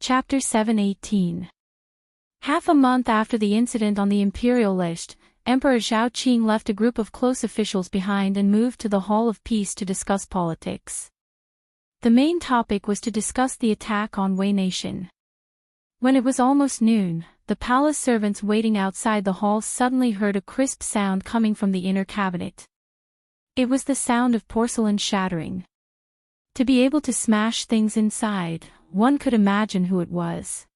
Chapter 718. Half a month after the incident on the imperial list, Emperor Zhao Qing left a group of close officials behind and moved to the Hall of Peace to discuss politics. The main topic was to discuss the attack on Wei Nation. When it was almost noon, the palace servants waiting outside the hall suddenly heard a crisp sound coming from the inner cabinet. It was the sound of porcelain shattering. To be able to smash things inside, one could imagine who it was.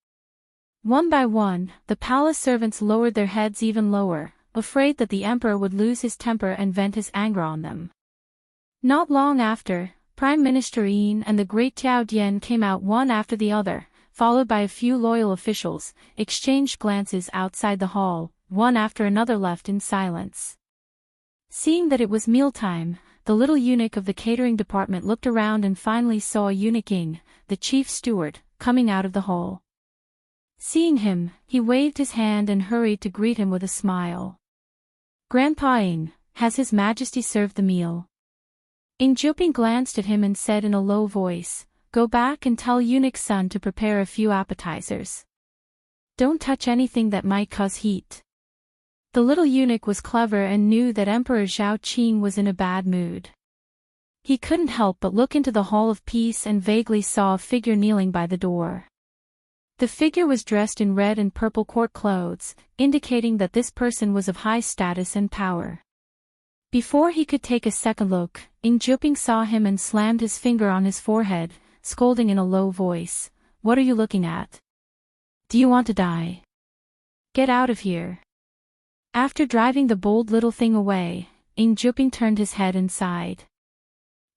One by one, the palace servants lowered their heads even lower, afraid that the emperor would lose his temper and vent his anger on them. Not long after, Prime Minister Yin and the great Tiao Dian came out one after the other, followed by a few loyal officials, exchanged glances outside the hall, one after another left in silence. Seeing that it was mealtime, the little eunuch of the catering department looked around and finally saw Eunuch Ying, the chief steward, coming out of the hall. Seeing him, he waved his hand and hurried to greet him with a smile. "Grandpa Ying, has His Majesty served the meal?" Enchanting glanced at him and said in a low voice, "Go back and tell Eunuch's son to prepare a few appetizers. Don't touch anything that might cause heat." The little eunuch was clever and knew that Emperor Zhao Qing was in a bad mood. He couldn't help but look into the Hall of Peace and vaguely saw a figure kneeling by the door. The figure was dressed in red and purple court clothes, indicating that this person was of high status and power. Before he could take a second look, Enchanting saw him and slammed his finger on his forehead, scolding in a low voice, "What are you looking at? Do you want to die? Get out of here." After driving the bold little thing away, Enchanting turned his head and sighed.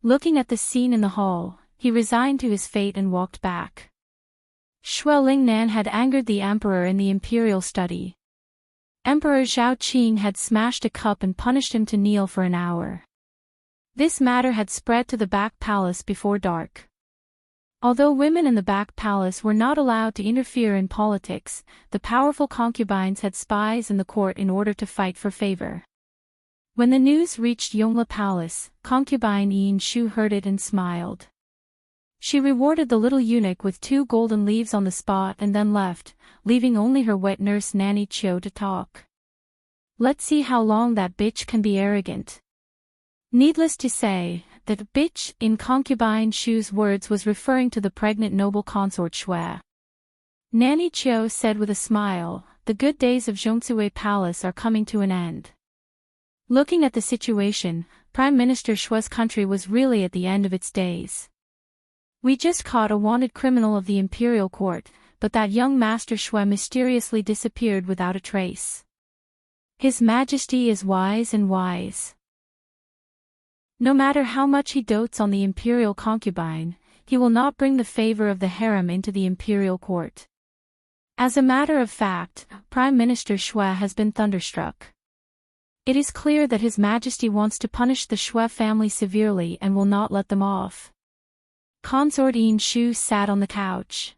Looking at the scene in the hall, he resigned to his fate and walked back. Shui Lingnan had angered the emperor in the imperial study. Emperor Zhao Qing had smashed a cup and punished him to kneel for an hour. This matter had spread to the back palace before dark. Although women in the back palace were not allowed to interfere in politics, the powerful concubines had spies in the court in order to fight for favor. When the news reached Yongla Palace, concubine Yin Shu heard it and smiled. She rewarded the little eunuch with 2 golden leaves on the spot and then left, leaving only her wet nurse Nanny Chiu to talk. "Let's see how long that bitch can be arrogant." Needless to say, that bitch, in concubine Shu's words, was referring to the pregnant noble consort Shui. Nanny Chiu said with a smile, "The good days of Zhongsui Palace are coming to an end." Looking at the situation, Prime Minister Shui's country was really at the end of its days. "We just caught a wanted criminal of the imperial court, but that young Master Shui mysteriously disappeared without a trace. His Majesty is wise and wise. No matter how much he dotes on the imperial concubine, he will not bring the favor of the harem into the imperial court." As a matter of fact, Prime Minister Shui has been thunderstruck. It is clear that His Majesty wants to punish the Shui family severely and will not let them off. Consort Yin Shu sat on the couch.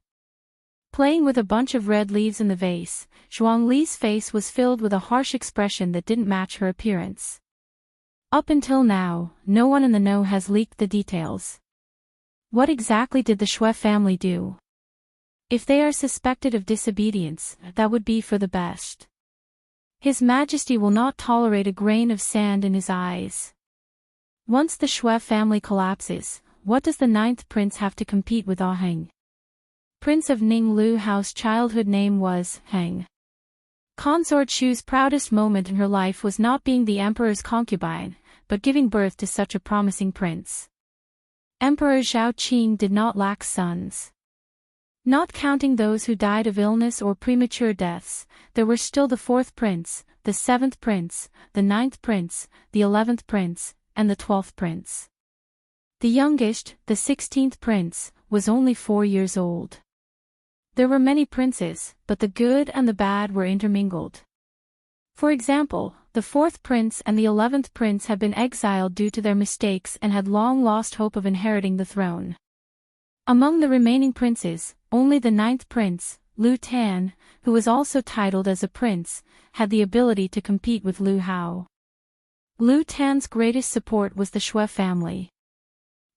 Playing with a bunch of red leaves in the vase, Zhuangli's face was filled with a harsh expression that didn't match her appearance. Up until now, no one in the know has leaked the details. What exactly did the Shui family do? If they are suspected of disobedience, that would be for the best. His Majesty will not tolerate a grain of sand in his eyes. Once the Shui family collapses, what does the 9th prince have to compete with Aheng? Prince of Ninglu House childhood name was Heng. Consort Shu's proudest moment in her life was not being the emperor's concubine, but giving birth to such a promising prince. Emperor Zhao Qing did not lack sons. Not counting those who died of illness or premature deaths, there were still the 4th prince, the 7th prince, the 9th prince, the 11th prince, and the 12th prince. The youngest, the 16th prince, was only 4 years old. There were many princes, but the good and the bad were intermingled. For example, the 4th prince and the 11th prince had been exiled due to their mistakes and had long lost hope of inheriting the throne. Among the remaining princes, only the 9th prince, Lu Tan, who was also titled as a prince, had the ability to compete with Lu Hao. Lu Tan's greatest support was the Shui family.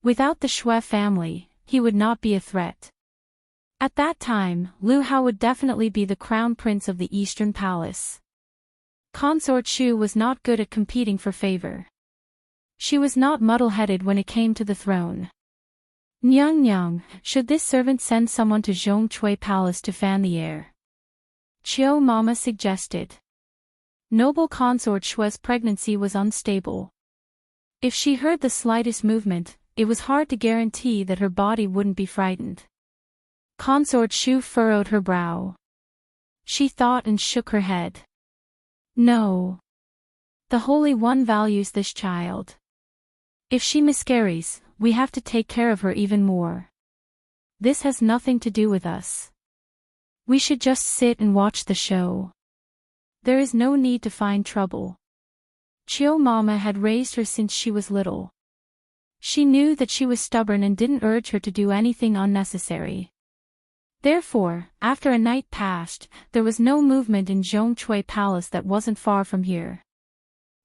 Without the Shui family, he would not be a threat. At that time, Lu Hao would definitely be the crown prince of the Eastern Palace. Consort Shu was not good at competing for favor. She was not muddle-headed when it came to the throne. Nyang Nyang, should this servant send someone to Zhongcui Palace to fan the air? Chiu Mama suggested. Noble Consort Shue's pregnancy was unstable. If she heard the slightest movement, it was hard to guarantee that her body wouldn't be frightened. Consort Shu furrowed her brow. She thought and shook her head. No. The Holy One values this child. If she miscarries, we have to take care of her even more. This has nothing to do with us. We should just sit and watch the show. There is no need to find trouble. Chiu Mama had raised her since she was little. She knew that she was stubborn and didn't urge her to do anything unnecessary. Therefore, after a night passed, there was no movement in Zhongcui Palace that wasn't far from here.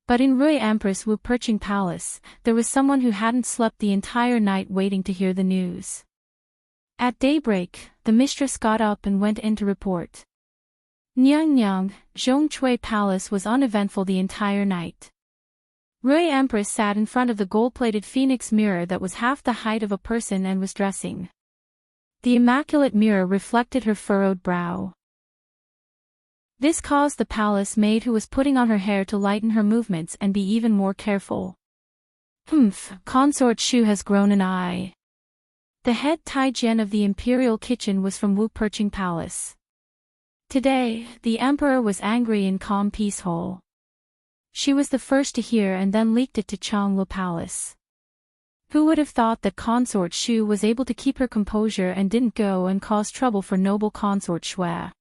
But in Rui Empress Wu Perching Palace, there was someone who hadn't slept the entire night waiting to hear the news. At daybreak, the mistress got up and went in to report. Nyang Nyang, Zhongcui Palace was uneventful the entire night. Rui Empress sat in front of the gold-plated phoenix mirror that was half the height of a person and was dressing. The immaculate mirror reflected her furrowed brow. This caused the palace maid who was putting on her hair to lighten her movements and be even more careful. Consort Shu has grown an eye. The head Taijian of the imperial kitchen was from Wu Perching Palace. Today, the emperor was angry in Calm Peace Hall. She was the first to hear and then leaked it to Changlu Palace. Who would have thought that Consort Shu was able to keep her composure and didn't go and cause trouble for noble Consort Shui?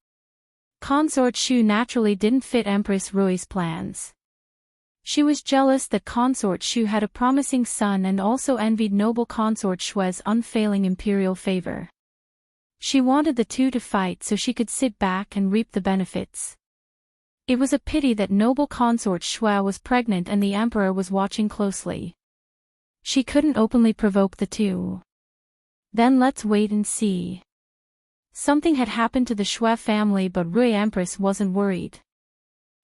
Consort Shu naturally didn't fit Empress Rui's plans. She was jealous that Consort Shu had a promising son and also envied noble Consort Shui's unfailing imperial favor. She wanted the two to fight so she could sit back and reap the benefits. It was a pity that noble Consort Shui was pregnant and the emperor was watching closely. She couldn't openly provoke the two. Then let's wait and see. Something had happened to the Shui family, but Rui Empress wasn't worried.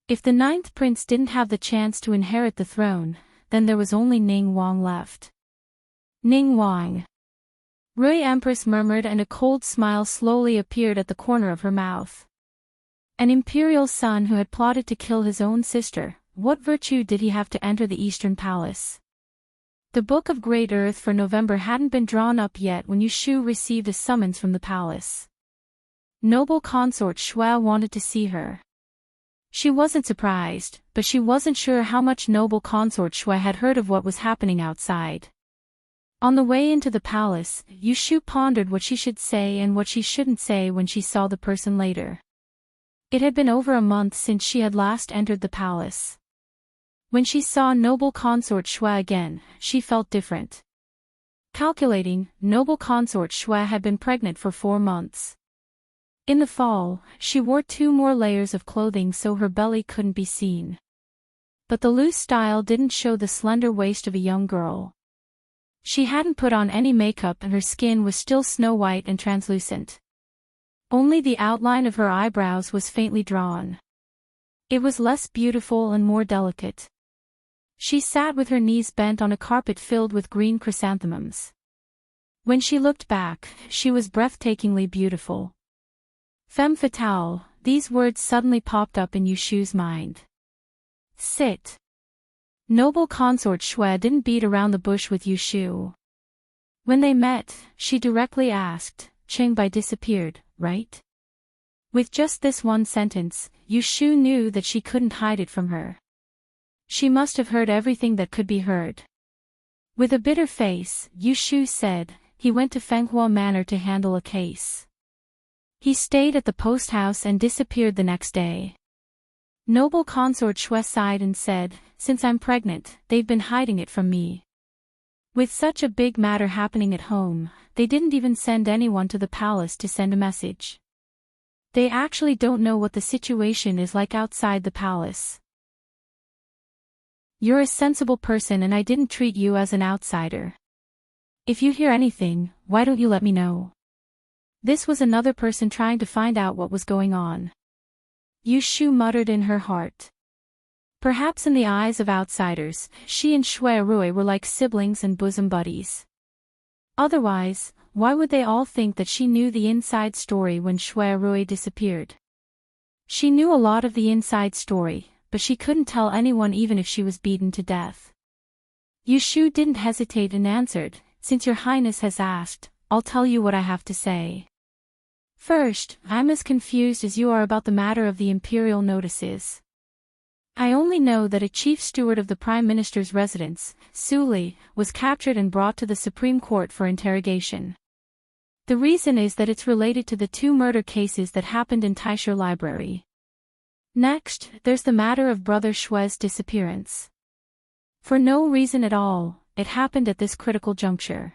If the ninth prince didn't have the chance to inherit the throne, then there was only Ning Wang left. Ning Wang. Rui Empress murmured, and a cold smile slowly appeared at the corner of her mouth. An imperial son who had plotted to kill his own sister, what virtue did he have to enter the Eastern Palace? The Book of Great Earth for November hadn't been drawn up yet when Yushu received a summons from the palace. Noble Consort Shui wanted to see her. She wasn't surprised, but she wasn't sure how much noble Consort Shui had heard of what was happening outside. On the way into the palace, Yushu pondered what she should say and what she shouldn't say when she saw the person later. It had been over a month since she had last entered the palace. When she saw noble Consort Shui again, she felt different. Calculating, noble Consort Shui had been pregnant for 4 months. In the fall, she wore 2 more layers of clothing so her belly couldn't be seen. But the loose style didn't show the slender waist of a young girl. She hadn't put on any makeup and her skin was still snow white and translucent. Only the outline of her eyebrows was faintly drawn. It was less beautiful and more delicate. She sat with her knees bent on a carpet filled with green chrysanthemums. When she looked back, she was breathtakingly beautiful. Femme fatale, these words suddenly popped up in Yushu's mind. Sit. Noble Consort Shui didn't beat around the bush with Yushu. When they met, she directly asked, Qingbai disappeared, right? With just this one sentence, Yushu knew that she couldn't hide it from her. She must have heard everything that could be heard. With a bitter face, Yushu said, he went to Fenghua Manor to handle a case. He stayed at the post house and disappeared the next day. Noble Consort Shui sighed and said, since I'm pregnant, they've been hiding it from me. With such a big matter happening at home, they didn't even send anyone to the palace to send a message. They actually don't know what the situation is like outside the palace. You're a sensible person and I didn't treat you as an outsider. If you hear anything, why don't you let me know? This was another person trying to find out what was going on. Yushu muttered in her heart. Perhaps in the eyes of outsiders, she and Shui Rui were like siblings and bosom buddies. Otherwise, why would they all think that she knew the inside story when Shui Rui disappeared? She knew a lot of the inside story, but she couldn't tell anyone even if she was beaten to death. Yushu didn't hesitate and answered, "Since your highness has asked, I'll tell you what I have to say. First, I'm as confused as you are about the matter of the imperial notices. I only know that a chief steward of the Prime Minister's residence, Suli, was captured and brought to the Supreme Court for interrogation. The reason is that it's related to the 2 murder cases that happened in LoveLore Library. Next, there's the matter of Brother Shue's disappearance. For no reason at all, it happened at this critical juncture.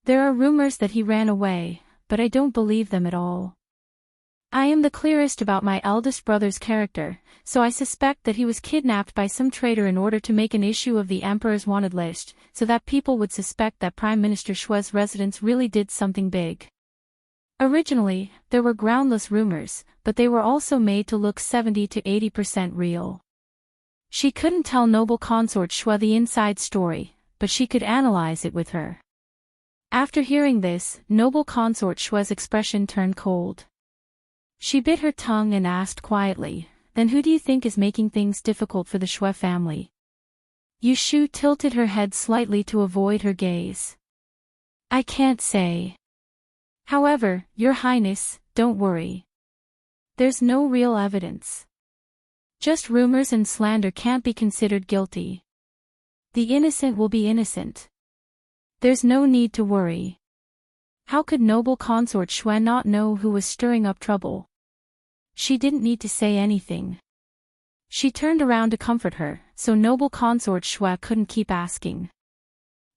There are rumors that he ran away, but I don't believe them at all. I am the clearest about my eldest brother's character, so I suspect that he was kidnapped by some traitor in order to make an issue of the Emperor's wanted list, so that people would suspect that Prime Minister Shue's residence really did something big. Originally, there were groundless rumors, but they were also made to look 70 to 80% real. She couldn't tell noble consort Shue the inside story, but she could analyze it with her. After hearing this, noble consort Shue's expression turned cold. She bit her tongue and asked quietly, "Then who do you think is making things difficult for the Shue family?" Yushu tilted her head slightly to avoid her gaze. "I can't say. However, Your Highness, don't worry. There's no real evidence. Just rumors and slander can't be considered guilty. The innocent will be innocent. There's no need to worry." How could noble consort Shue not know who was stirring up trouble? She didn't need to say anything. She turned around to comfort her, so noble consort Shue couldn't keep asking.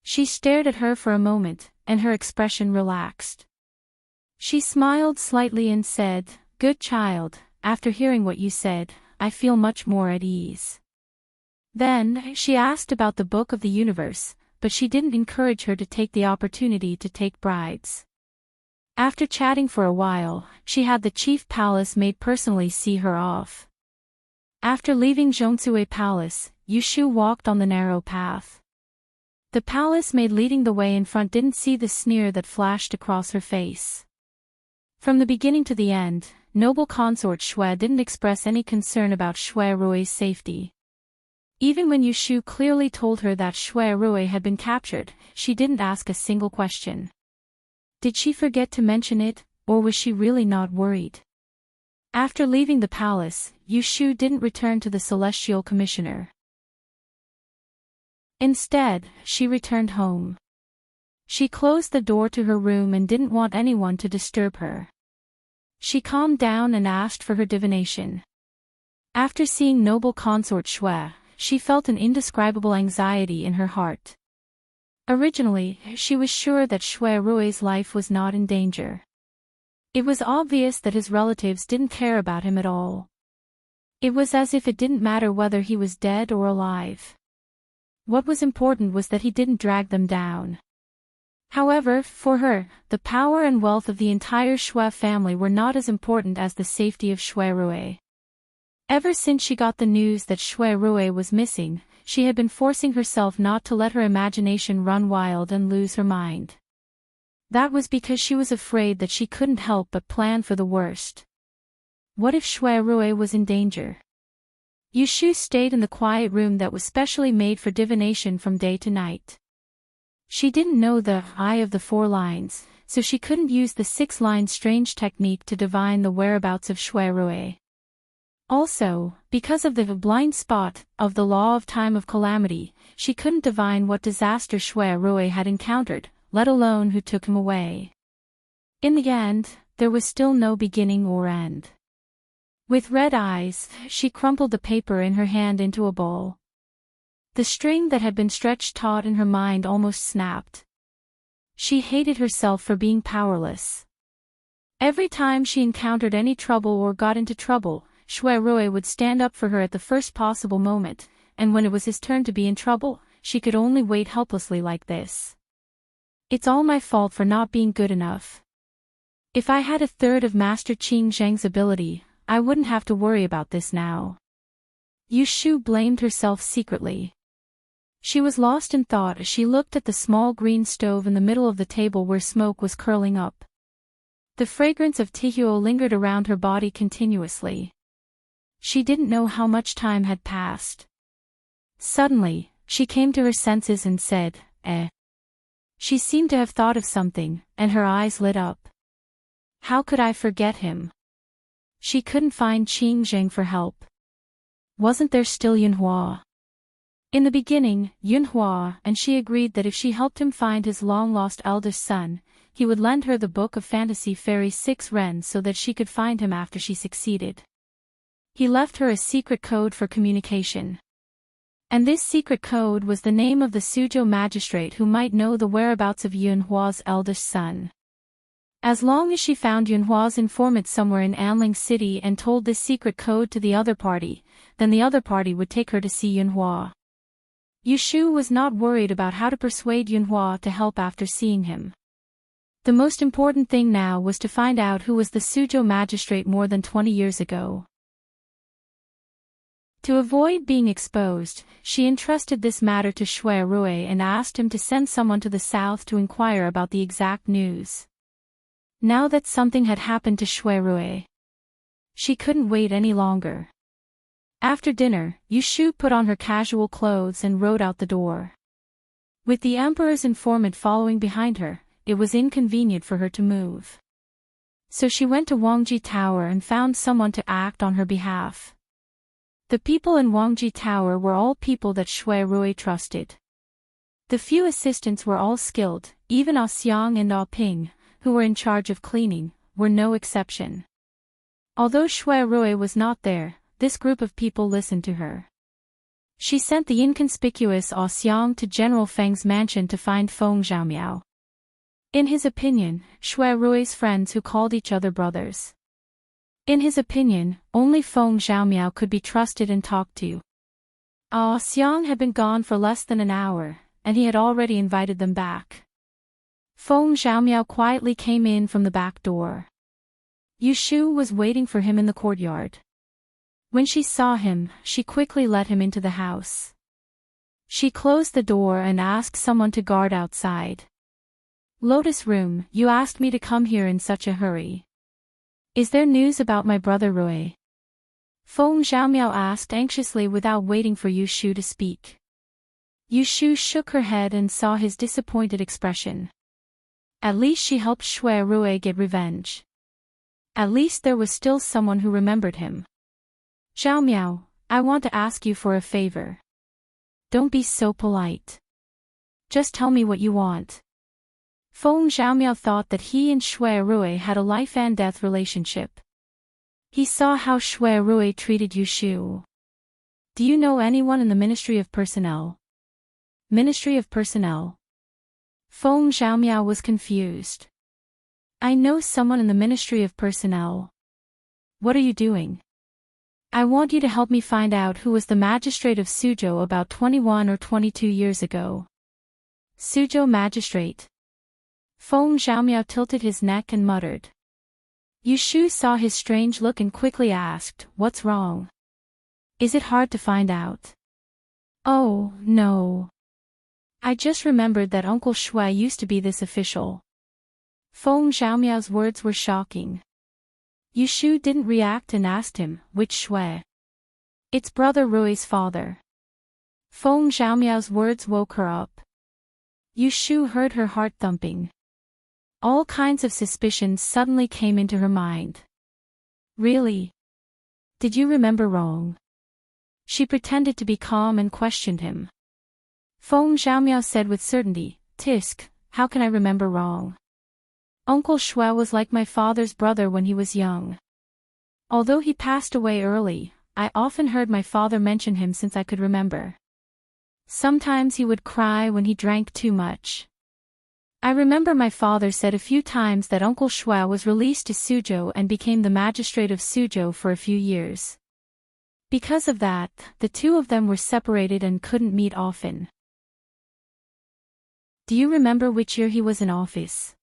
She stared at her for a moment, and her expression relaxed. She smiled slightly and said, "Good child, after hearing what you said, I feel much more at ease." Then, she asked about the Book of the Universe, but she didn't encourage her to take the opportunity to take brides. After chatting for a while, she had the chief palace maid personally see her off. After leaving Zhongsue Palace, Yushu walked on the narrow path. The palace maid leading the way in front didn't see the sneer that flashed across her face. From the beginning to the end, noble consort Shue didn't express any concern about Shui Rui's safety. Even when Yushu clearly told her that Shui Rui had been captured, she didn't ask a single question. Did she forget to mention it, or was she really not worried? After leaving the palace, Yushu didn't return to the Celestial Commissioner. Instead, she returned home. She closed the door to her room and didn't want anyone to disturb her. She calmed down and asked for her divination. After seeing noble consort Shue, she felt an indescribable anxiety in her heart. Originally, she was sure that Shui Rui's life was not in danger. It was obvious that his relatives didn't care about him at all. It was as if it didn't matter whether he was dead or alive. What was important was that he didn't drag them down. However, for her, the power and wealth of the entire Shui family were not as important as the safety of Shui Rui. Ever since she got the news that Shui Rui was missing, she had been forcing herself not to let her imagination run wild and lose her mind. That was because she was afraid that she couldn't help but plan for the worst. What if Shui Rui was in danger? Yushu stayed in the quiet room that was specially made for divination from day to night. She didn't know the Eye of the 4 lines, so she couldn't use the 6-line strange technique to divine the whereabouts of Shui Rui. Also, because of the blind spot of the law of time of calamity, she couldn't divine what disaster Shui Rui had encountered, let alone who took him away. In the end, there was still no beginning or end. With red eyes, she crumpled the paper in her hand into a ball. The string that had been stretched taut in her mind almost snapped. She hated herself for being powerless. Every time she encountered any trouble or got into trouble, Shui Rui would stand up for her at the first possible moment, and when it was his turn to be in trouble, she could only wait helplessly like this. It's all my fault for not being good enough. If I had a third of Master Qing Zheng's ability, I wouldn't have to worry about this now. Yu Shu blamed herself secretly. She was lost in thought as she looked at the small green stove in the middle of the table where smoke was curling up. The fragrance of tihuo lingered around her body continuously. She didn't know how much time had passed. Suddenly, she came to her senses and said, "Eh." She seemed to have thought of something, and her eyes lit up. How could I forget him? She couldn't find Qing Zheng for help. Wasn't there still Yunhua? In the beginning, Yunhua and she agreed that if she helped him find his long-lost eldest son, he would lend her the book of fantasy fairy 6 Ren so that she could find him after she succeeded. He left her a secret code for communication. And this secret code was the name of the Suzhou magistrate who might know the whereabouts of Yunhua's eldest son. As long as she found Yunhua's informant somewhere in Anling City and told this secret code to the other party, then the other party would take her to see Yunhua. Yu Shu was not worried about how to persuade Yunhua to help after seeing him. The most important thing now was to find out who was the Suzhou magistrate more than 20 years ago. To avoid being exposed, she entrusted this matter to Shui Rui and asked him to send someone to the south to inquire about the exact news. Now that something had happened to Shui Rui, she couldn't wait any longer. After dinner, Yu Shu put on her casual clothes and rode out the door. With the emperor's informant following behind her, it was inconvenient for her to move. So she went to Wangji Tower and found someone to act on her behalf. The people in Wangji Tower were all people that Shui Rui trusted. The few assistants were all skilled, even Ah Xiang and Ah Ping, who were in charge of cleaning, were no exception. Although Shui Rui was not there, this group of people listened to her. She sent the inconspicuous Ah Xiang to General Feng's mansion to find Feng Zhaomiao. In his opinion, Shui Rui's friends who called each other brothers. In his opinion, only Feng Zhaomiao could be trusted and talked to. Ah Xiang had been gone for less than an hour, and he had already invited them back. Feng Zhaomiao quietly came in from the back door. Yu Shu was waiting for him in the courtyard. When she saw him, she quickly let him into the house. She closed the door and asked someone to guard outside. "Lotus Room, you asked me to come here in such a hurry. Is there news about my brother Rui?" Feng Zhaomiao asked anxiously without waiting for Yu Shu to speak. Yu Shu shook her head and saw his disappointed expression. At least she helped Shui Rui get revenge. At least there was still someone who remembered him. "Zhaomiao, I want to ask you for a favor. Don't be so polite. Just tell me what you want." Feng Zhaomiao thought that he and Shui Rui had a life-and-death relationship. He saw how Shui Rui treated Yu Shu. "Do you know anyone in the Ministry of Personnel?" "Ministry of Personnel?" Feng Zhaomiao was confused. "I know someone in the Ministry of Personnel." "What are you doing?" "I want you to help me find out who was the magistrate of Suzhou about 21 or 22 years ago." "Suzhou magistrate?" Feng Zhaomiao tilted his neck and muttered. Yu Shu saw his strange look and quickly asked, "What's wrong? Is it hard to find out?" "Oh, no. I just remembered that Uncle Shui used to be this official." Feng Zhaomiao's words were shocking. Yu Shu didn't react and asked him, "Which Shui?" "It's brother Rui's father." Feng Zhaomiao's words woke her up. Yu Shu heard her heart thumping. All kinds of suspicions suddenly came into her mind. "Really? Did you remember wrong?" She pretended to be calm and questioned him. Feng Zhaomiao said with certainty, "Tisk, how can I remember wrong? Uncle Shui was like my father's brother when he was young. Although he passed away early, I often heard my father mention him since I could remember. Sometimes he would cry when he drank too much. I remember my father said a few times that Uncle Shui was released to Suzhou and became the magistrate of Suzhou for a few years. Because of that, the two of them were separated and couldn't meet often." "Do you remember which year he was in office?"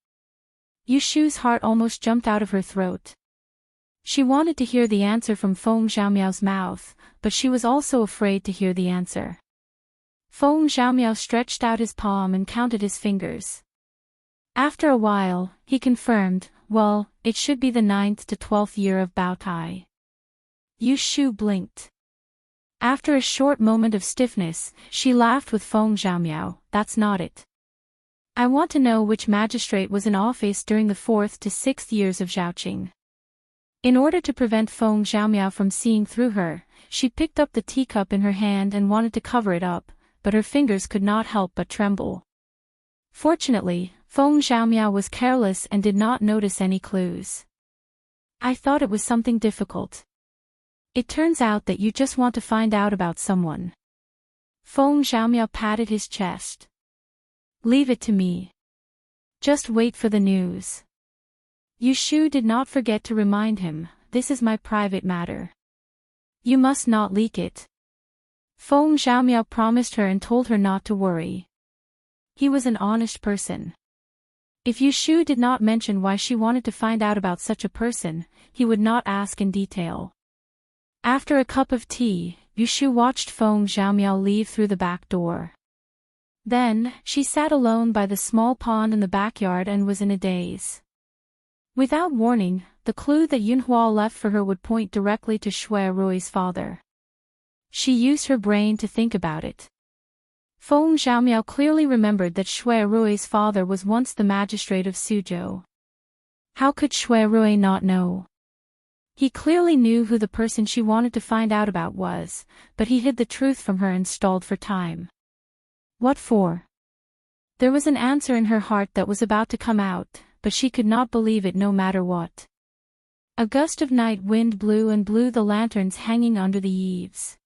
Yushu's heart almost jumped out of her throat. She wanted to hear the answer from Feng Xiaomiao's mouth, but she was also afraid to hear the answer. Feng Xiaomiao stretched out his palm and counted his fingers. After a while, he confirmed, well, it should be the 9th to 12th year of Baotai. Yushu blinked. After a short moment of stiffness, she laughed with Feng Xiaomiao, that's not it. I want to know which magistrate was in office during the 4th to 6th years of Zhaoqing. In order to prevent Feng Xiaomiao from seeing through her, she picked up the teacup in her hand and wanted to cover it up, but her fingers could not help but tremble. Fortunately, Feng Xiaomiao was careless and did not notice any clues. I thought it was something difficult. It turns out that you just want to find out about someone. Feng Xiaomiao patted his chest. Leave it to me. Just wait for the news. Yushu did not forget to remind him, this is my private matter. You must not leak it. Feng Xiaomiao promised her and told her not to worry. He was an honest person. If Yushu did not mention why she wanted to find out about such a person, he would not ask in detail. After a cup of tea, Yushu watched Feng Xiaomiao leave through the back door. Then, she sat alone by the small pond in the backyard and was in a daze. Without warning, the clue that Yunhua left for her would point directly to Shui Rui's father. She used her brain to think about it. Feng Xiaomiao clearly remembered that Shui Rui's father was once the magistrate of Suzhou. How could Shui Rui not know? He clearly knew who the person she wanted to find out about was, but he hid the truth from her and stalled for time. What for? There was an answer in her heart that was about to come out, but she could not believe it no matter what. A gust of night wind blew and blew the lanterns hanging under the eaves.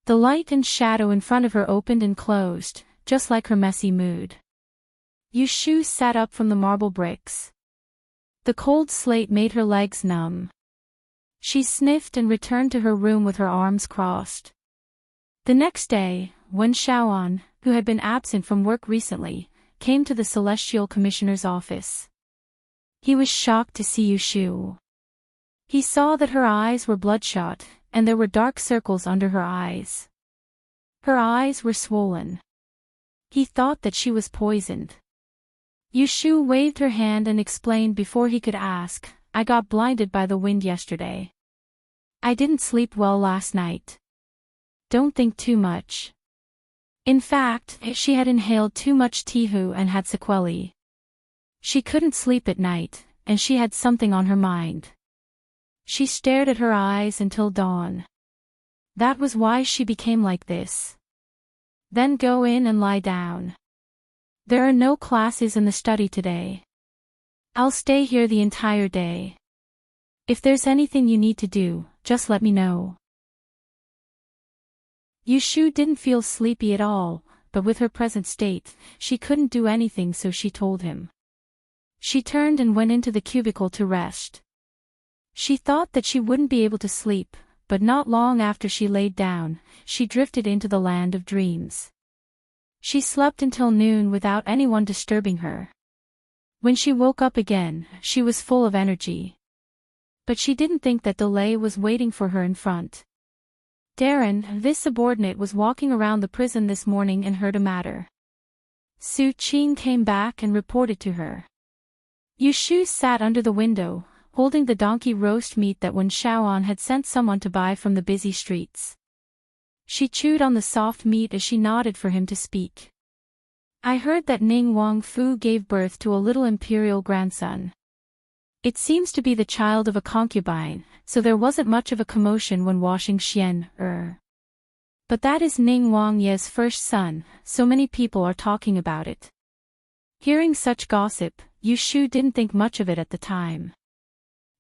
The light and shadow in front of her opened and closed, just like her messy mood. Yushu sat up from the marble bricks. The cold slate made her legs numb. She sniffed and returned to her room with her arms crossed. The next day, when Xiaoan, who had been absent from work recently, came to the Celestial Commissioner's office. He was shocked to see Yushu. He saw that her eyes were bloodshot, and there were dark circles under her eyes. Her eyes were swollen. He thought that she was poisoned. Yushu waved her hand and explained before he could ask, I got blinded by the wind yesterday. I didn't sleep well last night. Don't think too much. In fact, she had inhaled too much tihu and had sequelae. She couldn't sleep at night, and she had something on her mind. She stared at her eyes until dawn. That was why she became like this. Then go in and lie down. There are no classes in the study today. I'll stay here the entire day. If there's anything you need to do, just let me know. Yushu didn't feel sleepy at all, but with her present state, she couldn't do anything, so she told him. She turned and went into the cubicle to rest. She thought that she wouldn't be able to sleep, but not long after she laid down, she drifted into the land of dreams. She slept until noon without anyone disturbing her. When she woke up again, she was full of energy. But she didn't think that delay was waiting for her in front. Darren, this subordinate, was walking around the prison this morning and heard a matter. Su Qing came back and reported to her. Yushu sat under the window, holding the donkey roast meat that Wen Xiaoan had sent someone to buy from the busy streets. She chewed on the soft meat as she nodded for him to speak. I heard that Ning Wangfu gave birth to a little imperial grandson. It seems to be the child of a concubine, so there wasn't much of a commotion when washing Xian, But that is Ning Wangye's first son, so many people are talking about it. Hearing such gossip, Yushu didn't think much of it at the time.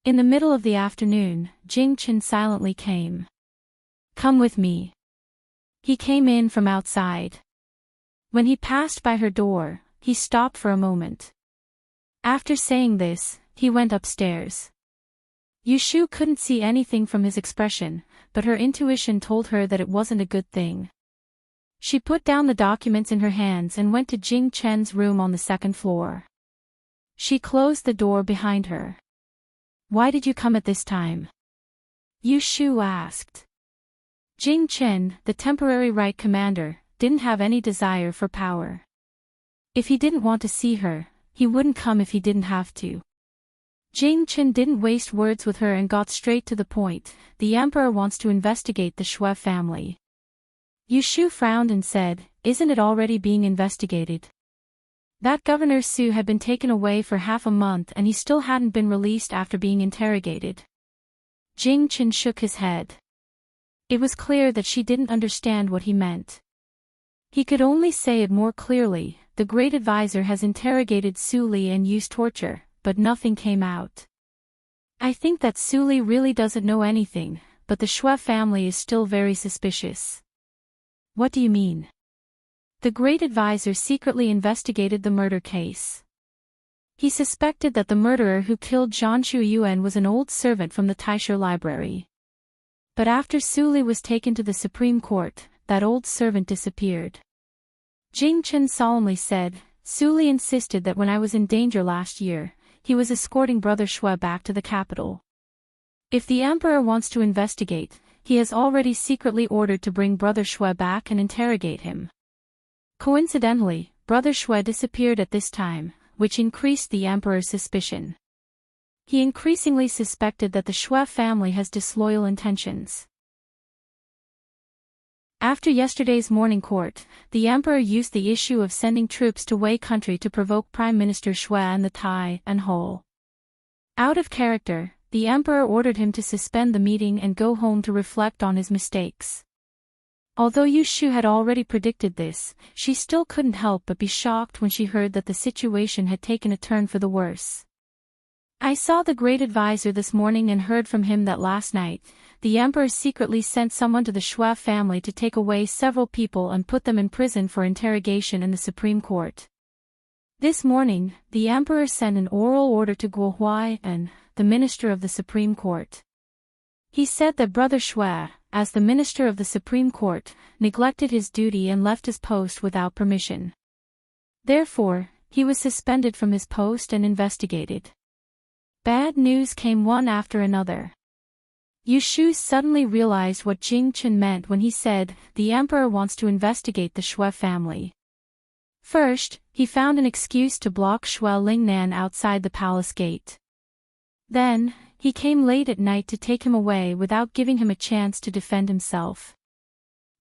In the middle of the afternoon, Jing Chen silently came. Come with me. He came in from outside. When he passed by her door, he stopped for a moment. After saying this, he went upstairs. Yushu couldn't see anything from his expression, but her intuition told her that it wasn't a good thing. She put down the documents in her hands and went to Jing Chen's room on the second floor. She closed the door behind her. "Why did you come at this time?" Yu Shu asked. Jing Chen, the temporary right commander, didn't have any desire for power. If he didn't want to see her, he wouldn't come if he didn't have to. Jing Chen didn't waste words with her and got straight to the point. "The emperor wants to investigate the Shui family." Yu Shu frowned and said, "Isn't it already being investigated? That Governor Su had been taken away for half a month and he still hadn't been released after being interrogated." Jing Chen shook his head. It was clear that she didn't understand what he meant. He could only say it more clearly. "The Great Advisor has interrogated Su Li and used torture, but nothing came out. I think that Su Li really doesn't know anything, but the Shui family is still very suspicious." "What do you mean?" "The Great Advisor secretly investigated the murder case. He suspected that the murderer who killed Zhan Shuiyuan was an old servant from the LoveLore Library. But after Su Li was taken to the Supreme Court, that old servant disappeared." Jing Chen solemnly said, "Su Li insisted that when I was in danger last year, he was escorting Brother Shui back to the capital. If the emperor wants to investigate, he has already secretly ordered to bring Brother Shui back and interrogate him." Coincidentally, Brother Shui disappeared at this time, which increased the emperor's suspicion. He increasingly suspected that the Shui family has disloyal intentions. After yesterday's morning court, the emperor used the issue of sending troops to Wei country to provoke Prime Minister Shui and the Tai and Hole. Out of character, the emperor ordered him to suspend the meeting and go home to reflect on his mistakes. Although Yu Shu had already predicted this, she still couldn't help but be shocked when she heard that the situation had taken a turn for the worse. "I saw the Great Advisor this morning and heard from him that last night, the emperor secretly sent someone to the Shui family to take away several people and put them in prison for interrogation in the Supreme Court. This morning, the emperor sent an oral order to Guo Huai, the minister of the Supreme Court. He said that Brother Shui, as the minister of the Supreme Court, neglected his duty and left his post without permission. Therefore, he was suspended from his post and investigated." Bad news came one after another. Yu Shu suddenly realized what Jing Chen meant when he said, "The emperor wants to investigate the Shui family." First, he found an excuse to block Shui Lingnan outside the palace gate. Then, he came late at night to take him away without giving him a chance to defend himself.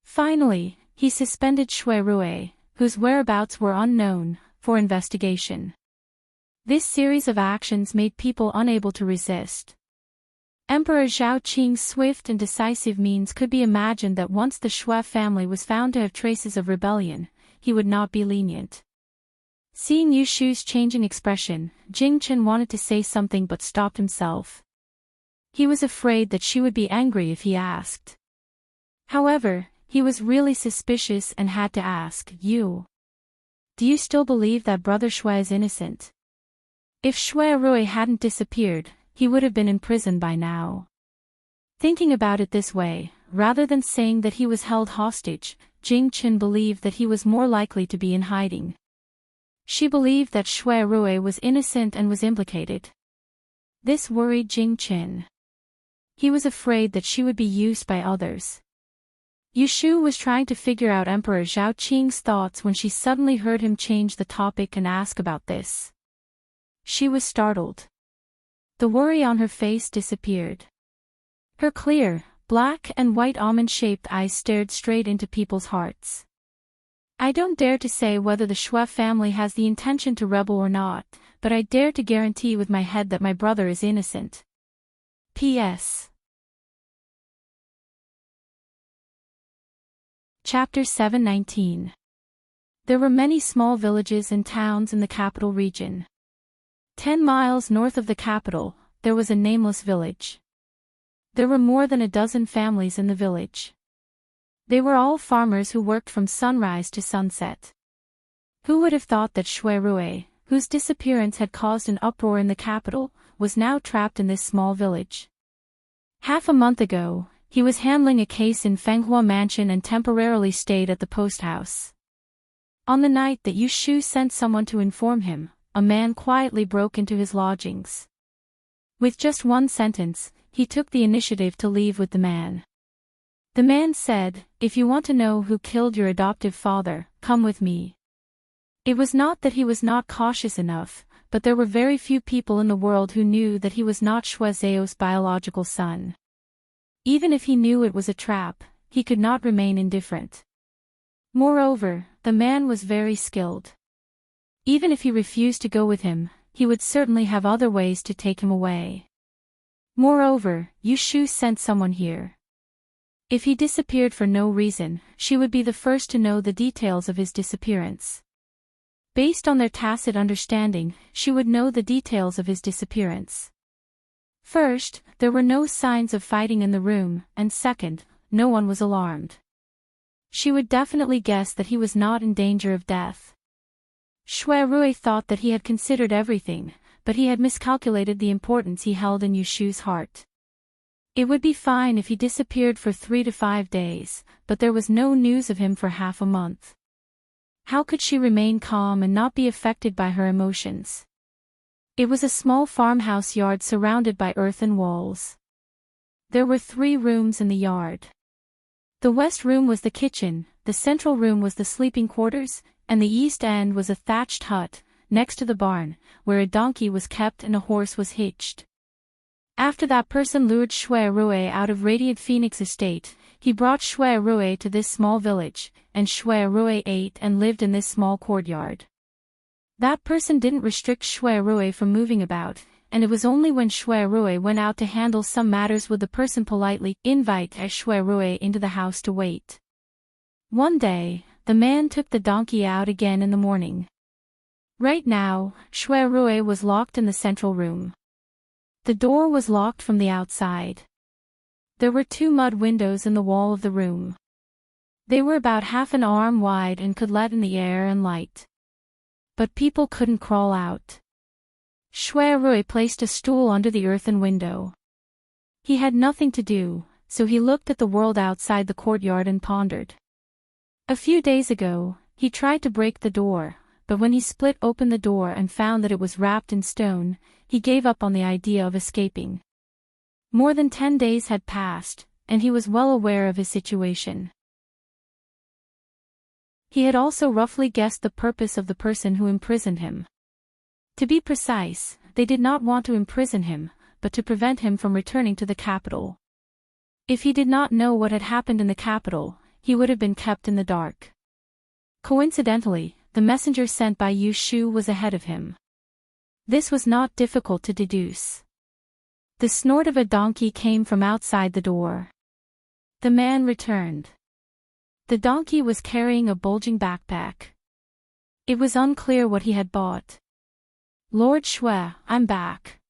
Finally, he suspended Shui Rui, whose whereabouts were unknown, for investigation. This series of actions made people unable to resist. Emperor Zhao Qing's swift and decisive means could be imagined that once the Shui family was found to have traces of rebellion, he would not be lenient. Seeing Yu Shu's changing expression, Jing Chen wanted to say something but stopped himself. He was afraid that she would be angry if he asked. However, he was really suspicious and had to ask, "Do you still believe that Brother Shui is innocent?" If Shui Rui hadn't disappeared, he would have been in prison by now. Thinking about it this way, rather than saying that he was held hostage, Jing Chen believed that he was more likely to be in hiding. She believed that Shui Rui was innocent and was implicated. This worried Jing Chen. He was afraid that she would be used by others. Yu Shu was trying to figure out Emperor Zhao Qing's thoughts when she suddenly heard him change the topic and ask about this. She was startled. The worry on her face disappeared. Her clear, black and white almond-shaped eyes stared straight into people's hearts. "I don't dare to say whether the Shui family has the intention to rebel or not, but I dare to guarantee with my head that my brother is innocent. P.S. Chapter 719. There were many small villages and towns in the capital region. 10 miles north of the capital, there was a nameless village. There were more than a dozen families in the village. They were all farmers who worked from sunrise to sunset. Who would have thought that Shui Rui, whose disappearance had caused an uproar in the capital, was now trapped in this small village? Half a month ago, he was handling a case in Fenghua Mansion and temporarily stayed at the post house. On the night that Yu Shu sent someone to inform him, a man quietly broke into his lodgings. With just one sentence, he took the initiative to leave with the man. The man said, "If you want to know who killed your adoptive father, come with me." It was not that he was not cautious enough, but there were very few people in the world who knew that he was not Shuezeo's biological son. Even if he knew it was a trap, he could not remain indifferent. Moreover, the man was very skilled. Even if he refused to go with him, he would certainly have other ways to take him away. Moreover, Yushu sent someone here. If he disappeared for no reason, she would be the first to know the details of his disappearance. Based on their tacit understanding, she would know the details of his disappearance. First, there were no signs of fighting in the room, and second, no one was alarmed. She would definitely guess that he was not in danger of death. Shuerui thought that he had considered everything, but he had miscalculated the importance he held in Yushu's heart. It would be fine if he disappeared for 3 to 5 days, but there was no news of him for half a month. How could she remain calm and not be affected by her emotions? It was a small farmhouse yard surrounded by earthen walls. There were 3 rooms in the yard. The west room was the kitchen, the central room was the sleeping quarters, and the east end was a thatched hut, next to the barn, where a donkey was kept and a horse was hitched. After that person lured Shuerui out of Radiant Phoenix Estate, he brought Shuerui to this small village, and Shuerui ate and lived in this small courtyard. That person didn't restrict Shuerui from moving about, and it was only when Shuerui went out to handle some matters would the person politely invite Shuerui into the house to wait. One day, the man took the donkey out again in the morning. Right now, Shuerui was locked in the central room. The door was locked from the outside. There were 2 mud windows in the wall of the room. They were about half an arm wide and could let in the air and light. But people couldn't crawl out. Shuerui placed a stool under the earthen window. He had nothing to do, so he looked at the world outside the courtyard and pondered. A few days ago, he tried to break the door, but when he split open the door and found that it was wrapped in stone, he gave up on the idea of escaping. More than 10 days had passed, and he was well aware of his situation. He had also roughly guessed the purpose of the person who imprisoned him. To be precise, they did not want to imprison him, but to prevent him from returning to the capital. If he did not know what had happened in the capital, he would have been kept in the dark. Coincidentally, the messenger sent by Yushu was ahead of him. This was not difficult to deduce. The snort of a donkey came from outside the door. The man returned. The donkey was carrying a bulging backpack. It was unclear what he had bought. "Lord Shue, I'm back."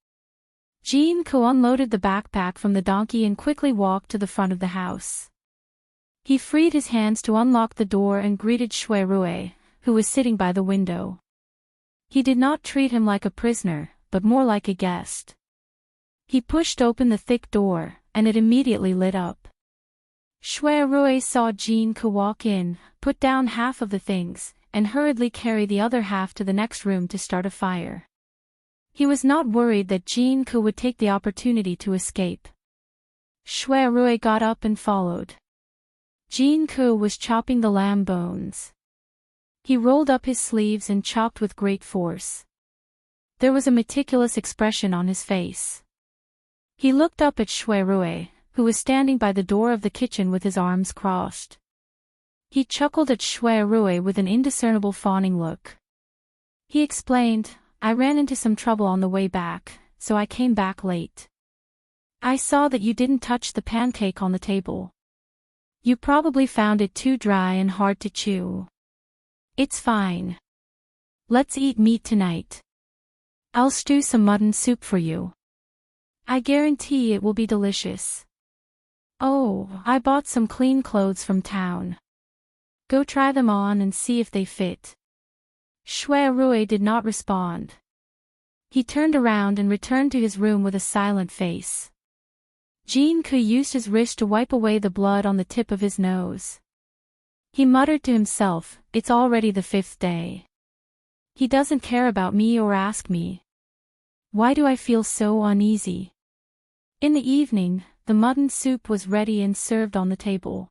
Jin-ko unloaded the backpack from the donkey and quickly walked to the front of the house. He freed his hands to unlock the door and greeted Shuerui, who was sitting by the window. He did not treat him like a prisoner, but more like a guest. He pushed open the thick door, and it immediately lit up. Shuerui saw Jin-ko walk in, put down half of the things, and hurriedly carry the other half to the next room to start a fire. He was not worried that Jin-ko would take the opportunity to escape. Shuerui got up and followed. Jin-ko was chopping the lamb bones. He rolled up his sleeves and chopped with great force. There was a meticulous expression on his face. He looked up at Shuerui, who was standing by the door of the kitchen with his arms crossed. He chuckled at Shuerui with an indiscernible fawning look. He explained, "I ran into some trouble on the way back, so I came back late. I saw that you didn't touch the pancake on the table. You probably found it too dry and hard to chew. It's fine. Let's eat meat tonight. I'll stew some mutton soup for you. I guarantee it will be delicious. Oh, I bought some clean clothes from town. Go try them on and see if they fit." Shuerui did not respond. He turned around and returned to his room with a silent face. Jin-ko used his wrist to wipe away the blood on the tip of his nose. He muttered to himself, "It's already the 5th day. He doesn't care about me or ask me. Why do I feel so uneasy? In the evening, the mutton soup was ready and served on the table.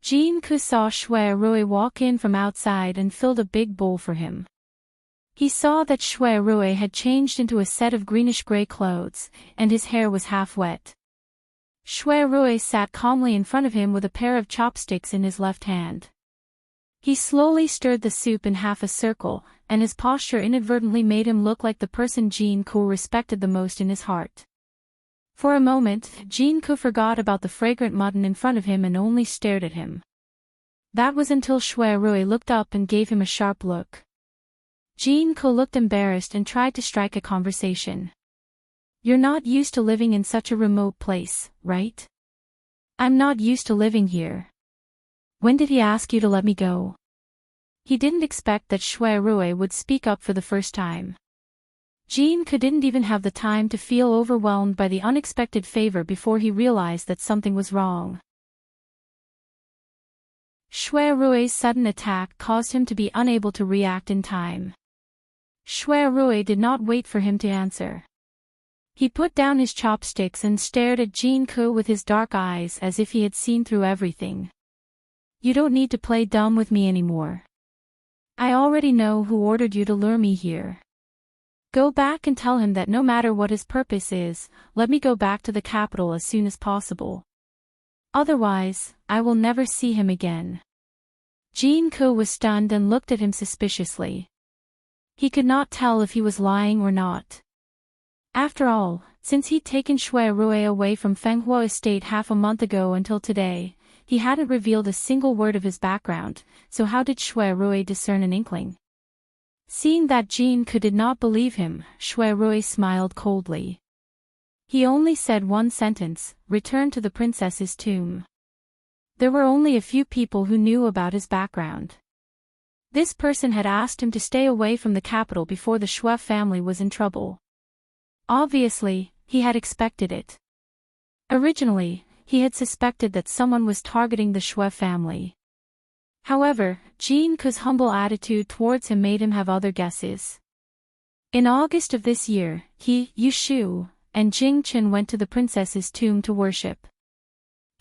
Jin-ku saw Shui-rui walk in from outside and filled a big bowl for him. He saw that Shui-rui had changed into a set of greenish-gray clothes, and his hair was half wet. Shui-rui sat calmly in front of him with a pair of chopsticks in his left hand. He slowly stirred the soup in half a circle, and his posture inadvertently made him look like the person Jin-ku respected the most in his heart. For a moment, Jin-ku forgot about the fragrant mutton in front of him and only stared at him. That was until Shui-rui looked up and gave him a sharp look. Jin-ku looked embarrassed and tried to strike a conversation. You're not used to living in such a remote place, right? I'm not used to living here. When did he ask you to let me go? He didn't expect that Shui-rui would speak up for the first time. Jin-ku didn't even have the time to feel overwhelmed by the unexpected favor before he realized that something was wrong. Shui-rui's sudden attack caused him to be unable to react in time. Shui-rui did not wait for him to answer. He put down his chopsticks and stared at Jin-ku with his dark eyes as if he had seen through everything. You don't need to play dumb with me anymore. I already know who ordered you to lure me here. Go back and tell him that no matter what his purpose is, let me go back to the capital as soon as possible. Otherwise, I will never see him again. Jin-ku was stunned and looked at him suspiciously. He could not tell if he was lying or not. After all, since he'd taken Shui-rui away from Fenghua Estate half a month ago until today, he hadn't revealed a single word of his background, so how did Shui-rui discern an inkling? Seeing that Jin-ku did not believe him, Shui-rui smiled coldly. He only said one sentence, return to the princess's tomb. There were only a few people who knew about his background. This person had asked him to stay away from the capital before the Shui family was in trouble. Obviously, he had expected it. Originally, he had suspected that someone was targeting the Shui family. However, Jin-ku's humble attitude towards him made him have other guesses. In August of this year, he, Yushu, and Jing-chen went to the princess's tomb to worship.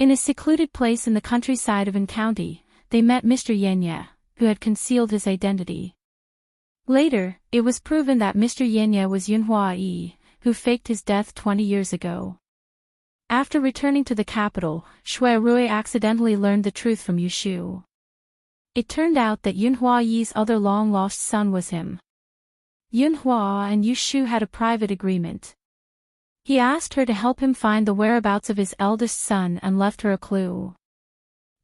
In a secluded place in the countryside of Enchanting, they met Mr. Yenya, who had concealed his identity. Later, it was proven that Mr. Yenya was Yunhua Yi, who faked his death 20 years ago. After returning to the capital, Shui-rui accidentally learned the truth from Yushu. It turned out that Yunhua Yi's other long-lost son was him. Yunhua and Yushu had a private agreement. He asked her to help him find the whereabouts of his eldest son and left her a clue.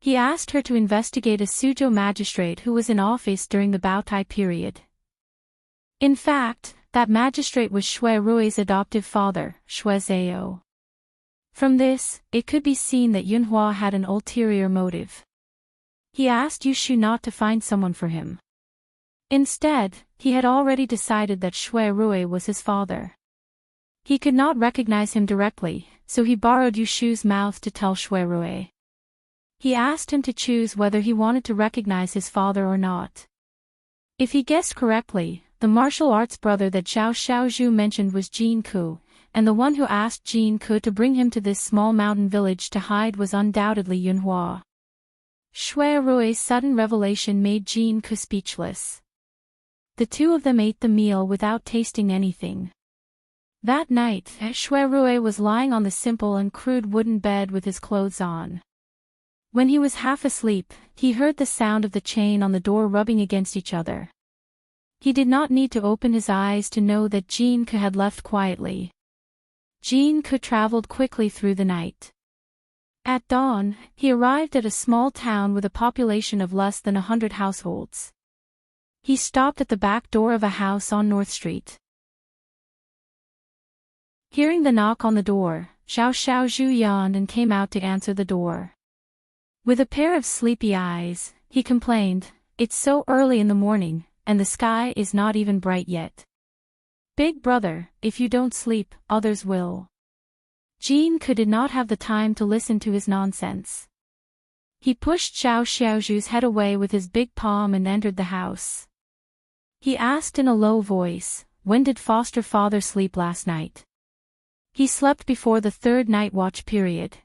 He asked her to investigate a Suzhou magistrate who was in office during the Baotai period. In fact, that magistrate was Shui-rui's adoptive father, Shui Zhao. From this, it could be seen that Yunhua had an ulterior motive. He asked Yushu not to find someone for him. Instead, he had already decided that Shui-rui was his father. He could not recognize him directly, so he borrowed Yushu's mouth to tell Shui-rui. He asked him to choose whether he wanted to recognize his father or not. If he guessed correctly, the martial arts brother that Zhao Xiaozhu mentioned was Jin-ku, and the one who asked Jin-ku to bring him to this small mountain village to hide was undoubtedly Yunhua. Shui-rui's sudden revelation made Jin-ku speechless. The two of them ate the meal without tasting anything. That night, Shui-rui was lying on the simple and crude wooden bed with his clothes on. When he was half asleep, he heard the sound of the chain on the door rubbing against each other. He did not need to open his eyes to know that Jin-ku had left quietly. Jin-ku traveled quickly through the night. At dawn, he arrived at a small town with a population of less than 100 households. He stopped at the back door of a house on North Street. Hearing the knock on the door, Zhao Xiaozhu yawned and came out to answer the door. With a pair of sleepy eyes, he complained, "It's so early in the morning, and the sky is not even bright yet. Big brother, if you don't sleep, others will." Jin-ku did not have the time to listen to his nonsense. He pushed Zhao Xiaozhu's head away with his big palm and entered the house. He asked in a low voice, "When did foster father sleep last night?" "He slept before the third night watch period."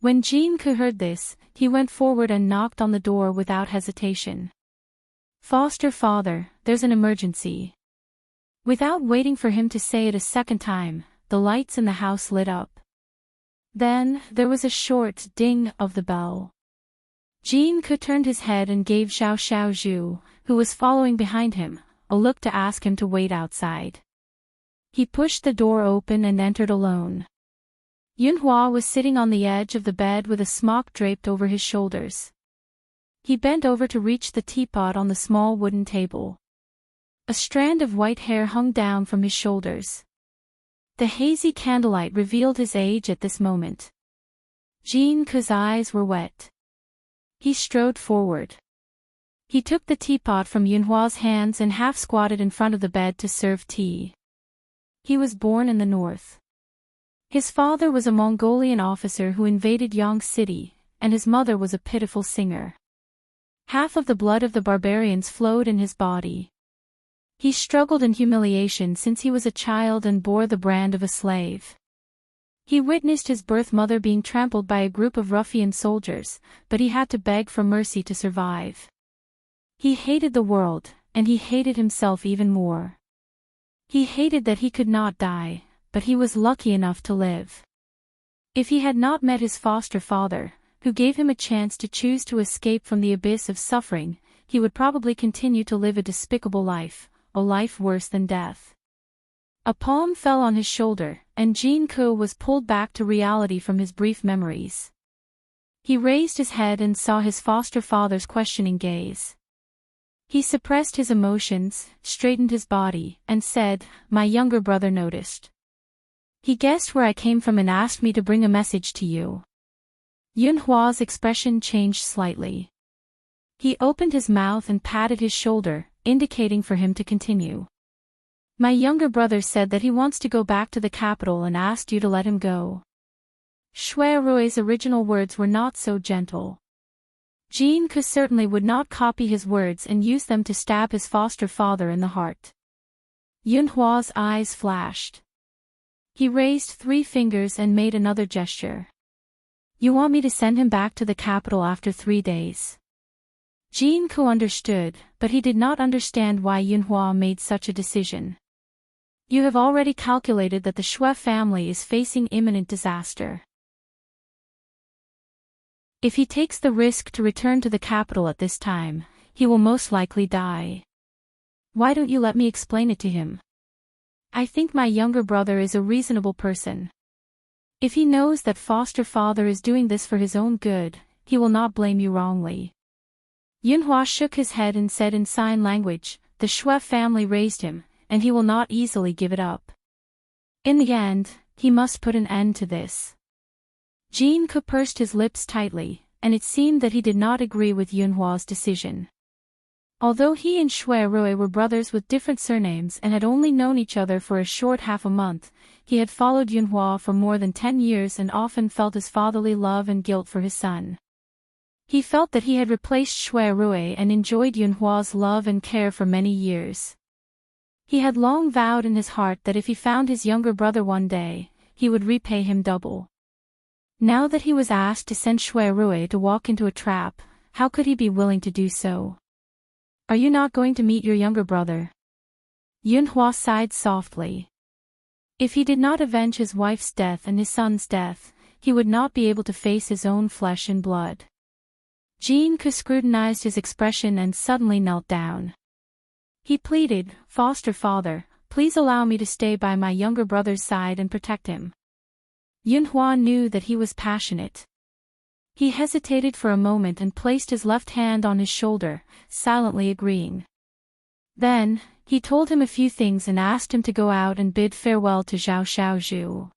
When Jinke heard this, he went forward and knocked on the door without hesitation. "Foster father, there's an emergency." Without waiting for him to say it a second time, the lights in the house lit up. Then, there was a short ding of the bell. Jinke turned his head and gave Xiao Xiaozhu, who was following behind him, a look to ask him to wait outside. He pushed the door open and entered alone. Yunhua was sitting on the edge of the bed with a smock draped over his shoulders. He bent over to reach the teapot on the small wooden table. A strand of white hair hung down from his shoulders. The hazy candlelight revealed his age at this moment. Jinke's eyes were wet. He strode forward. He took the teapot from Yunhua's hands and half squatted in front of the bed to serve tea. He was born in the north. His father was a Mongolian officer who invaded Yang City, and his mother was a pitiful singer. Half of the blood of the barbarians flowed in his body. He struggled in humiliation since he was a child and bore the brand of a slave. He witnessed his birth mother being trampled by a group of ruffian soldiers, but he had to beg for mercy to survive. He hated the world, and he hated himself even more. He hated that he could not die, but he was lucky enough to live. If he had not met his foster father, who gave him a chance to choose to escape from the abyss of suffering, he would probably continue to live a despicable life, a life worse than death. A palm fell on his shoulder, and Jinke was pulled back to reality from his brief memories. He raised his head and saw his foster father's questioning gaze. He suppressed his emotions, straightened his body, and said, "My younger brother noticed. He guessed where I came from and asked me to bring a message to you." Yunhua's expression changed slightly. He opened his mouth and patted his shoulder, indicating for him to continue. "My younger brother said that he wants to go back to the capital and asked you to let him go." Shui Rui's original words were not so gentle. Jinke certainly would not copy his words and use them to stab his foster father in the heart. Yunhua's eyes flashed. He raised 3 fingers and made another gesture. "You want me to send him back to the capital after 3 days?" Jinke understood, but he did not understand why Yunhua made such a decision. "You have already calculated that the Shui family is facing imminent disaster. If he takes the risk to return to the capital at this time, he will most likely die. Why don't you let me explain it to him? I think my younger brother is a reasonable person. If he knows that foster father is doing this for his own good, he will not blame you wrongly." Yunhua shook his head and said in sign language, "The Shui family raised him, and he will not easily give it up. In the end, he must put an end to this." Jinke pursed his lips tightly, and it seemed that he did not agree with Yunhua's decision. Although he and Shui Rui were brothers with different surnames and had only known each other for a short half a month, he had followed Yunhua for more than 10 years and often felt his fatherly love and guilt for his son. He felt that he had replaced Shui Rui and enjoyed Yunhua's love and care for many years. He had long vowed in his heart that if he found his younger brother one day, he would repay him double. Now that he was asked to send Shui Rui to walk into a trap, how could he be willing to do so? "Are you not going to meet your younger brother?" Yunhua sighed softly. If he did not avenge his wife's death and his son's death, he would not be able to face his own flesh and blood. Jinke scrutinized his expression and suddenly knelt down. He pleaded, "Foster father, please allow me to stay by my younger brother's side and protect him." Yunhua knew that he was passionate. He hesitated for a moment and placed his left hand on his shoulder, silently agreeing. Then, he told him a few things and asked him to go out and bid farewell to Xiao Xiaozhu.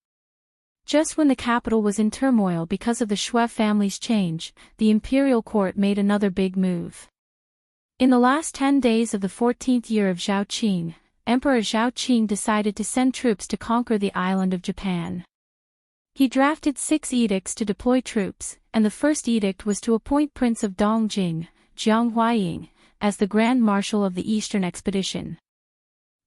Just when the capital was in turmoil because of the Shui family's change, the imperial court made another big move. In the last 10 days of the 14th year of Zhao Qing, Emperor Zhao Qing decided to send troops to conquer the island of Japan. He drafted 6 edicts to deploy troops, and the first edict was to appoint Prince of Dongjing, Jiang Huaying, as the Grand Marshal of the Eastern Expedition.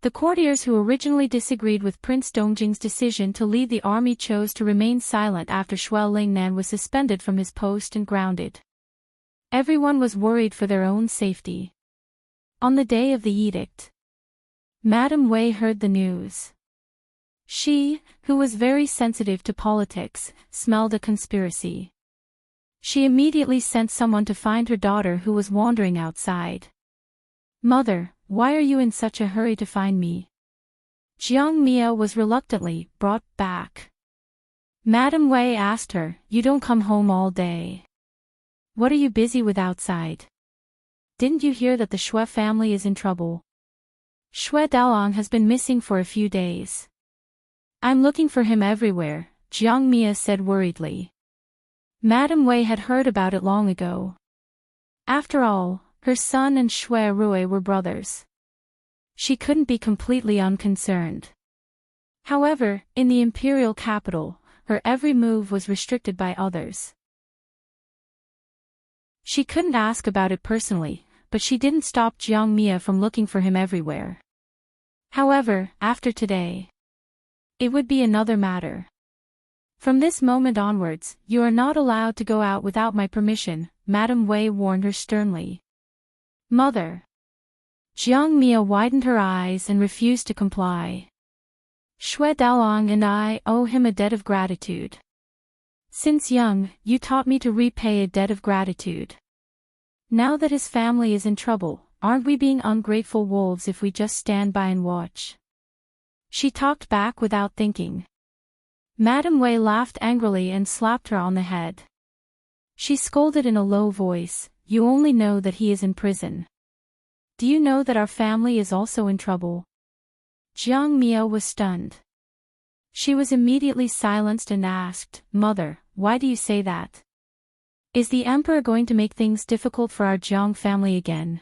The courtiers who originally disagreed with Prince Dongjing's decision to lead the army chose to remain silent after Shui Lingnan was suspended from his post and grounded. Everyone was worried for their own safety. On the day of the edict, Madame Wei heard the news. She, who was very sensitive to politics, smelled a conspiracy. She immediately sent someone to find her daughter who was wandering outside. "Mother, why are you in such a hurry to find me?" Jiang Mia was reluctantly brought back. Madame Wei asked her, "You don't come home all day. What are you busy with outside? Didn't you hear that the Shui family is in trouble? Shui Daolang has been missing for a few days." "I'm looking for him everywhere," Jiang Mia said worriedly. Madame Wei had heard about it long ago. After all, her son and Shui Rui were brothers. She couldn't be completely unconcerned. However, in the imperial capital, her every move was restricted by others. She couldn't ask about it personally, but she didn't stop Jiang Mia from looking for him everywhere. However, after today, it would be another matter. "From this moment onwards, you are not allowed to go out without my permission," Madame Wei warned her sternly. "Mother." Jiang Mia widened her eyes and refused to comply. "Shui Daolang and I owe him a debt of gratitude. Since young, you taught me to repay a debt of gratitude. Now that his family is in trouble, aren't we being ungrateful wolves if we just stand by and watch?" She talked back without thinking. Madame Wei laughed angrily and slapped her on the head. She scolded in a low voice, "You only know that he is in prison. Do you know that our family is also in trouble?" Jiang Mia was stunned. She was immediately silenced and asked, "Mother, why do you say that? Is the emperor going to make things difficult for our Jiang family again?"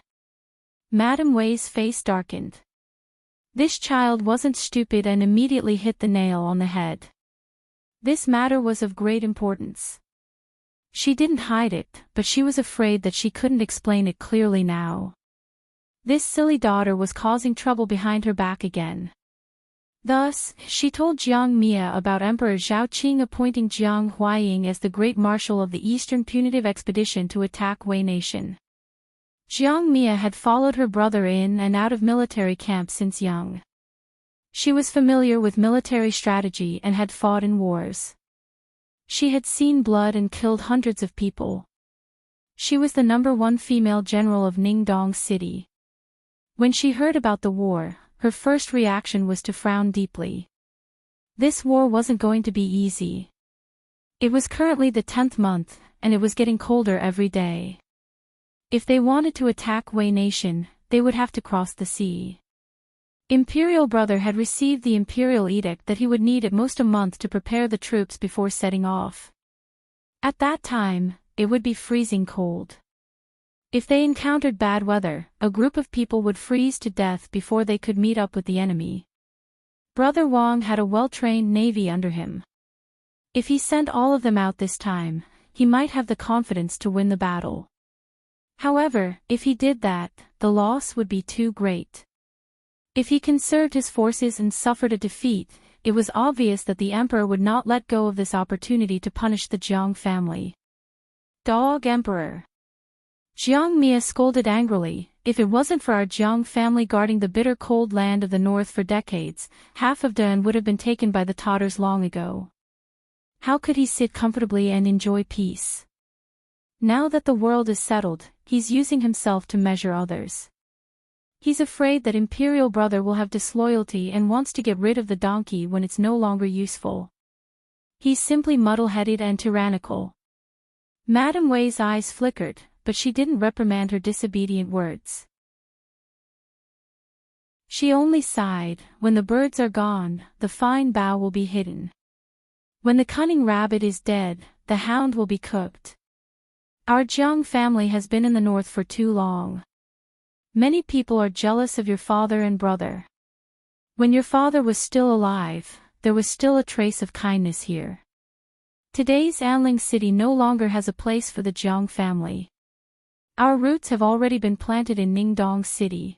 Madame Wei's face darkened. This child wasn't stupid and immediately hit the nail on the head. This matter was of great importance. She didn't hide it, but she was afraid that she couldn't explain it clearly now. This silly daughter was causing trouble behind her back again. Thus, she told Jiang Mia about Emperor Zhao Qing appointing Jiang Huaying as the Great Marshal of the Eastern Punitive Expedition to attack Wei Nation. Jiang Mia had followed her brother in and out of military camps since young. She was familiar with military strategy and had fought in wars. She had seen blood and killed hundreds of people. She was the #1 female general of Ningdong City. When she heard about the war, her first reaction was to frown deeply. This war wasn't going to be easy. It was currently the 10th month, and it was getting colder every day. If they wanted to attack Wei Nation, they would have to cross the sea. Imperial Brother had received the imperial edict that he would need at most a month to prepare the troops before setting off. At that time, it would be freezing cold. If they encountered bad weather, a group of people would freeze to death before they could meet up with the enemy. Brother Wang had a well-trained navy under him. If he sent all of them out this time, he might have the confidence to win the battle. However, if he did that, the loss would be too great. If he conserved his forces and suffered a defeat, it was obvious that the emperor would not let go of this opportunity to punish the Jiang family. Dog Emperor. Jiang Mia scolded angrily, "If it wasn't for our Jiang family guarding the bitter cold land of the north for decades, half of Dan would have been taken by the Tatars long ago. How could he sit comfortably and enjoy peace? Now that the world is settled, he's using himself to measure others. He's afraid that Imperial Brother will have disloyalty and wants to get rid of the donkey when it's no longer useful. He's simply muddle-headed and tyrannical." Madame Wei's eyes flickered, but she didn't reprimand her disobedient words. She only sighed, "When the birds are gone, the fine bough will be hidden. When the cunning rabbit is dead, the hound will be cooked. Our Jiang family has been in the north for too long. Many people are jealous of your father and brother. When your father was still alive, there was still a trace of kindness here. Today's Anling City no longer has a place for the Jiang family. Our roots have already been planted in Ningdong City.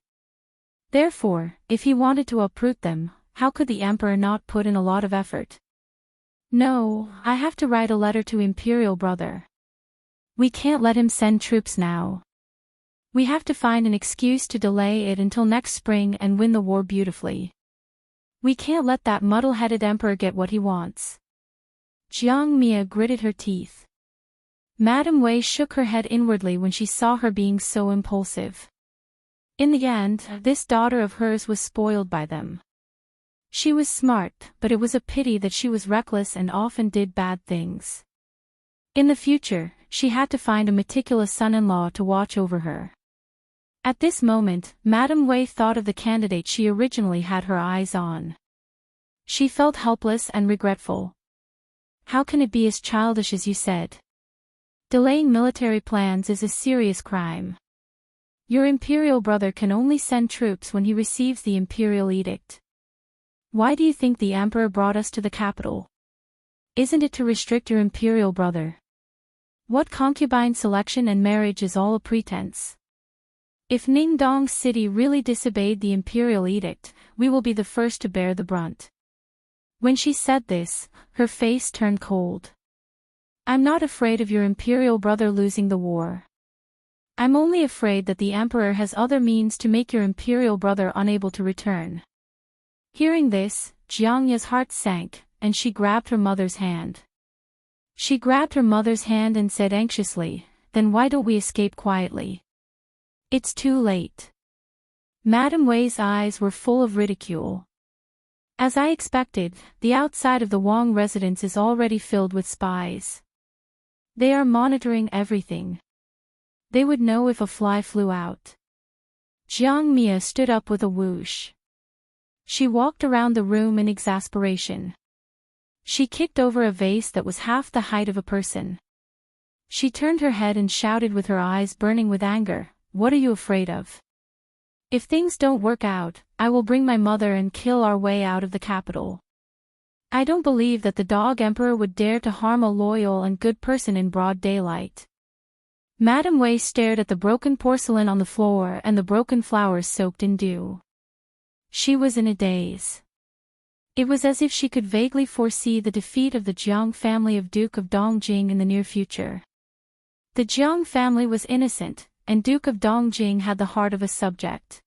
Therefore, if he wanted to uproot them, how could the emperor not put in a lot of effort? No, I have to write a letter to Imperial Brother. We can't let him send troops now. We have to find an excuse to delay it until next spring and win the war beautifully. We can't let that muddle-headed emperor get what he wants. Jiang Mia gritted her teeth. Madame Wei shook her head inwardly when she saw her being so impulsive. In the end, this daughter of hers was spoiled by them. She was smart, but it was a pity that she was reckless and often did bad things. In the future, she had to find a meticulous son-in-law to watch over her. At this moment, Madame Wei thought of the candidate she originally had her eyes on. She felt helpless and regretful. How can it be as childish as you said? Delaying military plans is a serious crime. Your imperial brother can only send troops when he receives the imperial edict. Why do you think the emperor brought us to the capital? Isn't it to restrict your imperial brother? What concubine selection and marriage is all a pretense? If Ningdong City really disobeyed the imperial edict, we will be the first to bear the brunt. When she said this, her face turned cold. I'm not afraid of your imperial brother losing the war. I'm only afraid that the emperor has other means to make your imperial brother unable to return. Hearing this, Jiang Ya's heart sank, and she grabbed her mother's hand. She grabbed her mother's hand and said anxiously, "Then why don't we escape quietly?" It's too late. Madame Wei's eyes were full of ridicule. As I expected, the outside of the Wang residence is already filled with spies. They are monitoring everything. They would know if a fly flew out. Jiang Mia stood up with a whoosh. She walked around the room in exasperation. She kicked over a vase that was half the height of a person. She turned her head and shouted with her eyes burning with anger, "What are you afraid of? If things don't work out, I will bring my mother and kill our way out of the capital. I don't believe that the dog emperor would dare to harm a loyal and good person in broad daylight." Madame Wei stared at the broken porcelain on the floor and the broken flowers soaked in dew. She was in a daze. It was as if she could vaguely foresee the defeat of the Jiang family of Duke of Dongjing in the near future. The Jiang family was innocent, and Duke of Dongjing had the heart of a subject.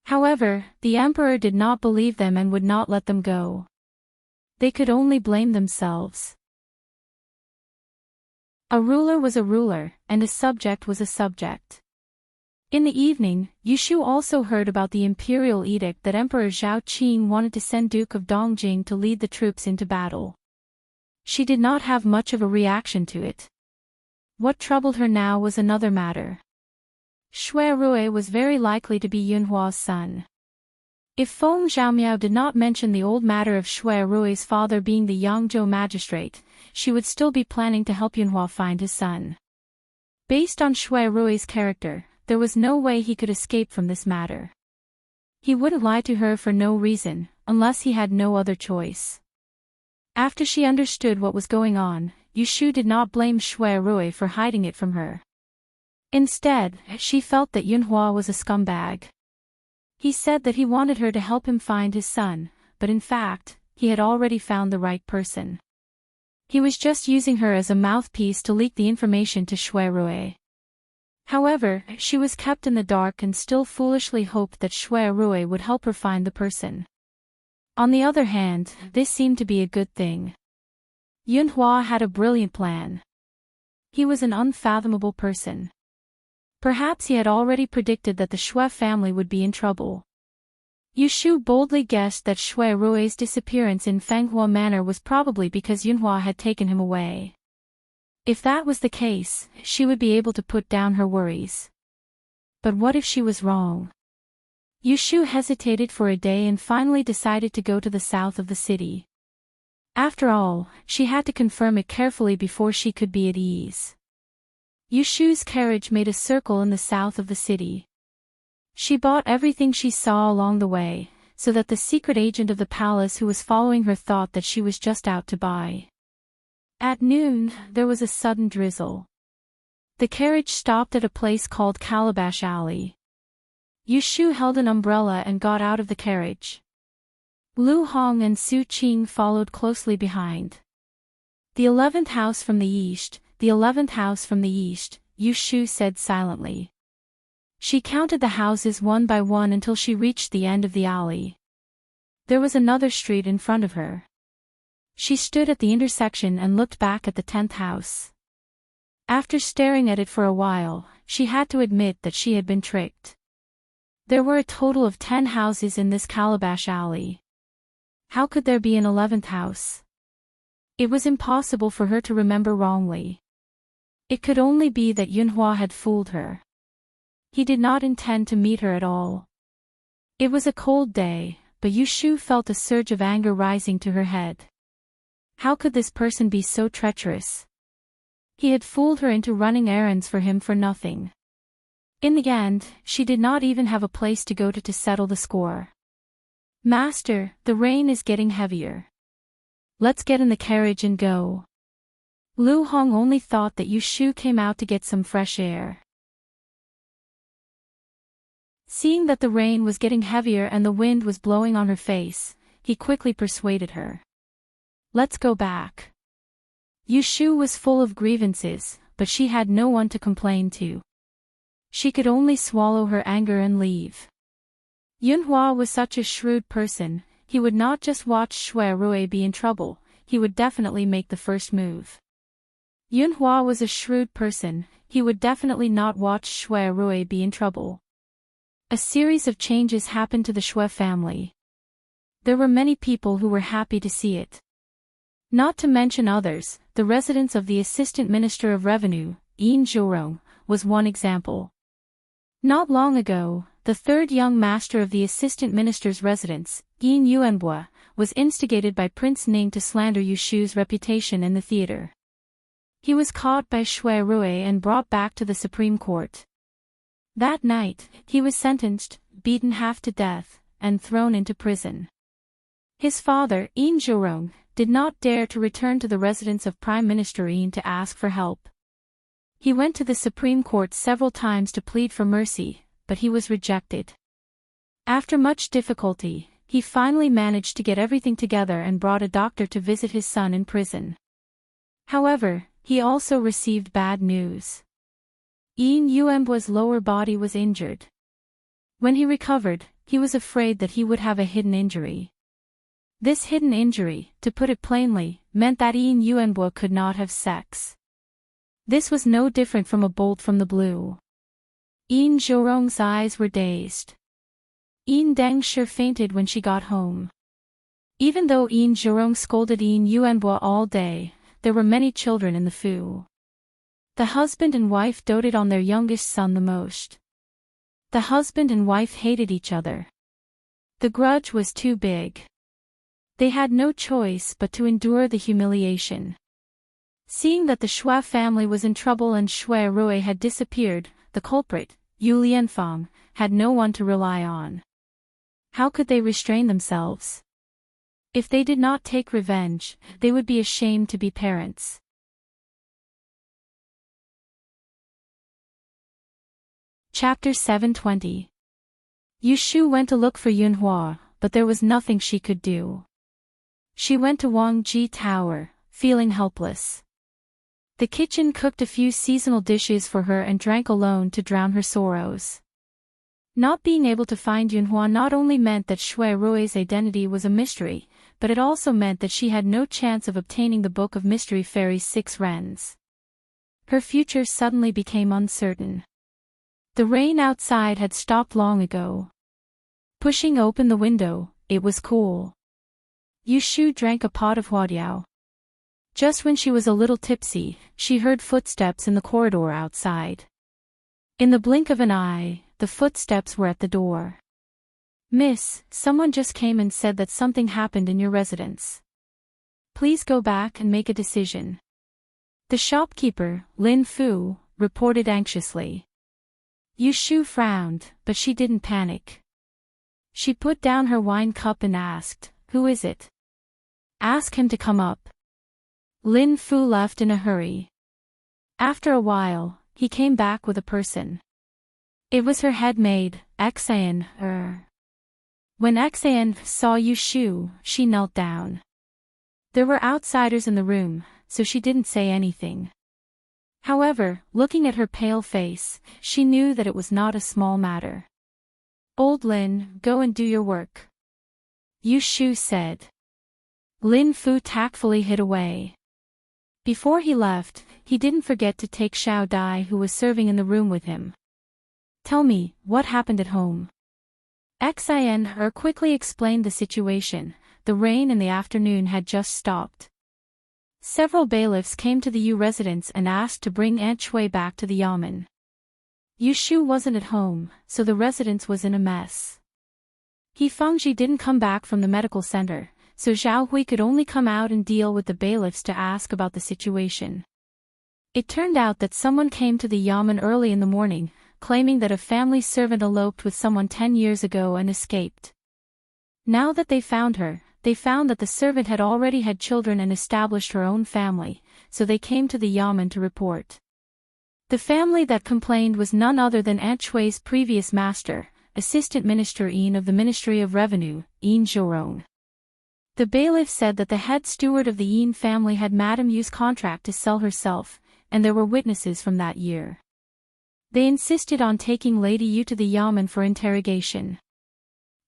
However, the emperor did not believe them and would not let them go. They could only blame themselves. A ruler was a ruler, and a subject was a subject. In the evening, Yushu also heard about the imperial edict that Emperor Zhao Qing wanted to send Duke of Dongjing to lead the troops into battle. She did not have much of a reaction to it. What troubled her now was another matter. Shui Rui was very likely to be Yunhua's son. If Feng Zhaomiao did not mention the old matter of Shui Rui's father being the Yangzhou magistrate, she would still be planning to help Yunhua find his son. Based on Shui Rui's character, there was no way he could escape from this matter. He wouldn't lie to her for no reason, unless he had no other choice. After she understood what was going on, Yushu did not blame Shui Rui for hiding it from her. Instead, she felt that Yunhua was a scumbag. He said that he wanted her to help him find his son, but in fact, he had already found the right person. He was just using her as a mouthpiece to leak the information to Shui Rui. However, she was kept in the dark and still foolishly hoped that Shui Rui would help her find the person. On the other hand, this seemed to be a good thing. Yunhua had a brilliant plan. He was an unfathomable person. Perhaps he had already predicted that the Shui family would be in trouble. Yushu boldly guessed that Shui Rui's disappearance in Fanghua Manor was probably because Yunhua had taken him away. If that was the case, she would be able to put down her worries. But what if she was wrong? Yushu hesitated for a day and finally decided to go to the south of the city. After all, she had to confirm it carefully before she could be at ease. Yushu's carriage made a circle in the south of the city. She bought everything she saw along the way, so that the secret agent of the palace who was following her thought that she was just out to buy. At noon, there was a sudden drizzle. The carriage stopped at a place called Calabash Alley. Yushu held an umbrella and got out of the carriage. Lu Hong and Su Qing followed closely behind. The 11th house from the east, the 11th house from the east, Yushu said silently. She counted the houses one by one until she reached the end of the alley. There was another street in front of her. She stood at the intersection and looked back at the 10th house. After staring at it for a while, she had to admit that she had been tricked. There were a total of 10 houses in this Calabash Alley. How could there be an 11th house? It was impossible for her to remember wrongly. It could only be that Yunhua had fooled her. He did not intend to meet her at all. It was a cold day, but Yushu felt a surge of anger rising to her head. How could this person be so treacherous? He had fooled her into running errands for him for nothing. In the end, she did not even have a place to go to settle the score. Master, the rain is getting heavier. Let's get in the carriage and go. Lu Hong only thought that Yushu came out to get some fresh air. Seeing that the rain was getting heavier and the wind was blowing on her face, he quickly persuaded her. Let's go back. Yushu was full of grievances, but she had no one to complain to. She could only swallow her anger and leave. Yunhua was such a shrewd person, he would not just watch Shui Rui be in trouble, he would definitely make the first move. Yunhua was a shrewd person, he would definitely not watch Shui Rui be in trouble. A series of changes happened to the Shui family. There were many people who were happy to see it. Not to mention others, the residence of the Assistant Minister of Revenue, Yin Zhurong, was one example. Not long ago, the third young master of the Assistant Minister's residence, Yin Yuanbua, was instigated by Prince Ning to slander Yushu's reputation in the theater. He was caught by Shui Rui and brought back to the Supreme Court. That night, he was sentenced, beaten half to death, and thrown into prison. His father, Yin Zhurong, did not dare to return to the residence of Prime Minister Yin to ask for help. He went to the Supreme Court several times to plead for mercy, but he was rejected. After much difficulty, he finally managed to get everything together and brought a doctor to visit his son in prison. However, he also received bad news. Yin Yuanbua's lower body was injured. When he recovered, he was afraid that he would have a hidden injury. This hidden injury, to put it plainly, meant that Yin Yuanbua could not have sex. This was no different from a bolt from the blue. Yin Zhurong's eyes were dazed. Yin Dengshi fainted when she got home. Even though Yin Zhurong scolded Yin Yuanbua all day, there were many children in the Fu. The husband and wife doted on their youngest son the most. The husband and wife hated each other. The grudge was too big. They had no choice but to endure the humiliation. Seeing that the Shui family was in trouble and Shui Rui had disappeared, the culprit, Yu Lianfang, had no one to rely on. How could they restrain themselves? If they did not take revenge, they would be ashamed to be parents. Chapter 720. Yushu went to look for Yunhua, but there was nothing she could do. She went to Wangji Tower, feeling helpless. The kitchen cooked a few seasonal dishes for her and drank alone to drown her sorrows. Not being able to find Yunhua not only meant that Shui Rui's identity was a mystery, but it also meant that she had no chance of obtaining the Book of Mystery Fairy's 6 rens. Her future suddenly became uncertain. The rain outside had stopped long ago. Pushing open the window, it was cool. Yushu drank a pot of huadiao. Just when she was a little tipsy, she heard footsteps in the corridor outside. In the blink of an eye, the footsteps were at the door. "Miss, someone just came and said that something happened in your residence. Please go back and make a decision." The shopkeeper, Lin Fu, reported anxiously. Yushu frowned, but she didn't panic. She put down her wine cup and asked, "Who is it?" "Ask him to come up." Lin Fu left in a hurry. After a while, he came back with a person. It was her head maid, Xan. When Xan saw Yu Shu, she knelt down. There were outsiders in the room, so she didn't say anything. However, looking at her pale face, she knew that it was not a small matter. "Old Lin, go and do your work," Yu Shu said. Lin Fu tactfully hid away. Before he left, he didn't forget to take Xiao Dai, who was serving in the room with him. "Tell me, what happened at home?" Xin quickly explained the situation. The rain in the afternoon had just stopped. Several bailiffs came to the Yu residence and asked to bring Aunt Shui back to the yamen. Yu Shu wasn't at home, so the residence was in a mess. He Fengji didn't come back from the medical center, so Zhao Hui could only come out and deal with the bailiffs to ask about the situation. It turned out that someone came to the yamen early in the morning, claiming that a family servant eloped with someone 10 years ago and escaped. Now that they found her, they found that the servant had already had children and established her own family, so they came to the yamen to report. The family that complained was none other than Aunt Shui's previous master, Assistant Minister Yin of the Ministry of Revenue, Yin Zhorong. The bailiff said that the head steward of the Yin family had Madame Yu's contract to sell herself, and there were witnesses from that year. They insisted on taking Lady Yu to the yamen for interrogation.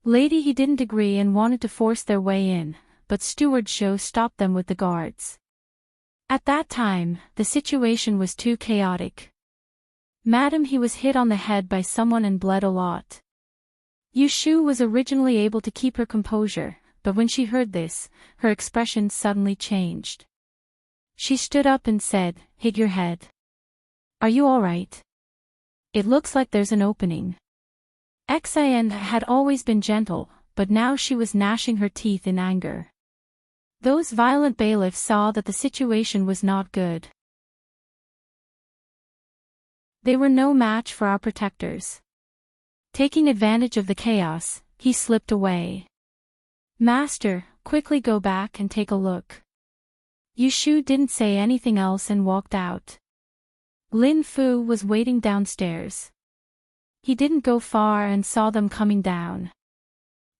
Lady He didn't agree and wanted to force their way in, but Steward Shou stopped them with the guards. At that time, the situation was too chaotic. Madam He was hit on the head by someone and bled a lot. Yu Shu was originally able to keep her composure, but when she heard this, her expression suddenly changed. She stood up and said, "Hit your head. Are you all right? It looks like there's an opening." Xin had always been gentle, but now she was gnashing her teeth in anger. Those violent bailiffs saw that the situation was not good. They were no match for our protectors. Taking advantage of the chaos, he slipped away. "Master, quickly go back and take a look." Yu Shu didn't say anything else and walked out. Lin Fu was waiting downstairs. He didn't go far and saw them coming down.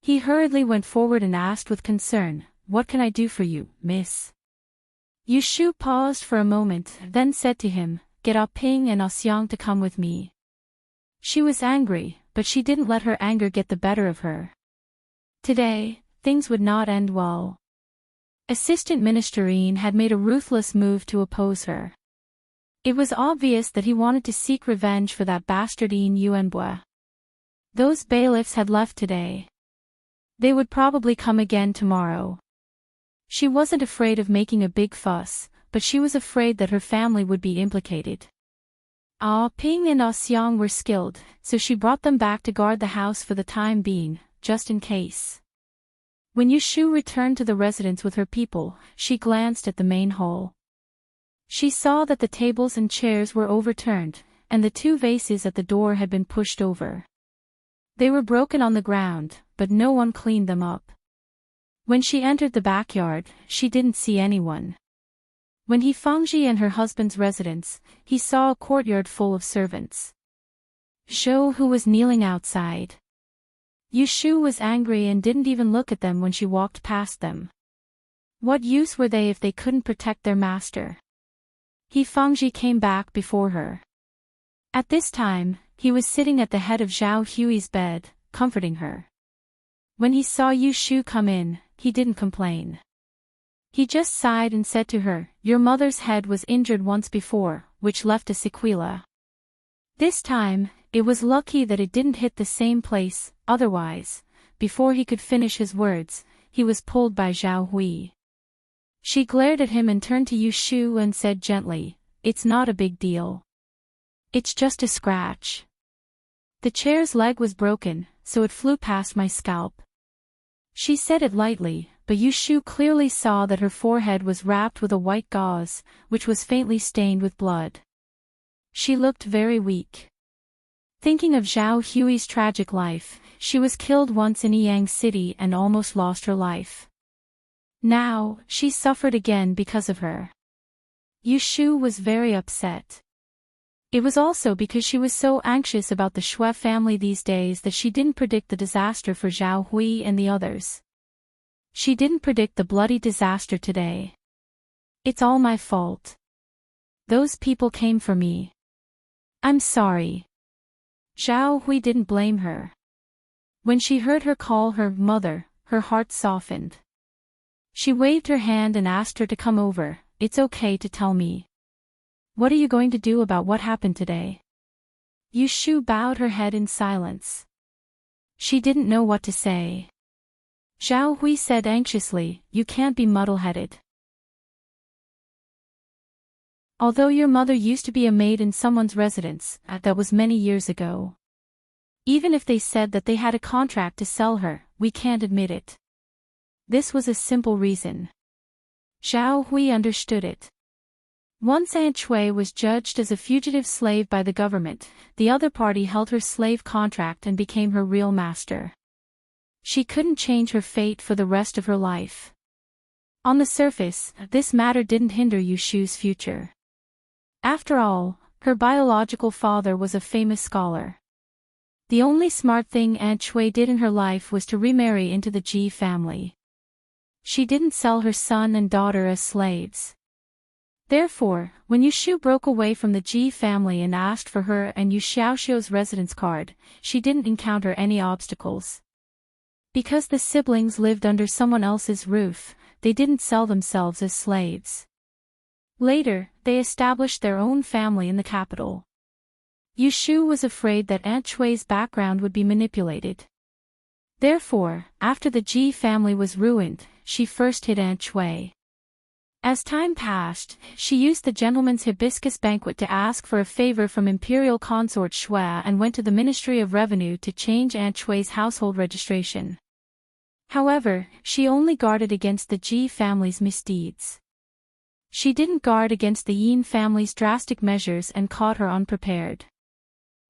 He hurriedly went forward and asked with concern, "What can I do for you, miss?" Yu Shu paused for a moment, then said to him, "Get up Ping and Xiang to come with me." She was angry, but she didn't let her anger get the better of her. Today, things would not end well. Assistant Minister Yin had made a ruthless move to oppose her. It was obvious that he wanted to seek revenge for that bastard Yin Yuanbua. Those bailiffs had left today. They would probably come again tomorrow. She wasn't afraid of making a big fuss, but she was afraid that her family would be implicated. Ping and Xiang were skilled, so she brought them back to guard the house for the time being, just in case. When Yu Shu returned to the residence with her people, she glanced at the main hall. She saw that the tables and chairs were overturned, and the 2 vases at the door had been pushed over. They were broken on the ground, but no one cleaned them up. When she entered the backyard, she didn't see anyone. When he Fengji and her husband's residence, he saw a courtyard full of servants. Zhou who was kneeling outside. Yu Shu was angry and didn't even look at them when she walked past them. What use were they if they couldn't protect their master? He Fengji came back before her. At this time, he was sitting at the head of Zhao Hui's bed, comforting her. When he saw Yu Shu come in, he didn't complain. He just sighed and said to her, "Your mother's head was injured once before, which left a sequela. This time, it was lucky that it didn't hit the same place, otherwise," before he could finish his words, he was pulled by Zhao Hui. She glared at him and turned to Yu Shu and said gently, "It's not a big deal. It's just a scratch. The chair's leg was broken, so it flew past my scalp." She said it lightly, but Yu Shu clearly saw that her forehead was wrapped with a white gauze, which was faintly stained with blood. She looked very weak. Thinking of Zhao Hui's tragic life, she was killed once in Yang City and almost lost her life. Now, she suffered again because of her. Yu Shu was very upset. It was also because she was so anxious about the Shui family these days that she didn't predict the disaster for Zhao Hui and the others. She didn't predict the bloody disaster today. It's all my fault. Those people came for me. I'm sorry. Zhao Hui didn't blame her. When she heard her call her mother, her heart softened. She waved her hand and asked her to come over. It's okay to tell me. What are you going to do about what happened today? Yu Shu bowed her head in silence. She didn't know what to say. Zhao Hui said anxiously, you can't be muddle-headed. Although your mother used to be a maid in someone's residence, that was many years ago. Even if they said that they had a contract to sell her, we can't admit it. This was a simple reason. Zhao Hui understood it. Once Aunt Shui was judged as a fugitive slave by the government, the other party held her slave contract and became her real master. She couldn't change her fate for the rest of her life. On the surface, this matter didn't hinder Yu Shu's future. After all, her biological father was a famous scholar. The only smart thing Aunt Shui did in her life was to remarry into the Ji family. She didn't sell her son and daughter as slaves. Therefore, when Yu Shu broke away from the Ji family and asked for her and Yu Xiaoxiu's residence card, she didn't encounter any obstacles. Because the siblings lived under someone else's roof, they didn't sell themselves as slaves. Later, they established their own family in the capital. Yu Shu was afraid that Aunt Shui's background would be manipulated. Therefore, after the Ji family was ruined, she first hid Aunt Shui. As time passed, she used the gentleman's hibiscus banquet to ask for a favor from Imperial Consort Shui and went to the Ministry of Revenue to change Aunt Shui's household registration. However, she only guarded against the Ji family's misdeeds. She didn't guard against the Yin family's drastic measures and caught her unprepared.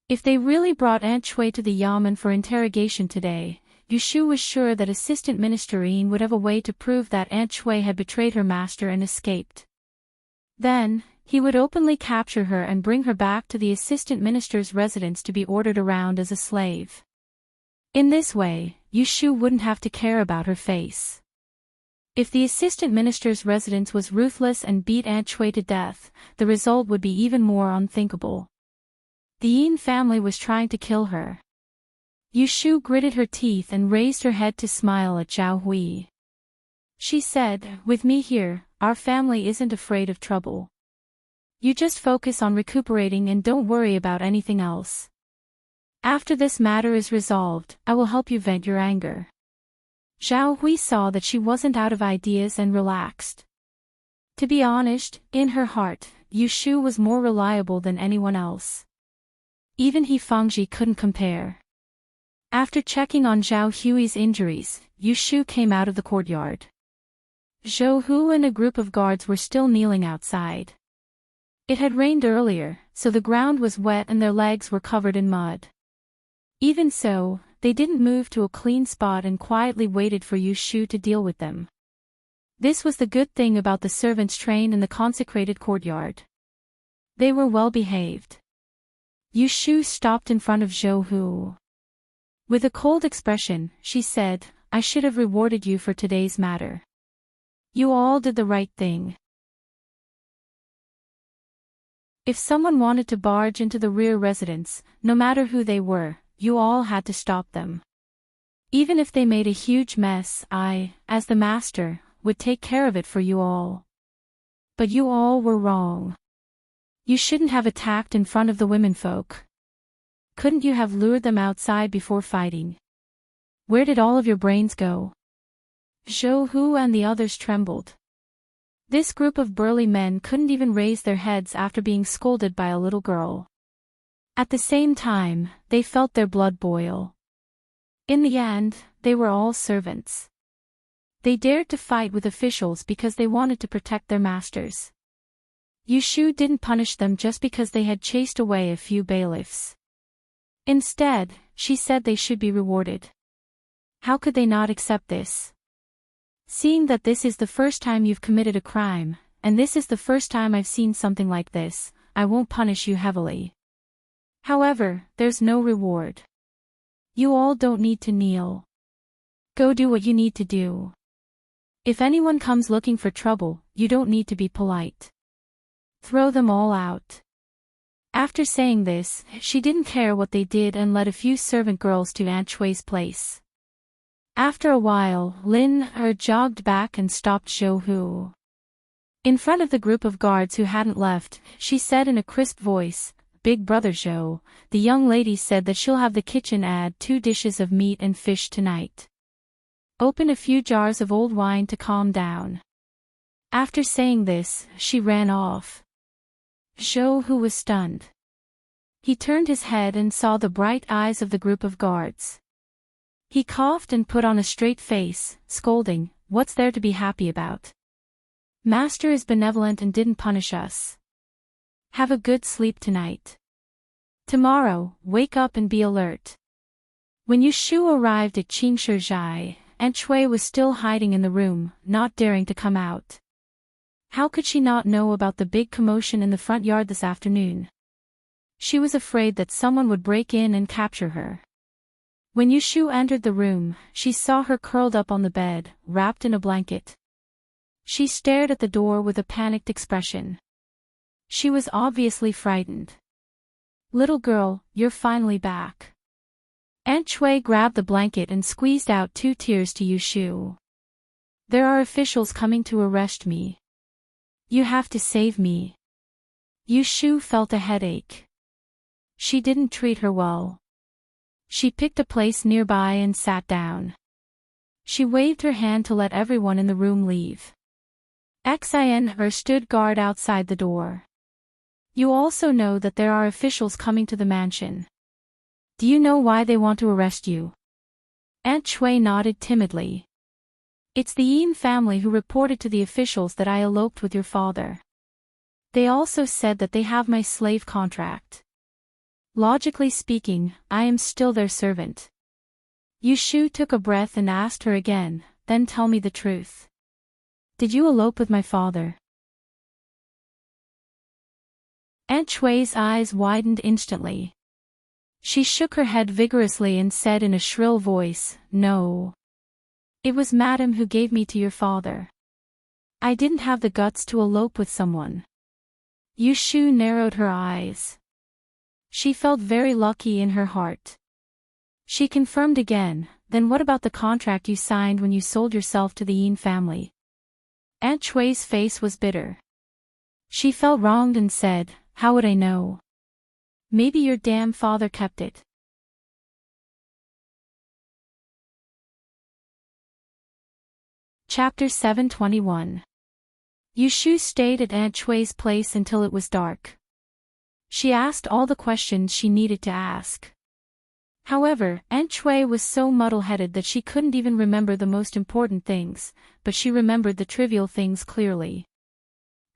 If they really brought Aunt Shui to the Yamen for interrogation today, Yu Shu was sure that Assistant Minister Yin would have a way to prove that Aunt Shui had betrayed her master and escaped. Then, he would openly capture her and bring her back to the Assistant Minister's residence to be ordered around as a slave. In this way, Yu Shu wouldn't have to care about her face. If the Assistant Minister's residence was ruthless and beat Aunt Shui to death, the result would be even more unthinkable. The Yin family was trying to kill her. Yu Shu gritted her teeth and raised her head to smile at Zhao Hui. She said, with me here, our family isn't afraid of trouble. You just focus on recuperating and don't worry about anything else. After this matter is resolved, I will help you vent your anger. Zhao Hui saw that she wasn't out of ideas and relaxed. To be honest, in her heart, Yu Shu was more reliable than anyone else. Even He Fangji couldn't compare. After checking on Zhao Hui's injuries, Yu Shu came out of the courtyard. Zhou Hu and a group of guards were still kneeling outside. It had rained earlier, so the ground was wet and their legs were covered in mud. Even so, they didn't move to a clean spot and quietly waited for Yu Shu to deal with them. This was the good thing about the servants trained in the consecrated courtyard. They were well behaved. Yu Shu stopped in front of Zhou Hu. With a cold expression, she said, I should have rewarded you for today's matter. You all did the right thing. If someone wanted to barge into the rear residence, no matter who they were, you all had to stop them. Even if they made a huge mess, I, as the master, would take care of it for you all. But you all were wrong. You shouldn't have attacked in front of the womenfolk. Couldn't you have lured them outside before fighting? Where did all of your brains go? Zhou Hu and the others trembled. This group of burly men couldn't even raise their heads after being scolded by a little girl. At the same time, they felt their blood boil. In the end, they were all servants. They dared to fight with officials because they wanted to protect their masters. Yu Shu didn't punish them just because they had chased away a few bailiffs. Instead, she said they should be rewarded. How could they not accept this? Seeing that this is the first time you've committed a crime, and this is the first time I've seen something like this, I won't punish you heavily. However, there's no reward. You all don't need to kneel. Go do what you need to do. If anyone comes looking for trouble, you don't need to be polite. Throw them all out." After saying this, she didn't care what they did and led a few servant girls to Aunt Shui's place. After a while, Lin jogged back and stopped Zhou Hu. In front of the group of guards who hadn't left, she said in a crisp voice, "Big brother Zhou, the young lady said that she'll have the kitchen add 2 dishes of meat and fish tonight. Open a few jars of old wine to calm down." After saying this, she ran off. Zhou Hu was stunned. He turned his head and saw the bright eyes of the group of guards. He coughed and put on a straight face, scolding, "What's there to be happy about? Master is benevolent and didn't punish us. Have a good sleep tonight. Tomorrow, wake up and be alert." When Yushu arrived at Qingshizhai, Aunt Shui was still hiding in the room, not daring to come out. How could she not know about the big commotion in the front yard this afternoon? She was afraid that someone would break in and capture her. When Yushu entered the room, she saw her curled up on the bed, wrapped in a blanket. She stared at the door with a panicked expression. She was obviously frightened. "Little girl, you're finally back." Aunt Shui grabbed the blanket and squeezed out 2 tears to Yushu. "There are officials coming to arrest me. You have to save me." Yushu felt a headache. She didn't treat her well. She picked a place nearby and sat down. She waved her hand to let everyone in the room leave. Xin stood guard outside the door. "You also know that there are officials coming to the mansion. Do you know why they want to arrest you?" Aunt Shui nodded timidly. "It's the Yin family who reported to the officials that I eloped with your father. They also said that they have my slave contract. Logically speaking, I am still their servant." Yushu took a breath and asked her again, "Then tell me the truth. Did you elope with my father?" Aunt Shui's eyes widened instantly. She shook her head vigorously and said in a shrill voice, "No. It was Madam who gave me to your father. I didn't have the guts to elope with someone." Yushu narrowed her eyes. She felt very lucky in her heart. She confirmed again, "Then what about the contract you signed when you sold yourself to the Yin family?" Aunt Shui's face was bitter. She felt wronged and said, "How would I know? Maybe your damn father kept it." Chapter 721. Yushu stayed at Aunt Shui's place until it was dark. She asked all the questions she needed to ask. However, Aunt Shui was so muddle-headed that she couldn't even remember the most important things, but she remembered the trivial things clearly.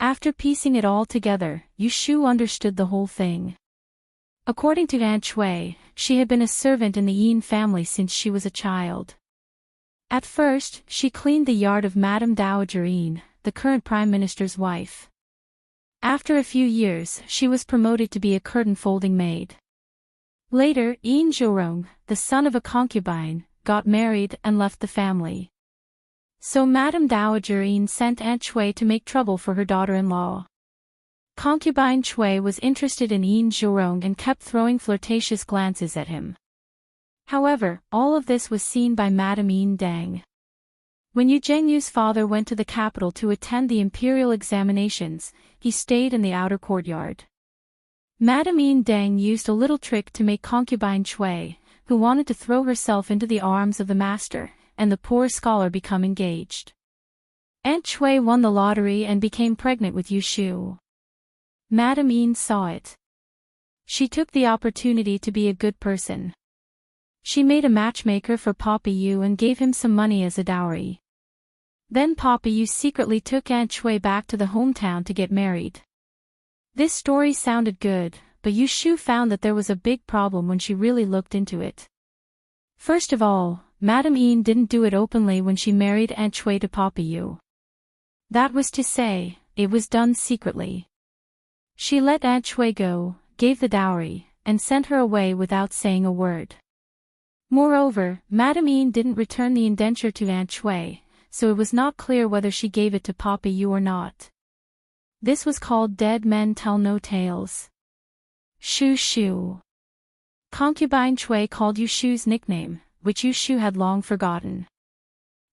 After piecing it all together, Yushu understood the whole thing. According to Aunt Shui, she had been a servant in the Yin family since she was a child. At first, she cleaned the yard of Madame Dowager Yin, the current Prime Minister's wife. After a few years, she was promoted to be a curtain-folding maid. Later, Yin Zhurong, the son of a concubine, got married and left the family. So Madame Dowager Yin sent Aunt Shui to make trouble for her daughter-in-law. Concubine Shui was interested in Yin Zhurong and kept throwing flirtatious glances at him. However, all of this was seen by Madame Yin Dang. When Yu Zhengyu's father went to the capital to attend the imperial examinations, he stayed in the outer courtyard. Madame Yin Dang used a little trick to make concubine Shui, who wanted to throw herself into the arms of the master, and the poor scholar become engaged. Aunt Shui won the lottery and became pregnant with Yushu. Madame Yin saw it. She took the opportunity to be a good person. She made a matchmaker for Papa Yu and gave him some money as a dowry. Then Papa Yu secretly took Aunt Shui back to the hometown to get married. This story sounded good, but Yushu found that there was a big problem when she really looked into it. First of all, Madame Yin didn't do it openly when she married Aunt Shui to Papa Yu. That was to say, it was done secretly. She let Aunt Shui go, gave the dowry, and sent her away without saying a word. Moreover, Madame Yin didn't return the indenture to Aunt Shui, so it was not clear whether she gave it to Papa Yu or not. This was called Dead Men Tell No Tales. Shu Shu. Concubine Shui called Yu Shu's nickname, which Yu Shu had long forgotten.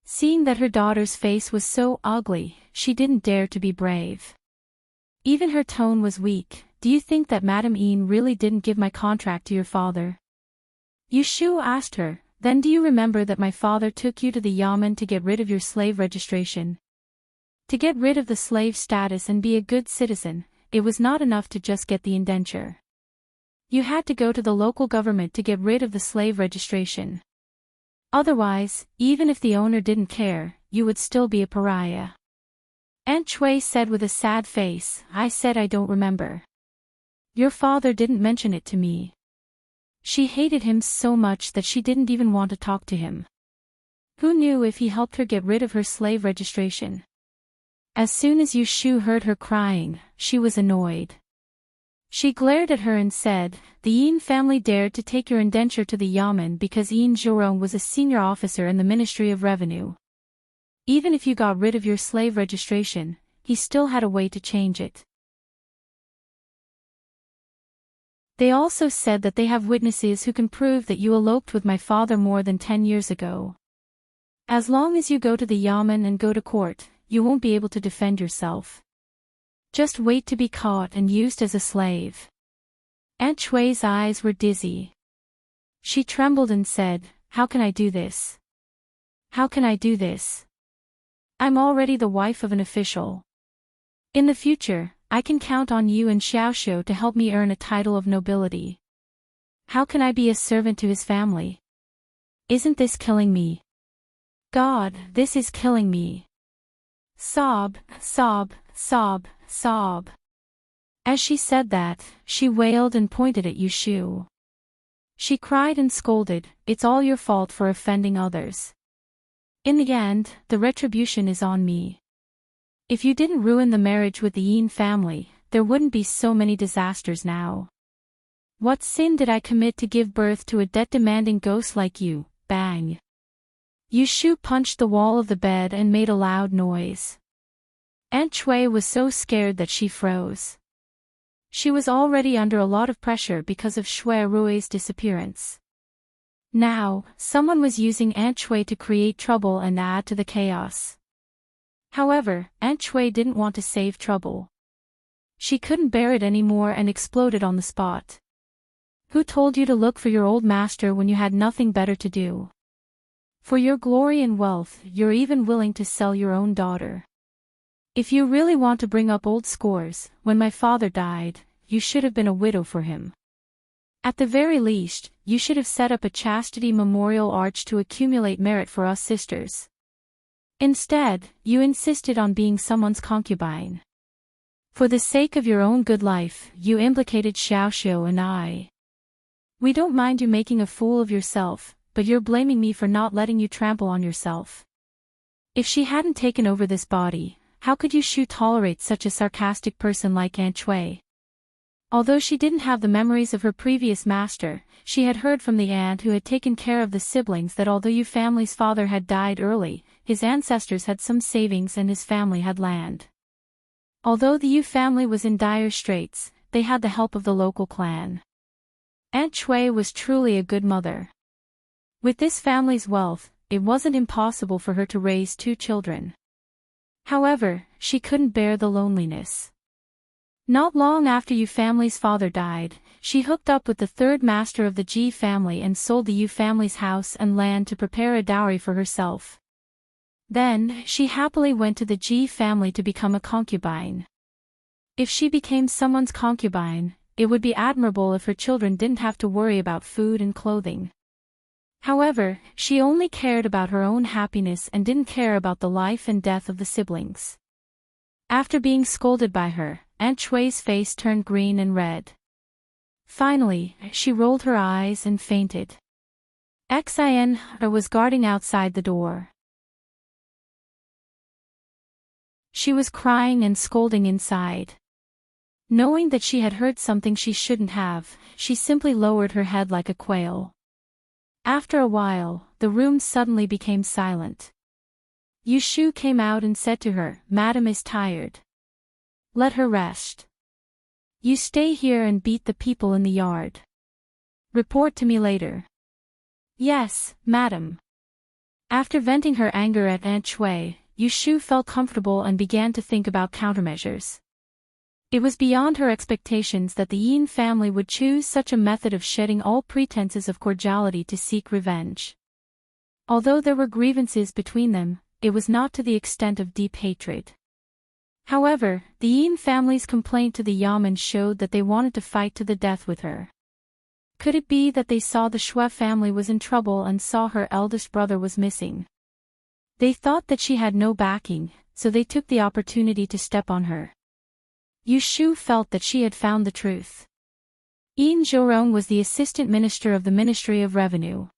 Seeing that her daughter's face was so ugly, she didn't dare to be brave. Even her tone was weak. Do you think that Madame Yin really didn't give my contract to your father? Yu Shu asked her, then do you remember that my father took you to the Yamen to get rid of your slave registration? To get rid of the slave status and be a good citizen, it was not enough to just get the indenture. You had to go to the local government to get rid of the slave registration. Otherwise, even if the owner didn't care, you would still be a pariah. Aunt Shui said with a sad face, I said I don't remember. Your father didn't mention it to me. She hated him so much that she didn't even want to talk to him. Who knew if he helped her get rid of her slave registration? As soon as Yu Shu heard her crying, she was annoyed. She glared at her and said, the Yin family dared to take your indenture to the Yamen because Yin Zhurong was a senior officer in the Ministry of Revenue. Even if you got rid of your slave registration, he still had a way to change it. They also said that they have witnesses who can prove that you eloped with my father more than 10 years ago. As long as you go to the Yamen and go to court, you won't be able to defend yourself. Just wait to be caught and used as a slave. Aunt Shui's eyes were dizzy. She trembled and said, how can I do this? How can I do this? I'm already the wife of an official. In the future, I can count on you and Xiaoxiu to help me earn a title of nobility. How can I be a servant to his family? Isn't this killing me? God, this is killing me. Sob, sob, sob, sob. As she said that, she wailed and pointed at Yu Shu. She cried and scolded, it's all your fault for offending others. In the end, the retribution is on me. If you didn't ruin the marriage with the Yin family, there wouldn't be so many disasters now. What sin did I commit to give birth to a debt-demanding ghost like you? Bang. Yu Shu punched the wall of the bed and made a loud noise. Aunt Shui was so scared that she froze. She was already under a lot of pressure because of Shui Rui's disappearance. Now, someone was using Aunt Shui to create trouble and add to the chaos. However, Aunt Shui didn't want to save trouble. She couldn't bear it anymore and exploded on the spot. Who told you to look for your old master when you had nothing better to do? For your glory and wealth, you're even willing to sell your own daughter. If you really want to bring up old scores, when my father died, you should have been a widow for him. At the very least, you should have set up a chastity memorial arch to accumulate merit for us sisters. Instead, you insisted on being someone's concubine. For the sake of your own good life, you implicated Xiaoxiu and I. We don't mind you making a fool of yourself, but you're blaming me for not letting you trample on yourself. If she hadn't taken over this body, how could Yu Shu tolerate such a sarcastic person like Aunt Shui? Although she didn't have the memories of her previous master, she had heard from the aunt who had taken care of the siblings that although Yu family's father had died early, his ancestors had some savings and his family had land. Although the Yu family was in dire straits, they had the help of the local clan. Aunt Shui was truly a good mother. With this family's wealth, it wasn't impossible for her to raise 2 children. However, she couldn't bear the loneliness. Not long after Yu family's father died, she hooked up with the 3rd master of the Ji family and sold the Yu family's house and land to prepare a dowry for herself. Then, she happily went to the Ji family to become a concubine. If she became someone's concubine, it would be admirable if her children didn't have to worry about food and clothing. However, she only cared about her own happiness and didn't care about the life and death of the siblings. After being scolded by her, Aunt Shui's face turned green and red. Finally, she rolled her eyes and fainted. Xin was guarding outside the door. She was crying and scolding inside. Knowing that she had heard something she shouldn't have, she simply lowered her head like a quail. After a while, the room suddenly became silent. Yushu came out and said to her, "Madam is tired. Let her rest. You stay here and beat the people in the yard. Report to me later." "Yes, madam." After venting her anger at Aunt Shui, Yushu felt comfortable and began to think about countermeasures. It was beyond her expectations that the Yin family would choose such a method of shedding all pretenses of cordiality to seek revenge. Although there were grievances between them, it was not to the extent of deep hatred. However, the Yin family's complaint to the Yamen showed that they wanted to fight to the death with her. Could it be that they saw the Shui family was in trouble and saw her eldest brother was missing? They thought that she had no backing, so they took the opportunity to step on her. Yushu felt that she had found the truth. Yin Zhorong was the assistant minister of the Ministry of Revenue.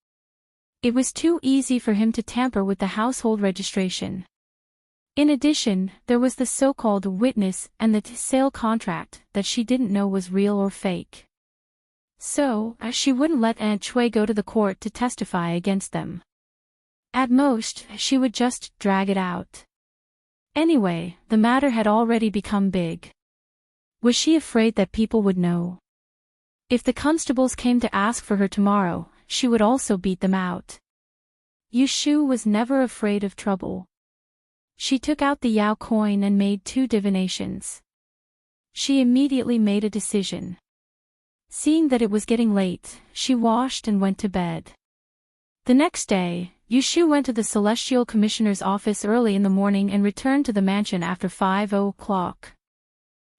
It was too easy for him to tamper with the household registration. In addition, there was the so-called witness and the sale contract that she didn't know was real or fake. So, she wouldn't let Aunt Shui go to the court to testify against them. At most, she would just drag it out. Anyway, the matter had already become big. Was she afraid that people would know? If the constables came to ask for her tomorrow, she would also beat them out. Yushu was never afraid of trouble. She took out the Yao coin and made 2 divinations. She immediately made a decision. Seeing that it was getting late, she washed and went to bed. The next day, Yushu went to the Celestial Commissioner's office early in the morning and returned to the mansion after 5 o'clock.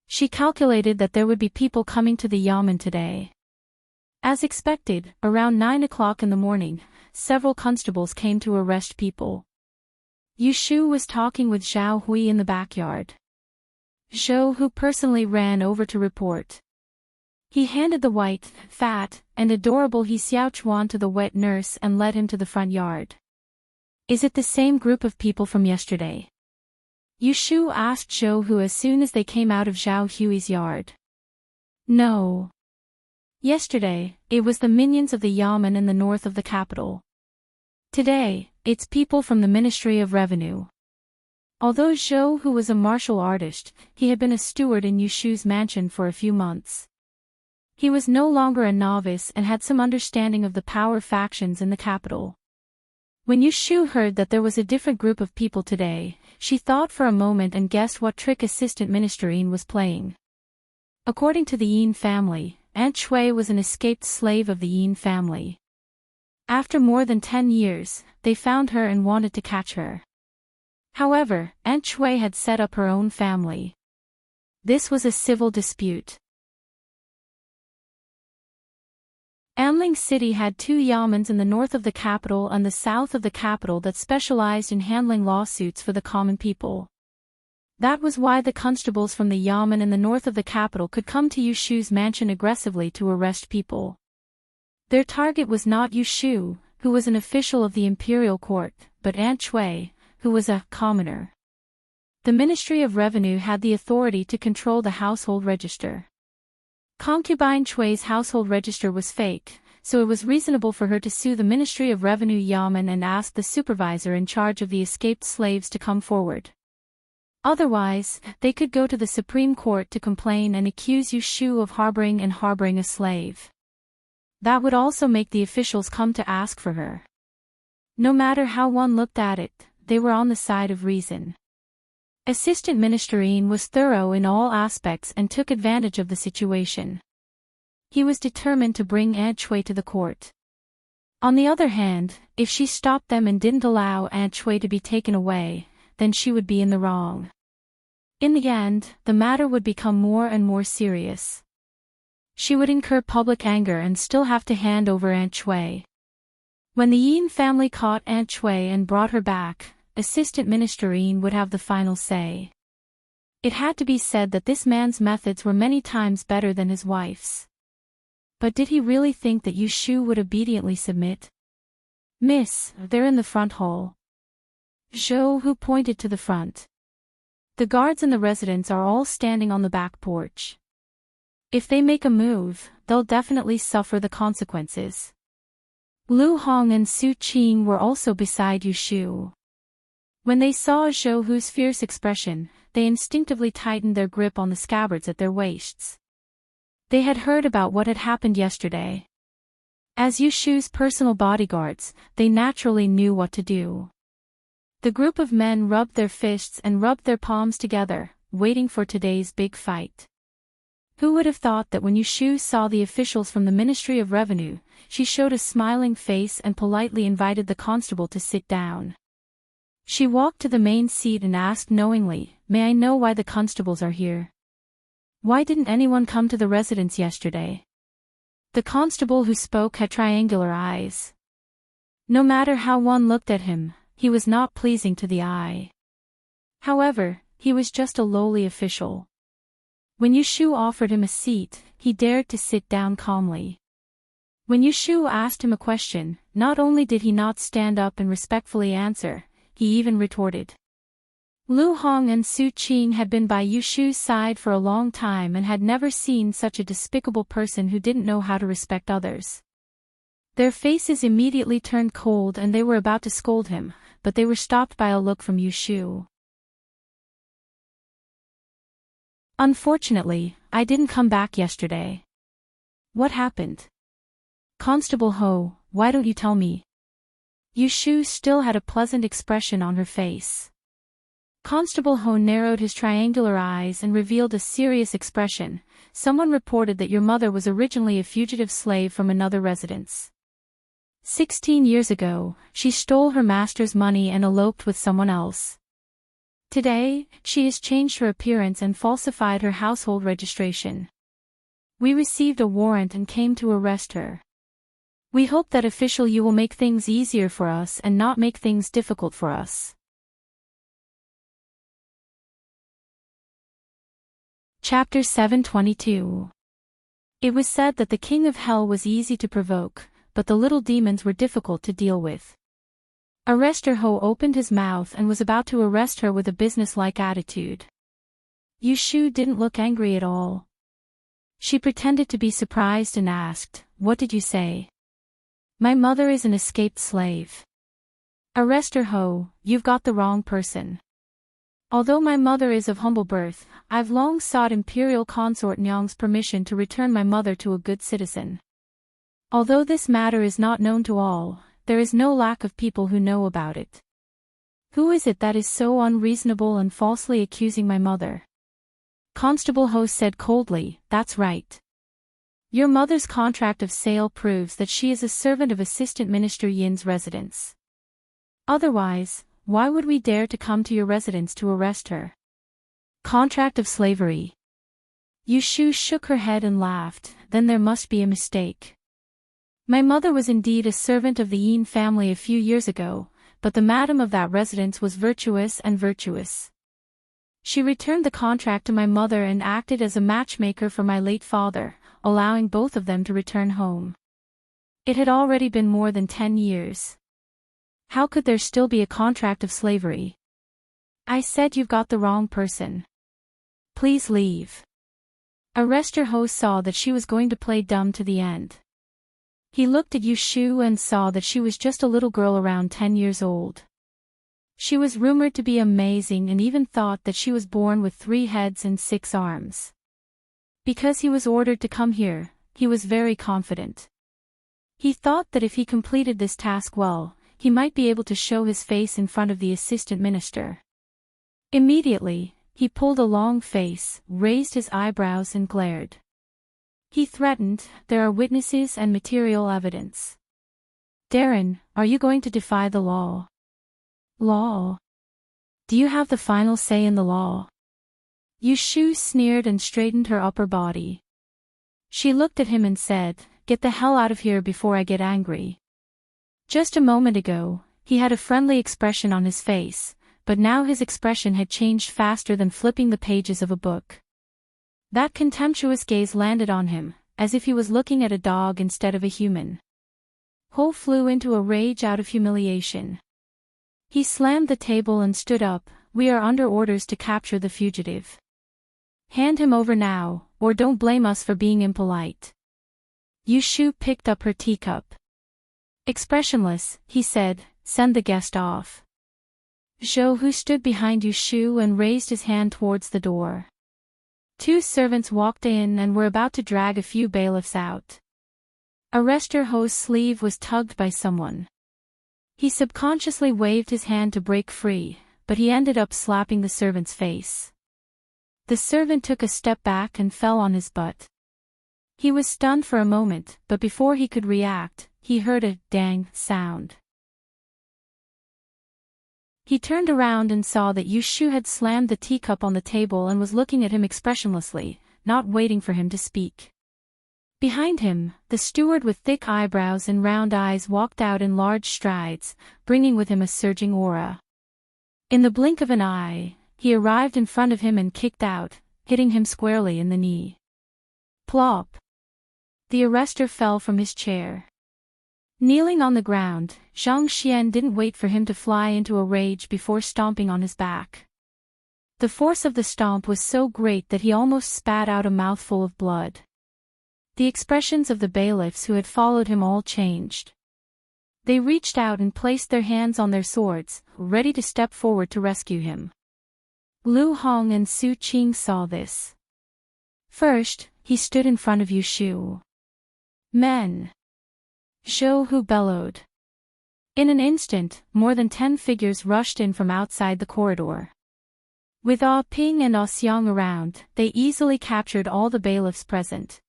She calculated that there would be people coming to the Yamen today. As expected, around 9 o'clock in the morning, several constables came to arrest people. Yushu was talking with Zhao Hui in the backyard. Zhou Hu personally ran over to report. He handed the white, fat, and adorable He Xiaochuan to the wet nurse and led him to the front yard. "Is it the same group of people from yesterday?" Yushu asked Zhou Hu as soon as they came out of Zhao Hui's yard. "No. Yesterday, it was the minions of the Yamen in the north of the capital. Today, it's people from the Ministry of Revenue." Although Zhou Hu was a martial artist, he had been a steward in Yushu's mansion for a few months. He was no longer a novice and had some understanding of the power factions in the capital. When Yushu heard that there was a different group of people today, she thought for a moment and guessed what trick Assistant Minister Yin was playing. According to the Yin family, Aunt Shui was an escaped slave of the Yin family. After more than 10 years, they found her and wanted to catch her. However, Aunt Shui had set up her own family. This was a civil dispute. Anling City had 2 yamens in the north of the capital and the south of the capital that specialized in handling lawsuits for the common people. That was why the constables from the yamen in the north of the capital could come to Yushu's mansion aggressively to arrest people. Their target was not Yushu, who was an official of the imperial court, but Aunt Shui, who was a commoner. The Ministry of Revenue had the authority to control the household register. Concubine Chui's household register was fake, so it was reasonable for her to sue the Ministry of Revenue Yamen and ask the supervisor in charge of the escaped slaves to come forward. Otherwise, they could go to the Supreme Court to complain and accuse Yushu of harboring a slave. That would also make the officials come to ask for her. No matter how one looked at it, they were on the side of reason. Assistant Minister Yin was thorough in all aspects and took advantage of the situation. He was determined to bring Aunt Shui to the court. On the other hand, if she stopped them and didn't allow Aunt Shui to be taken away, then she would be in the wrong. In the end, the matter would become more and more serious. She would incur public anger and still have to hand over Aunt Shui. When the Yin family caught Aunt Shui and brought her back, Assistant Minister Yin would have the final say. It had to be said that this man's methods were many times better than his wife's. But did he really think that Yushu would obediently submit? "Miss, they're in the front hall." Zhou Hu pointed to the front. "The guards and the residents are all standing on the back porch. If they make a move, they'll definitely suffer the consequences. Lu Hong and Su Qing were also beside Yu Shu. When they saw Zhou Hu's fierce expression, they instinctively tightened their grip on the scabbards at their waists. They had heard about what had happened yesterday. As Yu Shu's personal bodyguards, they naturally knew what to do. The group of men rubbed their fists and rubbed their palms together, waiting for today's big fight. Who would have thought that when Yu Shu saw the officials from the Ministry of Revenue, she showed a smiling face and politely invited the constable to sit down. She walked to the main seat and asked knowingly, "May I know why the constables are here? Why didn't anyone come to the residence yesterday?" The constable who spoke had triangular eyes. No matter how one looked at him, he was not pleasing to the eye. However, he was just a lowly official. When Yu Shu offered him a seat, he dared to sit down calmly. When Yu Shu asked him a question, not only did he not stand up and respectfully answer, he even retorted. Lu Hong and Su Qing had been by Yu Shu's side for a long time and had never seen such a despicable person who didn't know how to respect others. Their faces immediately turned cold and they were about to scold him, but they were stopped by a look from Yu Shu. "Unfortunately, I didn't come back yesterday." "What happened?" "Constable Ho, why don't you tell me?" Yu Shu still had a pleasant expression on her face. Constable Ho narrowed his triangular eyes and revealed a serious expression. "Someone reported that your mother was originally a fugitive slave from another residence. 16 years ago, she stole her master's money and eloped with someone else. Today, she has changed her appearance and falsified her household registration. We received a warrant and came to arrest her. We hope that official you will make things easier for us and not make things difficult for us." Chapter 722. It was said that the king of hell was easy to provoke, but the little demons were difficult to deal with. Arrester Ho opened his mouth and was about to arrest her with a business-like attitude. Yu Shu didn't look angry at all. She pretended to be surprised and asked, "What did you say?" "My mother is an escaped slave." "Arrester Ho, you've got the wrong person. Although my mother is of humble birth, I've long sought Imperial Consort Nyang's permission to return my mother to a good citizen. Although this matter is not known to all, there is no lack of people who know about it. Who is it that is so unreasonable and falsely accusing my mother?" Constable Ho said coldly, "That's right. Your mother's contract of sale proves that she is a servant of Assistant Minister Yin's residence. Otherwise, why would we dare to come to your residence to arrest her?" "Contract of slavery." Yu Shu shook her head and laughed, "Then there must be a mistake. My mother was indeed a servant of the Yin family a few years ago, but the madam of that residence was virtuous and virtuous. She returned the contract to my mother and acted as a matchmaker for my late father, allowing both of them to return home. It had already been more than 10 years. How could there still be a contract of slavery?" "I said you've got the wrong person. Please leave." Arrester Ho saw that she was going to play dumb to the end. He looked at Yu Shu and saw that she was just a little girl around 10 years old. She was rumored to be amazing and even thought that she was born with 3 heads and 6 arms. Because he was ordered to come here, he was very confident. He thought that if he completed this task well, he might be able to show his face in front of the assistant minister. Immediately, he pulled a long face, raised his eyebrows and glared. He threatened, "There are witnesses and material evidence. Darren, are you going to defy the law?" "Law? Do you have the final say in the law?" Yu Shu sneered and straightened her upper body. She looked at him and said, "Get the hell out of here before I get angry." Just a moment ago, he had a friendly expression on his face, but now his expression had changed faster than flipping the pages of a book. That contemptuous gaze landed on him, as if he was looking at a dog instead of a human. Ho flew into a rage out of humiliation. He slammed the table and stood up. "We are under orders to capture the fugitive. Hand him over now, or don't blame us for being impolite. Yushu picked up her teacup. Expressionless, he said, send the guest off. Zhou, who stood behind Yushu and raised his hand towards the door. Two servants walked in and were about to drag a few bailiffs out. Arrestor Ho's sleeve was tugged by someone. He subconsciously waved his hand to break free, but he ended up slapping the servant's face. The servant took a step back and fell on his butt. He was stunned for a moment, but before he could react, he heard a dang sound. He turned around and saw that Yushu had slammed the teacup on the table and was looking at him expressionlessly, not waiting for him to speak. Behind him, the steward with thick eyebrows and round eyes walked out in large strides, bringing with him a surging aura. In the blink of an eye, he arrived in front of him and kicked out, hitting him squarely in the knee. Plop! The arrestor fell from his chair. Kneeling on the ground, Zhang Xian didn't wait for him to fly into a rage before stomping on his back. The force of the stomp was so great that he almost spat out a mouthful of blood. The expressions of the bailiffs who had followed him all changed. They reached out and placed their hands on their swords, ready to step forward to rescue him. Lu Hong and Su Qing saw this. First, he stood in front of Yushu. Men! Zhou Hu bellowed. In an instant, more than 10 figures rushed in from outside the corridor. With Ah Ping and Ah Xiang around, they easily captured all the bailiffs present.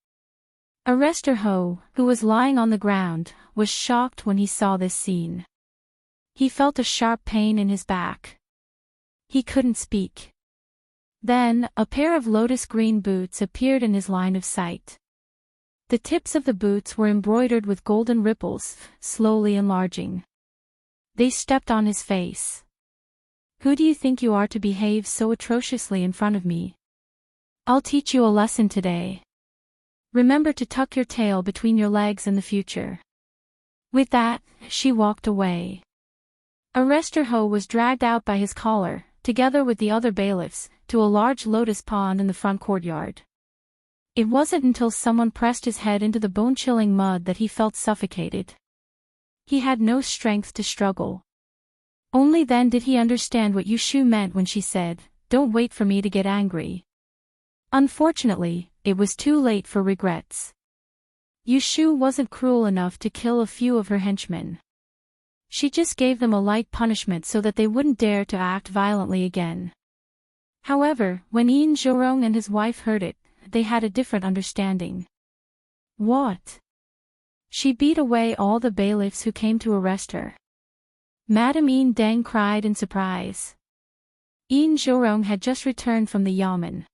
Arrestor Ho, who was lying on the ground, was shocked when he saw this scene. He felt a sharp pain in his back. He couldn't speak. Then, a pair of lotus green boots appeared in his line of sight. The tips of the boots were embroidered with golden ripples, slowly enlarging. They stepped on his face. Who do you think you are to behave so atrociously in front of me? I'll teach you a lesson today. Remember to tuck your tail between your legs in the future. With that, she walked away. Arrestor Ho was dragged out by his collar, together with the other bailiffs, to a large lotus pond in the front courtyard. It wasn't until someone pressed his head into the bone-chilling mud that he felt suffocated. He had no strength to struggle. Only then did he understand what Yushu meant when she said, "Don't wait for me to get angry." Unfortunately, it was too late for regrets. Yushu wasn't cruel enough to kill a few of her henchmen. She just gave them a light punishment so that they wouldn't dare to act violently again. However, when Yin Zhorong and his wife heard it, they had a different understanding. What? She beat away all the bailiffs who came to arrest her. Madame Yin Deng cried in surprise. Yin Zhorong had just returned from the yamen.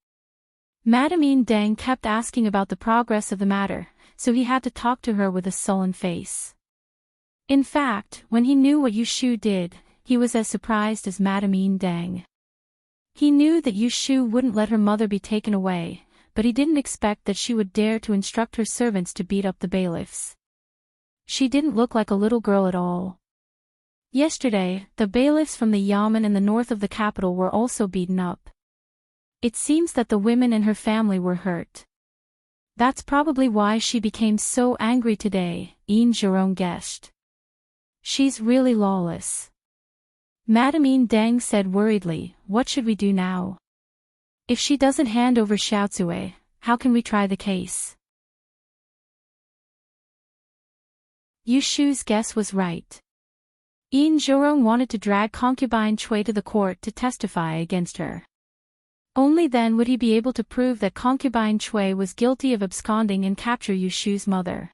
Madame Yin Deng kept asking about the progress of the matter, so he had to talk to her with a sullen face. In fact, when he knew what Yushu did, he was as surprised as Madame Yin Deng. He knew that Yushu wouldn't let her mother be taken away, but he didn't expect that she would dare to instruct her servants to beat up the bailiffs. She didn't look like a little girl at all. Yesterday, the bailiffs from the yamen in the north of the capital were also beaten up. It seems that the women in her family were hurt. That's probably why she became so angry today, Yin Zhorong guessed. She's really lawless. Madame Yin Deng said worriedly, "What should we do now? If she doesn't hand over Xiaozue, how can we try the case?" Yushu's guess was right. Yin Zhorong wanted to drag concubine Cui to the court to testify against her. Only then would he be able to prove that concubine Cui was guilty of absconding and capture Yushu's mother.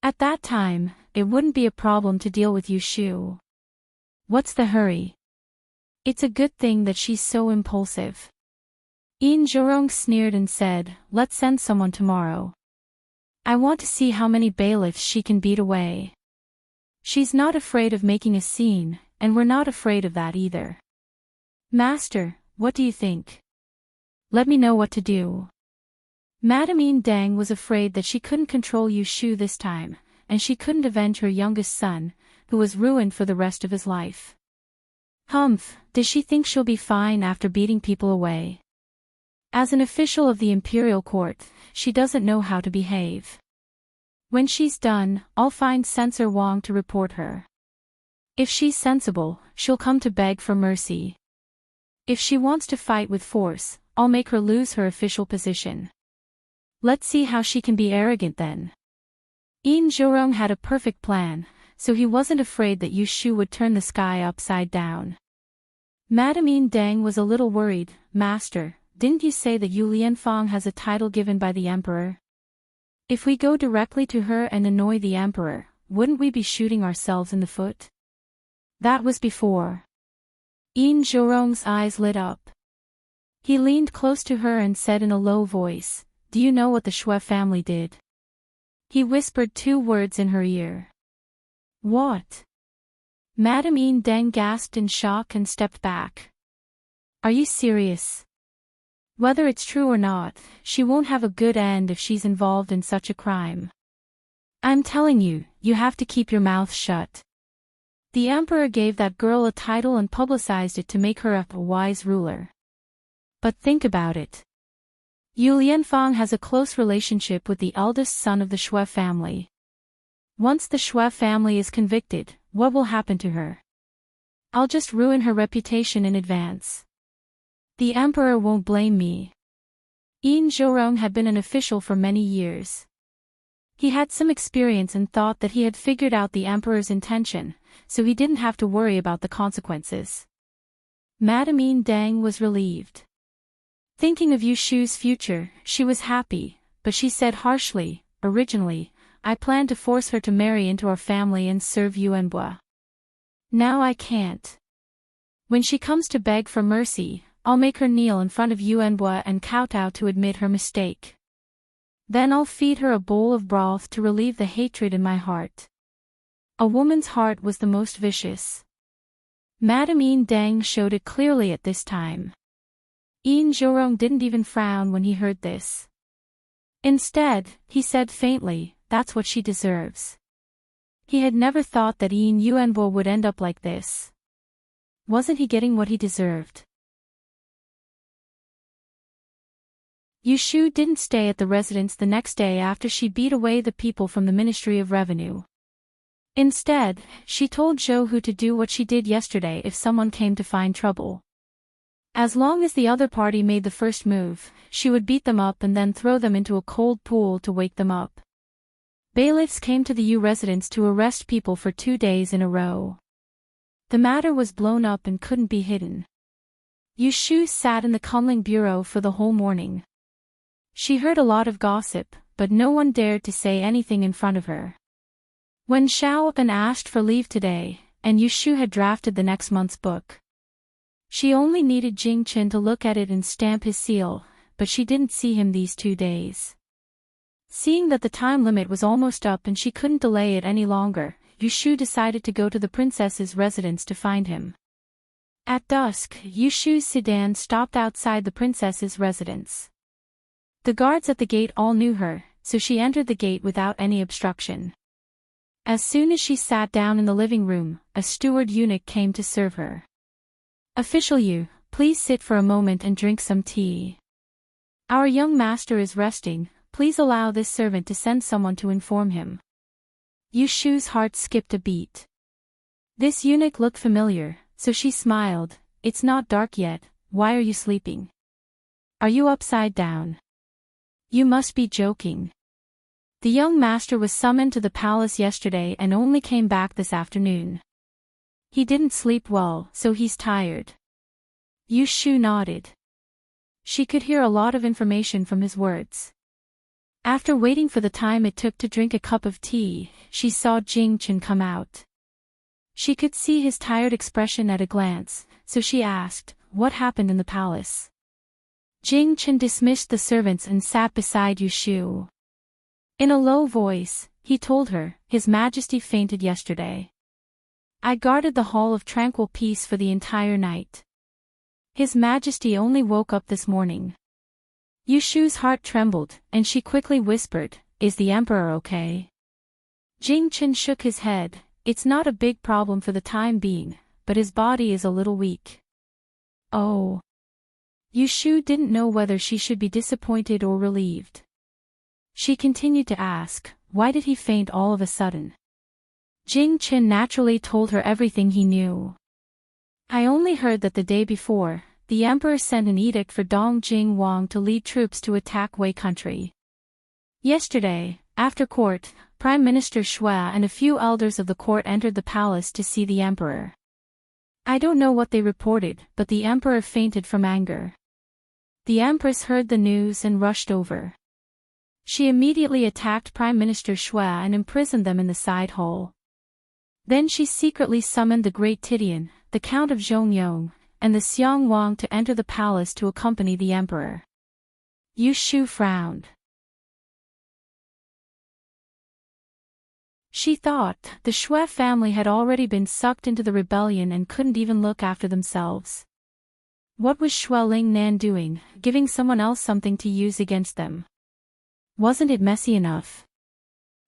At that time, it wouldn't be a problem to deal with Yushu. What's the hurry? It's a good thing that she's so impulsive. Yin Zhorong sneered and said, "Let's send someone tomorrow. I want to see how many bailiffs she can beat away. She's not afraid of making a scene, and we're not afraid of that either. Master, what do you think? Let me know what to do." Madame Yin Deng was afraid that she couldn't control Yushu this time, and she couldn't avenge her youngest son, who was ruined for the rest of his life. Humph, does she think she'll be fine after beating people away? As an official of the imperial court, she doesn't know how to behave. When she's done, I'll find Censor Wang to report her. If she's sensible, she'll come to beg for mercy. If she wants to fight with force, I'll make her lose her official position. Let's see how she can be arrogant then. Yin Zhurong had a perfect plan, so he wasn't afraid that Yu Shu would turn the sky upside down. Madame Yin Deng was a little worried. Master, didn't you say that Yu Lianfang has a title given by the emperor? If we go directly to her and annoy the emperor, wouldn't we be shooting ourselves in the foot? That was before. Yin Zhurong's eyes lit up. He leaned close to her and said in a low voice, "Do you know what the Shui family did?" He whispered 2 words in her ear. "What?" Madame Yin Deng gasped in shock and stepped back. "Are you serious?" Whether it's true or not, she won't have a good end if she's involved in such a crime. I'm telling you, you have to keep your mouth shut. The emperor gave that girl a title and publicized it to make her a wise ruler. But think about it. Yu Lianfang has a close relationship with the eldest son of the Shui family. Once the Shui family is convicted, what will happen to her? I'll just ruin her reputation in advance. The emperor won't blame me. Yin Zhurong had been an official for many years. He had some experience and thought that he had figured out the emperor's intention, so he didn't have to worry about the consequences. Madame Yin Deng was relieved. Thinking of Yu Shu's future, she was happy, but she said harshly, "Originally, I planned to force her to marry into our family and serve Yuanbua. Now I can't. When she comes to beg for mercy, I'll make her kneel in front of Yuanbua and kowtow to admit her mistake. Then I'll feed her a bowl of broth to relieve the hatred in my heart." A woman's heart was the most vicious. Madame Yin Deng showed it clearly at this time. Yin Zhurong didn't even frown when he heard this. Instead, he said faintly, "That's what she deserves." He had never thought that Yin Yuanbo would end up like this. Wasn't he getting what he deserved? Yu Shu didn't stay at the residence the next day after she beat away the people from the Ministry of Revenue. Instead, she told Zhou Hu to do what she did yesterday if someone came to find trouble. As long as the other party made the first move, she would beat them up and then throw them into a cold pool to wake them up. Bailiffs came to the Yu residence to arrest people for 2 days in a row. The matter was blown up and couldn't be hidden. Yu Shu sat in the Kunling bureau for the whole morning. She heard a lot of gossip, but no one dared to say anything in front of her. When Xiao An asked for leave today, and Yu Shu had drafted the next month's book. She only needed Jing Chen to look at it and stamp his seal, but she didn't see him these 2 days. Seeing that the time limit was almost up and she couldn't delay it any longer, Yu Shu decided to go to the princess's residence to find him. At dusk, Yu Shu's sedan stopped outside the princess's residence. The guards at the gate all knew her, so she entered the gate without any obstruction. As soon as she sat down in the living room, a steward eunuch came to serve her. "Official Yu, please sit for a moment and drink some tea. Our young master is resting, please allow this servant to send someone to inform him." Yu Shu's heart skipped a beat. This eunuch looked familiar, so she smiled. "It's not dark yet, why are you sleeping? Are you upside down? You must be joking. The young master was summoned to the palace yesterday and only came back this afternoon. He didn't sleep well, so he's tired." Yu Shu nodded. She could hear a lot of information from his words. After waiting for the time it took to drink a cup of tea, she saw Jing Chen come out. She could see his tired expression at a glance, so she asked, "What happened in the palace?" Jing Chen dismissed the servants and sat beside Yu Shu. In a low voice, he told her, "His Majesty fainted yesterday. I guarded the Hall of Tranquil Peace for the entire night. His Majesty only woke up this morning." Yu Shu's heart trembled, and she quickly whispered, "Is the Emperor okay?" Jing Chen shook his head. "It's not a big problem for the time being, but his body is a little weak." "Oh." Yushu didn't know whether she should be disappointed or relieved. She continued to ask, why did he faint all of a sudden? Jing Chen naturally told her everything he knew. I only heard that the day before, the emperor sent an edict for Dong Jing Wang to lead troops to attack Wei country. Yesterday, after court, Prime Minister Shui and a few elders of the court entered the palace to see the emperor. I don't know what they reported, but the emperor fainted from anger. The empress heard the news and rushed over. She immediately attacked Prime Minister Shui and imprisoned them in the side hall. Then she secretly summoned the great Tidian, the Count of Zhongyong, and the Xiang Wang to enter the palace to accompany the emperor. Yushu frowned. She thought the Shui family had already been sucked into the rebellion and couldn't even look after themselves. What was Shui Lingnan doing, giving someone else something to use against them? Wasn't it messy enough?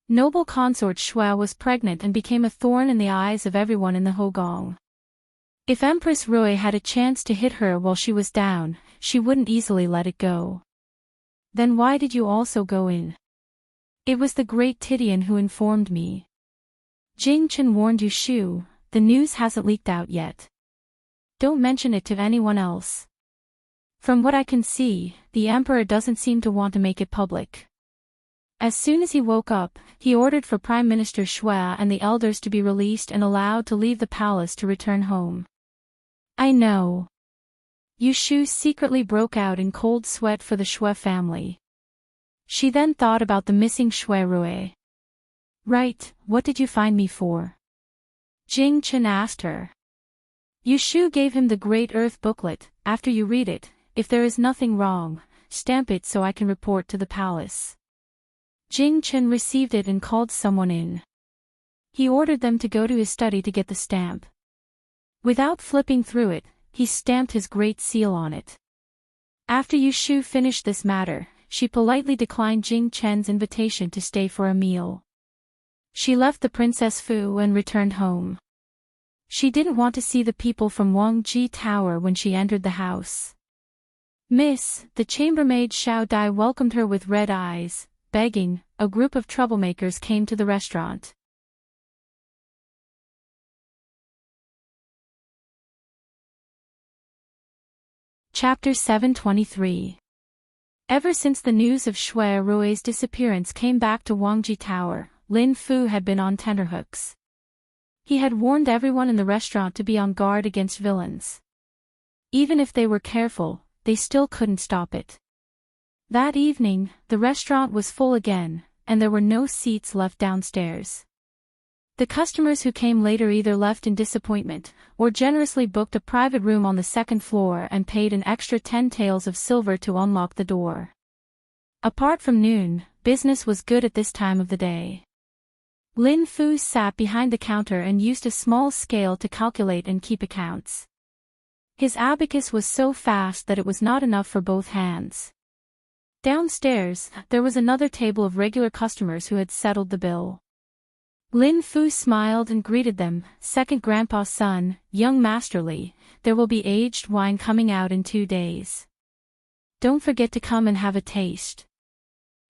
Noble consort Shui was pregnant and became a thorn in the eyes of everyone in the Hogong. If Empress Rui had a chance to hit her while she was down, she wouldn't easily let it go. Then why did you also go in? It was the great Tidian who informed me. Jing Chen warned Yushu, the news hasn't leaked out yet. Don't mention it to anyone else. From what I can see, the emperor doesn't seem to want to make it public. As soon as he woke up, he ordered for Prime Minister Shui and the elders to be released and allowed to leave the palace to return home. I know. Yushu secretly broke out in cold sweat for the Shui family. She then thought about the missing Shui Rui. Right, what did you find me for? Jing Chen asked her. Yushu gave him the Great Earth booklet. After you read it, if there is nothing wrong, stamp it so I can report to the palace. Jing Chen received it and called someone in. He ordered them to go to his study to get the stamp. Without flipping through it, he stamped his great seal on it. After Yushu finished this matter, she politely declined Jing Chen's invitation to stay for a meal. She left the Princess Fu and returned home. She didn't want to see the people from Wangji Tower when she entered the house. Miss, the chambermaid Xiao Dai welcomed her with red eyes. Begging, a group of troublemakers came to the restaurant. Chapter 723. Ever since the news of Shui Rui's disappearance came back to Wangji Tower, Lin Fu had been on tenterhooks. He had warned everyone in the restaurant to be on guard against villains. Even if they were careful, they still couldn't stop it. That evening, the restaurant was full again, and there were no seats left downstairs. The customers who came later either left in disappointment, or generously booked a private room on the second floor and paid an extra 10 taels of silver to unlock the door. Apart from noon, business was good at this time of the day. Lin Fu sat behind the counter and used a small scale to calculate and keep accounts. His abacus was so fast that it was not enough for both hands. Downstairs, there was another table of regular customers who had settled the bill. Lin Fu smiled and greeted them, "Second Grandpa's son, young Masterly, there will be aged wine coming out in 2 days. Don't forget to come and have a taste."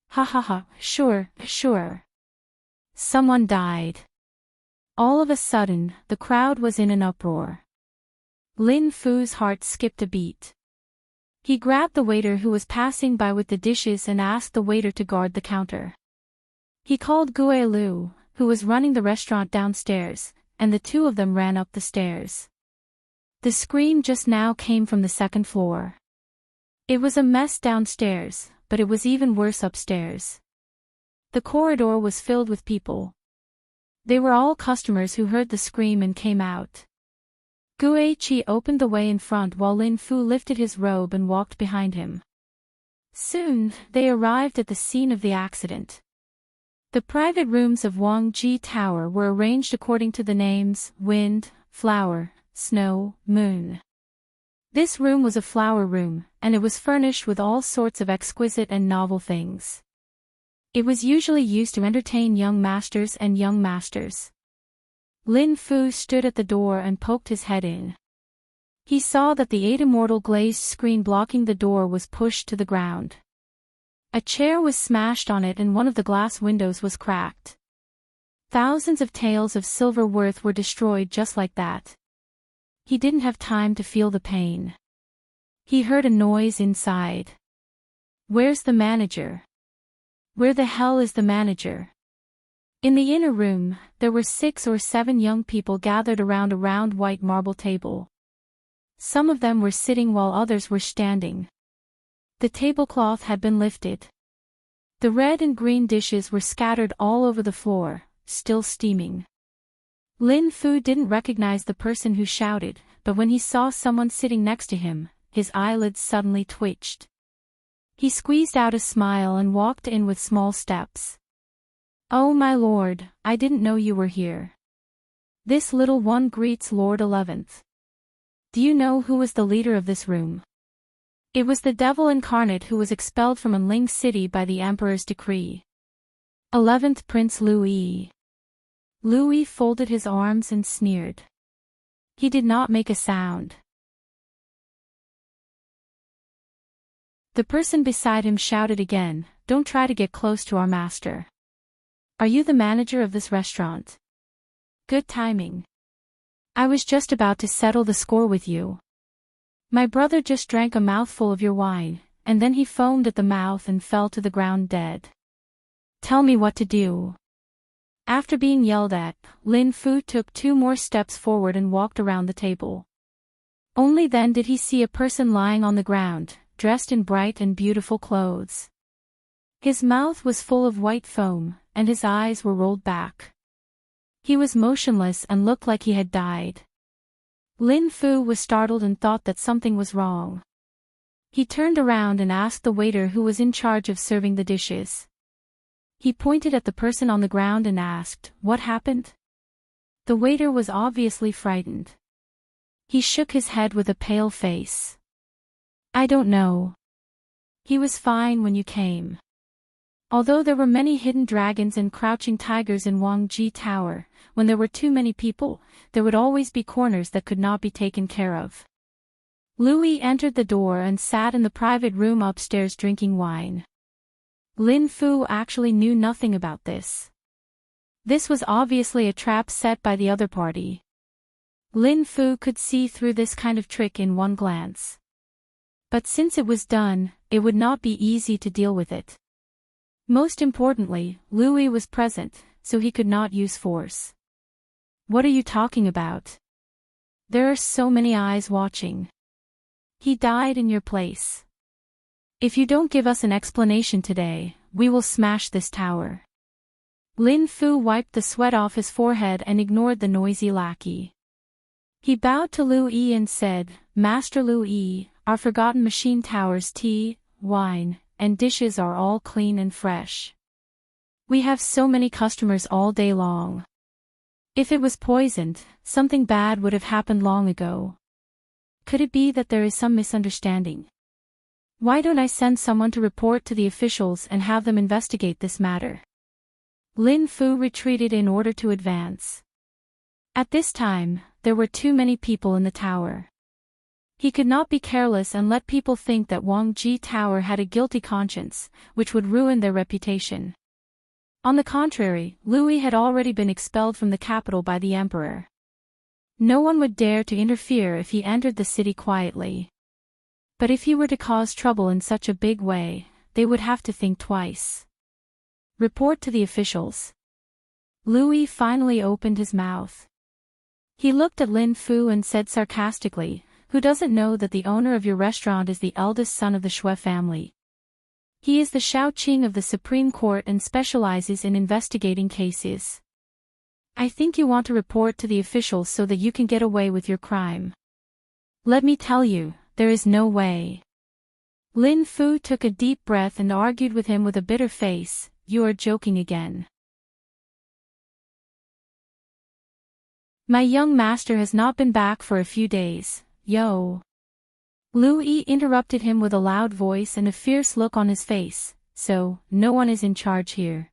Ha ha ha, sure, sure. Someone died. All of a sudden, the crowd was in an uproar. Lin Fu's heart skipped a beat. He grabbed the waiter who was passing by with the dishes and asked the waiter to guard the counter. He called Gue Lu, who was running the restaurant downstairs, and the two of them ran up the stairs. The scream just now came from the second floor. It was a mess downstairs, but it was even worse upstairs. The corridor was filled with people. They were all customers who heard the scream and came out. Gue Chi opened the way in front while Lin Fu lifted his robe and walked behind him. Soon, they arrived at the scene of the accident. The private rooms of Wangji Tower were arranged according to the names, wind, flower, snow, moon. This room was a flower room, and it was furnished with all sorts of exquisite and novel things. It was usually used to entertain young masters and young masters. Lin Fu stood at the door and poked his head in. He saw that the immortal glazed screen blocking the door was pushed to the ground. A chair was smashed on it and one of the glass windows was cracked. Thousands of taels of silver worth were destroyed just like that. He didn't have time to feel the pain. He heard a noise inside. Where's the manager? Where the hell is the manager? In the inner room, there were 6 or 7 young people gathered around a round white marble table. Some of them were sitting while others were standing. The tablecloth had been lifted. The red and green dishes were scattered all over the floor, still steaming. Lin Fu didn't recognize the person who shouted, but when he saw someone sitting next to him, his eyelids suddenly twitched. He squeezed out a smile and walked in with small steps. "Oh my lord, I didn't know you were here. This little one greets Lord 11th. Do you know who was the leader of this room? It was the devil incarnate who was expelled from Anling City by the Emperor's decree. 11th Prince Louis." Louis folded his arms and sneered. He did not make a sound. The person beside him shouted again, "Don't try to get close to our master. Are you the manager of this restaurant? Good timing. I was just about to settle the score with you. My brother just drank a mouthful of your wine, and then he foamed at the mouth and fell to the ground dead. Tell me what to do." After being yelled at, Lin Fu took 2 more steps forward and walked around the table. Only then did he see a person lying on the ground, dressed in bright and beautiful clothes. His mouth was full of white foam, and his eyes were rolled back. He was motionless and looked like he had died. Lin Fu was startled and thought that something was wrong. He turned around and asked the waiter who was in charge of serving the dishes. He pointed at the person on the ground and asked, "What happened?" The waiter was obviously frightened. He shook his head with a pale face. "I don't know. He was fine when you came." Although there were many hidden dragons and crouching tigers in Wangji Tower, when there were too many people, there would always be corners that could not be taken care of. Louis entered the door and sat in the private room upstairs drinking wine. Lin Fu actually knew nothing about this. This was obviously a trap set by the other party. Lin Fu could see through this kind of trick in one glance. But since it was done, it would not be easy to deal with it. Most importantly, Louis was present, so he could not use force. "What are you talking about? There are so many eyes watching. He died in your place. If you don't give us an explanation today, we will smash this tower." Lin Fu wiped the sweat off his forehead and ignored the noisy lackey. He bowed to Louis and said, "Master Louis, our forgotten machine tower's tea, wine, and dishes are all clean and fresh. We have so many customers all day long. If it was poisoned, something bad would have happened long ago. Could it be that there is some misunderstanding? Why don't I send someone to report to the officials and have them investigate this matter?" Lin Fu retreated in order to advance. At this time, there were too many people in the tower. He could not be careless and let people think that Wangji Tower had a guilty conscience, which would ruin their reputation. On the contrary, Louis had already been expelled from the capital by the emperor. No one would dare to interfere if he entered the city quietly. But if he were to cause trouble in such a big way, they would have to think twice. Report to the officials. Louis finally opened his mouth. He looked at Lin Fu and said sarcastically, "Who doesn't know that the owner of your restaurant is the eldest son of the Shui family? He is the Shaoqing of the Supreme Court and specializes in investigating cases. I think you want to report to the officials so that you can get away with your crime. Let me tell you, there is no way." Lin Fu took a deep breath and argued with him with a bitter face, "You are joking again. My young master has not been back for a few days, yo." Louis interrupted him with a loud voice and a fierce look on his face, "So, no one is in charge here.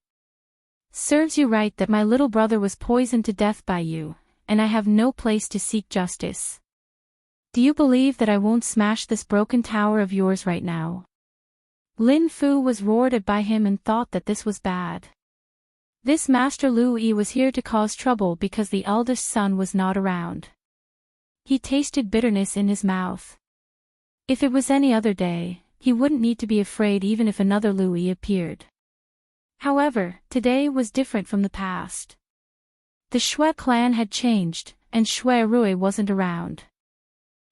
Serves you right that my little brother was poisoned to death by you, and I have no place to seek justice. Do you believe that I won't smash this broken tower of yours right now? Lin Fu was roared at by him and thought that this was bad. This Master Lu Yi was here to cause trouble because the eldest son was not around. He tasted bitterness in his mouth. If it was any other day, he wouldn't need to be afraid even if another Lu Yi appeared. However, today was different from the past. The Shui clan had changed, and Shui Rui wasn't around.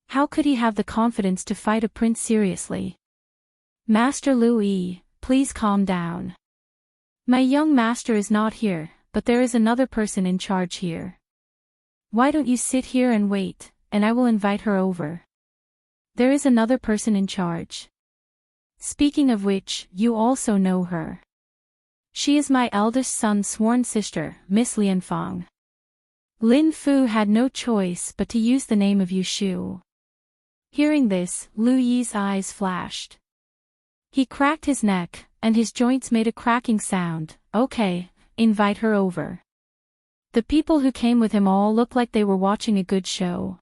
How could he have the confidence to fight a prince seriously? Master Lu Yi, please calm down. My young master is not here, but there is another person in charge here. Why don't you sit here and wait, and I will invite her over. There is another person in charge. Speaking of which, you also know her. She is my eldest son's sworn sister, Miss Lianfang. Lin Fu had no choice but to use the name of Yushu. Hearing this, Lu Yi's eyes flashed. He cracked his neck, and his joints made a cracking sound. Okay, invite her over. The people who came with him all looked like they were watching a good show.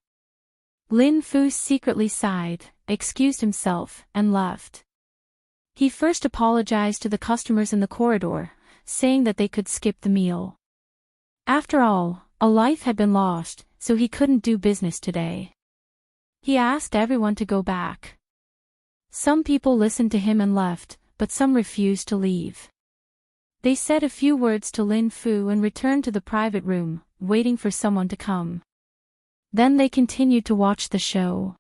Lin Fu secretly sighed, excused himself, and left. He first apologized to the customers in the corridor, saying that they could skip the meal. After all, a life had been lost, so he couldn't do business today. He asked everyone to go back. Some people listened to him and left, but some refused to leave. They said a few words to Lin Fu and returned to the private room, waiting for someone to come. Then they continued to watch the show.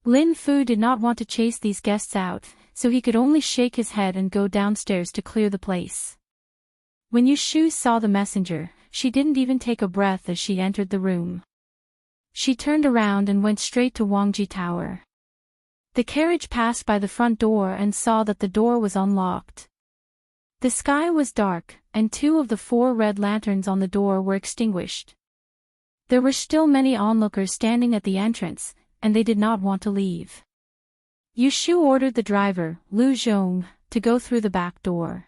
Lin Fu did not want to chase these guests out, so he could only shake his head and go downstairs to clear the place. When Yushu saw the messenger, she didn't even take a breath as she entered the room. She turned around and went straight to Wangji Tower. The carriage passed by the front door and saw that the door was unlocked. The sky was dark, and 2 of the 4 red lanterns on the door were extinguished. There were still many onlookers standing at the entrance, and they did not want to leave. Yushu ordered the driver, Lu Zhong, to go through the back door.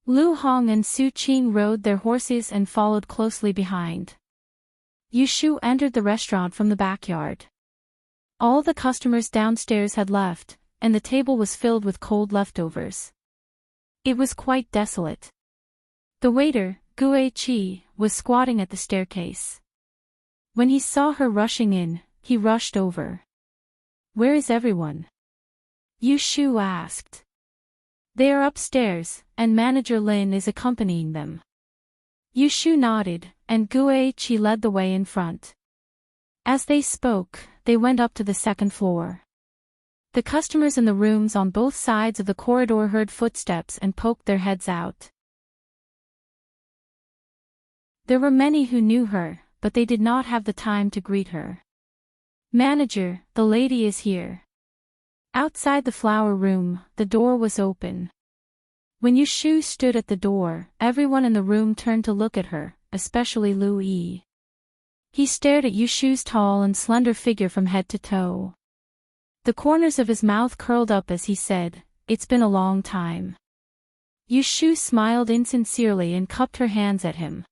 Lu Hong and Su Qing rode their horses and followed closely behind. Yushu entered the restaurant from the backyard. All the customers downstairs had left, and the table was filled with cold leftovers. It was quite desolate. The waiter, Gue Chi, was squatting at the staircase. When he saw her rushing in, he rushed over. Where is everyone? Yushu asked. They are upstairs, and Manager Lin is accompanying them. Yushu nodded, and Gue Chi led the way in front. As they spoke, they went up to the 2nd floor. The customers in the rooms on both sides of the corridor heard footsteps and poked their heads out. There were many who knew her, but they did not have the time to greet her. Manager, the lady is here. Outside the flower room, the door was open. When Yushu stood at the door, everyone in the room turned to look at her, especially Lu Yi. He stared at Yushu's tall and slender figure from head to toe. The corners of his mouth curled up as he said, "It's been a long time." Yushu smiled insincerely and cupped her hands at him.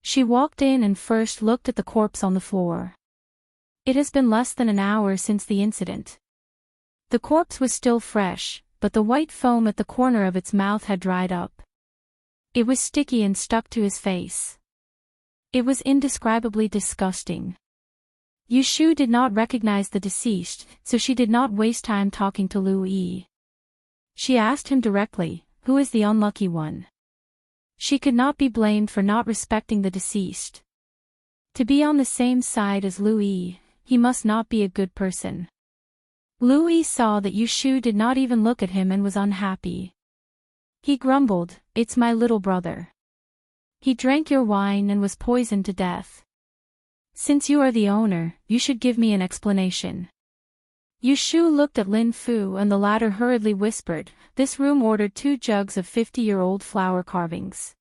She walked in and first looked at the corpse on the floor. It has been less than an hour since the incident. The corpse was still fresh, but the white foam at the corner of its mouth had dried up. It was sticky and stuck to his face. It was indescribably disgusting. Yushu did not recognize the deceased, so she did not waste time talking to Lu Yi. She asked him directly, "Who is the unlucky one?" She could not be blamed for not respecting the deceased. To be on the same side as Lu Yi, he must not be a good person. Lu Yi saw that Yushu did not even look at him and was unhappy. He grumbled, "It's my little brother. He drank your wine and was poisoned to death. Since you are the owner, you should give me an explanation." Yushu looked at Lin Fu and the latter hurriedly whispered, "This room ordered 2 jugs of 50-year-old flower carvings.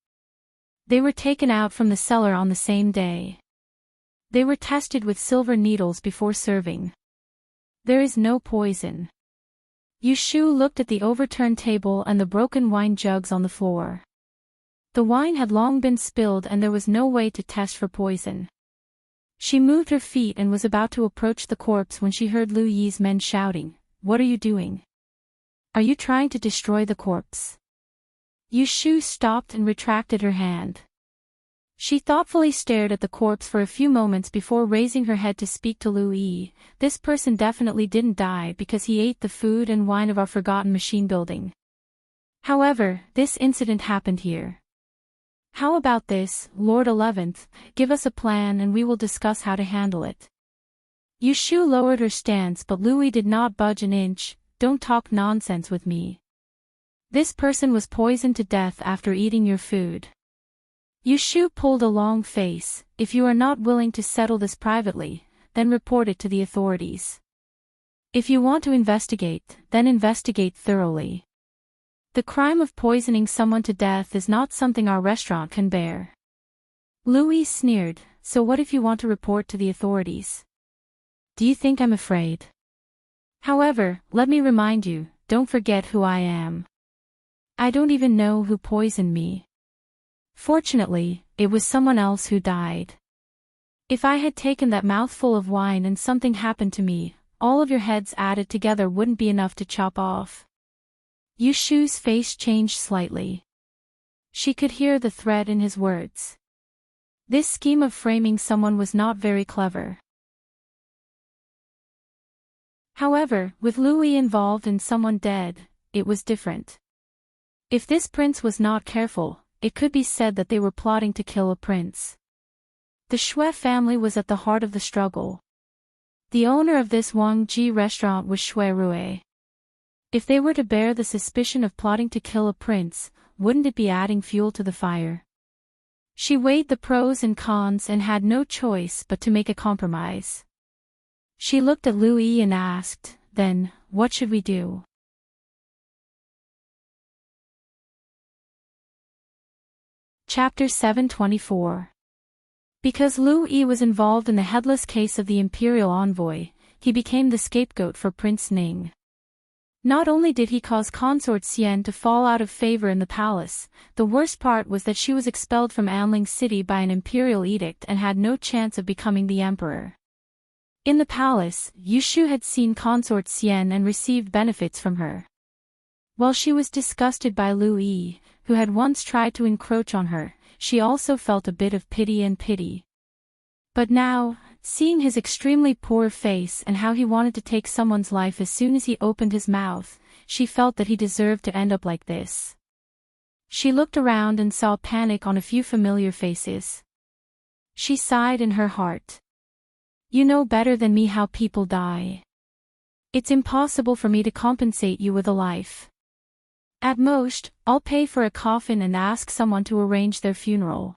They were taken out from the cellar on the same day. They were tested with silver needles before serving. There is no poison." Yushu looked at the overturned table and the broken wine jugs on the floor. The wine had long been spilled and there was no way to test for poison. She moved her feet and was about to approach the corpse when she heard Lu Yi's men shouting, "What are you doing? Are you trying to destroy the corpse?" Yu Shu stopped and retracted her hand. She thoughtfully stared at the corpse for a few moments before raising her head to speak to Lu Yi. "This person definitely didn't die because he ate the food and wine of our forgotten machine building. However, this incident happened here. How about this, Lord 11th, give us a plan and we will discuss how to handle it." Yu Shu lowered her stance but Lu Yi did not budge an inch. "Don't talk nonsense with me. This person was poisoned to death after eating your food." Yu Shu pulled a long face. "If you are not willing to settle this privately, then report it to the authorities. If you want to investigate, then investigate thoroughly. The crime of poisoning someone to death is not something our restaurant can bear." Lu Yi sneered, "So what if you want to report to the authorities? Do you think I'm afraid? However, let me remind you, don't forget who I am. I don't even know who poisoned me. Fortunately, it was someone else who died. If I had taken that mouthful of wine and something happened to me, all of your heads added together wouldn't be enough to chop off." Yu Shu's face changed slightly. She could hear the threat in his words. This scheme of framing someone was not very clever. However, with Lu Yi involved and someone dead, it was different. If this prince was not careful, it could be said that they were plotting to kill a prince. The Shui family was at the heart of the struggle. The owner of this Wang Ji restaurant was Shui Rui. If they were to bear the suspicion of plotting to kill a prince, wouldn't it be adding fuel to the fire? She weighed the pros and cons and had no choice but to make a compromise. She looked at Lu Yi and asked, "Then, what should we do?" Chapter 724. Because Lu Yi was involved in the headless case of the imperial envoy, he became the scapegoat for Prince Ning. Not only did he cause Consort Xian to fall out of favor in the palace, the worst part was that she was expelled from Anling City by an imperial edict and had no chance of becoming the emperor. In the palace, Yu Shu had seen Consort Xian and received benefits from her. While she was disgusted by Lu Yi, who had once tried to encroach on her, she also felt a bit of pity. But now, seeing his extremely poor face and how he wanted to take someone's life as soon as he opened his mouth, she felt that he deserved to end up like this. She looked around and saw panic on a few familiar faces. She sighed in her heart. "You know better than me how people die. It's impossible for me to compensate you with a life. At most, I'll pay for a coffin and ask someone to arrange their funeral.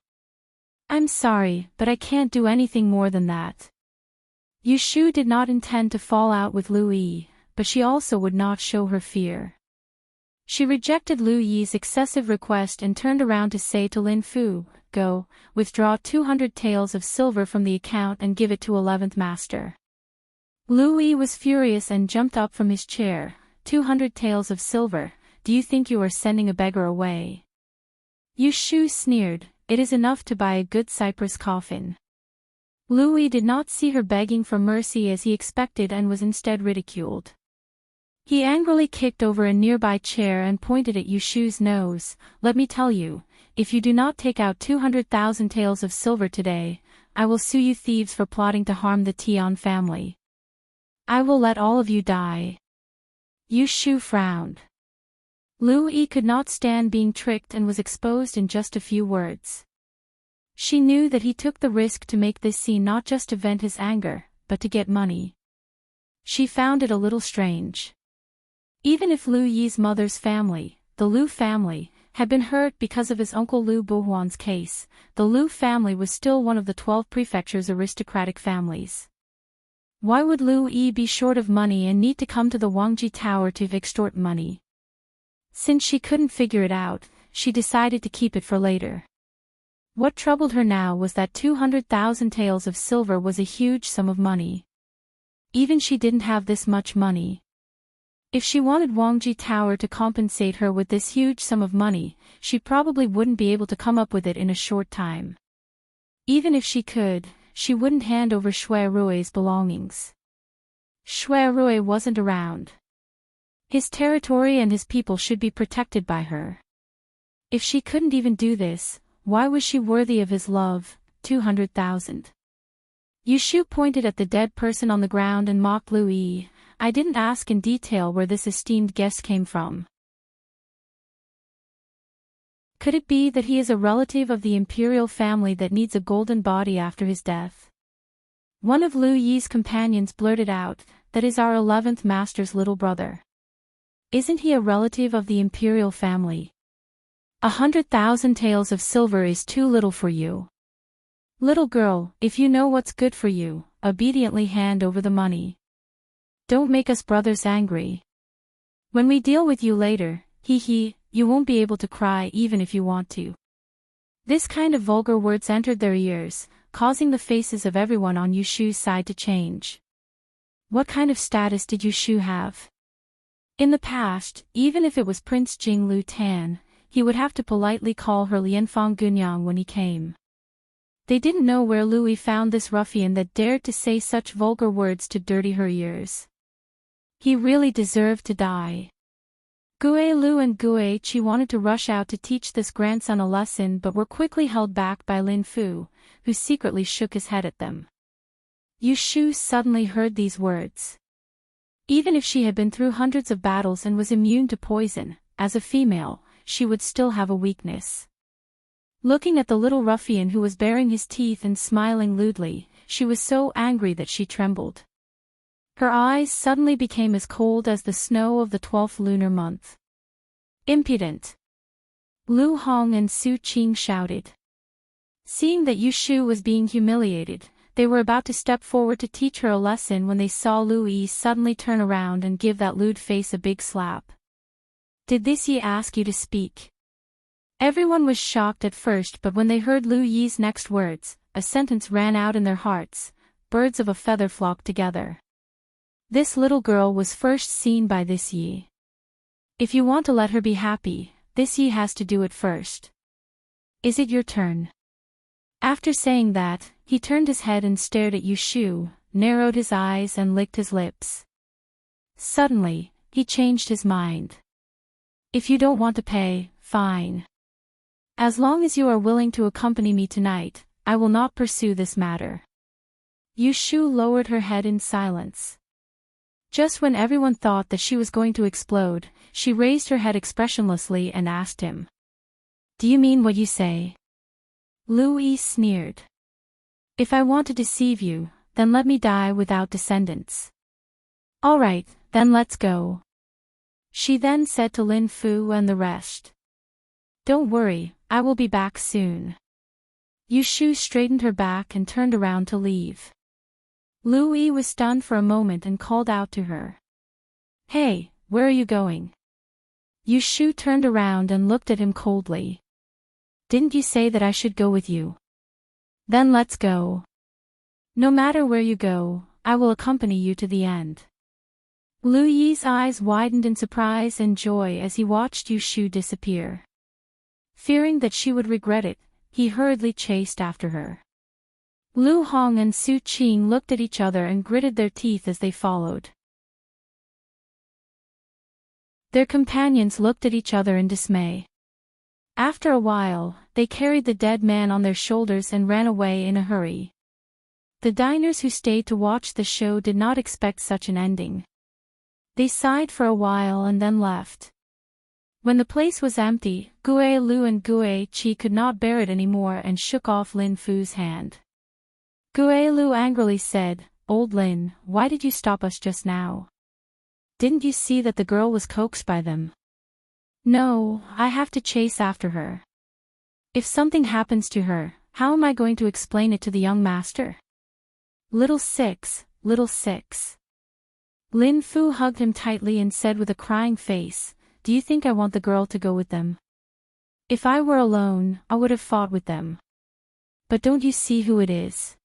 I'm sorry, but I can't do anything more than that." Yu Shu did not intend to fall out with Lu Yi, but she also would not show her fear. She rejected Lu Yi's excessive request and turned around to say to Lin Fu, "Go, withdraw 200 taels of silver from the account and give it to 11th Master." Lu Yi was furious and jumped up from his chair. 200 taels of silver, do you think you are sending a beggar away?" Yu Shu sneered, "It is enough to buy a good cypress coffin." Lu Yi did not see her begging for mercy as he expected and was instead ridiculed. He angrily kicked over a nearby chair and pointed at Yu Shu's nose. "Let me tell you, if you do not take out 200,000 taels of silver today, I will sue you thieves for plotting to harm the Tian family. I will let all of you die." Yu Shu frowned. Lu Yi could not stand being tricked and was exposed in just a few words. She knew that he took the risk to make this scene not just to vent his anger, but to get money. She found it a little strange. Even if Lu Yi's mother's family, the Lu family, had been hurt because of his uncle Lu Buhuan's case, the Lu family was still one of the 12 prefecture's aristocratic families. Why would Lu Yi be short of money and need to come to the Wangji Tower to extort money? Since she couldn't figure it out, she decided to keep it for later. What troubled her now was that 200,000 taels of silver was a huge sum of money. Even she didn't have this much money. If she wanted Wangji Tower to compensate her with this huge sum of money, she probably wouldn't be able to come up with it in a short time. Even if she could, she wouldn't hand over Shui Rui's belongings. Shui Rui wasn't around. His territory and his people should be protected by her. If she couldn't even do this, why was she worthy of his love? 200,000. Yushu pointed at the dead person on the ground and mocked Lu Yi. I didn't ask in detail where this esteemed guest came from. Could it be that he is a relative of the imperial family that needs a golden body after his death? One of Lu Yi's companions blurted out, that is our 11th master's little brother. Isn't he a relative of the imperial family? 100,000 taels of silver is too little for you. Little girl, if you know what's good for you, obediently hand over the money. Don't make us brothers angry. When we deal with you later, you won't be able to cry even if you want to. This kind of vulgar words entered their ears, causing the faces of everyone on Yushu's side to change. What kind of status did Yushu have? In the past, even if it was Prince Jing Lu Tan, he would have to politely call her Lianfang Gunyang when he came. They didn't know where Lu Yi found this ruffian that dared to say such vulgar words to dirty her ears. He really deserved to die. Gue Lu and Gue Qi wanted to rush out to teach this grandson a lesson but were quickly held back by Lin Fu, who secretly shook his head at them. Yushu suddenly heard these words. Even if she had been through hundreds of battles and was immune to poison, as a female, she would still have a weakness. Looking at the little ruffian who was baring his teeth and smiling lewdly, she was so angry that she trembled. Her eyes suddenly became as cold as the snow of the 12th lunar month. Impudent! Lu Hong and Su Qing shouted. Seeing that Yushu was being humiliated, they were about to step forward to teach her a lesson when they saw Lu Yi suddenly turn around and give that lewd face a big slap. Did this Yi ask you to speak? Everyone was shocked at first, but when they heard Lu Yi's next words, a sentence ran out in their hearts. Birds of a feather flock together. This little girl was first seen by this Yi. If you want to let her be happy, this Yi has to do it first. Is it your turn? After saying that, he turned his head and stared at Yushu, narrowed his eyes and licked his lips. Suddenly, he changed his mind. If you don't want to pay, fine. As long as you are willing to accompany me tonight, I will not pursue this matter. Yushu lowered her head in silence. Just when everyone thought that she was going to explode, she raised her head expressionlessly and asked him. Do you mean what you say? Lu Yi sneered. If I want to deceive you, then let me die without descendants. All right, then let's go. She then said to Lin Fu and the rest. Don't worry, I will be back soon. Yushu straightened her back and turned around to leave. Lu Yi was stunned for a moment and called out to her. Hey, where are you going? Yushu turned around and looked at him coldly. Didn't you say that I should go with you? Then let's go. No matter where you go, I will accompany you to the end. Lu Yi's eyes widened in surprise and joy as he watched Yushu disappear. Fearing that she would regret it, he hurriedly chased after her. Lu Hong and Su Qing looked at each other and gritted their teeth as they followed. Their companions looked at each other in dismay. After a while, they carried the dead man on their shoulders and ran away in a hurry. The diners who stayed to watch the show did not expect such an ending. They sighed for a while and then left. When the place was empty, Gue Lu and Gue Qi could not bear it anymore and shook off Lin Fu's hand. Gue Lu angrily said, Old Lin, why did you stop us just now? Didn't you see that the girl was coaxed by them? No, I have to chase after her. If something happens to her, how am I going to explain it to the young master? Little six. Lin Fu hugged him tightly and said with a crying face, Do you think I want the girl to go with them? If I were alone, I would have fought with them. But don't you see who it is?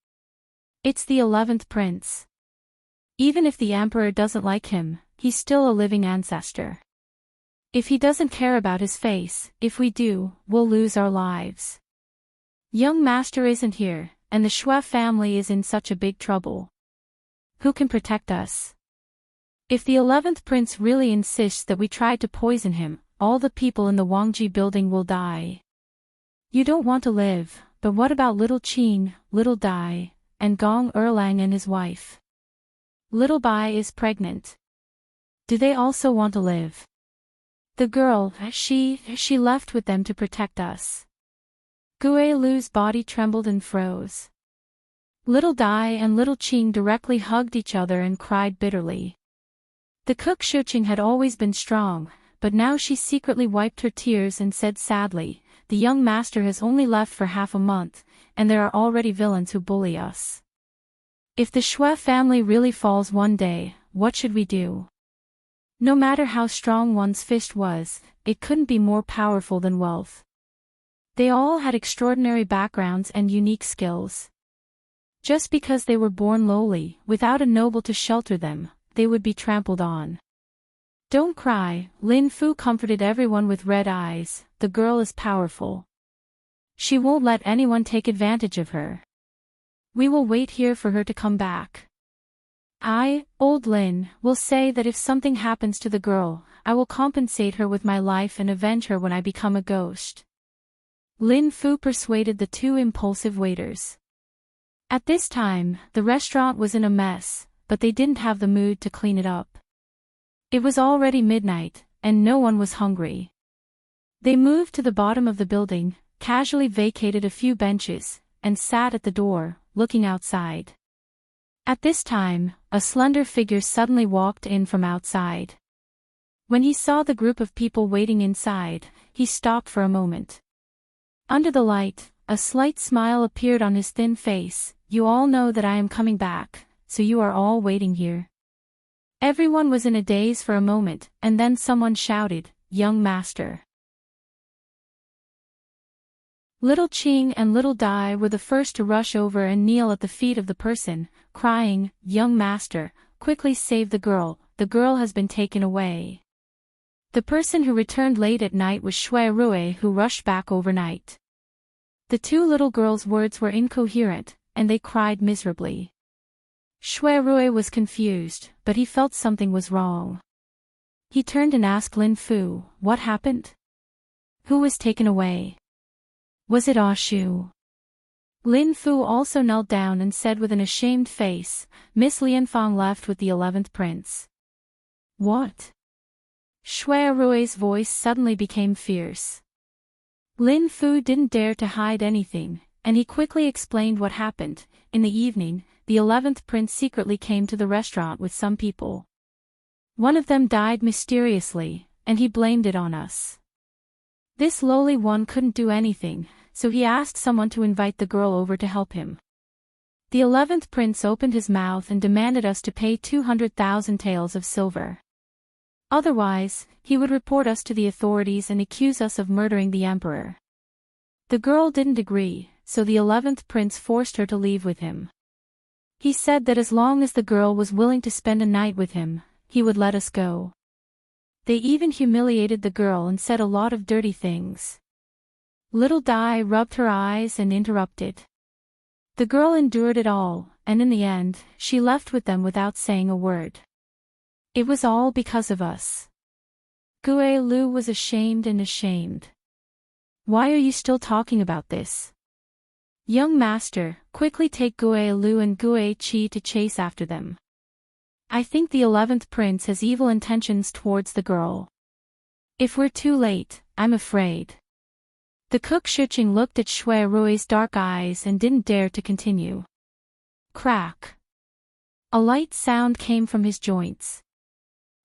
It's the 11th prince. Even if the emperor doesn't like him, he's still a living ancestor. If he doesn't care about his face, if we do, we'll lose our lives. Young master isn't here, and the Shui family is in such a big trouble. Who can protect us? If the 11th prince really insists that we tried to poison him, all the people in the Wangji building will die. You don't want to live, but what about little Qing, little Dai, and Gong Erlang and his wife? Little Bai is pregnant. Do they also want to live? The girl, she left with them to protect us. Gue Lu's body trembled and froze. Little Dai and little Qing directly hugged each other and cried bitterly. The cook Shuqing had always been strong, but now she secretly wiped her tears and said sadly, "The young master has only left for half a month, and there are already villains who bully us. If the Shui family really falls one day, what should we do?" No matter how strong one's fist was, it couldn't be more powerful than wealth. They all had extraordinary backgrounds and unique skills. Just because they were born lowly, without a noble to shelter them, they would be trampled on. "Don't cry," Lin Fu comforted everyone with red eyes, "the girl is powerful. She won't let anyone take advantage of her. We will wait here for her to come back. I, old Lin, will say that if something happens to the girl, I will compensate her with my life and avenge her when I become a ghost." Lin Fu persuaded the two impulsive waiters. At this time, the restaurant was in a mess, but they didn't have the mood to clean it up. It was already midnight, and no one was hungry. They moved to the bottom of the building, casually vacated a few benches, and sat at the door, looking outside. At this time, a slender figure suddenly walked in from outside. When he saw the group of people waiting inside, he stopped for a moment. Under the light, a slight smile appeared on his thin face. "You all know that I am coming back, so you are all waiting here." Everyone was in a daze for a moment, and then someone shouted, "Young master." Little Qing and little Dai were the first to rush over and kneel at the feet of the person, crying, "Young master, quickly save the girl has been taken away." The person who returned late at night was Shui Rui, who rushed back overnight. The two little girls' words were incoherent, and they cried miserably. Shui Rui was confused, but he felt something was wrong. He turned and asked Lin Fu, "What happened? Who was taken away? Was it Ah Shu?" Lin Fu also knelt down and said with an ashamed face, "Miss Lianfang left with the 11th prince." "What?" Shui Rui's voice suddenly became fierce. Lin Fu didn't dare to hide anything, and he quickly explained what happened. In the evening, the 11th prince secretly came to the restaurant with some people. One of them died mysteriously, and he blamed it on us. This lowly one couldn't do anything, so he asked someone to invite the girl over to help him. The 11th prince opened his mouth and demanded us to pay 200,000 taels of silver. Otherwise, he would report us to the authorities and accuse us of murdering the emperor. The girl didn't agree, so the 11th prince forced her to leave with him. He said that as long as the girl was willing to spend a night with him, he would let us go. They even humiliated the girl and said a lot of dirty things. Little Dai rubbed her eyes and interrupted. The girl endured it all, and in the end, she left with them without saying a word. It was all because of us. Gue Lu was ashamed. "Why are you still talking about this? Young master, quickly take Gue Lu and Gue Qi to chase after them. I think the 11th prince has evil intentions towards the girl. If we're too late, I'm afraid." The cook Shuqing looked at Shui Rui's dark eyes and didn't dare to continue. Crack. A light sound came from his joints.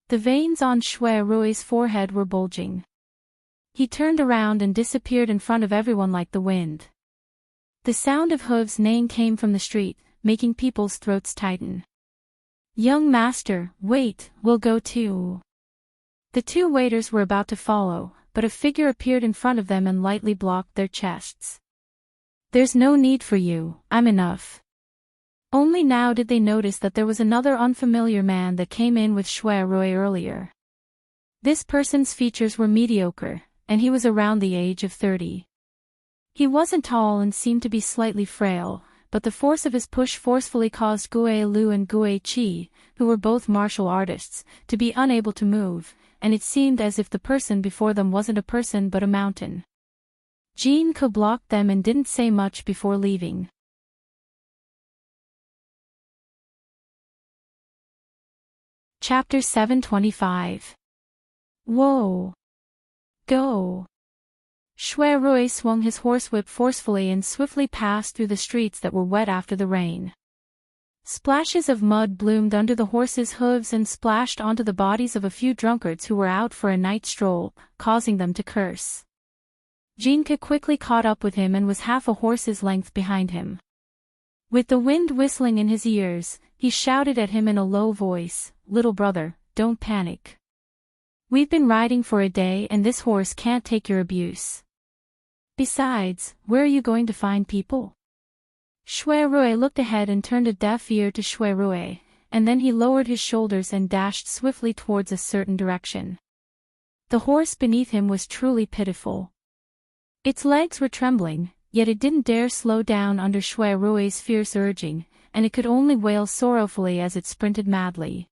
The veins on Shui Rui's forehead were bulging. He turned around and disappeared in front of everyone like the wind. The sound of hooves neighing came from the street, making people's throats tighten. "Young master, wait, we'll go too." The two waiters were about to follow, but a figure appeared in front of them and lightly blocked their chests. "There's no need for you, I'm enough." Only now did they notice that there was another unfamiliar man that came in with Shui Rui earlier. This person's features were mediocre, and he was around the age of 30. He wasn't tall and seemed to be slightly frail, but the force of his push forcefully caused Gue Lu and Gue Qi, who were both martial artists, to be unable to move, and it seemed as if the person before them wasn't a person but a mountain. Jin Ke blocked them and didn't say much before leaving. Chapter 725. Whoa! Go! Shui Rui swung his horsewhip forcefully and swiftly passed through the streets that were wet after the rain. Splashes of mud bloomed under the horses' hooves and splashed onto the bodies of a few drunkards who were out for a night stroll, causing them to curse. Jinke quickly caught up with him and was half a horse's length behind him. With the wind whistling in his ears, he shouted at him in a low voice, "Little brother, don't panic. We've been riding for a day and this horse can't take your abuse. Besides, where are you going to find people?" Shui Rui looked ahead and turned a deaf ear to Shui Rui, and then he lowered his shoulders and dashed swiftly towards a certain direction. The horse beneath him was truly pitiful. Its legs were trembling, yet it didn't dare slow down under Shui Rui's fierce urging, and it could only wail sorrowfully as it sprinted madly.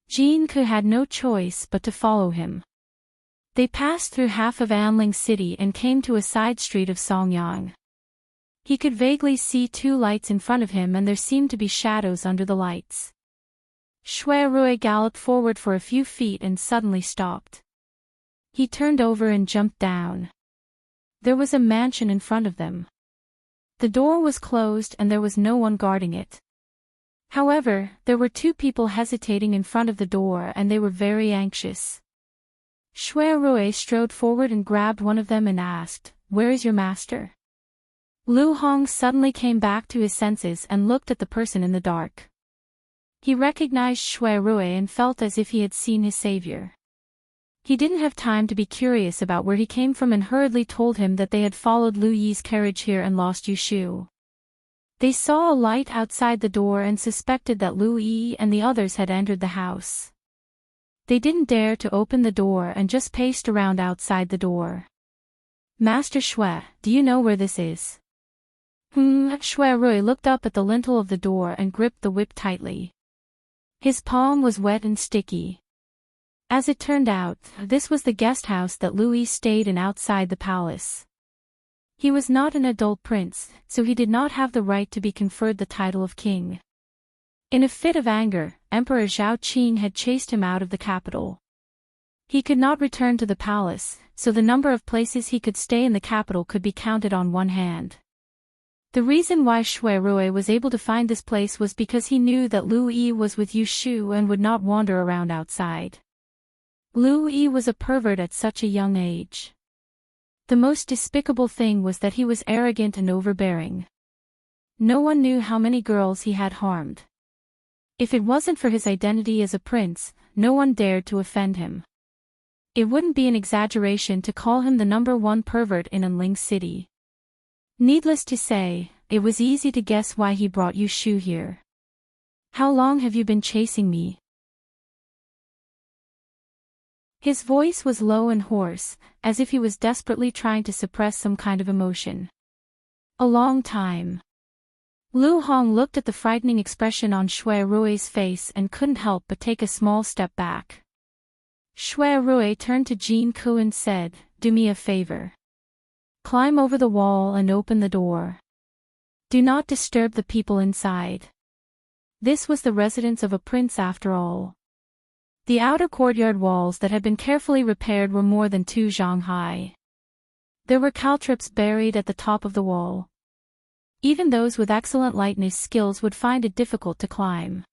Jin Ke had no choice but to follow him. They passed through half of Anling City and came to a side street of Songyang. He could vaguely see two lights in front of him and there seemed to be shadows under the lights. Shui Rui galloped forward for a few feet and suddenly stopped. He turned over and jumped down. There was a mansion in front of them. The door was closed and there was no one guarding it. However, there were two people hesitating in front of the door and they were very anxious. Shui Rui strode forward and grabbed one of them and asked, "Where is your master?" Lu Hong suddenly came back to his senses and looked at the person in the dark. He recognized Shui Rui and felt as if he had seen his savior. He didn't have time to be curious about where he came from and hurriedly told him that they had followed Lu Yi's carriage here and lost Yushu. They saw a light outside the door and suspected that Lu Yi and the others had entered the house. They didn't dare to open the door and just paced around outside the door. "Master Shui, do you know where this is?" Shui Rui looked up at the lintel of the door and gripped the whip tightly. His palm was wet and sticky. As it turned out, this was the guest house that Lu Yi stayed in outside the palace. He was not an adult prince, so he did not have the right to be conferred the title of king. In a fit of anger, Emperor Zhao Qing had chased him out of the capital. He could not return to the palace, so the number of places he could stay in the capital could be counted on one hand. The reason why Shui Rui was able to find this place was because he knew that Lu Yi was with Yushu and would not wander around outside. Lu Yi was a pervert at such a young age. The most despicable thing was that he was arrogant and overbearing. No one knew how many girls he had harmed. If it wasn't for his identity as a prince, no one dared to offend him. It wouldn't be an exaggeration to call him the #1 pervert in Anling City. Needless to say, it was easy to guess why he brought Yushu here. "How long have you been chasing me?" His voice was low and hoarse, as if he was desperately trying to suppress some kind of emotion. "A long time." Lu Hong looked at the frightening expression on Shui Rui's face and couldn't help but take a small step back. Shui Rui turned to Jin Ke and said, "Do me a favor. Climb over the wall and open the door. Do not disturb the people inside." This was the residence of a prince after all. The outer courtyard walls that had been carefully repaired were more than 2 zhang high. There were caltrops buried at the top of the wall. Even those with excellent lightness skills would find it difficult to climb.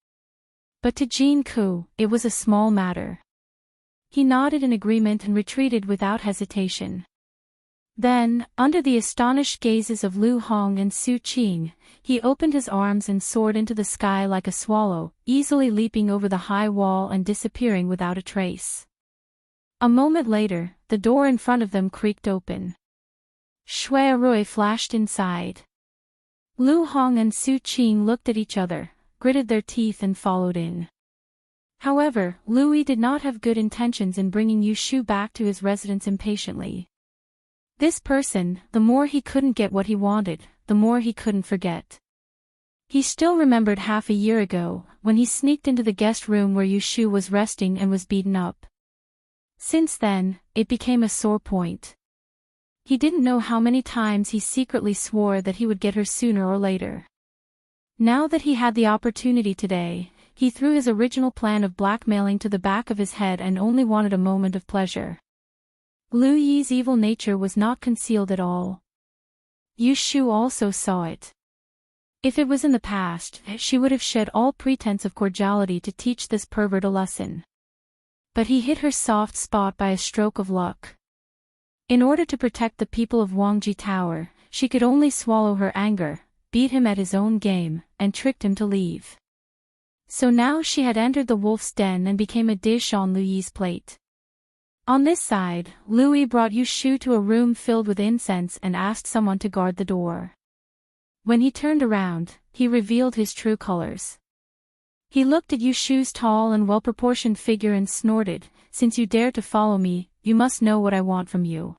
But to Jin Ke, it was a small matter. He nodded in agreement and retreated without hesitation. Then, under the astonished gazes of Lu Hong and Su Qing, he opened his arms and soared into the sky like a swallow, easily leaping over the high wall and disappearing without a trace. A moment later, the door in front of them creaked open. Shui Rui flashed inside. Lu Hong and Su Qing looked at each other, gritted their teeth and followed in. However, Lu Yi did not have good intentions in bringing Yushu back to his residence impatiently. This person, the more he couldn't get what he wanted, the more he couldn't forget. He still remembered half a year ago, when he sneaked into the guest room where Yushu was resting and was beaten up. Since then, it became a sore point. He didn't know how many times he secretly swore that he would get her sooner or later. Now that he had the opportunity today, he threw his original plan of blackmailing to the back of his head and only wanted a moment of pleasure. Lu Yi's evil nature was not concealed at all. Yushu also saw it. If it was in the past, she would have shed all pretense of cordiality to teach this pervert a lesson. But he hit her soft spot by a stroke of luck. In order to protect the people of Wangji Tower, she could only swallow her anger, beat him at his own game, and tricked him to leave. So now she had entered the wolf's den and became a dish on Lu Yi's plate. On this side, Lu Yi brought Yushu to a room filled with incense and asked someone to guard the door. When he turned around, he revealed his true colors. He looked at Yushu's tall and well-proportioned figure and snorted, "Since you dare to follow me, you must know what I want from you.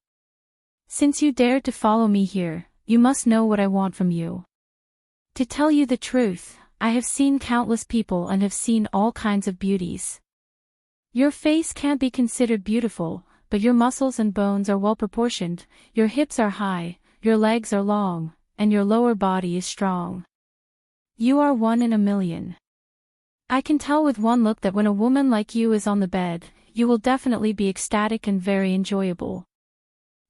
Since you dared to follow me here, you must know what I want from you. To tell you the truth, I have seen countless people and have seen all kinds of beauties. Your face can't be considered beautiful, but your muscles and bones are well-proportioned, your hips are high, your legs are long, and your lower body is strong. You are 1 in a million. I can tell with one look that when a woman like you is on the bed, you will definitely be ecstatic and very enjoyable.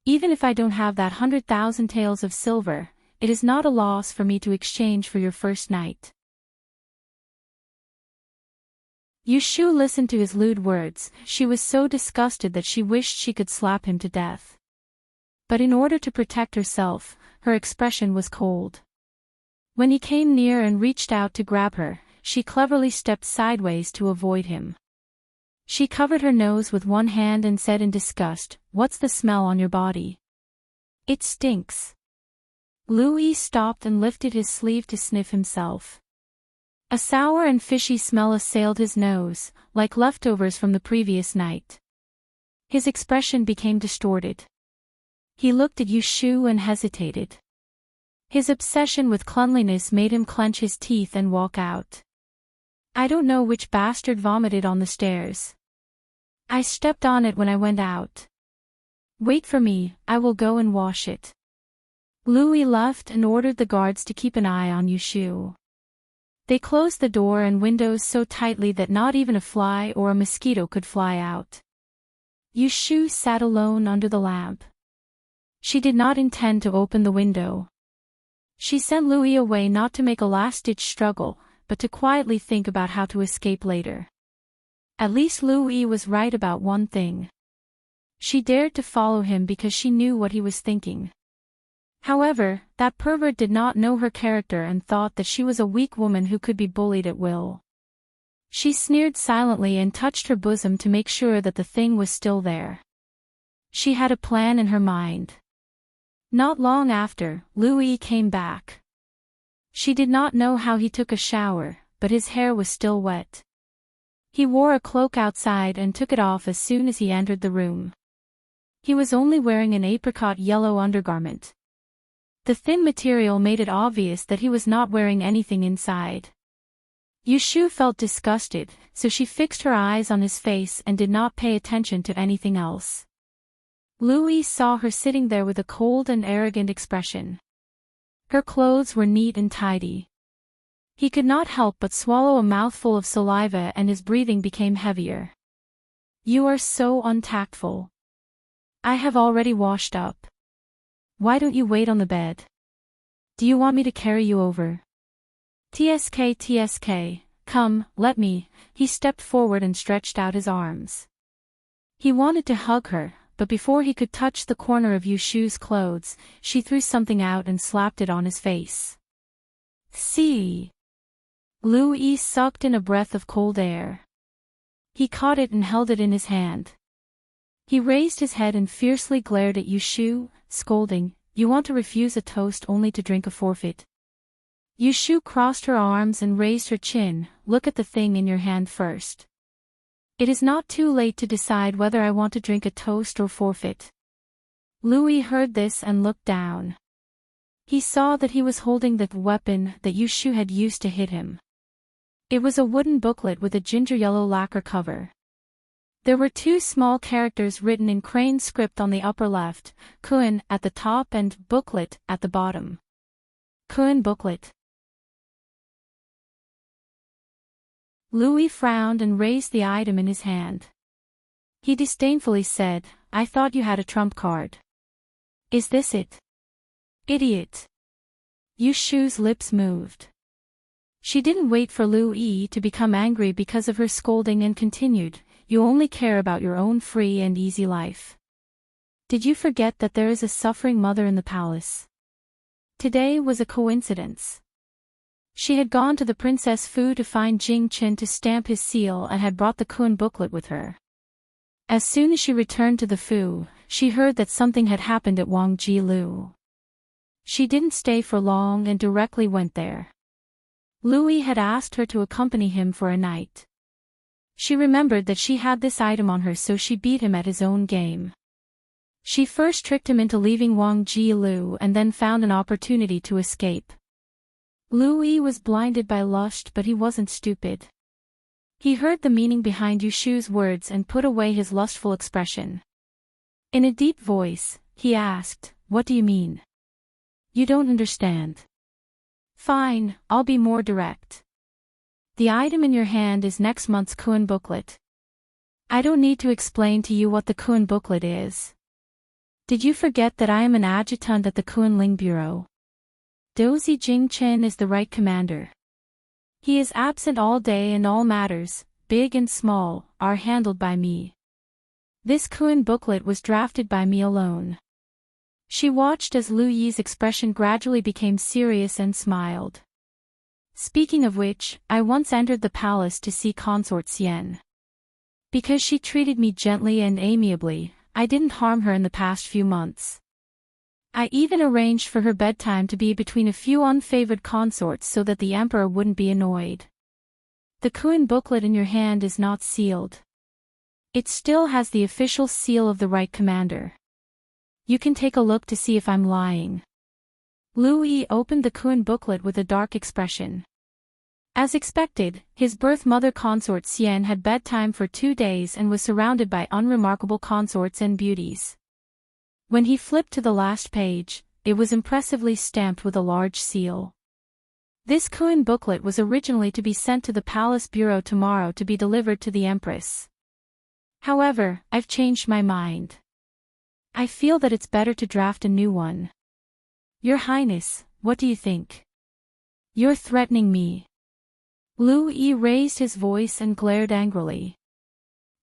Even if I don't have that 100,000 taels of silver, it is not a loss for me to exchange for your first night." Yushu listened to his lewd words. She was so disgusted that she wished she could slap him to death. But in order to protect herself, her expression was cold. When he came near and reached out to grab her, she cleverly stepped sideways to avoid him. She covered her nose with one hand and said in disgust, "What's the smell on your body?" "It stinks." Lu Yi stopped and lifted his sleeve to sniff himself. A sour and fishy smell assailed his nose, like leftovers from the previous night. His expression became distorted. He looked at Yushu and hesitated. His obsession with cleanliness made him clench his teeth and walk out. "I don't know which bastard vomited on the stairs. I stepped on it when I went out. Wait for me, I will go and wash it." Lu Yi left and ordered the guards to keep an eye on Yushu. They closed the door and windows so tightly that not even a fly or a mosquito could fly out. Yushu sat alone under the lamp. She did not intend to open the window. She sent Lu Yi away not to make a last-ditch struggle, but to quietly think about how to escape later. At least Lu Yi was right about one thing. She dared to follow him because she knew what he was thinking. However, that pervert did not know her character and thought that she was a weak woman who could be bullied at will. She sneered silently and touched her bosom to make sure that the thing was still there. She had a plan in her mind. Not long after, Lu Yi came back. She did not know how he took a shower, but his hair was still wet. He wore a cloak outside and took it off as soon as he entered the room. He was only wearing an apricot yellow undergarment. The thin material made it obvious that he was not wearing anything inside. Yushu felt disgusted, so she fixed her eyes on his face and did not pay attention to anything else. Lu Yi saw her sitting there with a cold and arrogant expression. Her clothes were neat and tidy. He could not help but swallow a mouthful of saliva and his breathing became heavier. "You are so untactful. I have already washed up. Why don't you wait on the bed? Do you want me to carry you over?" "TSK, come, let me." He stepped forward and stretched out his arms. He wanted to hug her, but before he could touch the corner of Yushu's clothes, she threw something out and slapped it on his face. "See." Lu Yi sucked in a breath of cold air. He caught it and held it in his hand. He raised his head and fiercely glared at Yushu, scolding, "You want to refuse a toast only to drink a forfeit?" Yushu crossed her arms and raised her chin. "Look at the thing in your hand first. It is not too late to decide whether I want to drink a toast or forfeit." Lu Yi heard this and looked down. He saw that he was holding the weapon that Yushu had used to hit him. It was a wooden booklet with a ginger yellow lacquer cover. There were two small characters written in crane script on the upper left, Kun at the top and booklet at the bottom. Kun booklet. Louis frowned and raised the item in his hand. He disdainfully said, "I thought you had a trump card. Is this it? Idiot." Yushu's lips moved. She didn't wait for Louis to become angry because of her scolding and continued, "You only care about your own free and easy life. Did you forget that there is a suffering mother in the palace?" Today was a coincidence. She had gone to the Princess Fu to find Jing Chen to stamp his seal and had brought the Kun booklet with her. As soon as she returned to the Fu, she heard that something had happened at Wang Jilu. She didn't stay for long and directly went there. Louis had asked her to accompany him for a night. She remembered that she had this item on her, so she beat him at his own game. She first tricked him into leaving Wang Jilu and then found an opportunity to escape. Louis was blinded by lust, but he wasn't stupid. He heard the meaning behind Yushu's words and put away his lustful expression. In a deep voice, he asked, "What do you mean? You don't understand." "Fine, I'll be more direct. The item in your hand is next month's Kun booklet. I don't need to explain to you what the Kun booklet is. Did you forget that I am an adjutant at the Kunling Bureau? Dozi Jingchen is the right commander. He is absent all day and all matters, big and small, are handled by me. This Kun booklet was drafted by me alone." She watched as Lu Yi's expression gradually became serious and smiled. "Speaking of which, I once entered the palace to see Consort Xian. Because she treated me gently and amiably, I didn't harm her in the past few months. I even arranged for her bedtime to be between a few unfavored consorts so that the emperor wouldn't be annoyed. The Kun booklet in your hand is not sealed. It still has the official seal of the right commander. You can take a look to see if I'm lying." Louis opened the Kun booklet with a dark expression. As expected, his birth mother consort Xian had bedtime for 2 days and was surrounded by unremarkable consorts and beauties. When he flipped to the last page, it was impressively stamped with a large seal. This Kun booklet was originally to be sent to the Palace Bureau tomorrow to be delivered to the Empress. However, I've changed my mind. I feel that it's better to draft a new one. Your Highness, what do you think? You're threatening me. Louis raised his voice and glared angrily.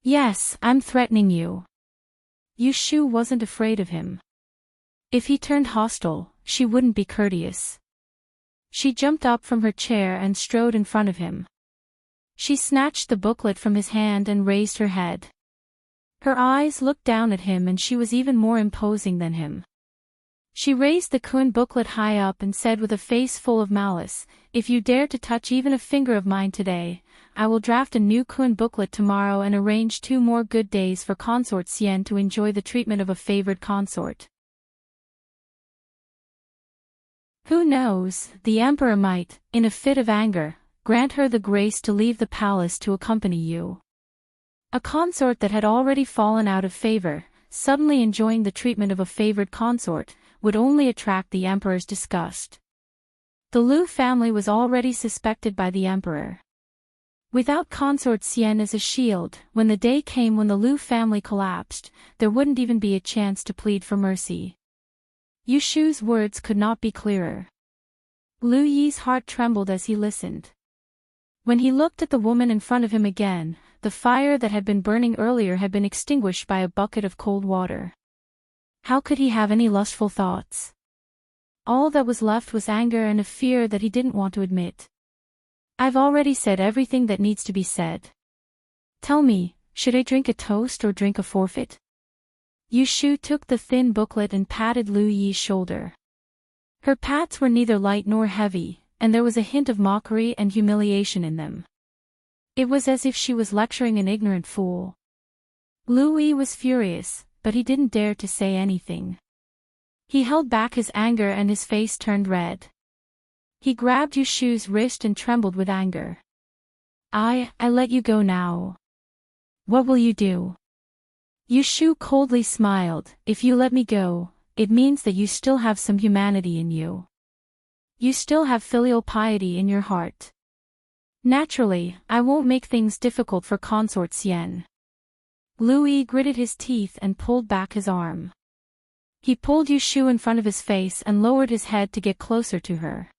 Yes, I'm threatening you. Yushu wasn't afraid of him. If he turned hostile, she wouldn't be courteous. She jumped up from her chair and strode in front of him. She snatched the booklet from his hand and raised her head. Her eyes looked down at him and she was even more imposing than him. She raised the Kun booklet high up and said with a face full of malice, "If you dare to touch even a finger of mine today, I will draft a new Kun booklet tomorrow and arrange 2 more good days for Consort Xian to enjoy the treatment of a favored consort. Who knows, the Emperor might, in a fit of anger, grant her the grace to leave the palace to accompany you." A consort that had already fallen out of favor, suddenly enjoying the treatment of a favored consort, would only attract the emperor's disgust. The Lu family was already suspected by the emperor. Without Consort Xian as a shield, when the day came when the Lu family collapsed, there wouldn't even be a chance to plead for mercy. Yushu's words could not be clearer. Lu Yi's heart trembled as he listened. When he looked at the woman in front of him again, the fire that had been burning earlier had been extinguished by a bucket of cold water. How could he have any lustful thoughts? All that was left was anger and a fear that he didn't want to admit. "I've already said everything that needs to be said. Tell me, should I drink a toast or drink a forfeit?" Yushu took the thin booklet and patted Lu Yi's shoulder. Her pats were neither light nor heavy, and there was a hint of mockery and humiliation in them. It was as if she was lecturing an ignorant fool. Louis was furious, but he didn't dare to say anything. He held back his anger and his face turned red. He grabbed Yushu's wrist and trembled with anger. I let you go now. What will you do? Yushu coldly smiled. If you let me go, it means that you still have some humanity in you. You still have filial piety in your heart. Naturally, I won't make things difficult for Consort Xian. Louis gritted his teeth and pulled back his arm. He pulled Yushu in front of his face and lowered his head to get closer to her.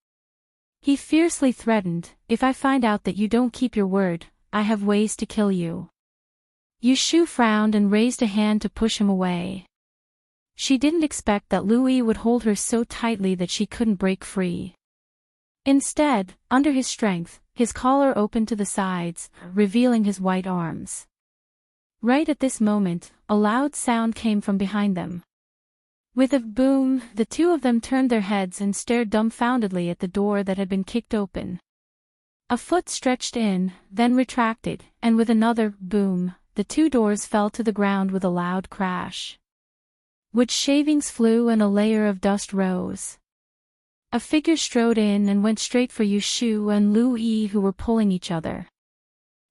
He fiercely threatened, if I find out that you don't keep your word, I have ways to kill you. Yushu frowned and raised a hand to push him away. She didn't expect that Louis would hold her so tightly that she couldn't break free. Instead, under his strength, his collar opened to the sides, revealing his white arms. Right at this moment, a loud sound came from behind them. With a boom, the two of them turned their heads and stared dumbfoundedly at the door that had been kicked open. A foot stretched in, then retracted, and with another boom, the two doors fell to the ground with a loud crash. Wood shavings flew and a layer of dust rose. A figure strode in and went straight for Yushu and Louis, who were pulling each other.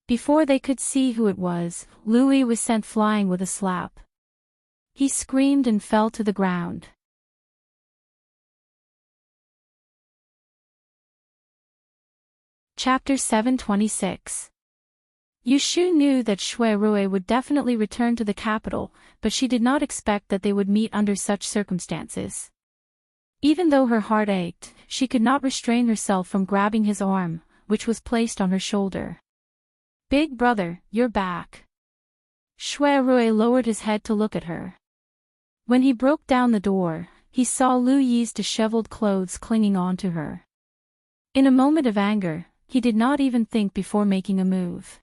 Before they could see who it was, Louis was sent flying with a slap. He screamed and fell to the ground. Chapter 726. Yushu knew that Shui Rui would definitely return to the capital, but she did not expect that they would meet under such circumstances. Even though her heart ached, she could not restrain herself from grabbing his arm, which was placed on her shoulder. Big brother, you're back. Shui Rui lowered his head to look at her. When he broke down the door, he saw Lu Yi's disheveled clothes clinging on to her. In a moment of anger, he did not even think before making a move.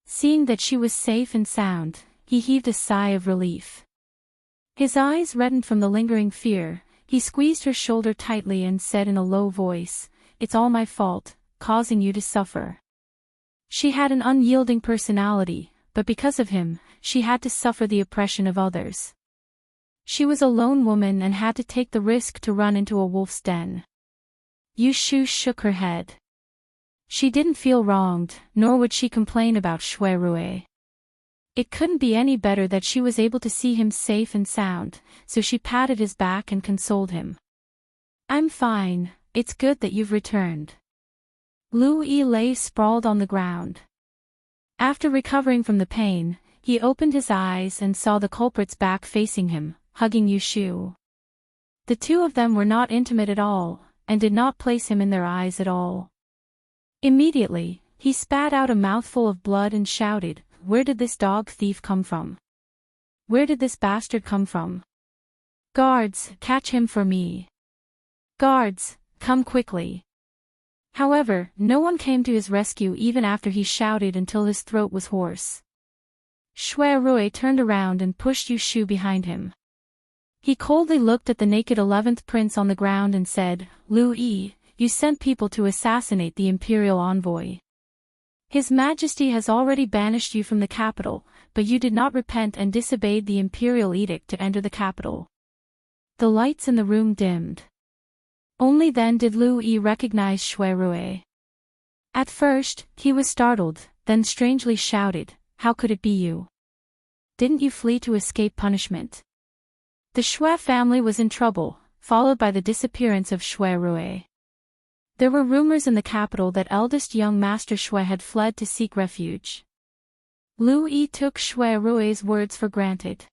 Seeing that she was safe and sound, he heaved a sigh of relief. His eyes reddened from the lingering fear. He squeezed her shoulder tightly and said in a low voice, "It's all my fault, causing you to suffer." She had an unyielding personality, but because of him, she had to suffer the oppression of others. She was a lone woman and had to take the risk to run into a wolf's den. Yushu shook her head. She didn't feel wronged, nor would she complain about Shui Rui. It couldn't be any better that she was able to see him safe and sound, so she patted his back and consoled him. "I'm fine, it's good that you've returned." Louis lay sprawled on the ground. After recovering from the pain, he opened his eyes and saw the culprit's back facing him, hugging Yushu. The two of them were not intimate at all, and did not place him in their eyes at all. Immediately, he spat out a mouthful of blood and shouted, "Where did this dog thief come from? Where did this bastard come from? Guards, catch him for me. Guards, come quickly." However, no one came to his rescue even after he shouted until his throat was hoarse. Shui Rui turned around and pushed Yushu behind him. He coldly looked at the naked 11th prince on the ground and said, "Louis, you sent people to assassinate the imperial envoy. His Majesty has already banished you from the capital, but you did not repent and disobeyed the imperial edict to enter the capital." The lights in the room dimmed. Only then did Louis recognize Shui Rui. At first, he was startled, then strangely shouted, "How could it be you? Didn't you flee to escape punishment?" The Shui family was in trouble, followed by the disappearance of Shui Rui. There were rumors in the capital that eldest young Master Shui had fled to seek refuge. Louis took Shui Rui's words for granted.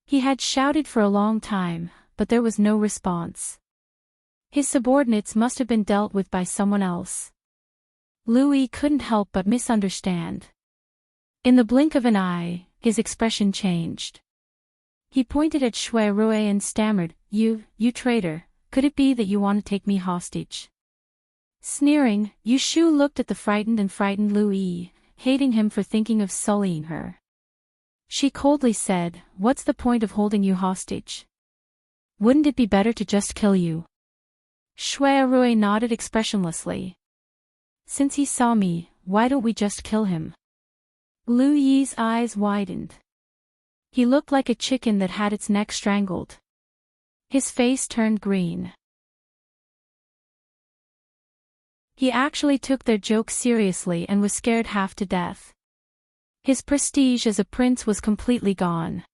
He had shouted for a long time, but there was no response. His subordinates must have been dealt with by someone else. Louis couldn't help but misunderstand. In the blink of an eye, his expression changed. He pointed at Shui Rui and stammered, You traitor, could it be that you want to take me hostage?" Sneering, Yushu looked at the frightened Louis, hating him for thinking of sullying her. She coldly said, "What's the point of holding you hostage? Wouldn't it be better to just kill you?" Shui Rui nodded expressionlessly. "Since he saw me, why don't we just kill him?" Louis's eyes widened. He looked like a chicken that had its neck strangled. His face turned green. He actually took their joke seriously and was scared half to death. His prestige as a prince was completely gone.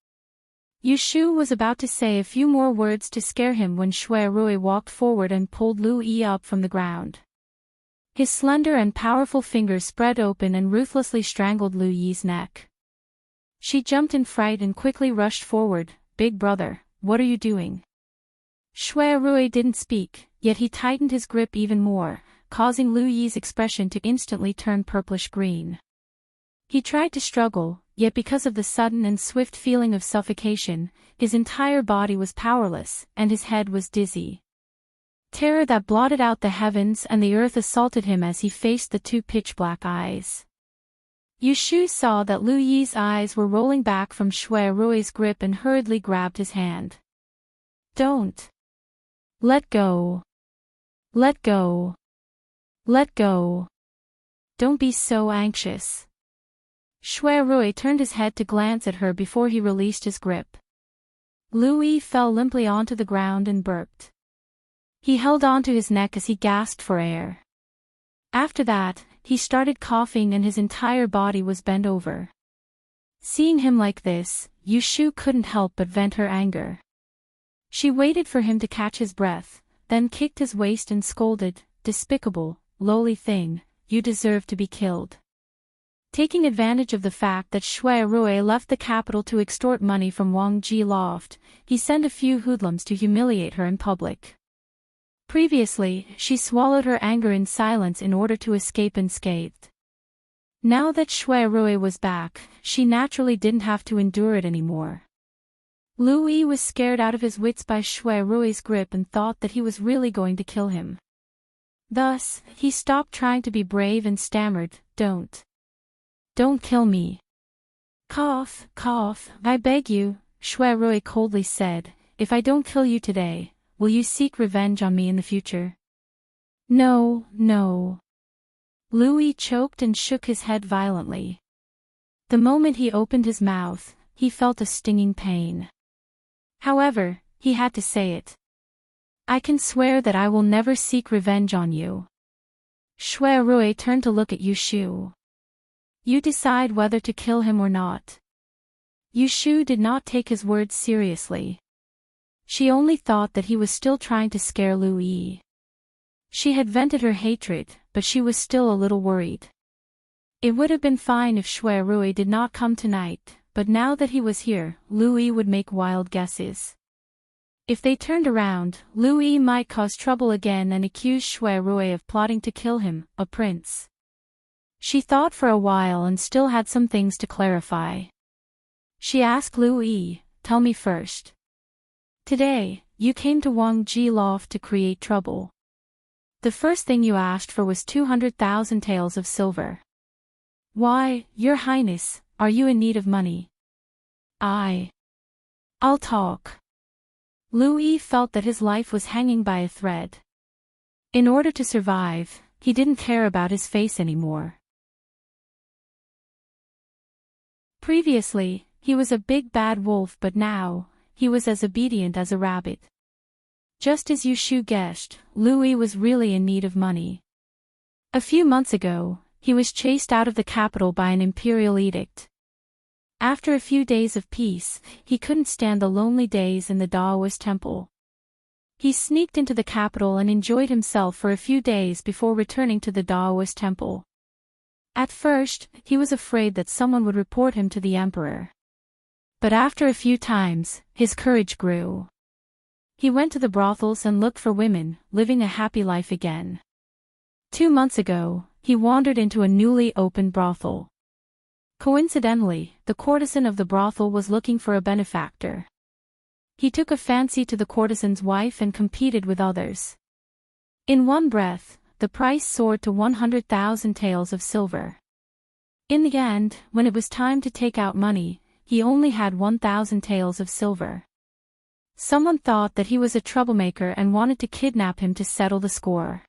Yushu was about to say a few more words to scare him when Shui Rui walked forward and pulled Lu Yi up from the ground. His slender and powerful fingers spread open and ruthlessly strangled Lu Yi's neck. She jumped in fright and quickly rushed forward. "Big brother, what are you doing?" Shui Rui didn't speak, yet he tightened his grip even more, causing Lu Yi's expression to instantly turn purplish-green. He tried to struggle, yet because of the sudden and swift feeling of suffocation, his entire body was powerless, and his head was dizzy. Terror that blotted out the heavens and the earth assaulted him as he faced the two pitch-black eyes. Yushu saw that Lu Yi's eyes were rolling back from Shui Rui's grip and hurriedly grabbed his hand. "Don't. Let go. Let go. Let go. Don't be so anxious." Shui Rui turned his head to glance at her before he released his grip. Lu Yi fell limply onto the ground and burped. He held onto his neck as he gasped for air. After that, he started coughing and his entire body was bent over. Seeing him like this, Yushu couldn't help but vent her anger. She waited for him to catch his breath, then kicked his waist and scolded, "Despicable, lowly thing, you deserve to be killed." Taking advantage of the fact that Shui Rui left the capital to extort money from Wang Ji Loft, he sent a few hoodlums to humiliate her in public. Previously, she swallowed her anger in silence in order to escape unscathed. Now that Shui Rui was back, she naturally didn't have to endure it anymore. Lu Yi was scared out of his wits by Shui Rui's grip and thought that he was really going to kill him. Thus, he stopped trying to be brave and stammered, Don't kill me." "Cough, cough, I beg you," Shui Rui coldly said, "if I don't kill you today, will you seek revenge on me in the future?" "No, no." Lu Yi choked and shook his head violently. The moment he opened his mouth, he felt a stinging pain. However, he had to say it. "I can swear that I will never seek revenge on you." Shui Rui turned to look at Yushu. "You decide whether to kill him or not." Yushu did not take his words seriously. She only thought that he was still trying to scare Lu Yi. She had vented her hatred, but she was still a little worried. It would have been fine if Shui Rui did not come tonight, but now that he was here, Lu Yi would make wild guesses. If they turned around, Lu Yi might cause trouble again and accuse Shui Rui of plotting to kill him, a prince. She thought for a while and still had some things to clarify. She asked Lu Yi, "Tell me first. Today, you came to Wang Ji Loft to create trouble. The first thing you asked for was 200,000 taels of silver. Why, Your Highness, are you in need of money?" I'll talk." Lu Yi felt that his life was hanging by a thread. In order to survive, he didn't care about his face anymore. Previously, he was a big bad wolf, but now, he was as obedient as a rabbit. Just as Yushu guessed, Lu Yi was really in need of money. A few months ago, he was chased out of the capital by an imperial edict. After a few days of peace, he couldn't stand the lonely days in the Daoist temple. He sneaked into the capital and enjoyed himself for a few days before returning to the Daoist temple. At first, he was afraid that someone would report him to the emperor. But after a few times, his courage grew. He went to the brothels and looked for women, living a happy life again. 2 months ago, he wandered into a newly opened brothel. Coincidentally, the courtesan of the brothel was looking for a benefactor. He took a fancy to the courtesan's wife and competed with others. In one breath, the price soared to 100,000 taels of silver. In the end, when it was time to take out money, he only had 1,000 taels of silver. Someone thought that he was a troublemaker and wanted to kidnap him to settle the score.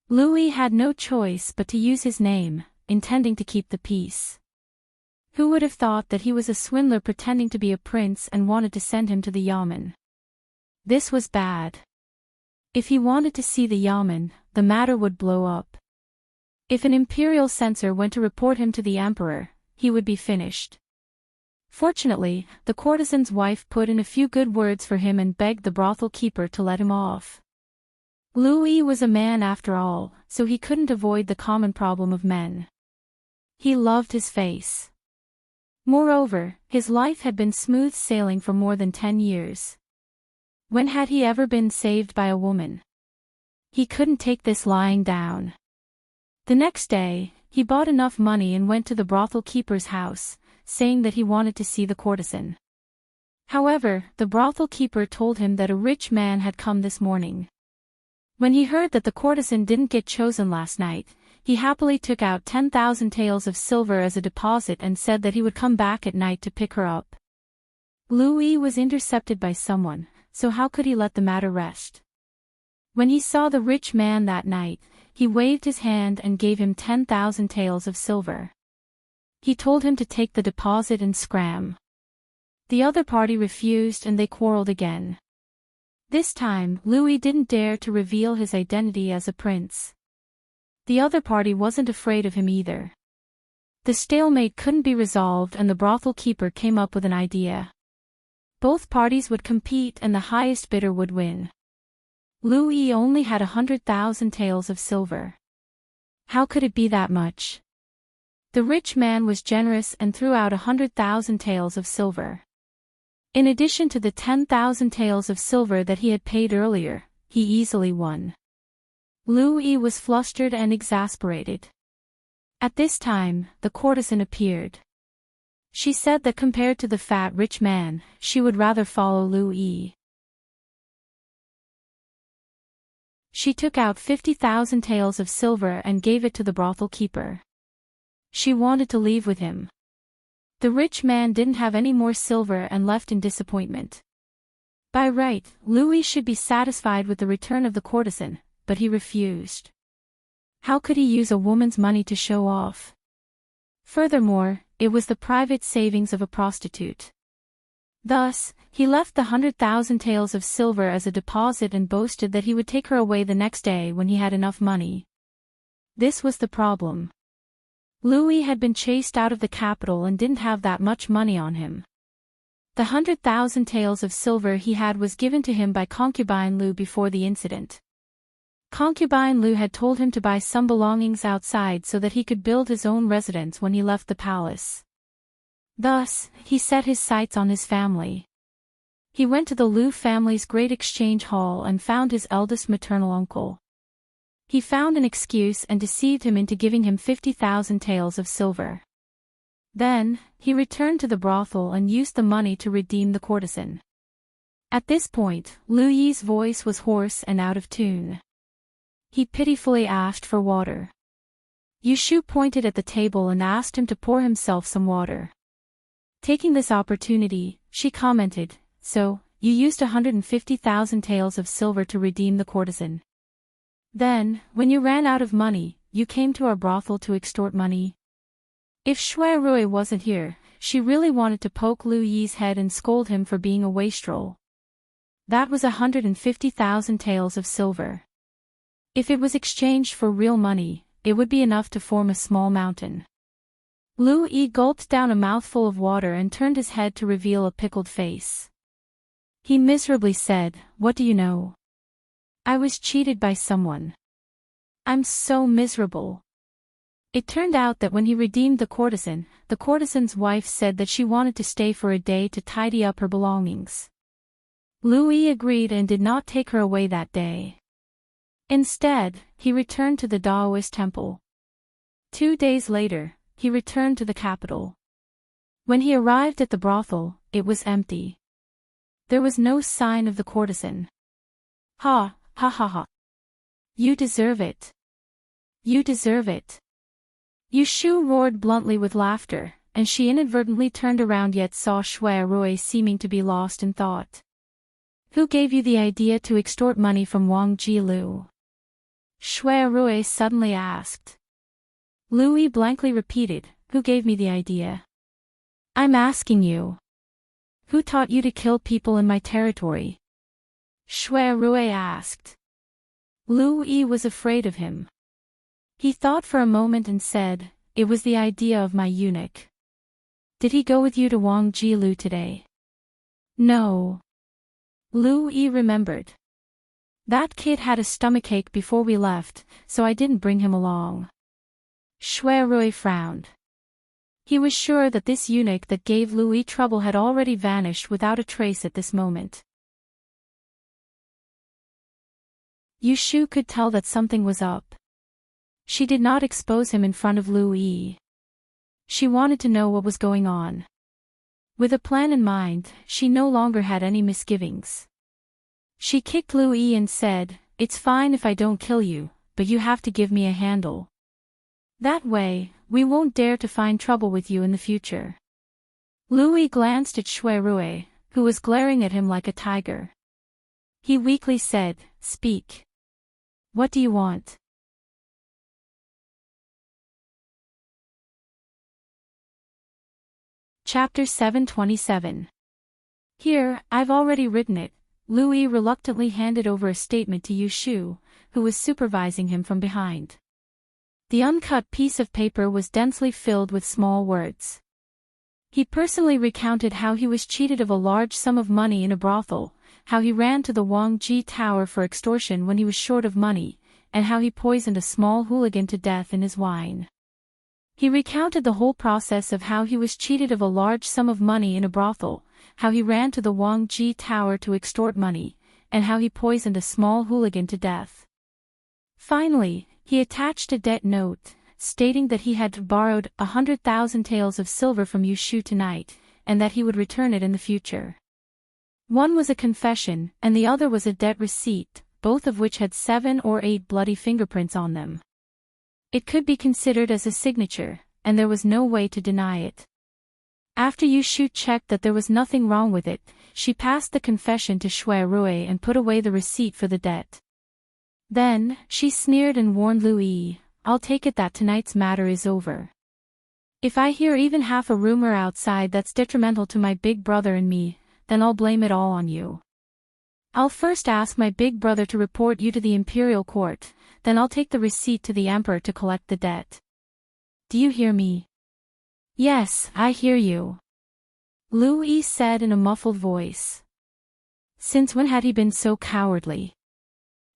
Lu Yi had no choice but to use his name, intending to keep the peace. Who would have thought that he was a swindler pretending to be a prince and wanted to send him to the yamen? This was bad. If he wanted to see the yamen, the matter would blow up. If an imperial censor went to report him to the emperor, he would be finished. Fortunately, the courtesan's wife put in a few good words for him and begged the brothel keeper to let him off. Louis was a man after all, so he couldn't avoid the common problem of men. He loved his face. Moreover, his life had been smooth sailing for more than 10 years. When had he ever been saved by a woman? He couldn't take this lying down. The next day, he bought enough money and went to the brothel keeper's house, saying that he wanted to see the courtesan. However, the brothel keeper told him that a rich man had come this morning. When he heard that the courtesan didn't get chosen last night, he happily took out 10,000 taels of silver as a deposit and said that he would come back at night to pick her up. Louis was intercepted by someone, so how could he let the matter rest? When he saw the rich man that night, he waved his hand and gave him 10,000 taels of silver. He told him to take the deposit and scram. The other party refused and they quarreled again. This time, Louis didn't dare to reveal his identity as a prince. The other party wasn't afraid of him either. The stalemate couldn't be resolved and the brothel keeper came up with an idea. Both parties would compete and the highest bidder would win. Louis only had 100,000 taels of silver. How could it be that much? The rich man was generous and threw out 100,000 taels of silver. In addition to the 10,000 taels of silver that he had paid earlier, he easily won. Louis was flustered and exasperated. At this time, the courtesan appeared. She said that compared to the fat rich man, she would rather follow Louis. She took out 50,000 taels of silver and gave it to the brothel keeper. She wanted to leave with him. The rich man didn't have any more silver and left in disappointment. By right, Louis should be satisfied with the return of the courtesan, but he refused. How could he use a woman's money to show off? Furthermore, it was the private savings of a prostitute. Thus, he left the 100,000 taels of silver as a deposit and boasted that he would take her away the next day when he had enough money. This was the problem. Louis had been chased out of the capital and didn't have that much money on him. The 100,000 taels of silver he had was given to him by concubine Lu before the incident. Concubine Lu had told him to buy some belongings outside so that he could build his own residence when he left the palace. Thus, he set his sights on his family. He went to the Lu family's great exchange hall and found his eldest maternal uncle. He found an excuse and deceived him into giving him 50,000 taels of silver. Then, he returned to the brothel and used the money to redeem the courtesan. At this point, Lu Yi's voice was hoarse and out of tune. He pitifully asked for water. Yu Shu pointed at the table and asked him to pour himself some water. Taking this opportunity, she commented, "So, you used 150,000 taels of silver to redeem the courtesan. Then, when you ran out of money, you came to our brothel to extort money?" If Shui Rui wasn't here, she really wanted to poke Lu Yi's head and scold him for being a wastrel. That was 150,000 taels of silver. If it was exchanged for real money, it would be enough to form a small mountain. Lu Yi gulped down a mouthful of water and turned his head to reveal a pickled face. He miserably said, "What do you know? I was cheated by someone. I'm so miserable." It turned out that when he redeemed the courtesan's wife said that she wanted to stay for a day to tidy up her belongings. Louis agreed and did not take her away that day. Instead, he returned to the Daoist temple. 2 days later, he returned to the capital. When he arrived at the brothel, it was empty. There was no sign of the courtesan. "Ha, ha ha ha. You deserve it. You deserve it." Yu Shu roared bluntly with laughter, and she inadvertently turned around yet saw Shui Rui seeming to be lost in thought. "Who gave you the idea to extort money from Wang Jilu?" Shui Rui suddenly asked. Louis blankly repeated, "Who gave me the idea? I'm asking you. Who taught you to kill people in my territory?" Shui Rui asked. Lu Yi was afraid of him. He thought for a moment and said, "It was the idea of my eunuch." "Did he go with you to Wang Jilu today?" "No." Lu Yi remembered. "That kid had a stomachache before we left, so I didn't bring him along." Shui Rui frowned. He was sure that this eunuch that gave Lu Yi trouble had already vanished without a trace at this moment. Yu Shu could tell that something was up. She did not expose him in front of Lu Yi. She wanted to know what was going on. With a plan in mind, she no longer had any misgivings. She kicked Lu Yi and said, "It's fine if I don't kill you, but you have to give me a handle. That way, we won't dare to find trouble with you in the future." Lu Yi glanced at Shui Rui, who was glaring at him like a tiger. He weakly said, "Speak. What do you want?" Chapter 727. "Here, I've already written it." Lu Yi reluctantly handed over a statement to Yu Shu, who was supervising him from behind. The uncut piece of paper was densely filled with small words. He personally recounted how he was cheated of a large sum of money in a brothel, how he ran to the Wang Ji Tower for extortion when he was short of money, and how he poisoned a small hooligan to death in his wine. He recounted the whole process of how he was cheated of a large sum of money in a brothel, how he ran to the Wang Ji Tower to extort money, and how he poisoned a small hooligan to death. Finally, he attached a debt note, stating that he had borrowed 100,000 taels of silver from Yu Shu tonight, and that he would return it in the future. One was a confession, and the other was a debt receipt, both of which had 7 or 8 bloody fingerprints on them. It could be considered as a signature, and there was no way to deny it. After Yu Shu checked that there was nothing wrong with it, she passed the confession to Shui Rui and put away the receipt for the debt. Then, she sneered and warned Lu Yi, "I'll take it that tonight's matter is over. If I hear even half a rumor outside that's detrimental to my big brother and me, then I'll blame it all on you. I'll first ask my big brother to report you to the imperial court, then I'll take the receipt to the emperor to collect the debt. Do you hear me?" "Yes, I hear you," Lu Yi said in a muffled voice. Since when had he been so cowardly?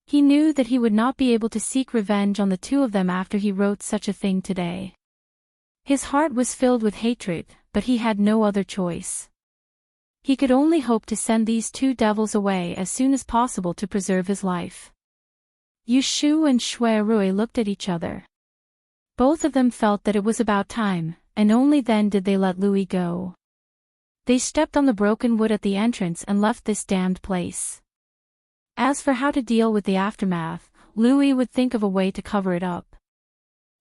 He knew that he would not be able to seek revenge on the two of them after he wrote such a thing today. His heart was filled with hatred, but he had no other choice. He could only hope to send these two devils away as soon as possible to preserve his life. Yu Shu and Shui Rui looked at each other. Both of them felt that it was about time, and only then did they let Lu Yi go. They stepped on the broken wood at the entrance and left this damned place. As for how to deal with the aftermath, Lu Yi would think of a way to cover it up.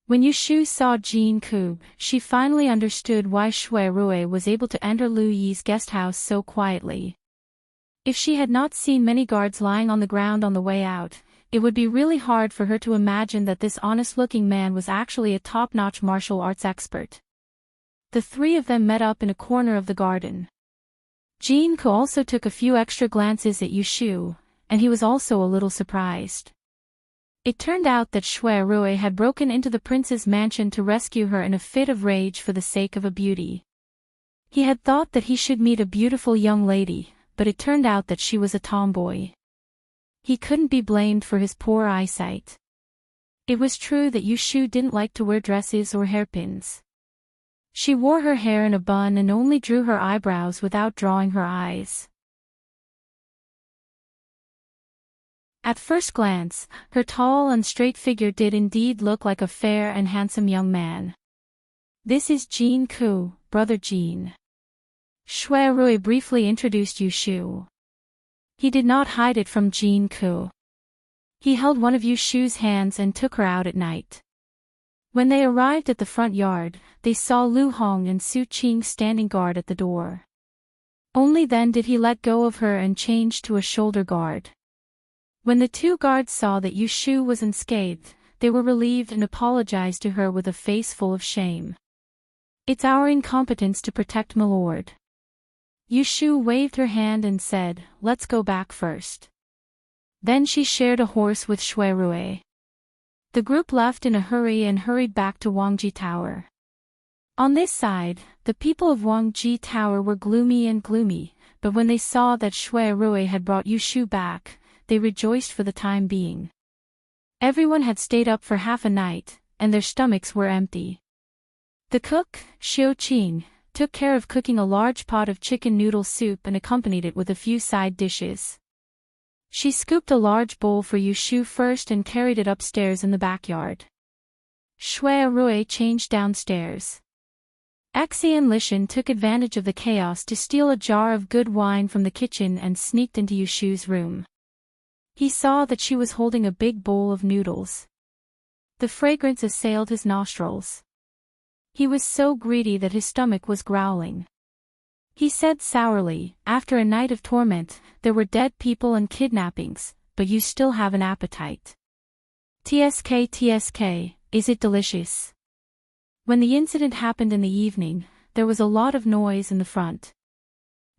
When Yu Shu saw Jin Ku, she finally understood why Shui Rui was able to enter Lu Yi's guest house so quietly. If she had not seen many guards lying on the ground on the way out, it would be really hard for her to imagine that this honest-looking man was actually a top-notch martial arts expert. The three of them met up in a corner of the garden. Jin Ku also took a few extra glances at Yu Shu, and he was also a little surprised. It turned out that Shui Rui had broken into the prince's mansion to rescue her in a fit of rage for the sake of a beauty. He had thought that he should meet a beautiful young lady, but it turned out that she was a tomboy. He couldn't be blamed for his poor eyesight. It was true that Yu Shu didn't like to wear dresses or hairpins. She wore her hair in a bun and only drew her eyebrows without drawing her eyes. At first glance, her tall and straight figure did indeed look like a fair and handsome young man. "This is Jin Ku, brother Jin." Shui Rui briefly introduced Yu Shu. He did not hide it from Jin Ku. He held one of Yu Shu's hands and took her out at night. When they arrived at the front yard, they saw Lu Hong and Su Qing standing guard at the door. Only then did he let go of her and change to a shoulder guard. When the two guards saw that Yu Shu was unscathed, they were relieved and apologized to her with a face full of shame. "It's our incompetence to protect Milord." Yu Shu waved her hand and said, "Let's go back first." Then she shared a horse with Shui Rui. The group left in a hurry and hurried back to Wangji Tower. On this side, the people of Wangji Tower were gloomy, but when they saw that Shui Rui had brought Yushu back, they rejoiced for the time being. Everyone had stayed up for half a night, and their stomachs were empty. The cook, Xiu Qing, took care of cooking a large pot of chicken noodle soup and accompanied it with a few side dishes. She scooped a large bowl for Yushu first and carried it upstairs in the backyard. Shui Rui changed downstairs. Xian Lishan took advantage of the chaos to steal a jar of good wine from the kitchen and sneaked into Yushu's room. He saw that she was holding a big bowl of noodles. The fragrance assailed his nostrils. He was so greedy that his stomach was growling. He said sourly, "After a night of torment, there were dead people and kidnappings, but you still have an appetite. TSK, is it delicious?" When the incident happened in the evening, there was a lot of noise in the front.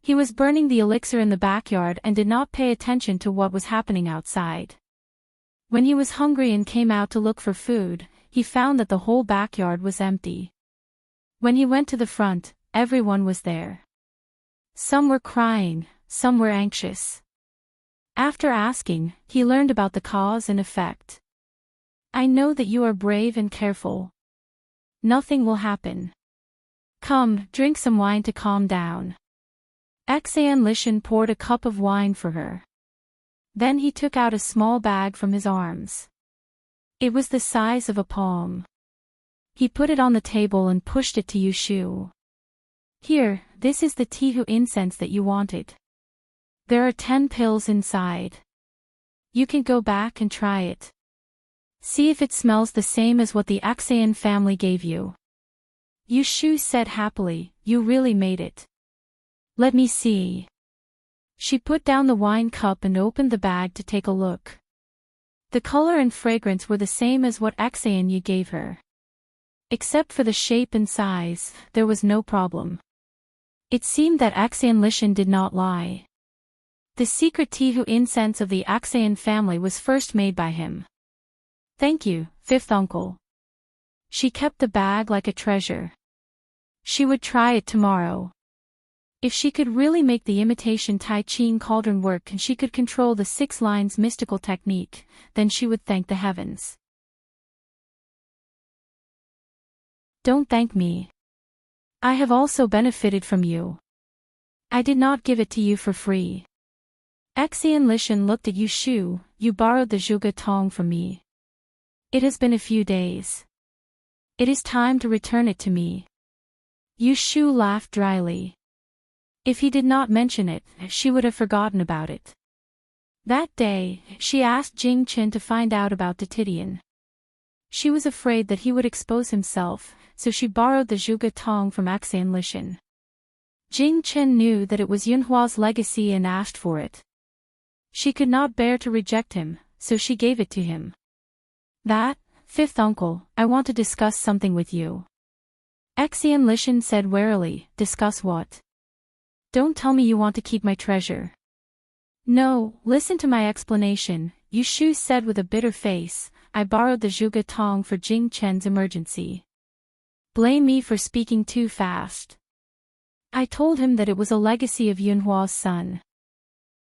He was burning the elixir in the backyard and did not pay attention to what was happening outside. When he was hungry and came out to look for food, he found that the whole backyard was empty. When he went to the front, everyone was there. Some were crying, some were anxious. After asking, he learned about the cause and effect. "I know that you are brave and careful. Nothing will happen. Come, drink some wine to calm down." Xian Lishan poured a cup of wine for her. Then he took out a small bag from his arms. It was the size of a palm. He put it on the table and pushed it to Yushu. "Here, this is the Tihu incense that you wanted. There are 10 pills inside. You can go back and try it. See if it smells the same as what the Xian family gave you." Yushu said happily, "You really made it. Let me see." She put down the wine cup and opened the bag to take a look. The color and fragrance were the same as what Xian Yi gave her. Except for the shape and size, there was no problem. It seemed that Xian Lishan did not lie. The secret Tihu incense of the Xian family was first made by him. "Thank you, fifth uncle." She kept the bag like a treasure. She would try it tomorrow. If she could really make the imitation Tai Ching cauldron work and she could control the 6 lines mystical technique, then she would thank the heavens. "Don't thank me. I have also benefited from you. I did not give it to you for free." Xian Lishan looked at Yushu. "You borrowed the Zhuge Tong from me. It has been a few days. It is time to return it to me." Yushu laughed dryly. If he did not mention it, she would have forgotten about it. That day, she asked Jing Chen to find out about Titian. She was afraid that he would expose himself, so she borrowed the Zhuge Tong from Xian Lishan. Jing Chen knew that it was Yunhua's legacy and asked for it. She could not bear to reject him, so she gave it to him. "That, fifth uncle, I want to discuss something with you." Xian Lishan said warily, "Discuss what? Don't tell me you want to keep my treasure." "No, listen to my explanation," Yushu said with a bitter face. "I borrowed the Zhuge Tong for Jing Chen's emergency. Blame me for speaking too fast. I told him that it was a legacy of Yunhua's son.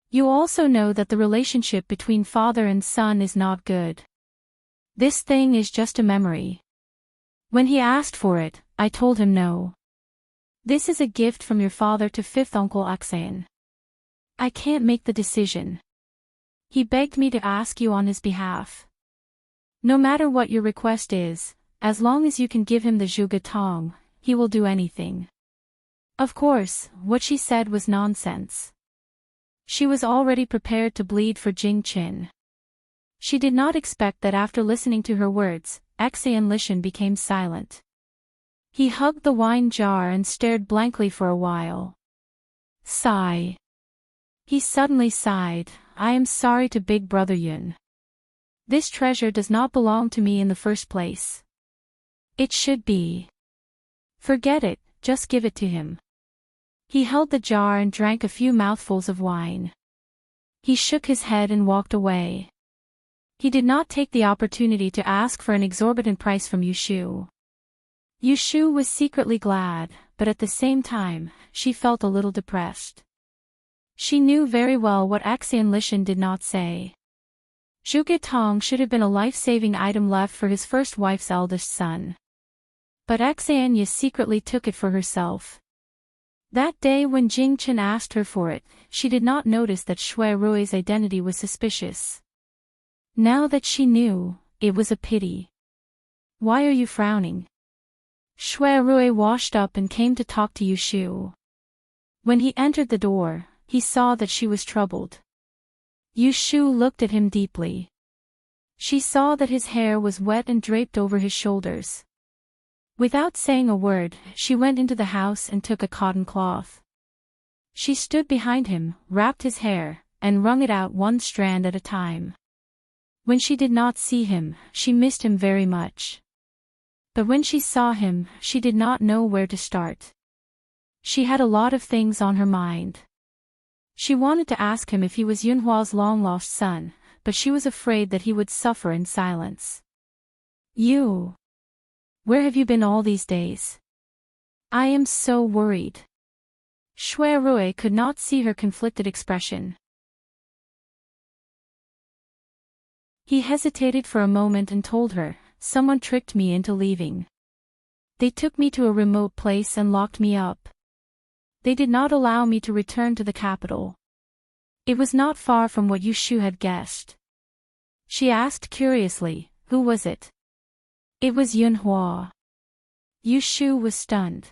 You also know that the relationship between father and son is not good. This thing is just a memory. When he asked for it, I told him no. This is a gift from your father to fifth uncle Xian. I can't make the decision. He begged me to ask you on his behalf. No matter what your request is, as long as you can give him the Zhuge Tong, he will do anything." Of course, what she said was nonsense. She was already prepared to bleed for Jing Chen. She did not expect that after listening to her words, Xian Lishan became silent. He hugged the wine jar and stared blankly for a while. Sigh. He suddenly sighed, "I am sorry to Big Brother Yun. This treasure does not belong to me in the first place. It should be. Forget it, just give it to him." He held the jar and drank a few mouthfuls of wine. He shook his head and walked away. He did not take the opportunity to ask for an exorbitant price from Yushu. Yushu was secretly glad, but at the same time, she felt a little depressed. She knew very well what Axian Lishan did not say. Zhuge Tong should have been a life-saving item left for his first wife's eldest son. But Axianya secretly took it for herself. That day when Jing Chen asked her for it, she did not notice that Shui Rui's identity was suspicious. Now that she knew, it was a pity. Why are you frowning? Shui Rui washed up and came to talk to Yushu. When he entered the door, he saw that she was troubled. Yushu looked at him deeply. She saw that his hair was wet and draped over his shoulders. Without saying a word, she went into the house and took a cotton cloth. She stood behind him, wrapped his hair, and wrung it out one strand at a time. When she did not see him, she missed him very much. But when she saw him, she did not know where to start. She had a lot of things on her mind. She wanted to ask him if he was Yunhua's long-lost son, but she was afraid that he would suffer in silence. You. Where have you been all these days? I am so worried. Shui Rui could not see her conflicted expression. He hesitated for a moment and told her, "Someone tricked me into leaving. They took me to a remote place and locked me up. They did not allow me to return to the capital." It was not far from what Yushu had guessed. She asked curiously, "Who was it?" "It was Yunhua." Yushu was stunned.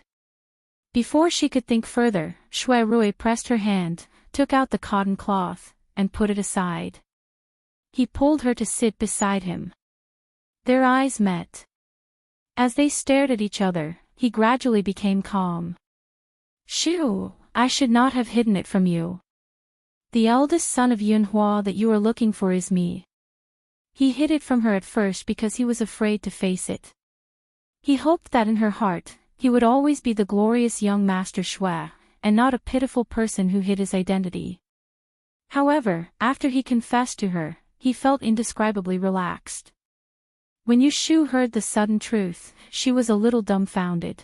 Before she could think further, Shui Rui pressed her hand, took out the cotton cloth, and put it aside. He pulled her to sit beside him. Their eyes met. As they stared at each other, he gradually became calm. "Shu, I should not have hidden it from you. The eldest son of Yunhua that you are looking for is me." He hid it from her at first because he was afraid to face it. He hoped that in her heart, he would always be the glorious young Master Shui, and not a pitiful person who hid his identity. However, after he confessed to her, he felt indescribably relaxed. When Yushu heard the sudden truth, she was a little dumbfounded.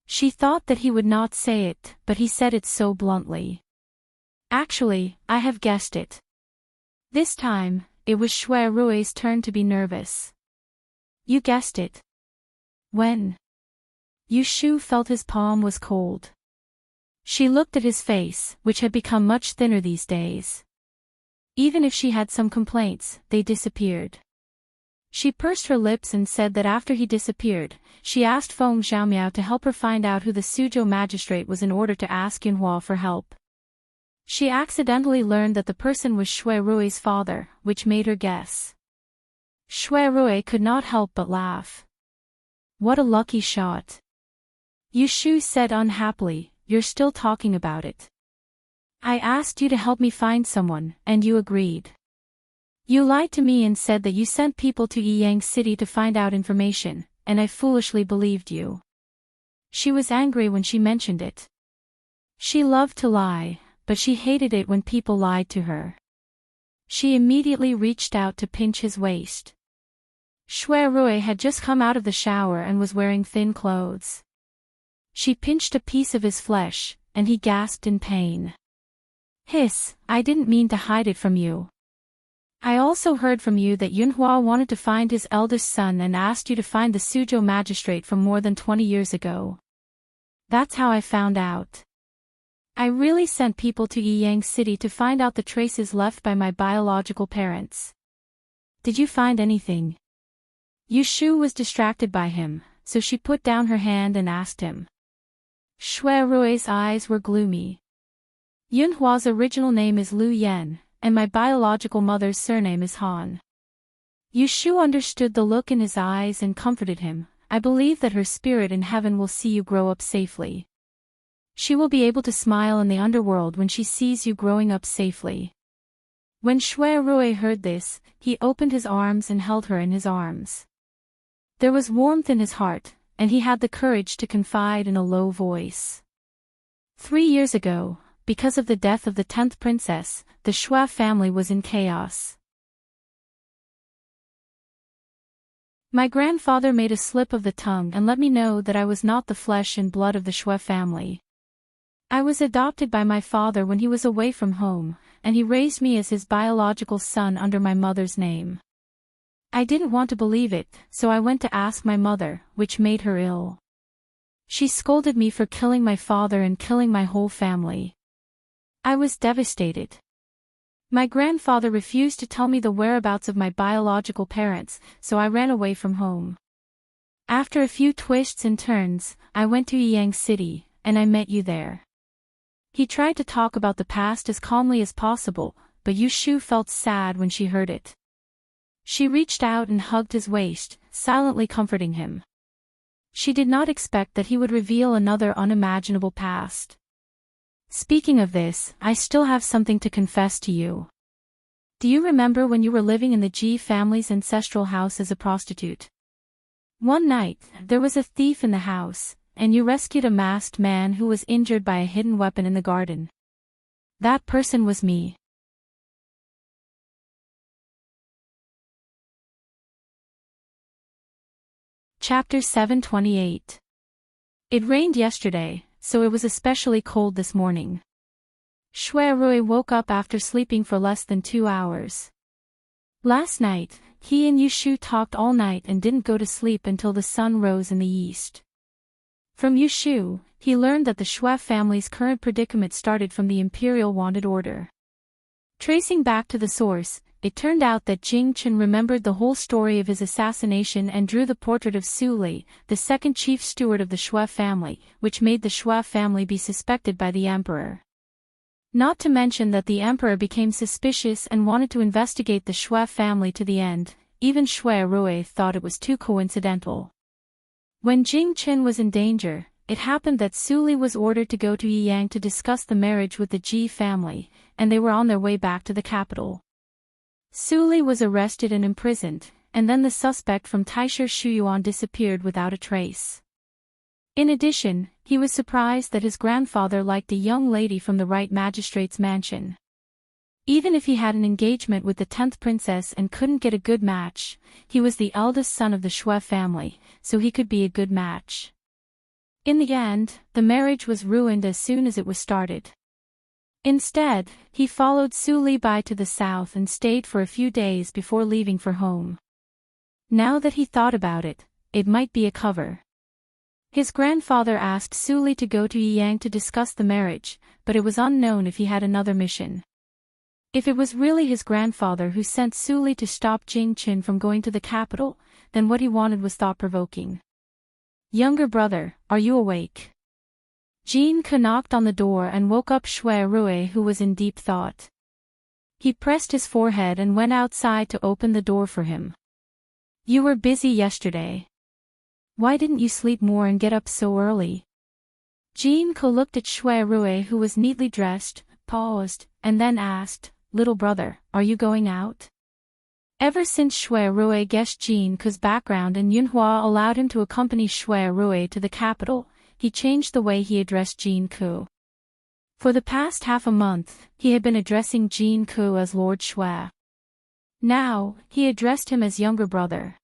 She thought that he would not say it, but he said it so bluntly. "Actually, I have guessed it." This time, it was Shui Rui's turn to be nervous. "You guessed it? When?" Yushu felt his palm was cold. She looked at his face, which had become much thinner these days. Even if she had some complaints, they disappeared. She pursed her lips and said that after he disappeared, she asked Feng Xiaomiao to help her find out who the Suzhou magistrate was in order to ask Yunhua for help. She accidentally learned that the person was Shui Rui's father, which made her guess. Shui Rui could not help but laugh. "What a lucky shot." Yushu said unhappily, "You're still talking about it. I asked you to help me find someone, and you agreed. You lied to me and said that you sent people to Yiyang City to find out information, and I foolishly believed you." She was angry when she mentioned it. She loved to lie, but she hated it when people lied to her. She immediately reached out to pinch his waist. Shui Rui had just come out of the shower and was wearing thin clothes. She pinched a piece of his flesh, and he gasped in pain. "Hiss, I didn't mean to hide it from you. I also heard from you that Yunhua wanted to find his eldest son and asked you to find the Suzhou magistrate from more than 20 years ago. That's how I found out. I really sent people to Yiyang City to find out the traces left by my biological parents. Did you find anything?" Yushu was distracted by him, so she put down her hand and asked him. Shui Rui's eyes were gloomy. "Yunhua's original name is Lu Yan, and my biological mother's surname is Han." Yushu understood the look in his eyes and comforted him. "I believe that her spirit in heaven will see you grow up safely. She will be able to smile in the underworld when she sees you growing up safely." When Shui Rui heard this, he opened his arms and held her in his arms. There was warmth in his heart, and he had the courage to confide in a low voice. 3 years ago, because of the death of the 10th princess, the Shui family was in chaos. My grandfather made a slip of the tongue and let me know that I was not the flesh and blood of the Shui family. I was adopted by my father when he was away from home, and he raised me as his biological son under my mother's name. I didn't want to believe it, so I went to ask my mother, which made her ill. She scolded me for killing my father and killing my whole family. I was devastated. My grandfather refused to tell me the whereabouts of my biological parents, so I ran away from home. After a few twists and turns, I went to Yang City, and I met you there. He tried to talk about the past as calmly as possible, but Yushu felt sad when she heard it. She reached out and hugged his waist, silently comforting him. She did not expect that he would reveal another unimaginable past. Speaking of this, I still have something to confess to you. Do you remember when you were living in the Ji family's ancestral house as a prostitute? One night, there was a thief in the house, and you rescued a masked man who was injured by a hidden weapon in the garden. That person was me. Chapter 728. It rained yesterday, so it was especially cold this morning. Shui Rui woke up after sleeping for less than 2 hours. Last night, he and Yushu talked all night and didn't go to sleep until the sun rose in the east. From Yushu, he learned that the Shui family's current predicament started from the Imperial Wanted Order. Tracing back to the source, it turned out that Jing Chen remembered the whole story of his assassination and drew the portrait of Su Li, the second chief steward of the Shui family, which made the Shui family be suspected by the emperor. Not to mention that the emperor became suspicious and wanted to investigate the Shui family to the end. Even Shui Rui thought it was too coincidental. When Jing Chen was in danger, it happened that Su Li was ordered to go to Yiyang to discuss the marriage with the Ji family, and they were on their way back to the capital. Su Li was arrested and imprisoned, and then the suspect from Taisher Shuyuan disappeared without a trace. In addition, he was surprised that his grandfather liked a young lady from the right magistrate's mansion. Even if he had an engagement with the 10th princess and couldn't get a good match, he was the eldest son of the Shui family, so he could be a good match. In the end, the marriage was ruined as soon as it was started. Instead, he followed Su Li Bai to the south and stayed for a few days before leaving for home. Now that he thought about it, it might be a cover. His grandfather asked Su Li to go to Yiyang to discuss the marriage, but it was unknown if he had another mission. If it was really his grandfather who sent Su Li to stop Jing Chen from going to the capital, then what he wanted was thought-provoking. "Younger brother, are you awake?" Jin Ke knocked on the door and woke up Shui Rui, who was in deep thought. He pressed his forehead and went outside to open the door for him. "You were busy yesterday. Why didn't you sleep more and get up so early?" Jin Ke looked at Shui Rui, who was neatly dressed, paused, and then asked, "Little brother, are you going out?" Ever since Shui Rui guessed Jin Ke's background and Yunhua allowed him to accompany Shui Rui to the capital, he changed the way he addressed Jin Ke. For the past half a month, he had been addressing Jin Ke as Lord Shui. Now, he addressed him as younger brother.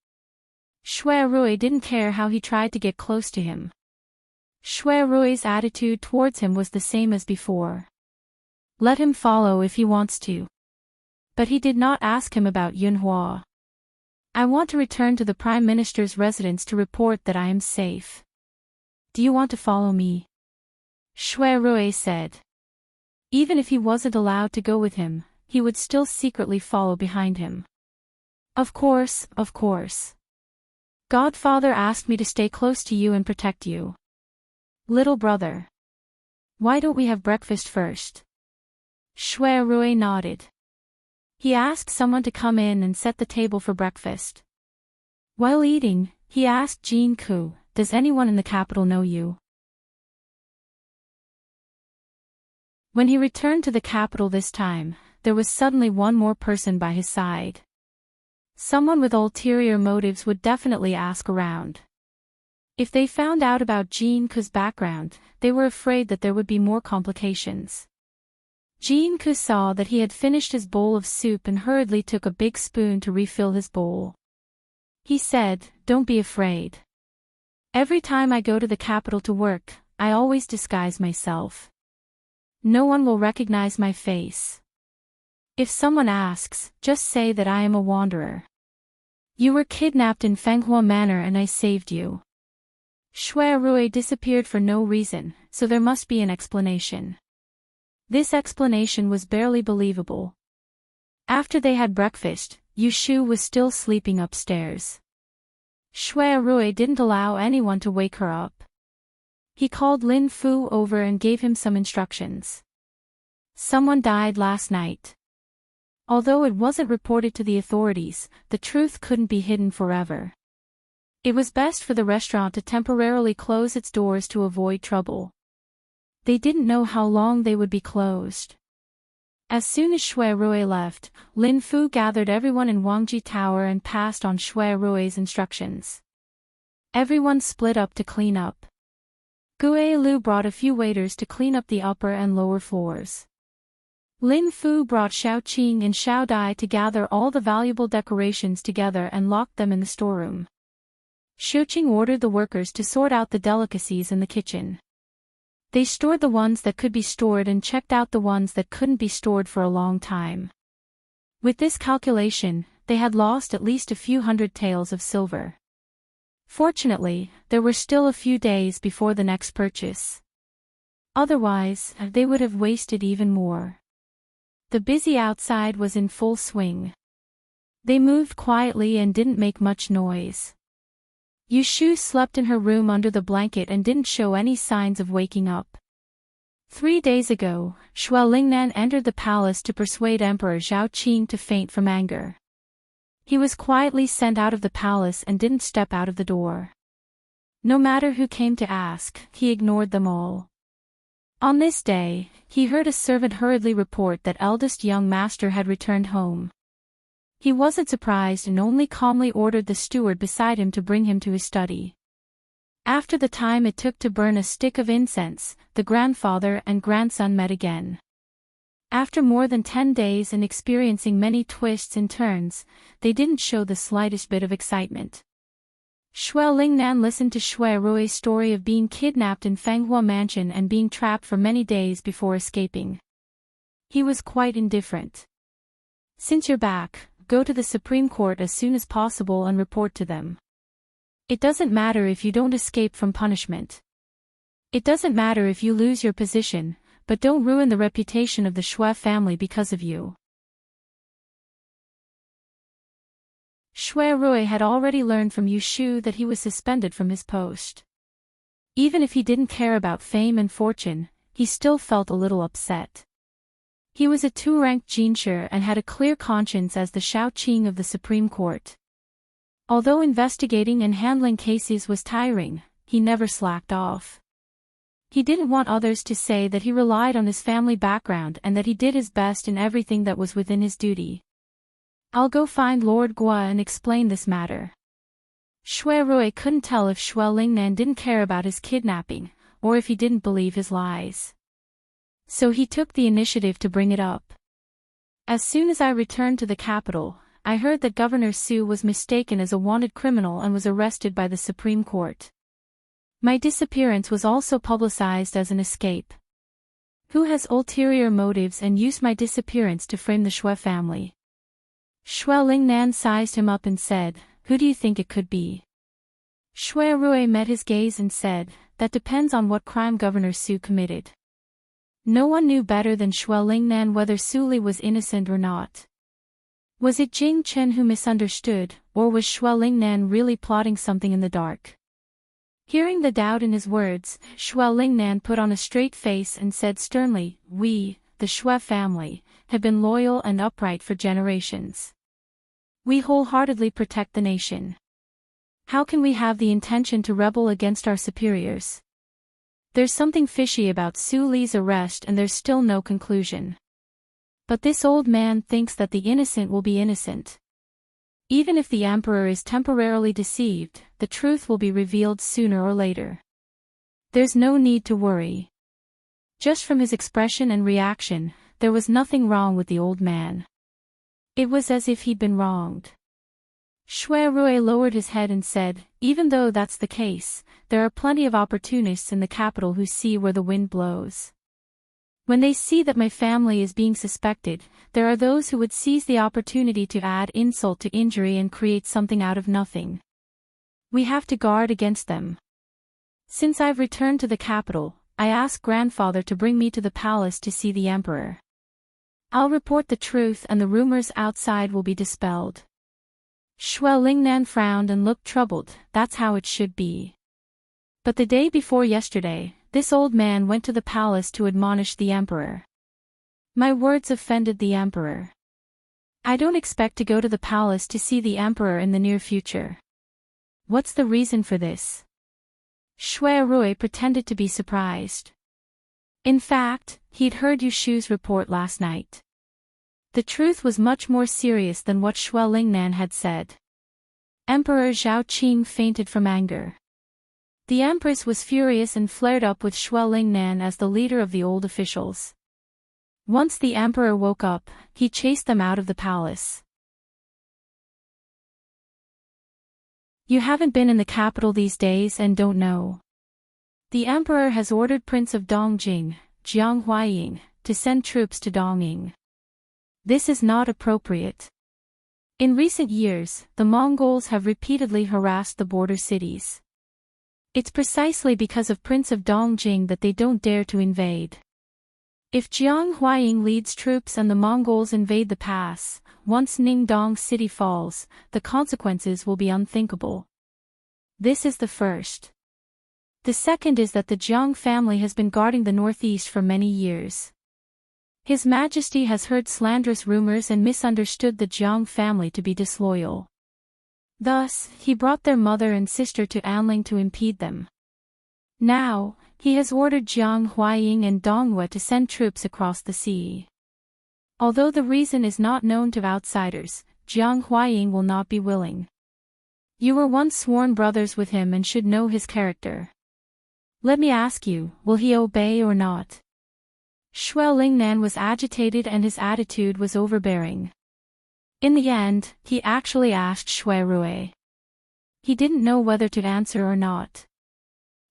Shui Rui didn't care how he tried to get close to him. Shui Rui's attitude towards him was the same as before. Let him follow if he wants to. But he did not ask him about Yunhua. "I want to return to the Prime Minister's residence to report that I am safe. Do you want to follow me?" Shui Rui said. Even if he wasn't allowed to go with him, he would still secretly follow behind him. Of course, of course. Godfather asked me to stay close to you and protect you. Little brother. Why don't we have breakfast first?" Shui Rui nodded. He asked someone to come in and set the table for breakfast. While eating, he asked Jin Ke, "Does anyone in the capital know you?" When he returned to the capital this time, there was suddenly one more person by his side. Someone with ulterior motives would definitely ask around. If they found out about Jin Ke's background, they were afraid that there would be more complications. Jin-ku saw that he had finished his bowl of soup and hurriedly took a big spoon to refill his bowl. He said, "Don't be afraid. Every time I go to the capital to work, I always disguise myself. No one will recognize my face. If someone asks, just say that I am a wanderer. You were kidnapped in Fenghua Manor and I saved you." Shui Rui disappeared for no reason, so there must be an explanation. This explanation was barely believable. After they had breakfast, Yu Shu was still sleeping upstairs. Shui Rui didn't allow anyone to wake her up. He called Lin Fu over and gave him some instructions. Someone died last night. Although it wasn't reported to the authorities, the truth couldn't be hidden forever. It was best for the restaurant to temporarily close its doors to avoid trouble. They didn't know how long they would be closed. As soon as Shui Rui left, Lin Fu gathered everyone in Wangji Tower and passed on Shui Rui's instructions. Everyone split up to clean up. Gue Lu brought a few waiters to clean up the upper and lower floors. Lin Fu brought Xiao Qing and Xiao Dai to gather all the valuable decorations together and locked them in the storeroom. Xiao Qing ordered the workers to sort out the delicacies in the kitchen. They stored the ones that could be stored and checked out the ones that couldn't be stored for a long time. With this calculation, they had lost at least a few hundred taels of silver. Fortunately, there were still a few days before the next purchase. Otherwise, they would have wasted even more. The busy outside was in full swing. They moved quietly and didn't make much noise. Yu Shu slept in her room under the blanket and didn't show any signs of waking up. 3 days ago, Shui Lingnan entered the palace to persuade Emperor Zhao Qing to faint from anger. He was quietly sent out of the palace and didn't step out of the door. No matter who came to ask, he ignored them all. On this day, he heard a servant hurriedly report that eldest young master had returned home. He wasn't surprised and only calmly ordered the steward beside him to bring him to his study. After the time it took to burn a stick of incense, the grandfather and grandson met again. After more than 10 days and experiencing many twists and turns, they didn't show the slightest bit of excitement. Shui Lingnan listened to Shui Rui's story of being kidnapped in Fenghua Mansion and being trapped for many days before escaping. He was quite indifferent. "Since you're back, go to the Supreme Court as soon as possible and report to them. It doesn't matter if you don't escape from punishment. It doesn't matter if you lose your position, but don't ruin the reputation of the Shui family because of you." Shui Rui had already learned from Yu Shu that he was suspended from his post. Even if he didn't care about fame and fortune, he still felt a little upset. He was a 2-ranked jinshi and had a clear conscience as the Xiao Qing of the Supreme Court. Although investigating and handling cases was tiring, he never slacked off. He didn't want others to say that he relied on his family background and that he did his best in everything that was within his duty. "I'll go find Lord Gua and explain this matter." Shui Rui couldn't tell if Shui Lingnan didn't care about his kidnapping, or if he didn't believe his lies. So he took the initiative to bring it up. "As soon as I returned to the capital, I heard that Governor Su was mistaken as a wanted criminal and was arrested by the Supreme Court. My disappearance was also publicized as an escape. Who has ulterior motives and used my disappearance to frame the Shui family?" Shui Lingnan sized him up and said, "Who do you think it could be?" Shui Rui met his gaze and said, "That depends on what crime Governor Su committed." No one knew better than Shui Lingnan whether Su Li was innocent or not. Was it Jing Chen who misunderstood, or was Shui Lingnan really plotting something in the dark? Hearing the doubt in his words, Shui Lingnan put on a straight face and said sternly, "We, the Shui family, have been loyal and upright for generations. We wholeheartedly protect the nation. How can we have the intention to rebel against our superiors? There's something fishy about Su Li's arrest and there's still no conclusion. But this old man thinks that the innocent will be innocent. Even if the emperor is temporarily deceived, the truth will be revealed sooner or later. There's no need to worry." Just from his expression and reaction, there was nothing wrong with the old man. It was as if he'd been wronged. Shui Rui lowered his head and said, even though that's the case, there are plenty of opportunists in the capital who see where the wind blows. When they see that my family is being suspected, there are those who would seize the opportunity to add insult to injury and create something out of nothing. We have to guard against them. Since I've returned to the capital, I asked grandfather to bring me to the palace to see the emperor. I'll report the truth and the rumors outside will be dispelled. Shui Lingnan frowned and looked troubled. That's how it should be. But the day before yesterday, this old man went to the palace to admonish the emperor. My words offended the emperor. I don't expect to go to the palace to see the emperor in the near future. What's the reason for this? Shui Rui pretended to be surprised. In fact, he'd heard Yushu's report last night. The truth was much more serious than what Shui Lingnan had said. Emperor Zhao Qing fainted from anger. The empress was furious and flared up with Shui Lingnan as the leader of the old officials. Once the emperor woke up, he chased them out of the palace. You haven't been in the capital these days and don't know. The emperor has ordered Prince of Dongjing, Jiang Huaying, to send troops to Dongying. This is not appropriate. In recent years, the Mongols have repeatedly harassed the border cities. It's precisely because of Prince of Dongjing that they don't dare to invade. If Jiang Huaying leads troops and the Mongols invade the pass, once Ningdong city falls, the consequences will be unthinkable. This is the first. The second is that the Jiang family has been guarding the northeast for many years. His Majesty has heard slanderous rumors and misunderstood the Jiang family to be disloyal. Thus, he brought their mother and sister to Anling to impede them. Now, he has ordered Jiang Huaying and Donghua to send troops across the sea. Although the reason is not known to outsiders, Jiang Huaying will not be willing. You were once sworn brothers with him and should know his character. Let me ask you, will he obey or not? Shui Lingnan was agitated and his attitude was overbearing. In the end, he actually asked Shui Rui. He didn't know whether to answer or not.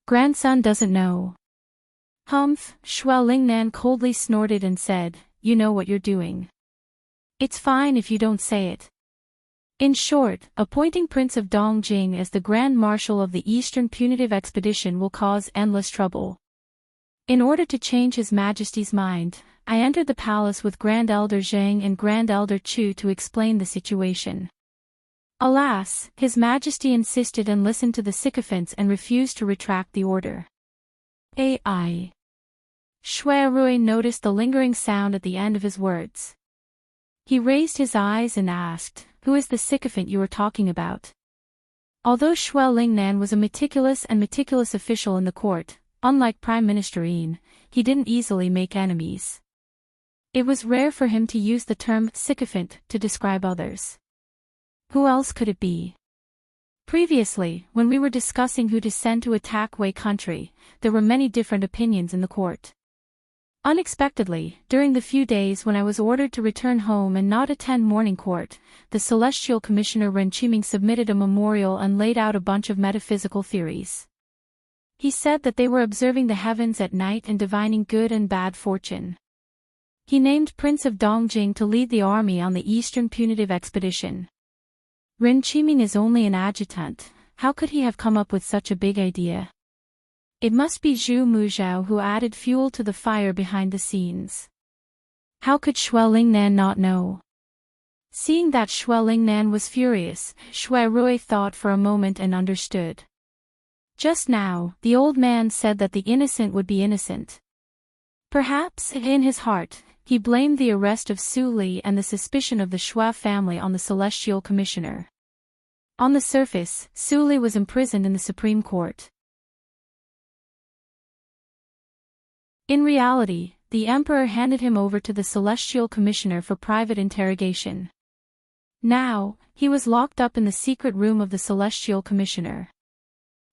Grandson doesn't know. Humph, Shui Lingnan coldly snorted and said, you know what you're doing. It's fine if you don't say it. In short, appointing Prince of Dongjing as the Grand Marshal of the Eastern Punitive Expedition will cause endless trouble. In order to change His Majesty's mind, I entered the palace with Grand Elder Zhang and Grand Elder Chu to explain the situation. Alas, His Majesty insisted and listened to the sycophants and refused to retract the order. AI. Shui Rui noticed the lingering sound at the end of his words. He raised his eyes and asked, who is the sycophant you were talking about? Although Shui Lingnan was a meticulous official in the court, unlike Prime Minister Yin, he didn't easily make enemies. It was rare for him to use the term sycophant to describe others. Who else could it be? Previously, when we were discussing who to send to attack Wei country, there were many different opinions in the court. Unexpectedly, during the few days when I was ordered to return home and not attend morning court, the Celestial Commissioner Ren Qiming submitted a memorial and laid out a bunch of metaphysical theories. He said that they were observing the heavens at night and divining good and bad fortune. He named Prince of Dongjing to lead the army on the Eastern Punitive Expedition. Ren Qiming is only an adjutant, how could he have come up with such a big idea? It must be Zhu Muzhao who added fuel to the fire behind the scenes. How could Shui Lingnan not know? Seeing that Shui Lingnan was furious, Shui Rui thought for a moment and understood. Just now, the old man said that the innocent would be innocent. Perhaps, in his heart, he blamed the arrest of Su Li and the suspicion of the Shui family on the Celestial Commissioner. On the surface, Su Li was imprisoned in the Supreme Court. In reality, the Emperor handed him over to the Celestial Commissioner for private interrogation. Now, he was locked up in the secret room of the Celestial Commissioner.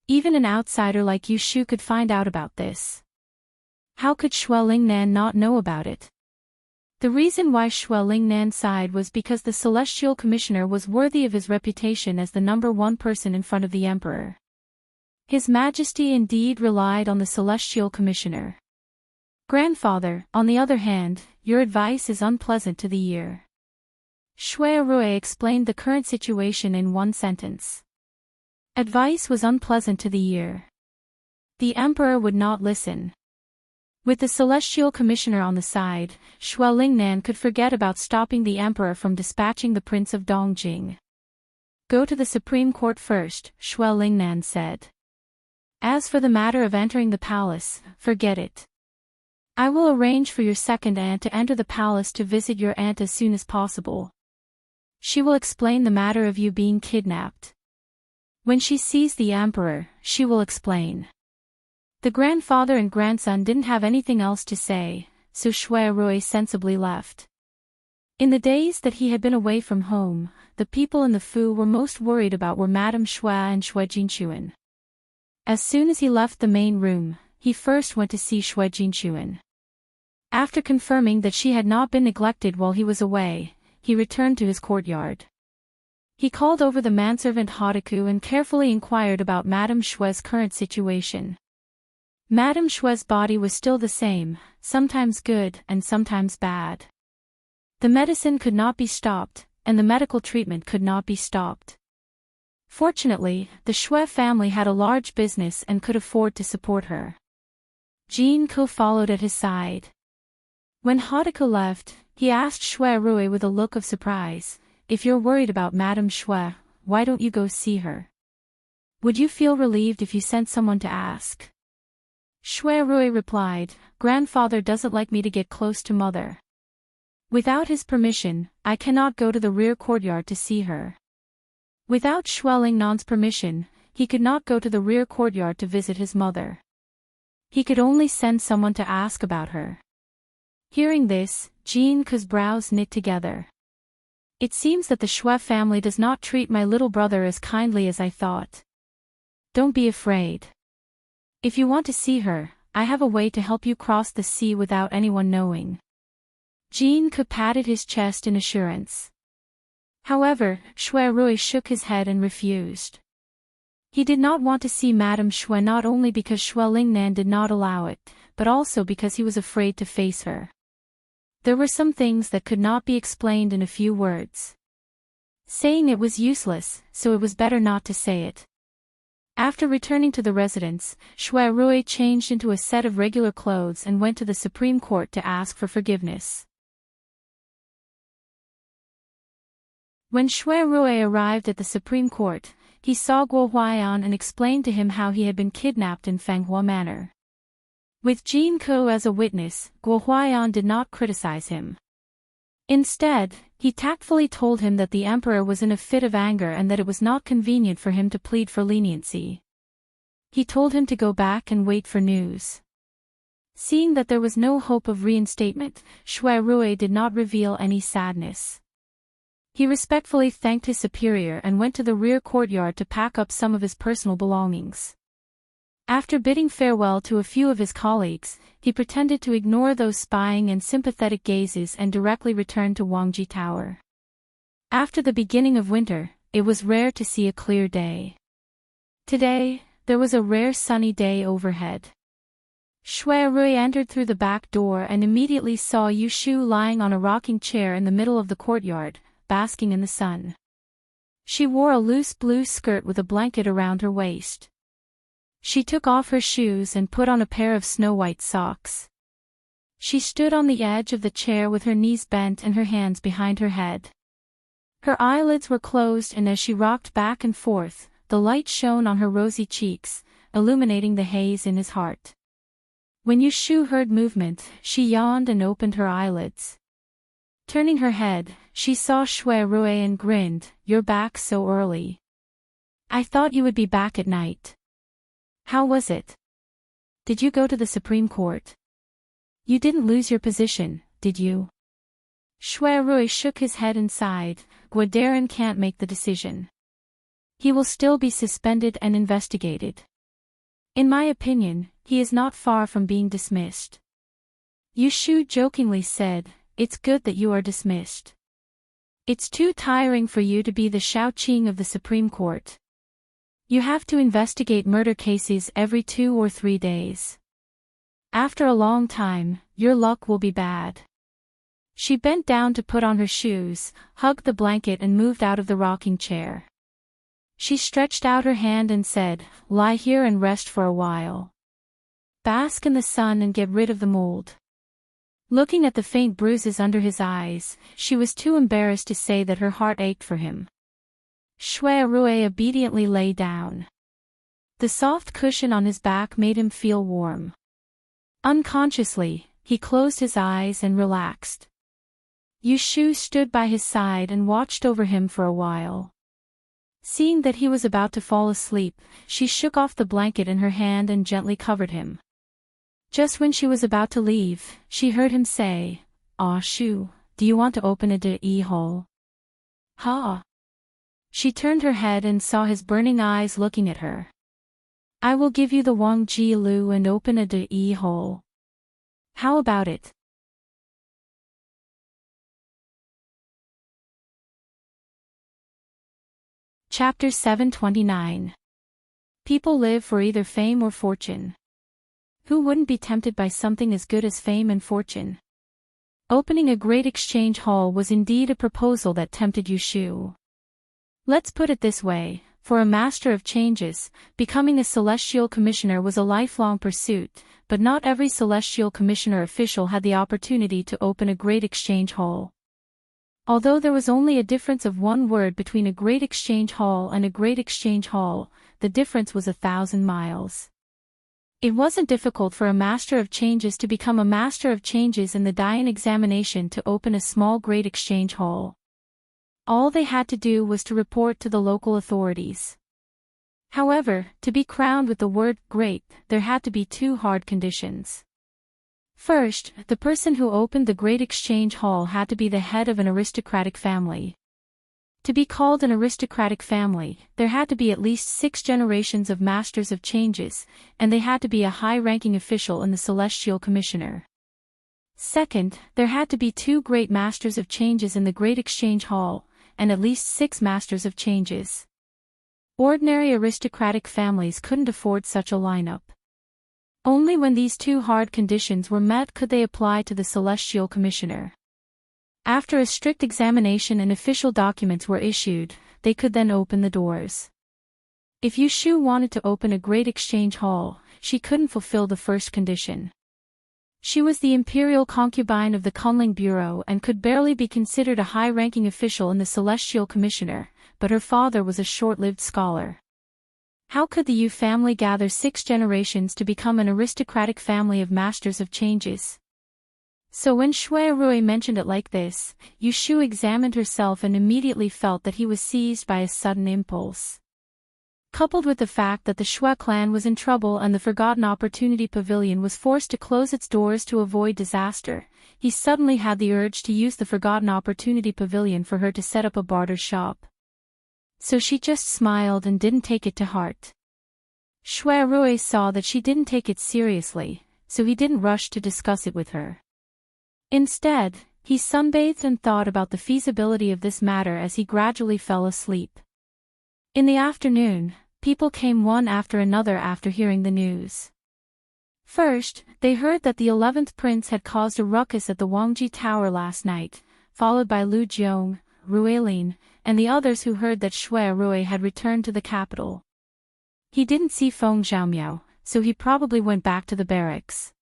Even an outsider like Yushu could find out about this. How could Shui Lingnan not know about it? The reason why Shui Lingnan sighed was because the celestial commissioner was worthy of his reputation as the #1 person in front of the emperor. His Majesty indeed relied on the celestial commissioner. Grandfather, on the other hand, your advice is unpleasant to the ear. Shui Rui explained the current situation in one sentence. Advice was unpleasant to the ear. The emperor would not listen. With the celestial commissioner on the side, Shui Lingnan could forget about stopping the emperor from dispatching the Prince of Dongjing. Go to the Supreme Court first, Shui Lingnan said. As for the matter of entering the palace, forget it. I will arrange for your second aunt to enter the palace to visit your aunt as soon as possible. She will explain the matter of you being kidnapped. When she sees the emperor, she will explain. The grandfather and grandson didn't have anything else to say, so Shui Rui sensibly left. In the days that he had been away from home, the people in the Fu were most worried about were Madame Shui and Shui Jinchuan. As soon as he left the main room, he first went to see Shui Jinchuan. After confirming that she had not been neglected while he was away, he returned to his courtyard. He called over the manservant Hotaku and carefully inquired about Madame Shui's current situation. Madame Shui's body was still the same, sometimes good and sometimes bad. The medicine could not be stopped, and the medical treatment could not be stopped. Fortunately, the Shui family had a large business and could afford to support her. Jean Ko followed at his side. When Hotaku left, he asked Shui Rui with a look of surprise, "If you're worried about Madame Shui, why don't you go see her? Would you feel relieved if you sent someone to ask?" Shui Rui replied, "Grandfather doesn't like me to get close to mother. Without his permission, I cannot go to the rear courtyard to see her." Without Shui Lingnan's permission, he could not go to the rear courtyard to visit his mother. He could only send someone to ask about her. Hearing this, Jean Ko's brows knit together. It seems that the Shui family does not treat my little brother as kindly as I thought. Don't be afraid. If you want to see her, I have a way to help you cross the sea without anyone knowing. Jean Ko patted his chest in assurance. However, Shui Rui shook his head and refused. He did not want to see Madame Shui not only because Shui Lingnan did not allow it, but also because he was afraid to face her. There were some things that could not be explained in a few words. Saying it was useless, so it was better not to say it. After returning to the residence, Shui Rui changed into a set of regular clothes and went to the Supreme Court to ask for forgiveness. When Shui Rui arrived at the Supreme Court, he saw Guo Huaiyan and explained to him how he had been kidnapped in Fanghua Manor. With Jean Ko as a witness, Guo Huaiyan did not criticize him. Instead, he tactfully told him that the emperor was in a fit of anger and that it was not convenient for him to plead for leniency. He told him to go back and wait for news. Seeing that there was no hope of reinstatement, Shui Rui did not reveal any sadness. He respectfully thanked his superior and went to the rear courtyard to pack up some of his personal belongings. After bidding farewell to a few of his colleagues, he pretended to ignore those spying and sympathetic gazes and directly returned to Wangji Tower. After the beginning of winter, it was rare to see a clear day. Today, there was a rare sunny day overhead. Shui Rui entered through the back door and immediately saw Yu Shu lying on a rocking chair in the middle of the courtyard, basking in the sun. She wore a loose blue skirt with a blanket around her waist. She took off her shoes and put on a pair of snow-white socks. She stood on the edge of the chair with her knees bent and her hands behind her head. Her eyelids were closed, and as she rocked back and forth, the light shone on her rosy cheeks, illuminating the haze in his heart. When Yu Shu heard movement, she yawned and opened her eyelids. Turning her head, she saw Shui Rui and grinned, "You're back so early. I thought you would be back at night. How was it? Did you go to the Supreme Court? You didn't lose your position, did you?" Shui Rui shook his head and sighed. "Guadarin can't make the decision. He will still be suspended and investigated. In my opinion, he is not far from being dismissed." Yu Shu jokingly said, it's good that you are dismissed. It's too tiring for you to be the Xiao-Qing of the Supreme Court. You have to investigate murder cases every 2 or 3 days. After a long time, your luck will be bad. She bent down to put on her shoes, hugged the blanket and moved out of the rocking chair. She stretched out her hand and said, "Lie here and rest for a while. Bask in the sun and get rid of the mold." Looking at the faint bruises under his eyes, she was too embarrassed to say that her heart ached for him. Shui Rui obediently lay down. The soft cushion on his back made him feel warm. Unconsciously, he closed his eyes and relaxed. Yu Shu stood by his side and watched over him for a while. Seeing that he was about to fall asleep, she shook off the blanket in her hand and gently covered him. Just when she was about to leave, she heard him say, "Ah Shu, do you want to open a de hole?" "Ha." She turned her head and saw his burning eyes looking at her. "I will give you the Wang Ji Lu and open a de hole. How about it?" Chapter 729. People live for either fame or fortune. Who wouldn't be tempted by something as good as fame and fortune? Opening a great exchange hall was indeed a proposal that tempted Yu Shu. Let's put it this way, for a master of changes, becoming a celestial commissioner was a lifelong pursuit, but not every celestial commissioner official had the opportunity to open a great exchange hall. Although there was only a difference of 1 word between a great exchange hall and a great exchange hall, the difference was 1,000 miles. It wasn't difficult for a master of changes to become a master of changes in the Dian examination to open a small great exchange hall. All they had to do was to report to the local authorities. However, to be crowned with the word great, there had to be 2 hard conditions. First, the person who opened the great exchange hall had to be the head of an aristocratic family. To be called an aristocratic family, there had to be at least 6 generations of masters of changes, and they had to be a high-ranking official in the Celestial Commissioner. Second, there had to be 2 great masters of changes in the great exchange hall, and at least 6 masters of changes. Ordinary aristocratic families couldn't afford such a lineup. Only when these 2 hard conditions were met could they apply to the Celestial Commissioner. After a strict examination and official documents were issued, they could then open the doors. If Yu Shu wanted to open a great exchange hall, she couldn't fulfill the first condition. She was the imperial concubine of the Kunling Bureau and could barely be considered a high-ranking official in the Celestial Commissioner, but her father was a short-lived scholar. How could the Yu family gather 6 generations to become an aristocratic family of masters of changes? So when Shui Rui mentioned it like this, Yu Shu examined herself and immediately felt that he was seized by a sudden impulse. Coupled with the fact that the Shui clan was in trouble and the Forgotten Opportunity Pavilion was forced to close its doors to avoid disaster, he suddenly had the urge to use the Forgotten Opportunity Pavilion for her to set up a barter shop. So she just smiled and didn't take it to heart. Shui Rui saw that she didn't take it seriously, so he didn't rush to discuss it with her. Instead, he sunbathed and thought about the feasibility of this matter as he gradually fell asleep. In the afternoon, people came one after another after hearing the news. First, they heard that the 11th prince had caused a ruckus at the Wangji Tower last night, followed by Lu Jiong, Ruilin, and the others who heard that Shui Rui had returned to the capital. He didn't see Feng Xiaomiao, so he probably went back to the barracks.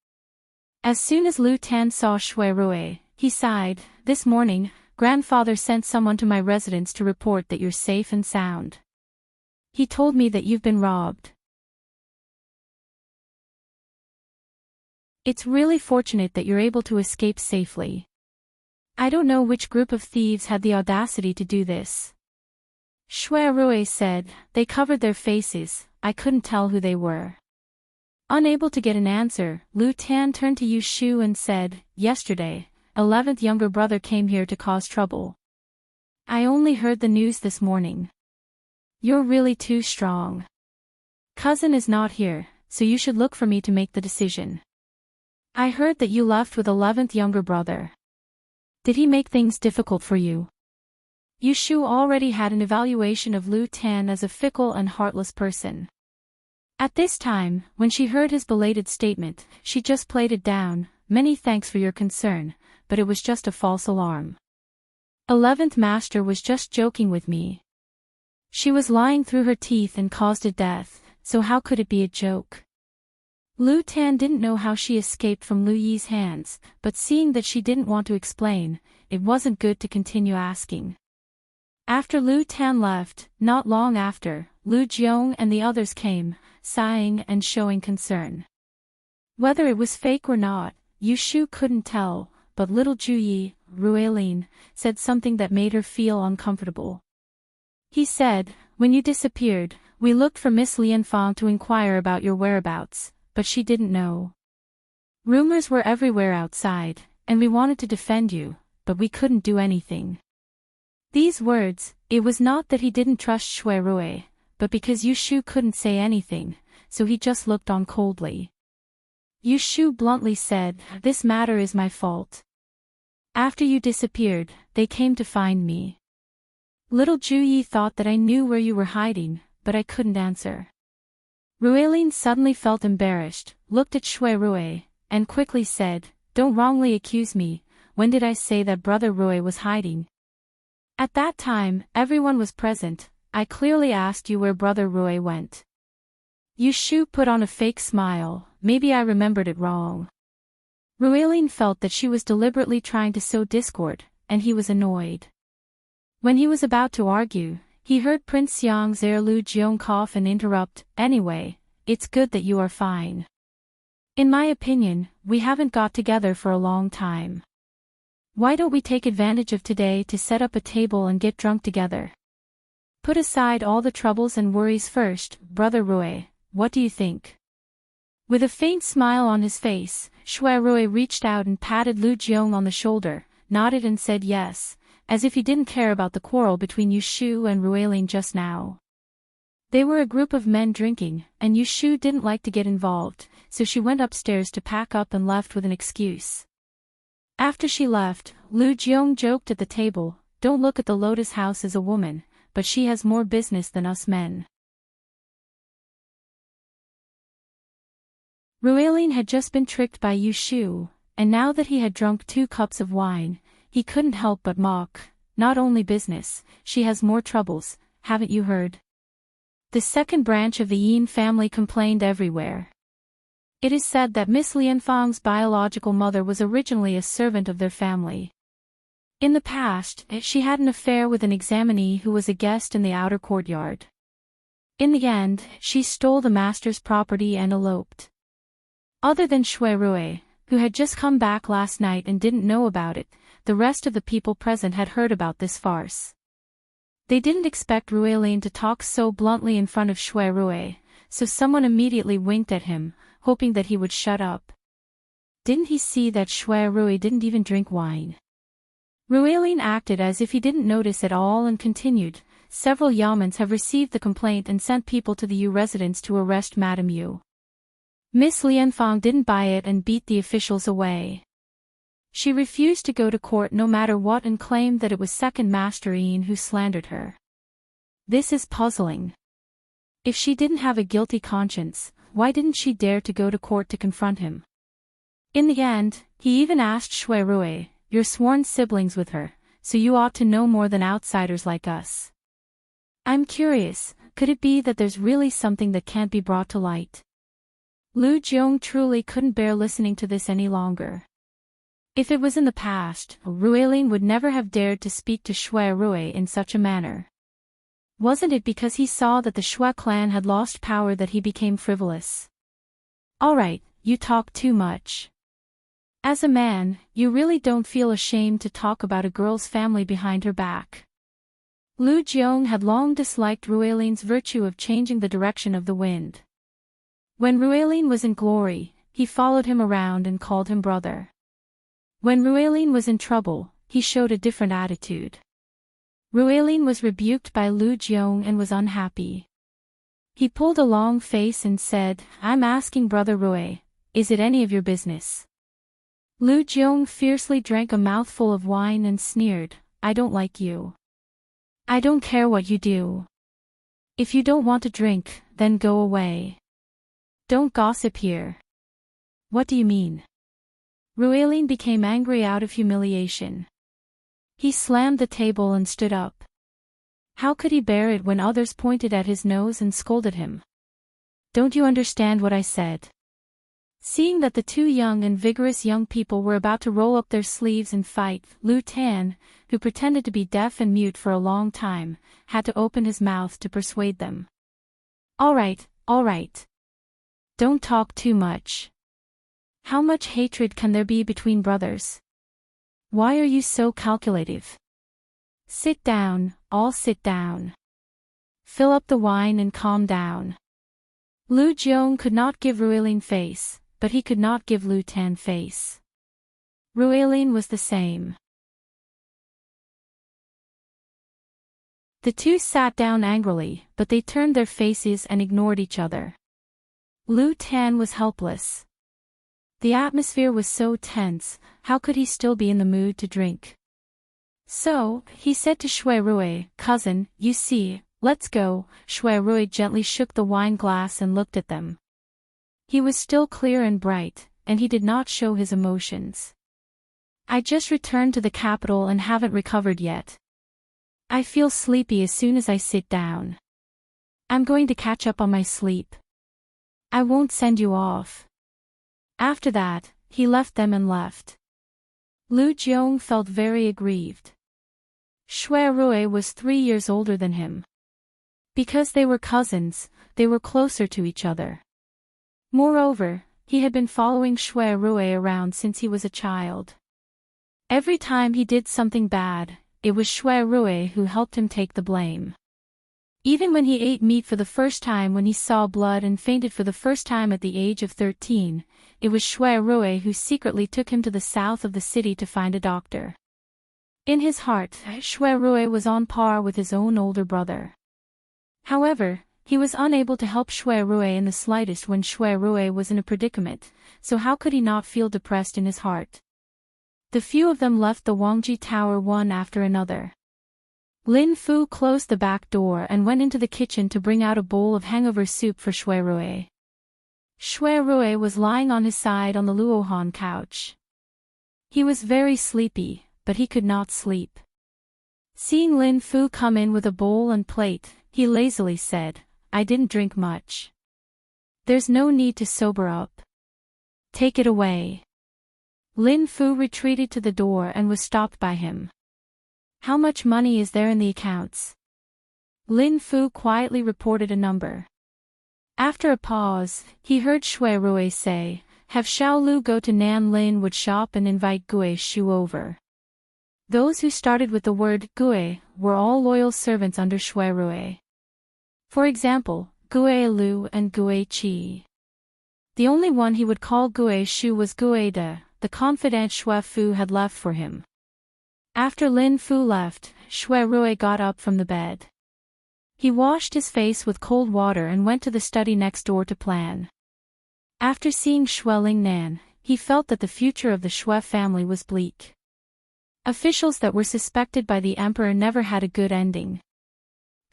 As soon as Lu Tan saw Shui Rui, he sighed, "This morning, grandfather sent someone to my residence to report that you're safe and sound. He told me that you've been robbed. It's really fortunate that you're able to escape safely. I don't know which group of thieves had the audacity to do this." Shui Rui said, "They covered their faces, I couldn't tell who they were." Unable to get an answer, Lu Tan turned to Yu Shu and said, "Yesterday, 11th younger brother came here to cause trouble. I only heard the news this morning. You're really too strong. Cousin is not here, so you should look for me to make the decision. I heard that you left with 11th younger brother. Did he make things difficult for you? Yushu already had an evaluation of Lu Tan as a fickle and heartless person. At this time, when she heard his belated statement, she just played it down. Many thanks for your concern, but it was just a false alarm. 11th Master was just joking with me. She was lying through her teeth and caused a death, so how could it be a joke? Lu Tan didn't know how she escaped from Lu Yi's hands, but seeing that she didn't want to explain, it wasn't good to continue asking. After Lu Tan left, not long after, Lu Jiong and the others came, sighing and showing concern. Whether it was fake or not, Yushu couldn't tell, but little Juyi, Ruelin, said something that made her feel uncomfortable. He said, "When you disappeared, we looked for Miss Lianfang to inquire about your whereabouts, but she didn't know. Rumors were everywhere outside, and we wanted to defend you, but we couldn't do anything." These words, it was not that he didn't trust Shui Rui, but because Yushu couldn't say anything, so he just looked on coldly. Yushu bluntly said, "This matter is my fault. After you disappeared, they came to find me. Little Juyi thought that I knew where you were hiding, but I couldn't answer." Ruelin suddenly felt embarrassed, looked at Shui Rui, and quickly said, "Don't wrongly accuse me. When did I say that Brother Rui was hiding? At that time, everyone was present. I clearly asked you where Brother Rui went." Yushu put on a fake smile. "Maybe I remembered it wrong." Ruelin felt that she was deliberately trying to sow discord, and he was annoyed. When he was about to argue, he heard Prince Yang's heir Lu Jiong cough and interrupt, "Anyway, it's good that you are fine. In my opinion, we haven't got together for a long time. Why don't we take advantage of today to set up a table and get drunk together? Put aside all the troubles and worries first, Brother Rui, what do you think?" With a faint smile on his face, Shui Rui reached out and patted Lu Jiong on the shoulder, nodded and said yes, as if he didn't care about the quarrel between Yushu and Ruelin just now. They were a group of men drinking, and Yushu didn't like to get involved, so she went upstairs to pack up and left with an excuse. After she left, Lu Jiong joked at the table, "Don't look at the Lotus House as a woman, but she has more business than us men." Ruelin had just been tricked by Yushu, and now that he had drunk 2 cups of wine, he couldn't help but mock. "Not only business, she has more troubles, haven't you heard? The second branch of the Yin family complained everywhere. It is said that Miss Lianfang's biological mother was originally a servant of their family. In the past, she had an affair with an examinee who was a guest in the outer courtyard. In the end, she stole the master's property and eloped. Other than Shui Rui, who had just come back last night and didn't know about it, the rest of the people present had heard about this farce. They didn't expect Ruelin to talk so bluntly in front of Shui Rui, so someone immediately winked at him, hoping that he would shut up. Didn't he see that Shui Rui didn't even drink wine? Ruelin acted as if he didn't notice at all and continued, "Several Yamans have received the complaint and sent people to the Yu residence to arrest Madame Yu. Miss Lianfang didn't buy it and beat the officials away. She refused to go to court no matter what and claimed that it was Second Master Yin who slandered her. This is puzzling. If she didn't have a guilty conscience, why didn't she dare to go to court to confront him? In the end, he even asked Shui Rui, 'You're sworn siblings with her, so you ought to know more than outsiders like us. I'm curious, could it be that there's really something that can't be brought to light?' Lu Jiong truly couldn't bear listening to this any longer. If it was in the past, Ruelin would never have dared to speak to Shui Rui in such a manner. Wasn't it because he saw that the Shui clan had lost power that he became frivolous? Alright, you talk too much. As a man, you really don't feel ashamed to talk about a girl's family behind her back." Lu Jiong had long disliked Ruelin's virtue of changing the direction of the wind. When Ruelin was in glory, he followed him around and called him brother. When Ruelin was in trouble, he showed a different attitude. Ruelin was rebuked by Lu Jiong and was unhappy. He pulled a long face and said, "I'm asking Brother Rui, is it any of your business?" Lu Jiong fiercely drank a mouthful of wine and sneered, I don't like you. I don't care what you do. If you don't want to drink, then go away. Don't gossip here. What do you mean? Ruelin became angry out of humiliation. He slammed the table and stood up. How could he bear it when others pointed at his nose and scolded him? Don't you understand what I said? Seeing that the two young and vigorous young people were about to roll up their sleeves and fight, Lu Tan, who pretended to be deaf and mute for a long time, had to open his mouth to persuade them. All right. Don't talk too much. How much hatred can there be between brothers? Why are you so calculative? Sit down, all sit down. Fill up the wine and calm down. Lu Jiong could not give Ruelin face, but he could not give Lu Tan face. Ruelin was the same. The two sat down angrily, but they turned their faces and ignored each other. Lu Tan was helpless. The atmosphere was so tense, how could he still be in the mood to drink? So, he said to Shui Rui, cousin, you see, let's go. Shui Rui gently shook the wine glass and looked at them. He was still clear and bright, and he did not show his emotions. I just returned to the capital and haven't recovered yet. I feel sleepy as soon as I sit down. I'm going to catch up on my sleep. I won't send you off. After that, he left them and left. Lu Jiong felt very aggrieved. Shui Rui was 3 years older than him. Because they were cousins, they were closer to each other. Moreover, he had been following Shui Rui around since he was a child. Every time he did something bad, it was Shui Rui who helped him take the blame. Even when he ate meat for the first time when he saw blood and fainted for the first time at the age of 13, it was Shui Rui who secretly took him to the south of the city to find a doctor. In his heart, Shui Rui was on par with his own older brother. However, he was unable to help Shui Rui in the slightest when Shui Rui was in a predicament, so how could he not feel depressed in his heart? The few of them left the Wangji Tower one after another. Lin Fu closed the back door and went into the kitchen to bring out a bowl of hangover soup for Shui Rui. Shui Rui was lying on his side on the Luohan couch. He was very sleepy, but he could not sleep. Seeing Lin Fu come in with a bowl and plate, he lazily said, I didn't drink much. There's no need to sober up. Take it away. Lin Fu retreated to the door and was stopped by him. How much money is there in the accounts? Lin Fu quietly reported a number. After a pause, he heard Shui Rui say, have Xiao Lu go to Nan Lin wood shop and invite Gui Shu over. Those who started with the word Gui were all loyal servants under Shui Rui. For example, Gui Lu and Gui Qi. The only one he would call Gui Shu was Gui De, the confidant Shui Fu had left for him. After Lin Fu left, Shui Rui got up from the bed. He washed his face with cold water and went to the study next door to plan. After seeing Shui Lingnan, he felt that the future of the Shui family was bleak. Officials that were suspected by the emperor never had a good ending.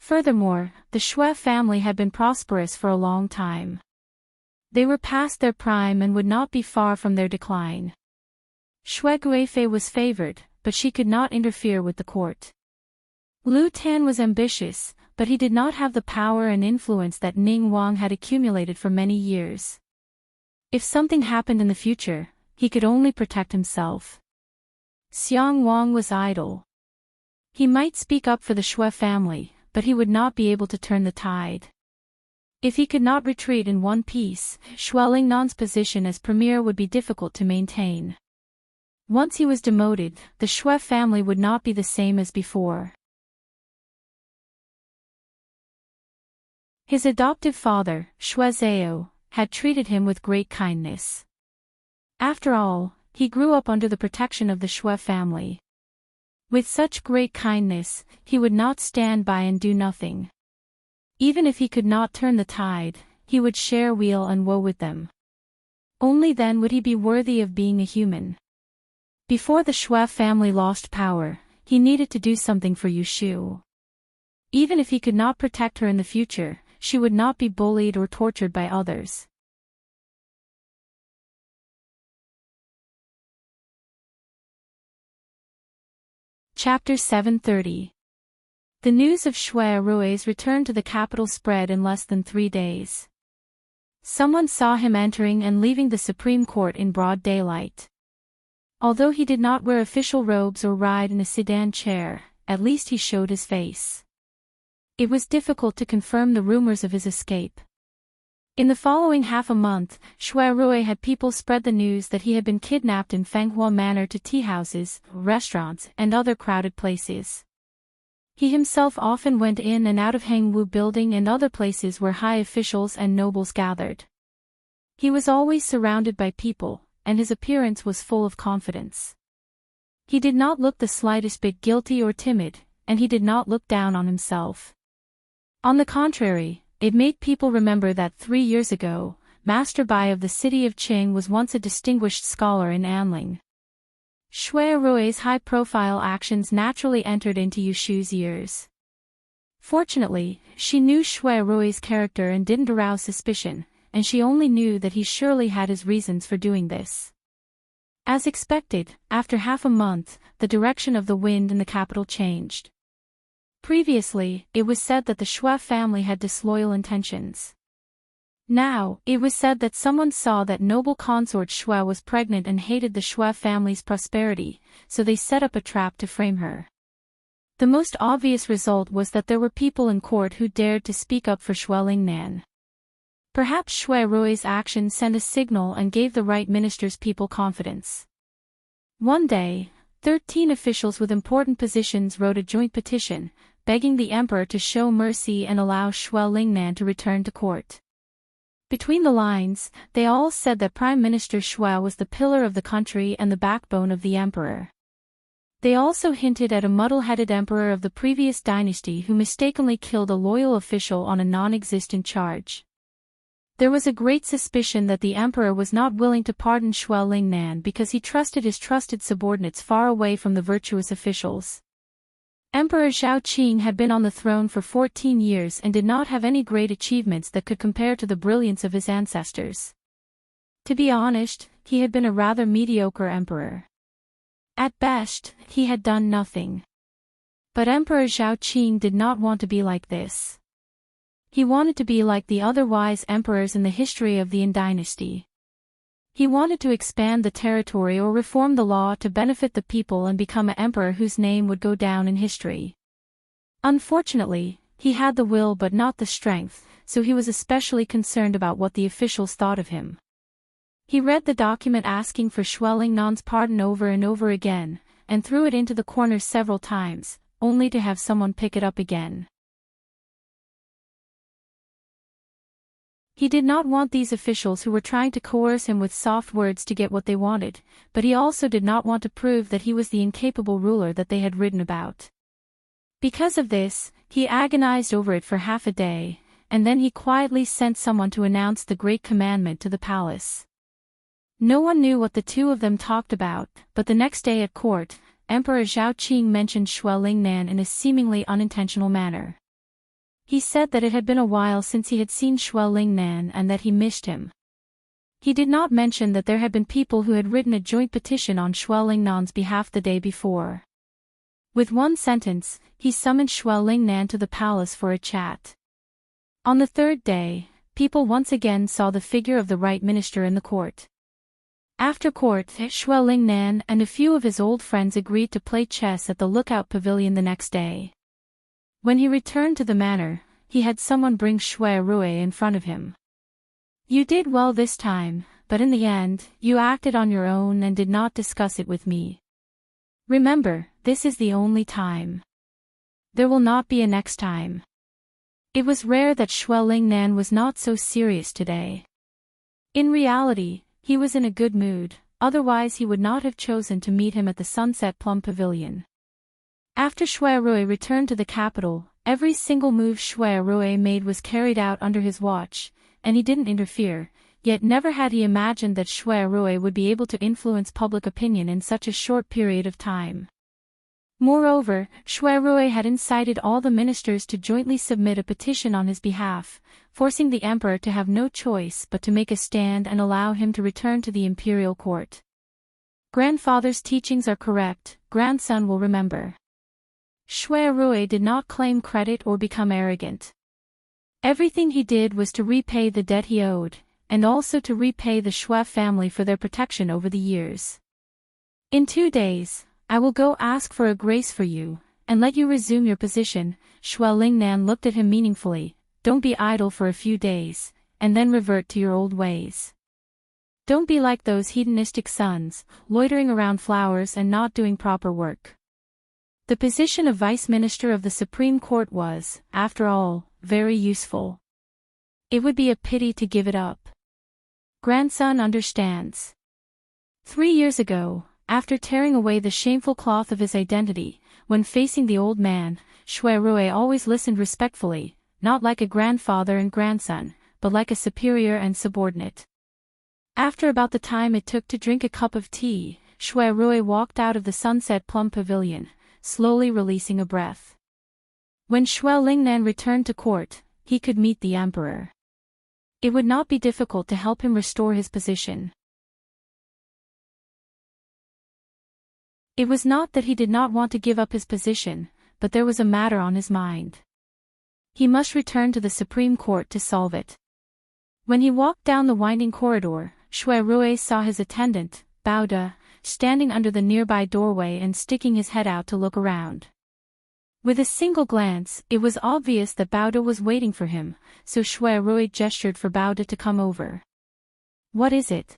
Furthermore, the Shui family had been prosperous for a long time. They were past their prime and would not be far from their decline. Shui Guifei was favored, but she could not interfere with the court. Lu Tan was ambitious, but he did not have the power and influence that Ning Wang had accumulated for many years. If something happened in the future, he could only protect himself. Xiang Wang was idle. He might speak up for the Shui family, but he would not be able to turn the tide. If he could not retreat in one piece, Shui Lingnan's position as premier would be difficult to maintain. Once he was demoted, the Shui family would not be the same as before. His adoptive father, Shui Zhao, had treated him with great kindness. After all, he grew up under the protection of the Shui family. With such great kindness, he would not stand by and do nothing. Even if he could not turn the tide, he would share weal and woe with them. Only then would he be worthy of being a human. Before the Shui family lost power, he needed to do something for Yushu. Even if he could not protect her in the future, she would not be bullied or tortured by others. Chapter 730. The news of Shui Rui's return to the capital spread in less than 3 days. Someone saw him entering and leaving the Supreme Court in broad daylight. Although he did not wear official robes or ride in a sedan chair, at least he showed his face. It was difficult to confirm the rumors of his escape. In the following half a month, Shui Rui had people spread the news that he had been kidnapped in Fenghua Manor to tea houses, restaurants, and other crowded places. He himself often went in and out of Hangwu Building and other places where high officials and nobles gathered. He was always surrounded by people, and his appearance was full of confidence. He did not look the slightest bit guilty or timid, and he did not look down on himself. On the contrary, it made people remember that 3 years ago, Master Bai of the city of Qing was once a distinguished scholar in Anling. Shui Rui's high-profile actions naturally entered into Yushu's ears. Fortunately, she knew Shui Rui's character and didn't arouse suspicion, and she only knew that he surely had his reasons for doing this. As expected, after half a month, the direction of the wind in the capital changed. Previously, it was said that the Shui family had disloyal intentions. Now, it was said that someone saw that noble consort Shui was pregnant and hated the Shui family's prosperity, so they set up a trap to frame her. The most obvious result was that there were people in court who dared to speak up for Shui Lingnan. Perhaps Shui Rui's action sent a signal and gave the right minister's people confidence. One day, 13 officials with important positions wrote a joint petition, begging the emperor to show mercy and allow Shui Lingnan to return to court. Between the lines, they all said that Prime Minister Shui was the pillar of the country and the backbone of the emperor. They also hinted at a muddle-headed emperor of the previous dynasty who mistakenly killed a loyal official on a non-existent charge. There was a great suspicion that the emperor was not willing to pardon Shui Lingnan because he trusted his trusted subordinates far away from the virtuous officials. Emperor Zhao Qing had been on the throne for 14 years and did not have any great achievements that could compare to the brilliance of his ancestors. To be honest, he had been a rather mediocre emperor. At best, he had done nothing. But Emperor Zhao Qing did not want to be like this. He wanted to be like the other wise emperors in the history of the Yin dynasty. He wanted to expand the territory or reform the law to benefit the people and become an emperor whose name would go down in history. Unfortunately, he had the will but not the strength, so he was especially concerned about what the officials thought of him. He read the document asking for Shui Lingnan's pardon over and over again, and threw it into the corner several times, only to have someone pick it up again. He did not want these officials who were trying to coerce him with soft words to get what they wanted, but he also did not want to prove that he was the incapable ruler that they had written about. Because of this, he agonized over it for half a day, and then he quietly sent someone to announce the great commandment to the palace. No one knew what the two of them talked about, but the next day at court, Emperor Zhao Qing mentioned Shui Lingnan in a seemingly unintentional manner. He said that it had been a while since he had seen Shui Lingnan and that he missed him. He did not mention that there had been people who had written a joint petition on Shui Lingnan's behalf the day before. With one sentence, he summoned Shui Lingnan to the palace for a chat. On the third day, people once again saw the figure of the right minister in the court. After court, Shui Lingnan and a few of his old friends agreed to play chess at the lookout pavilion the next day. When he returned to the manor, he had someone bring Shui Rui in front of him. "You did well this time, but in the end, you acted on your own and did not discuss it with me. Remember, this is the only time. There will not be a next time." It was rare that Shui Lingnan was not so serious today. In reality, he was in a good mood, otherwise he would not have chosen to meet him at the Sunset Plum Pavilion. After Shui Rui returned to the capital, every single move Shui Rui made was carried out under his watch, and he didn't interfere. yet never had he imagined that Shui Rui would be able to influence public opinion in such a short period of time. Moreover, Shui Rui had incited all the ministers to jointly submit a petition on his behalf, forcing the emperor to have no choice but to make a stand and allow him to return to the imperial court. Grandfather's teachings are correct, grandson will remember. Shui Rui did not claim credit or become arrogant. Everything he did was to repay the debt he owed, and also to repay the Shui family for their protection over the years. In 2 days, I will go ask for a grace for you, and let you resume your position. Shui Lingnan looked at him meaningfully. Don't be idle for a few days, and then revert to your old ways. Don't be like those hedonistic sons, loitering around flowers and not doing proper work. The position of Vice Minister of the Supreme Court was, after all, very useful. It would be a pity to give it up. Grandson understands. 3 years ago, after tearing away the shameful cloth of his identity, when facing the old man, Shui Rui always listened respectfully, not like a grandfather and grandson, but like a superior and subordinate. After about the time it took to drink a cup of tea, Shui Rui walked out of the Sunset Plum Pavilion, slowly releasing a breath. When Shui Lingnan returned to court, he could meet the emperor. It would not be difficult to help him restore his position. It was not that he did not want to give up his position, but there was a matter on his mind. He must return to the Supreme Court to solve it. When he walked down the winding corridor, Shui Rui saw his attendant, Bao De, standing under the nearby doorway and sticking his head out to look around. With a single glance, it was obvious that Bao De was waiting for him, so Shui Rui gestured for Bao De to come over. What is it?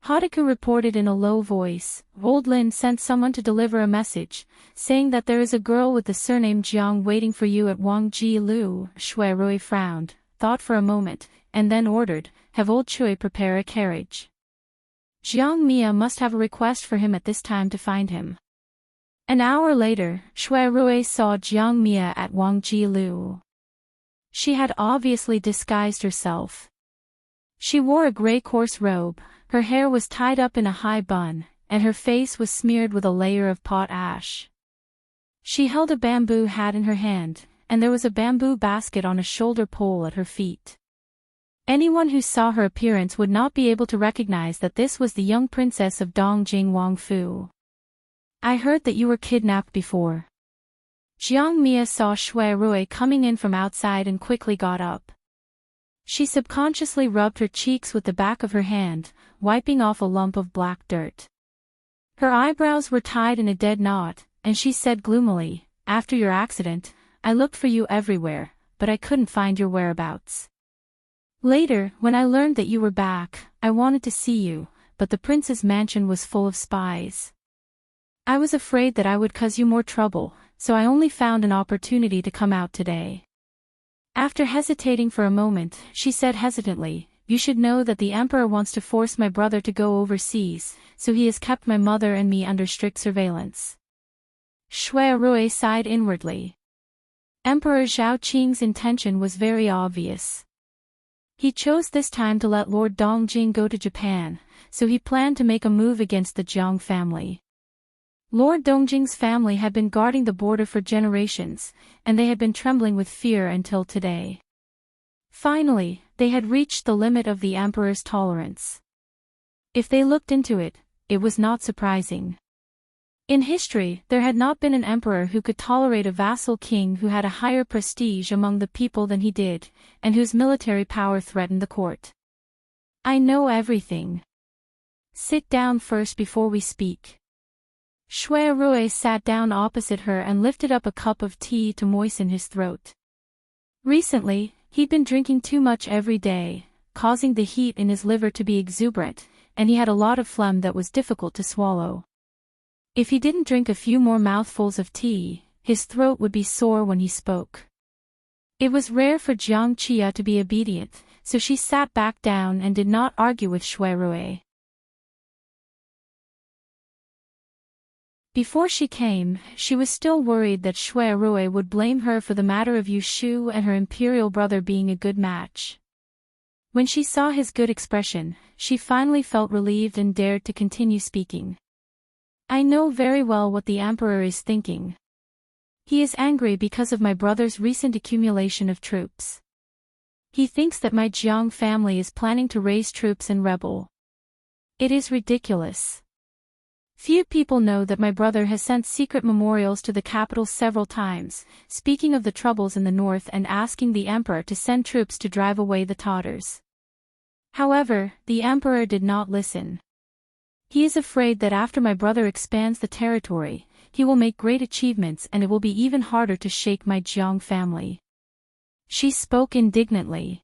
Hadaku reported in a low voice. Old Lin sent someone to deliver a message, saying that there is a girl with the surname Jiang waiting for you at Wangji Lu. Shui Rui frowned, thought for a moment, and then ordered, have old Chui prepare a carriage. Jiang Mia must have a request for him at this time to find him. An hour later, Shui Rui saw Jiang Mia at Wangji Lu. She had obviously disguised herself. She wore a gray coarse robe, her hair was tied up in a high bun, and her face was smeared with a layer of pot ash. She held a bamboo hat in her hand, and there was a bamboo basket on a shoulder pole at her feet. Anyone who saw her appearance would not be able to recognize that this was the young princess of Dongjing Wangfu. I heard that you were kidnapped before. Jiang Mia saw Shui Rui coming in from outside and quickly got up. She subconsciously rubbed her cheeks with the back of her hand, wiping off a lump of black dirt. Her eyebrows were tied in a dead knot, and she said gloomily, after your accident, I looked for you everywhere, but I couldn't find your whereabouts. Later, when I learned that you were back, I wanted to see you, but the prince's mansion was full of spies. I was afraid that I would cause you more trouble, so I only found an opportunity to come out today. After hesitating for a moment, she said hesitantly, you should know that the emperor wants to force my brother to go overseas, so he has kept my mother and me under strict surveillance. Shui Rui sighed inwardly. Emperor Zhao Qing's intention was very obvious. He chose this time to let Lord Dongjing go to Japan, so he planned to make a move against the Jiang family. Lord Dongjing's family had been guarding the border for generations, and they had been trembling with fear until today. Finally, they had reached the limit of the emperor's tolerance. If they looked into it, it was not surprising. In history, there had not been an emperor who could tolerate a vassal king who had a higher prestige among the people than he did, and whose military power threatened the court. I know everything. Sit down first before we speak. Shui Rui sat down opposite her and lifted up a cup of tea to moisten his throat. Recently, he'd been drinking too much every day, causing the heat in his liver to be exuberant, and he had a lot of phlegm that was difficult to swallow. If he didn't drink a few more mouthfuls of tea, his throat would be sore when he spoke. It was rare for Jiang Qia to be obedient, so she sat back down and did not argue with Shui Rui. Before she came, she was still worried that Shui Rui would blame her for the matter of Yu Shu and her imperial brother being a good match. When she saw his good expression, she finally felt relieved and dared to continue speaking. I know very well what the emperor is thinking. He is angry because of my brother's recent accumulation of troops. He thinks that my Jiang family is planning to raise troops and rebel. It is ridiculous. Few people know that my brother has sent secret memorials to the capital several times, speaking of the troubles in the north and asking the emperor to send troops to drive away the Tatars. However, the emperor did not listen. He is afraid that after my brother expands the territory, he will make great achievements and it will be even harder to shake my Jiang family. She spoke indignantly.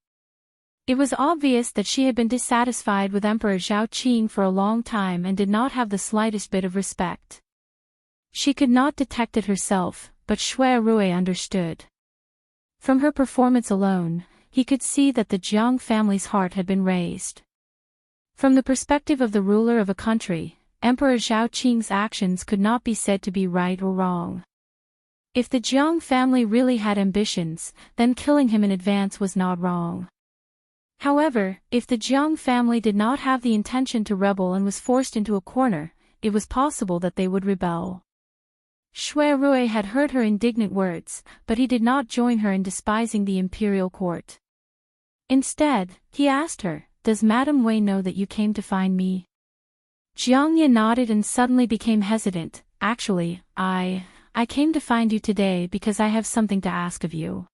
It was obvious that she had been dissatisfied with Emperor Zhao Qing for a long time and did not have the slightest bit of respect. She could not detect it herself, but Xue Rui understood. From her performance alone, he could see that the Jiang family's heart had been raised. From the perspective of the ruler of a country, Emperor Zhao Qing's actions could not be said to be right or wrong. If the Jiang family really had ambitions, then killing him in advance was not wrong. However, if the Jiang family did not have the intention to rebel and was forced into a corner, it was possible that they would rebel. Xue Rui had heard her indignant words, but he did not join her in despising the imperial court. Instead, he asked her, "Does Madame Wei know that you came to find me?" Jiang Ye nodded and suddenly became hesitant. "Actually, I came to find you today because I have something to ask of you."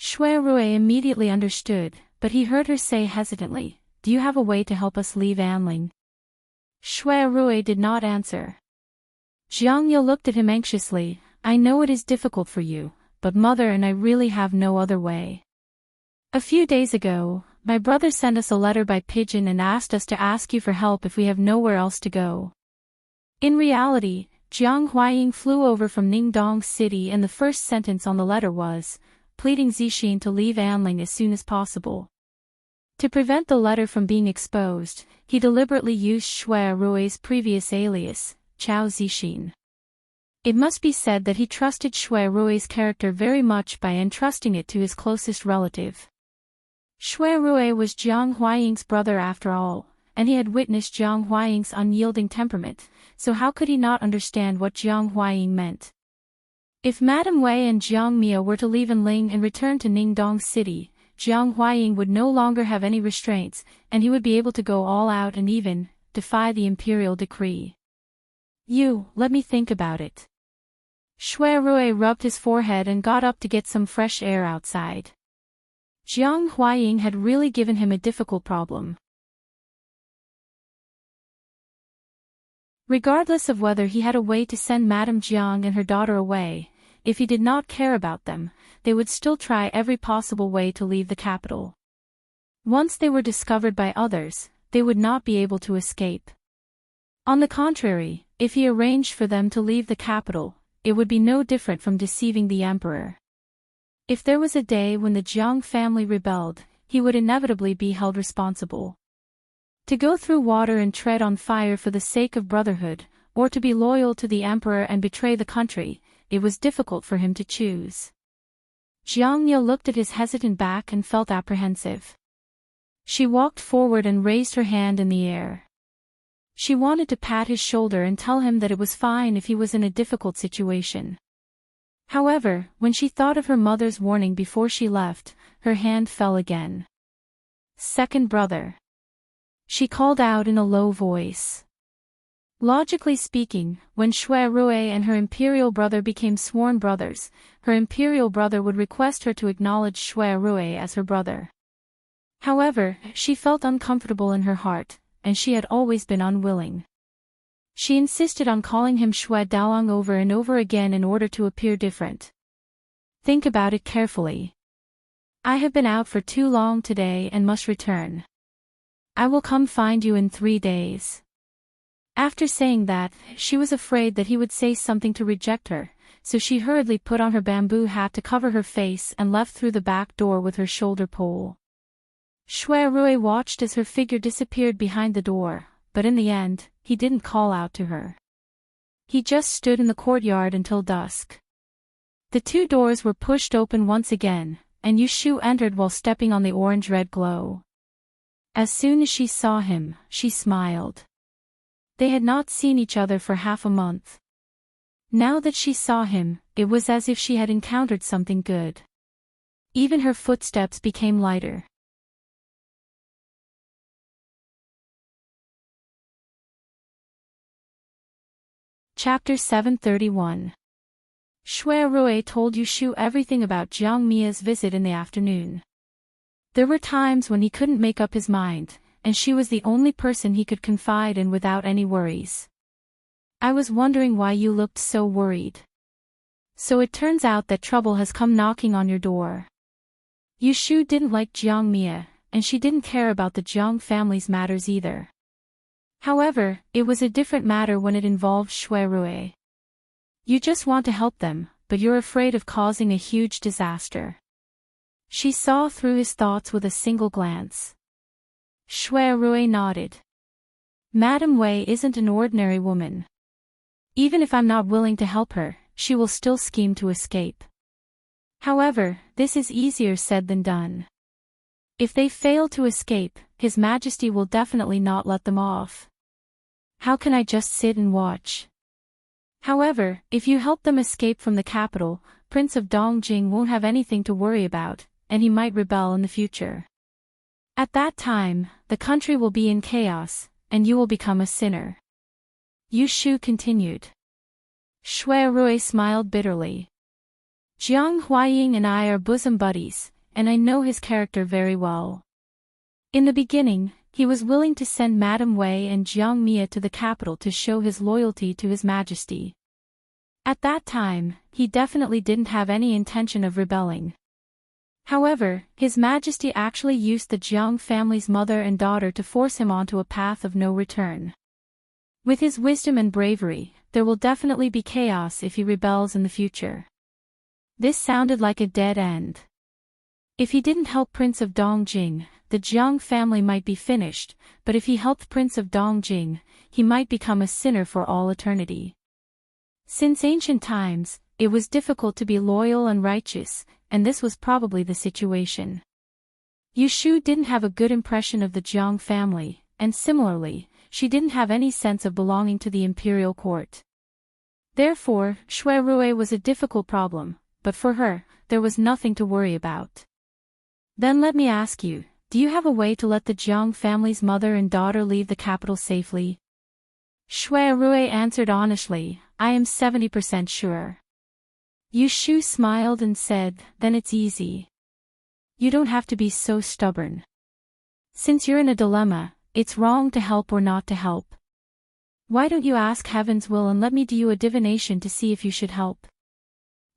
Xue Rui immediately understood, but he heard her say hesitantly, "Do you have a way to help us leave Anling?" Xue Rui did not answer. Jiang Ye looked at him anxiously. "I know it is difficult for you, but mother and I really have no other way. A few days ago, my brother sent us a letter by pigeon and asked us to ask you for help if we have nowhere else to go." In reality, Jiang Huaying flew over from Ningdong City and the first sentence on the letter was, pleading Zixin to leave Anling as soon as possible. To prevent the letter from being exposed, he deliberately used Xue Rui's previous alias, Chao Zixin. It must be said that he trusted Xue Rui's character very much by entrusting it to his closest relative. Xue Rui was Jiang Huaying's brother after all, and he had witnessed Jiang Huaying's unyielding temperament, so how could he not understand what Jiang Huaying meant? If Madame Wei and Jiang Mia were to leave Anling and return to Ningdong City, Jiang Huaying would no longer have any restraints, and he would be able to go all out and even defy the imperial decree. Let me think about it." Xue Rui rubbed his forehead and got up to get some fresh air outside. Jiang Huaying had really given him a difficult problem. Regardless of whether he had a way to send Madame Jiang and her daughter away, if he did not care about them, they would still try every possible way to leave the capital. Once they were discovered by others, they would not be able to escape. On the contrary, if he arranged for them to leave the capital, it would be no different from deceiving the emperor. If there was a day when the Jiang family rebelled, he would inevitably be held responsible. To go through water and tread on fire for the sake of brotherhood, or to be loyal to the emperor and betray the country, it was difficult for him to choose. Jiang Ye looked at his hesitant back and felt apprehensive. She walked forward and raised her hand in the air. She wanted to pat his shoulder and tell him that it was fine if he was in a difficult situation. However, when she thought of her mother's warning before she left, her hand fell again. "Second brother," she called out in a low voice. Logically speaking, when Xue Rui and her imperial brother became sworn brothers, her imperial brother would request her to acknowledge Xue Rui as her brother. However, she felt uncomfortable in her heart, and she had always been unwilling. She insisted on calling him Xue Daolong over and over again in order to appear different. "Think about it carefully. I have been out for too long today and must return. I will come find you in 3 days." After saying that, she was afraid that he would say something to reject her, so she hurriedly put on her bamboo hat to cover her face and left through the back door with her shoulder pole. Xue Rui watched as her figure disappeared behind the door, but in the end, he didn't call out to her. He just stood in the courtyard until dusk. The 2 doors were pushed open once again, and Yushu entered while stepping on the orange-red glow. As soon as she saw him, she smiled. They had not seen each other for half a month. Now that she saw him, it was as if she had encountered something good. Even her footsteps became lighter. Chapter 731. Shui Rui told Yushu everything about Jiang Mia's visit in the afternoon. There were times when he couldn't make up his mind, and she was the only person he could confide in without any worries. I was wondering why you looked so worried. So it turns out that trouble has come knocking on your door. Yushu didn't like Jiang Mia, and she didn't care about the Jiang family's matters either. However, it was a different matter when it involved Shui Rui. You just want to help them, but you're afraid of causing a huge disaster. She saw through his thoughts with a single glance. Shui Rui nodded. Madame Wei isn't an ordinary woman. Even if I'm not willing to help her, she will still scheme to escape. However, this is easier said than done. If they fail to escape, His Majesty will definitely not let them off. How can I just sit and watch? However, if you help them escape from the capital, Prince of Dongjing won't have anything to worry about, and he might rebel in the future. At that time, the country will be in chaos, and you will become a sinner. Yushu continued. Shui Rui smiled bitterly. Jiang Huaying and I are bosom buddies, and I know his character very well. In the beginning, he was willing to send Madame Wei and Jiang Mia to the capital to show his loyalty to His Majesty. At that time, he definitely didn't have any intention of rebelling. However, His Majesty actually used the Jiang family's mother and daughter to force him onto a path of no return. With his wisdom and bravery, there will definitely be chaos if he rebels in the future. This sounded like a dead end. If he didn't help Prince of Dongjing, the Jiang family might be finished, but if he helped Prince of Dongjing, he might become a sinner for all eternity. Since ancient times, it was difficult to be loyal and righteous, and this was probably the situation. Yushu didn't have a good impression of the Jiang family, and similarly, she didn't have any sense of belonging to the imperial court. Therefore, Shui Rui was a difficult problem, but for her, there was nothing to worry about. Then let me ask you, do you have a way to let the Jiang family's mother and daughter leave the capital safely? Shui Rui answered honestly, I am 70% sure. Yushu smiled and said, then it's easy. You don't have to be so stubborn. Since you're in a dilemma, it's wrong to help or not to help. Why don't you ask Heaven's will and let me do you a divination to see if you should help?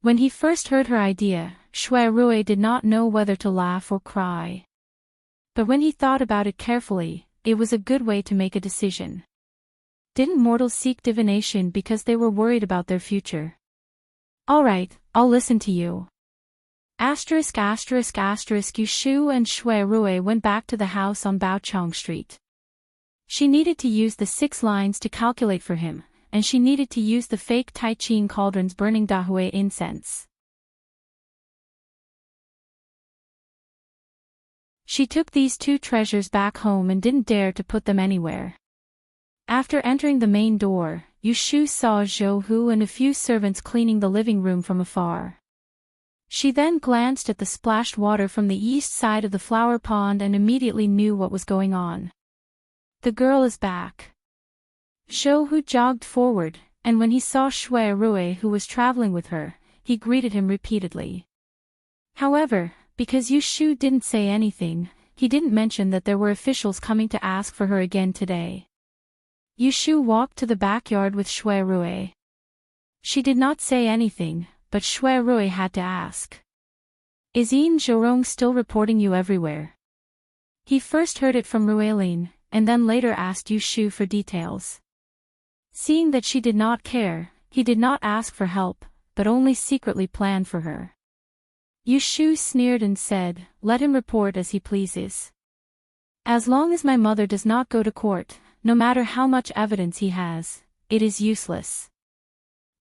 When he first heard her idea, Shui Rui did not know whether to laugh or cry. But when he thought about it carefully, it was a good way to make a decision. Didn't mortals seek divination because they were worried about their future? Alright, I'll listen to you. Yushu and Shui Rui went back to the house on Baochong Street. She needed to use the 6 lines to calculate for him, and she needed to use the fake Tai Ching cauldrons burning Dahui incense. She took these 2 treasures back home and didn't dare to put them anywhere. After entering the main door, Yushu saw Zhou Hu and a few servants cleaning the living room from afar. She then glanced at the splashed water from the east side of the flower pond and immediately knew what was going on. The girl is back. Zhou Hu jogged forward, and when he saw Shui Rui who was traveling with her, he greeted him repeatedly. However, because Yushu didn't say anything, he didn't mention that there were officials coming to ask for her again today. Yushu walked to the backyard with Shui Rui. She did not say anything, but Shui Rui had to ask. Is Yin Zhorong still reporting you everywhere? He first heard it from Ruilin, and then later asked Yushu for details. Seeing that she did not care, he did not ask for help, but only secretly planned for her. Yushu sneered and said, let him report as he pleases. As long as my mother does not go to court, no matter how much evidence he has, it is useless.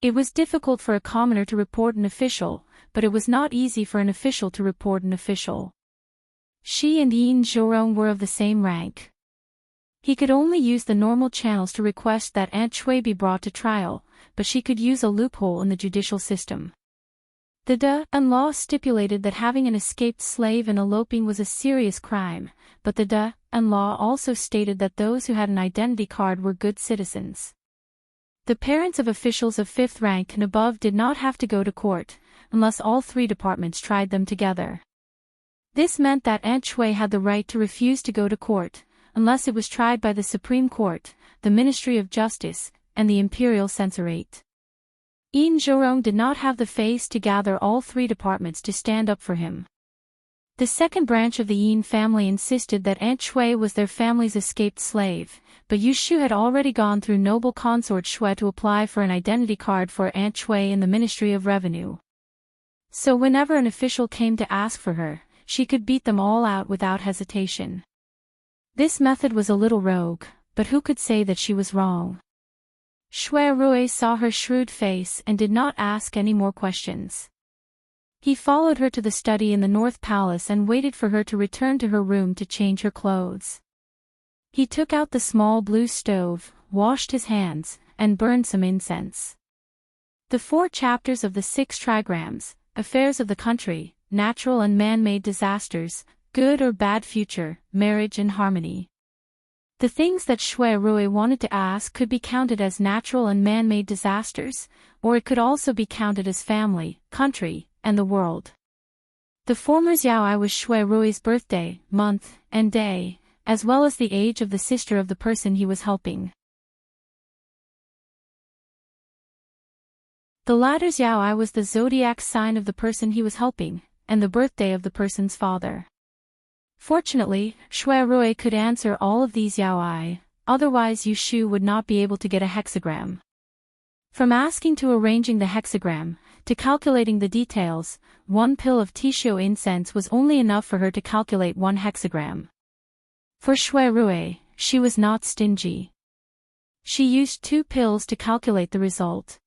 It was difficult for a commoner to report an official, but it was not easy for an official to report an official. She and Yin Zhorong were of the same rank. He could only use the normal channels to request that Aunt Shui be brought to trial, but she could use a loophole in the judicial system. The de-en-law stipulated that having an escaped slave and eloping was a serious crime, but the de-en-law also stated that those who had an identity card were good citizens. The parents of officials of 5th rank and above did not have to go to court, unless all 3 departments tried them together. This meant that Aunt Shui had the right to refuse to go to court, unless it was tried by the Supreme Court, the Ministry of Justice, and the Imperial Censorate. Yin Zhorong did not have the face to gather all 3 departments to stand up for him. The second branch of the Yin family insisted that Aunt Shui was their family's escaped slave, but Yu Shu had already gone through noble consort Shui to apply for an identity card for Aunt Shui in the Ministry of Revenue. So whenever an official came to ask for her, she could beat them all out without hesitation. This method was a little rogue, but who could say that she was wrong? Shui Rui saw her shrewd face and did not ask any more questions. He followed her to the study in the North Palace and waited for her to return to her room to change her clothes. He took out the small blue stove, washed his hands, and burned some incense. The 4 chapters of the 6 trigrams, affairs of the country, natural and man-made disasters, good or bad future, marriage and harmony. The things that Shui Rui wanted to ask could be counted as natural and man-made disasters, or it could also be counted as family, country, and the world. The former Xiaoai was Shui Rui's birthday, month, and day, as well as the age of the sister of the person he was helping. The latter Xiaoai was the zodiac sign of the person he was helping, and the birthday of the person's father. Fortunately, Shui Rui could answer all of these Xiaoai, otherwise Yu Shu would not be able to get a hexagram. From asking to arranging the hexagram, to calculating the details, 1 pill of Tishio incense was only enough for her to calculate 1 hexagram. For Shui Rui, she was not stingy. She used 2 pills to calculate the result.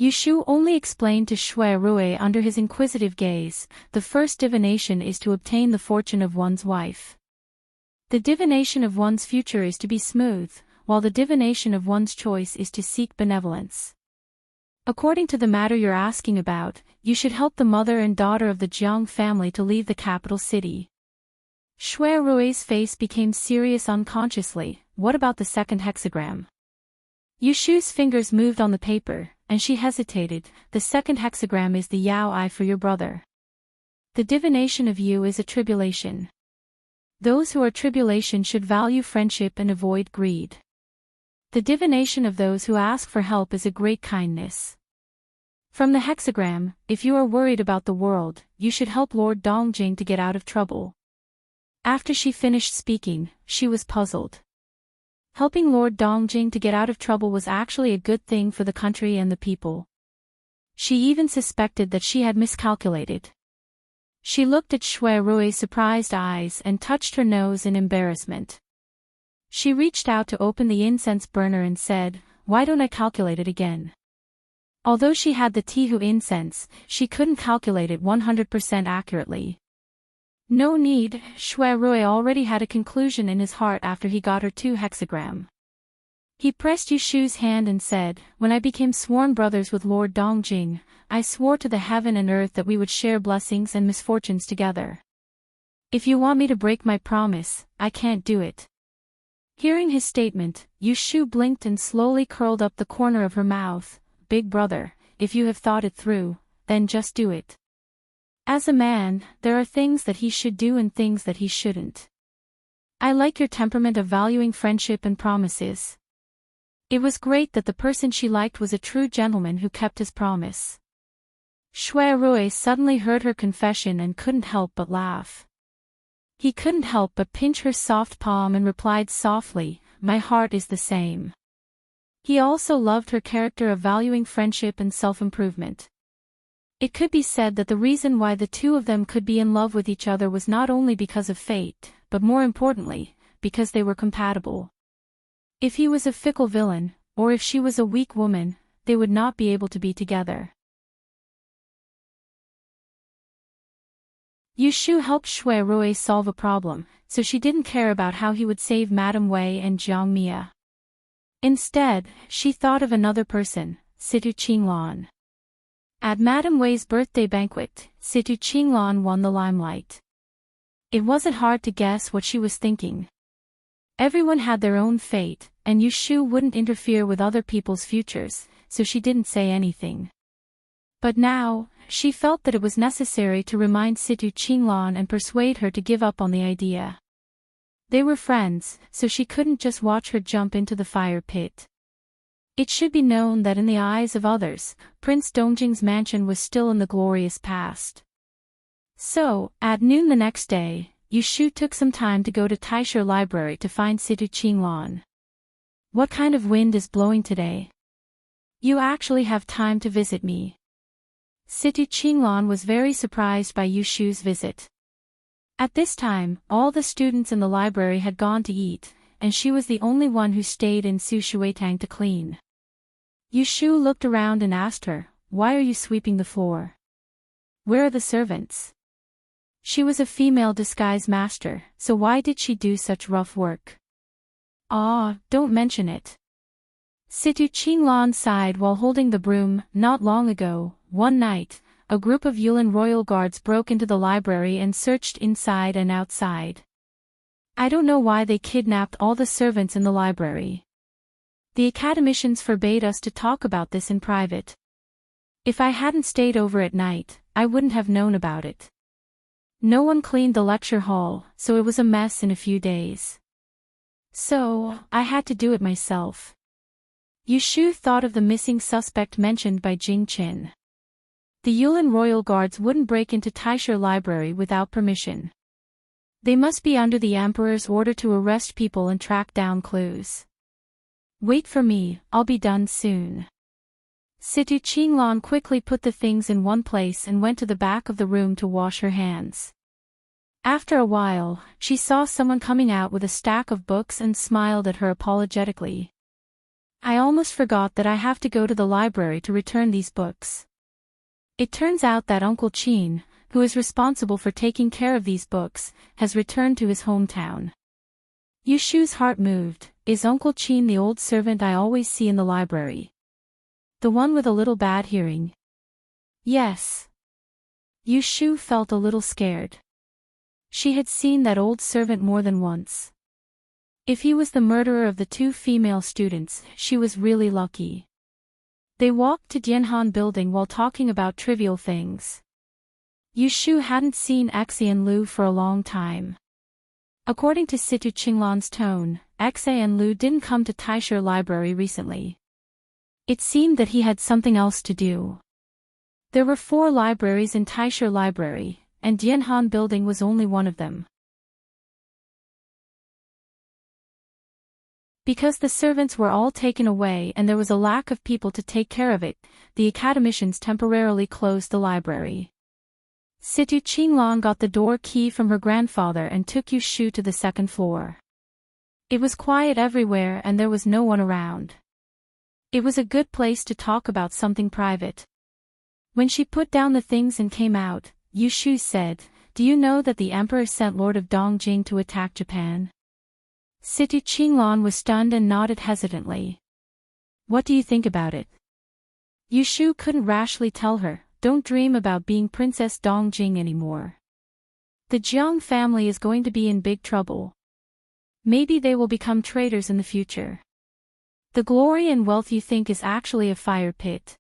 Yu Shu only explained to Shui Rui under his inquisitive gaze, the first divination is to obtain the fortune of one's wife. The divination of one's future is to be smooth, while the divination of one's choice is to seek benevolence. According to the matter you're asking about, you should help the mother and daughter of the Jiang family to leave the capital city. Shui Rui's face became serious unconsciously. What about the second hexagram? Yu Shu's fingers moved on the paper, and she hesitated. The second hexagram is the Yao I for your brother. The divination of you is a tribulation. Those who are tribulation should value friendship and avoid greed. The divination of those who ask for help is a great kindness. From the hexagram, if you are worried about the world, you should help Lord Dongjing to get out of trouble. After she finished speaking, she was puzzled. Helping Lord Dongjing to get out of trouble was actually a good thing for the country and the people. She even suspected that she had miscalculated. She looked at Shui Rui's surprised eyes and touched her nose in embarrassment. She reached out to open the incense burner and said, "Why don't I calculate it again?" Although she had the Tihu incense, she couldn't calculate it 100% accurately. No need, Shui Rui already had a conclusion in his heart after he got her 2 hexagram. He pressed Yu Shu's hand and said, "When I became sworn brothers with Lord Dongjing, I swore to the heaven and earth that we would share blessings and misfortunes together. If you want me to break my promise, I can't do it." Hearing his statement, Yu Shu blinked and slowly curled up the corner of her mouth. "Big brother, if you have thought it through, then just do it." As a man, there are things that he should do and things that he shouldn't. I like your temperament of valuing friendship and promises. It was great that the person she liked was a true gentleman who kept his promise. Shui Rui suddenly heard her confession and couldn't help but laugh. He couldn't help but pinch her soft palm and replied softly, "My heart is the same." He also loved her character of valuing friendship and self-improvement. It could be said that the reason why the two of them could be in love with each other was not only because of fate, but more importantly, because they were compatible. If he was a fickle villain, or if she was a weak woman, they would not be able to be together. Yushu helped Shui Rui solve a problem, so she didn't care about how he would save Madame Wei and Jiang Mia. Instead, she thought of another person, Situ Qinglan. At Madame Wei's birthday banquet, Situ Qinglan won the limelight. It wasn't hard to guess what she was thinking. Everyone had their own fate, and Yushu wouldn't interfere with other people's futures, so she didn't say anything. But now, she felt that it was necessary to remind Situ Qinglan and persuade her to give up on the idea. They were friends, so she couldn't just watch her jump into the fire pit. It should be known that in the eyes of others, Prince Dongjing's mansion was still in the glorious past. So, at noon the next day, Yushu took some time to go to LoveLore Library to find Situ Qinglan. "What kind of wind is blowing today? You actually have time to visit me." Situ Qinglan was very surprised by Yushu's visit. At this time, all the students in the library had gone to eat, and she was the only one who stayed in Su Shuitang to clean. Yushu looked around and asked her, "Why are you sweeping the floor? Where are the servants?" She was a female disguise master, so why did she do such rough work? "Ah, don't mention it." Situ Qinglan sighed while holding the broom. Not long ago, one night, a group of Yulin royal guards broke into the library and searched inside and outside. I don't know why they kidnapped all the servants in the library. The academicians forbade us to talk about this in private. If I hadn't stayed over at night, I wouldn't have known about it. No one cleaned the lecture hall, so it was a mess in a few days. So, I had to do it myself. Yushu thought of the missing suspect mentioned by Jing Qin. The Yulin royal guards wouldn't break into LoveLore Library without permission. They must be under the emperor's order to arrest people and track down clues. "Wait for me, I'll be done soon." Situ Qinglan quickly put the things in one place and went to the back of the room to wash her hands. After a while, she saw someone coming out with a stack of books and smiled at her apologetically. "I almost forgot that I have to go to the library to return these books. It turns out that Uncle Qin, who is responsible for taking care of these books, has returned to his hometown." Yushu's heart moved. Is Uncle Qin the old servant I always see in the library? The one with a little bad hearing? Yes. Yushu felt a little scared. She had seen that old servant more than once. If he was the murderer of the two female students, she was really lucky. They walked to Jianhan building while talking about trivial things. Yushu hadn't seen Xe and Lu for a long time. According to Situ Qinglan's tone, Xe and Lu didn't come to LoveLore Library recently. It seemed that he had something else to do. There were 4 libraries in LoveLore Library, and Jianhan building was only one of them. Because the servants were all taken away and there was a lack of people to take care of it, the academicians temporarily closed the library. Situ Qinglan got the door key from her grandfather and took Yushu to the 2nd floor. It was quiet everywhere and there was no one around. It was a good place to talk about something private. When she put down the things and came out, Yushu said, "Do you know that the emperor sent Lord of Dongjing to attack Japan?" Situ Qinglan was stunned and nodded hesitantly. "What do you think about it?" Yushu couldn't rashly tell her, "Don't dream about being Princess Dongjing anymore. The Jiang family is going to be in big trouble. Maybe they will become traitors in the future. The glory and wealth you think is actually a fire pit."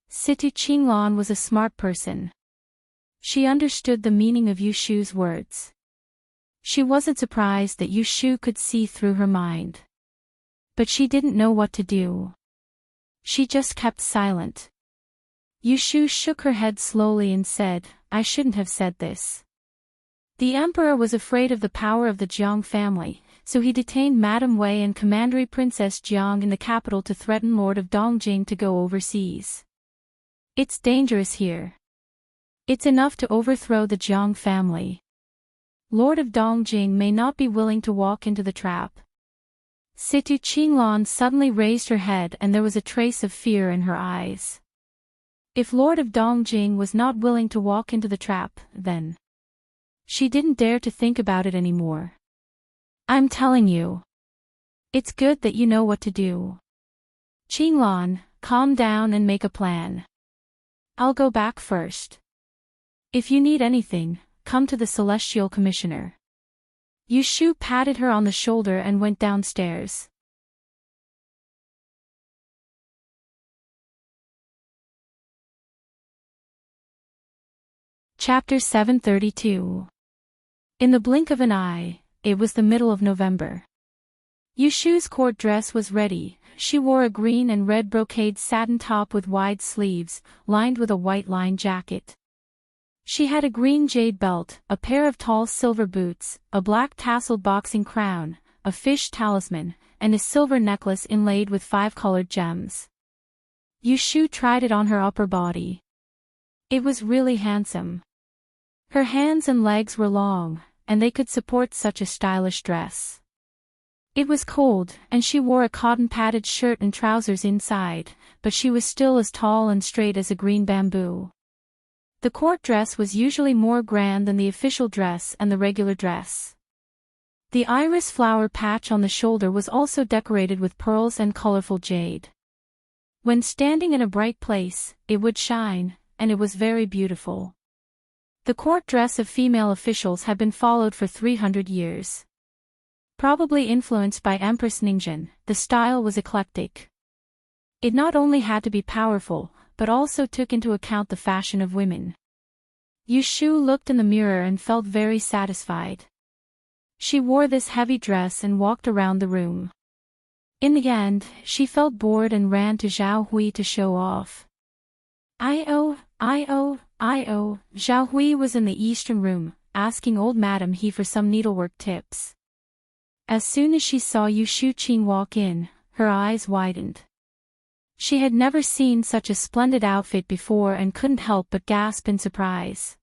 Situ Qinglan was a smart person. She understood the meaning of Yushu's words. She wasn't surprised that Yushu could see through her mind. But she didn't know what to do. She just kept silent. Yushu shook her head slowly and said, "I shouldn't have said this." The emperor was afraid of the power of the Jiang family, so he detained Madame Wei and Commandery Princess Jiang in the capital to threaten Lord of Dongjing to go overseas. "It's dangerous here. It's enough to overthrow the Jiang family. Lord of Dongjing may not be willing to walk into the trap." Situ Qinglan suddenly raised her head and there was a trace of fear in her eyes. If Lord of Dongjing was not willing to walk into the trap, then She didn't dare to think about it anymore. I'm telling you. It's good that you know what to do. Qinglan, calm down and make a plan. I'll go back first. If you need anything, come to the Celestial Commissioner. Yushu patted her on the shoulder and went downstairs. Chapter 732. In the blink of an eye, it was the middle of November. Yushu's court dress was ready. She wore a green and red brocade satin top with wide sleeves, lined with a white lined jacket. She had a green jade belt, a pair of tall silver boots, a black tasseled boxing crown, a fish talisman, and a silver necklace inlaid with 5 colored gems. Yushu tried it on her upper body. It was really handsome. Her hands and legs were long, and they could support such a stylish dress. It was cold, and she wore a cotton-padded shirt and trousers inside, but she was still as tall and straight as a green bamboo. The court dress was usually more grand than the official dress and the regular dress. The iris flower patch on the shoulder was also decorated with pearls and colorful jade. When standing in a bright place, it would shine, and it was very beautiful. The court dress of female officials had been followed for 300 years. Probably influenced by Empress Ningjun, the style was eclectic. It not only had to be powerful, but also took into account the fashion of women. Yushu looked in the mirror and felt very satisfied. She wore this heavy dress and walked around the room. In the end, she felt bored and ran to Zhao Hui to show off. I-oh. Zhao Hui was in the eastern room, asking old Madam He for some needlework tips. As soon as she saw Yushu Qing walk in, her eyes widened. She had never seen such a splendid outfit before and couldn't help but gasp in surprise.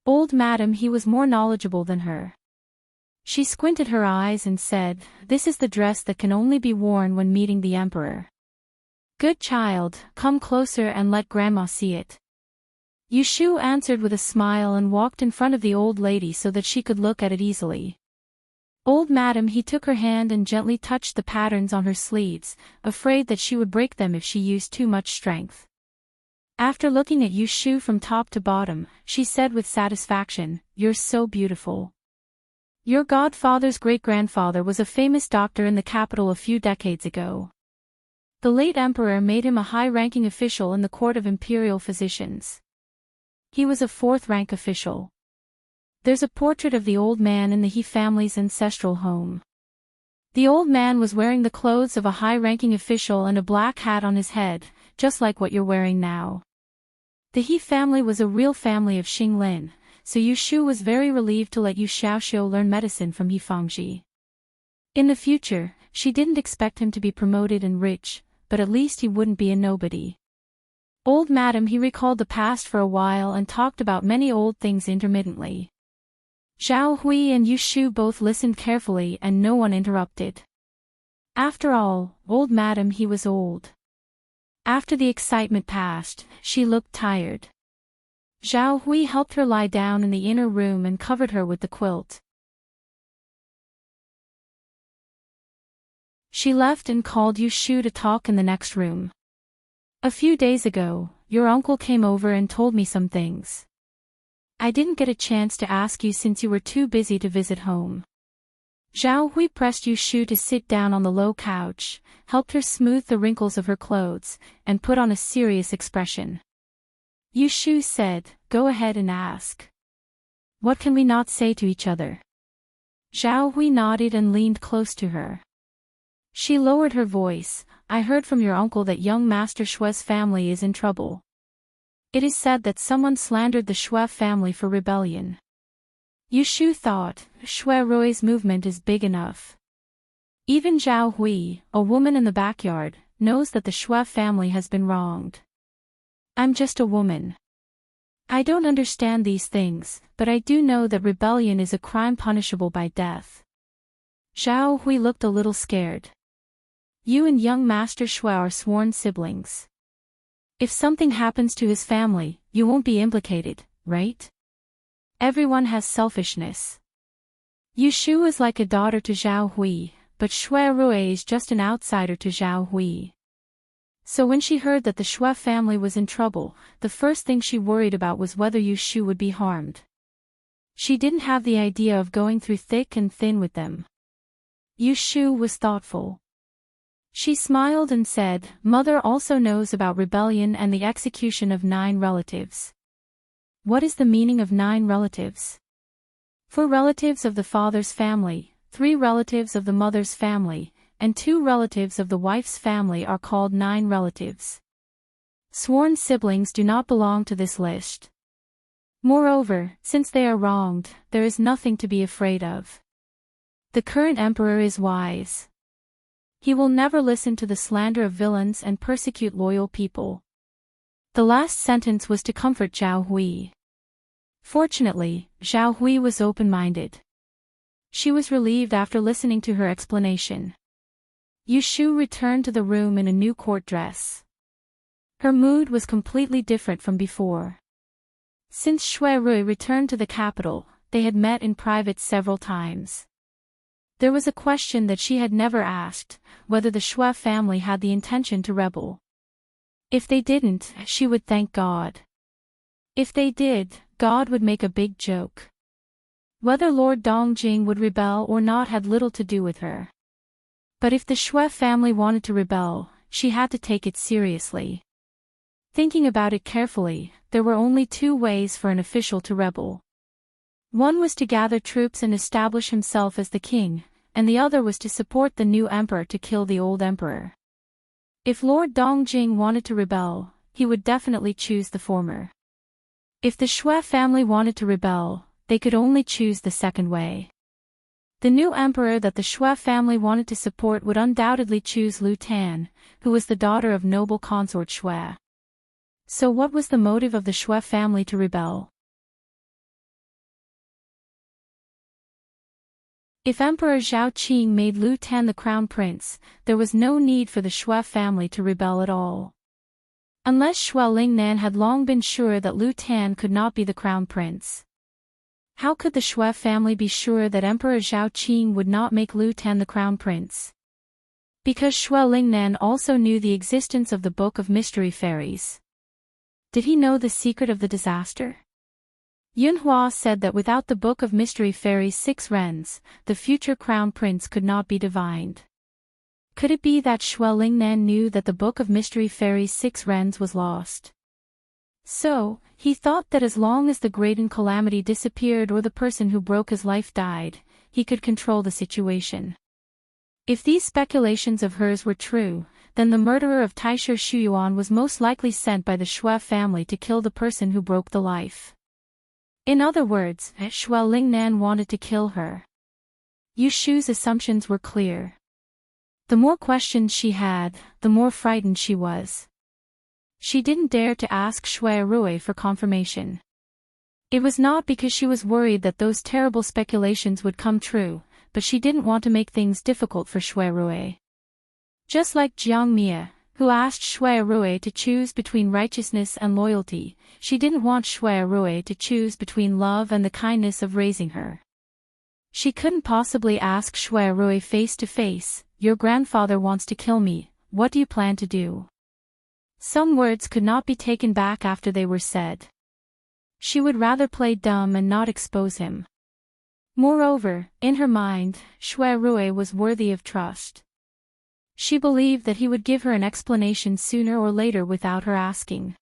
Old Madam He was more knowledgeable than her. She squinted her eyes and said, "This is the dress that can only be worn when meeting the Emperor. Good child, come closer and let Grandma see it." Yushu answered with a smile and walked in front of the old lady so that she could look at it easily. Old Madam He took her hand and gently touched the patterns on her sleeves, afraid that she would break them if she used too much strength. After looking at Yushu from top to bottom, she said with satisfaction, "You're so beautiful. Your godfather's great-grandfather was a famous doctor in the capital a few decades ago. The late emperor made him a high-ranking official in the court of imperial physicians. He was a 4th-rank official. There's a portrait of the old man in the He family's ancestral home. The old man was wearing the clothes of a high-ranking official and a black hat on his head, just like what you're wearing now. The He family was a real family of Xinglin, so Yushu was very relieved to let Yu Xiaoxiu learn medicine from He Fangji. In the future, she didn't expect him to be promoted and rich, but at least he wouldn't be a nobody. Old Madam He recalled the past for a while and talked about many old things intermittently. Zhao Hui and Yushu both listened carefully and no one interrupted. After all, old Madam He was old. After the excitement passed, she looked tired. Zhao Hui helped her lie down in the inner room and covered her with the quilt. She left and called Yushu to talk in the next room. "A few days ago, your uncle came over and told me some things. I didn't get a chance to ask you since you were too busy to visit home." Zhao Hui pressed Yushu to sit down on the low couch, helped her smooth the wrinkles of her clothes, and put on a serious expression. Yushu said, "Go ahead and ask. What can we not say to each other?" Zhao Hui nodded and leaned close to her. She lowered her voice, "I heard from your uncle that young Master Shue's family is in trouble. It is said that someone slandered the Shui family for rebellion." Yushu thought, Shui Rui's movement is big enough. Even Zhao Hui, a woman in the backyard, knows that the Shui family has been wronged. I'm just a woman. I don't understand these things, but I do know that rebellion is a crime punishable by death. Zhao Hui looked a little scared. You and young Master Shui are sworn siblings. If something happens to his family, you won't be implicated, right? Everyone has selfishness. Yushu is like a daughter to Zhao Hui, but Shui Rui is just an outsider to Zhao Hui. So when she heard that the Shui family was in trouble, the first thing she worried about was whether Yushu would be harmed. She didn't have the idea of going through thick and thin with them. Yushu was thoughtful. She smiled and said, "Mother also knows about rebellion and the execution of 9 relatives." What is the meaning of 9 relatives? 4 relatives of the father's family, 3 relatives of the mother's family, and 2 relatives of the wife's family are called 9 relatives. Sworn siblings do not belong to this list. Moreover, since they are wronged, there is nothing to be afraid of. The current emperor is wise. He will never listen to the slander of villains and persecute loyal people. The last sentence was to comfort Zhao Hui. Fortunately, Zhao Hui was open-minded. She was relieved after listening to her explanation. Yushu returned to the room in a new court dress. Her mood was completely different from before. Since Shui Rui returned to the capital, they had met in private several times. There was a question that she had never asked, whether the Shui family had the intention to rebel. If they didn't, she would thank God. If they did, God would make a big joke. Whether Lord Dongjing would rebel or not had little to do with her. But if the Shui family wanted to rebel, she had to take it seriously. Thinking about it carefully, there were only 2 ways for an official to rebel. One was to gather troops and establish himself as the king, and the other was to support the new emperor to kill the old emperor. If Lord Dongjing wanted to rebel, he would definitely choose the former. If the Shui family wanted to rebel, they could only choose the second way. The new emperor that the Shui family wanted to support would undoubtedly choose Lu Tan, who was the daughter of noble consort Shui. So what was the motive of the Shui family to rebel? If Emperor Zhao Qing made Lu Tan the crown prince, there was no need for the Shui family to rebel at all. Unless Shui Lingnan had long been sure that Lu Tan could not be the crown prince. How could the Shui family be sure that Emperor Zhao Qing would not make Lu Tan the crown prince? Because Shui Lingnan also knew the existence of the Book of Mystery Fairies. Did he know the secret of the disaster? Yunhua said that without the Book of Mystery Fairies' 6 rens, the future crown prince could not be divined. Could it be that Shui Lingnan knew that the Book of Mystery Fairies' 6 rens was lost? So, he thought that as long as the Graydon calamity disappeared or the person who broke his life died, he could control the situation. If these speculations of hers were true, then the murderer of Taisher Shuyuan was most likely sent by the Shui family to kill the person who broke the life. In other words, Shui Lingnan wanted to kill her. Yushu's assumptions were clear. The more questions she had, the more frightened she was. She didn't dare to ask Shui Rui for confirmation. It was not because she was worried that those terrible speculations would come true, but she didn't want to make things difficult for Shui Rui. Just like Jiang Mia, who asked Shui Rui to choose between righteousness and loyalty, she didn't want Shui Rui to choose between love and the kindness of raising her. She couldn't possibly ask Shui Rui face to face, "Your grandfather wants to kill me, what do you plan to do?" Some words could not be taken back after they were said. She would rather play dumb and not expose him. Moreover, in her mind, Shui Rui was worthy of trust. She believed that he would give her an explanation sooner or later without her asking.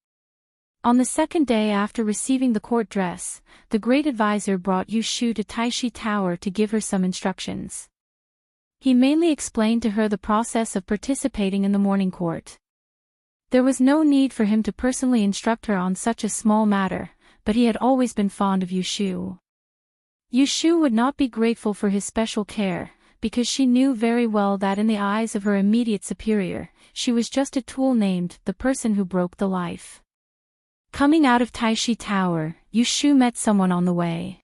On the second day after receiving the court dress, the great advisor brought Yushu to Taishi Tower to give her some instructions. He mainly explained to her the process of participating in the morning court. There was no need for him to personally instruct her on such a small matter, but he had always been fond of Yushu. Yushu would not be grateful for his special care, because she knew very well that in the eyes of her immediate superior, she was just a tool named the person who broke the life. Coming out of Taishi Tower, Yushu met someone on the way.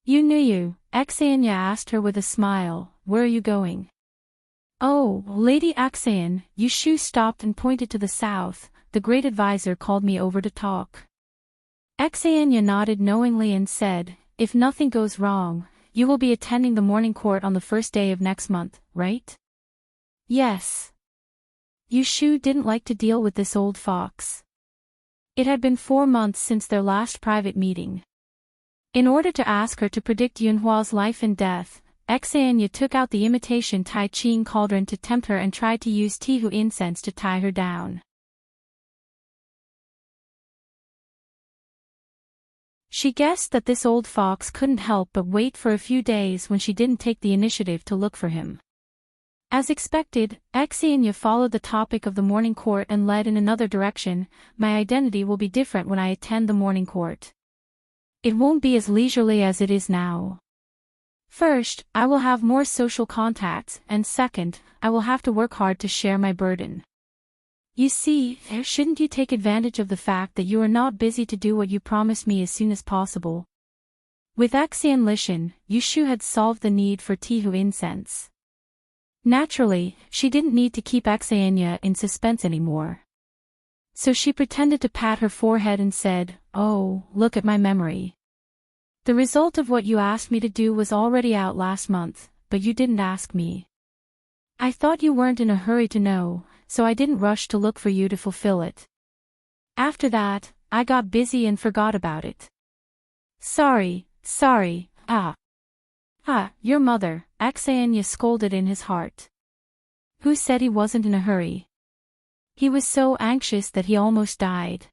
"You knew you," Xayanya asked her with a smile, "Where are you going?" "Oh, Lady Axayan," Yushu stopped and pointed to the south, "the great advisor called me over to talk." Xenia nodded knowingly and said, "If nothing goes wrong, you will be attending the morning court on the first day of next month, right?" "Yes." Yushu didn't like to deal with this old fox. It had been 4 months since their last private meeting. In order to ask her to predict Yunhua's life and death, Xenia took out the imitation Tai Ching cauldron to tempt her and tried to use Tihu incense to tie her down. She guessed that this old fox couldn't help but wait for a few days when she didn't take the initiative to look for him. As expected, Xenia followed the topic of the morning court and led in another direction. "My identity will be different when I attend the morning court. It won't be as leisurely as it is now. First, I will have more social contacts, and second, I will have to work hard to share my burden. You see, shouldn't you take advantage of the fact that you are not busy to do what you promised me as soon as possible?" With Xian Lishan, Yushu had solved the need for Tihu incense. Naturally, she didn't need to keep Xenia in suspense anymore. So she pretended to pat her forehead and said, "Oh, look at my memory. The result of what you asked me to do was already out last month, but you didn't ask me. I thought you weren't in a hurry to know, so I didn't rush to look for you to fulfill it. After that, I got busy and forgot about it." Sorry, your mother," Xenia scolded in his heart. "Who said he wasn't in a hurry? He was so anxious that he almost died.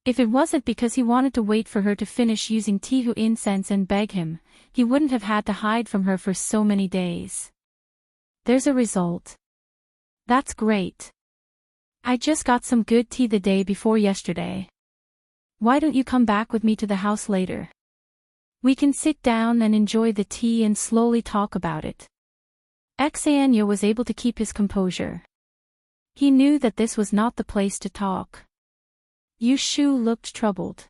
If it wasn't because he wanted to wait for her to finish using Tihu incense and beg him, he wouldn't have had to hide from her for so many days. There's a result. That's great. I just got some good tea the day before yesterday. Why don't you come back with me to the house later? We can sit down and enjoy the tea and slowly talk about it." Xenia was able to keep his composure. He knew that this was not the place to talk. Yushu looked troubled.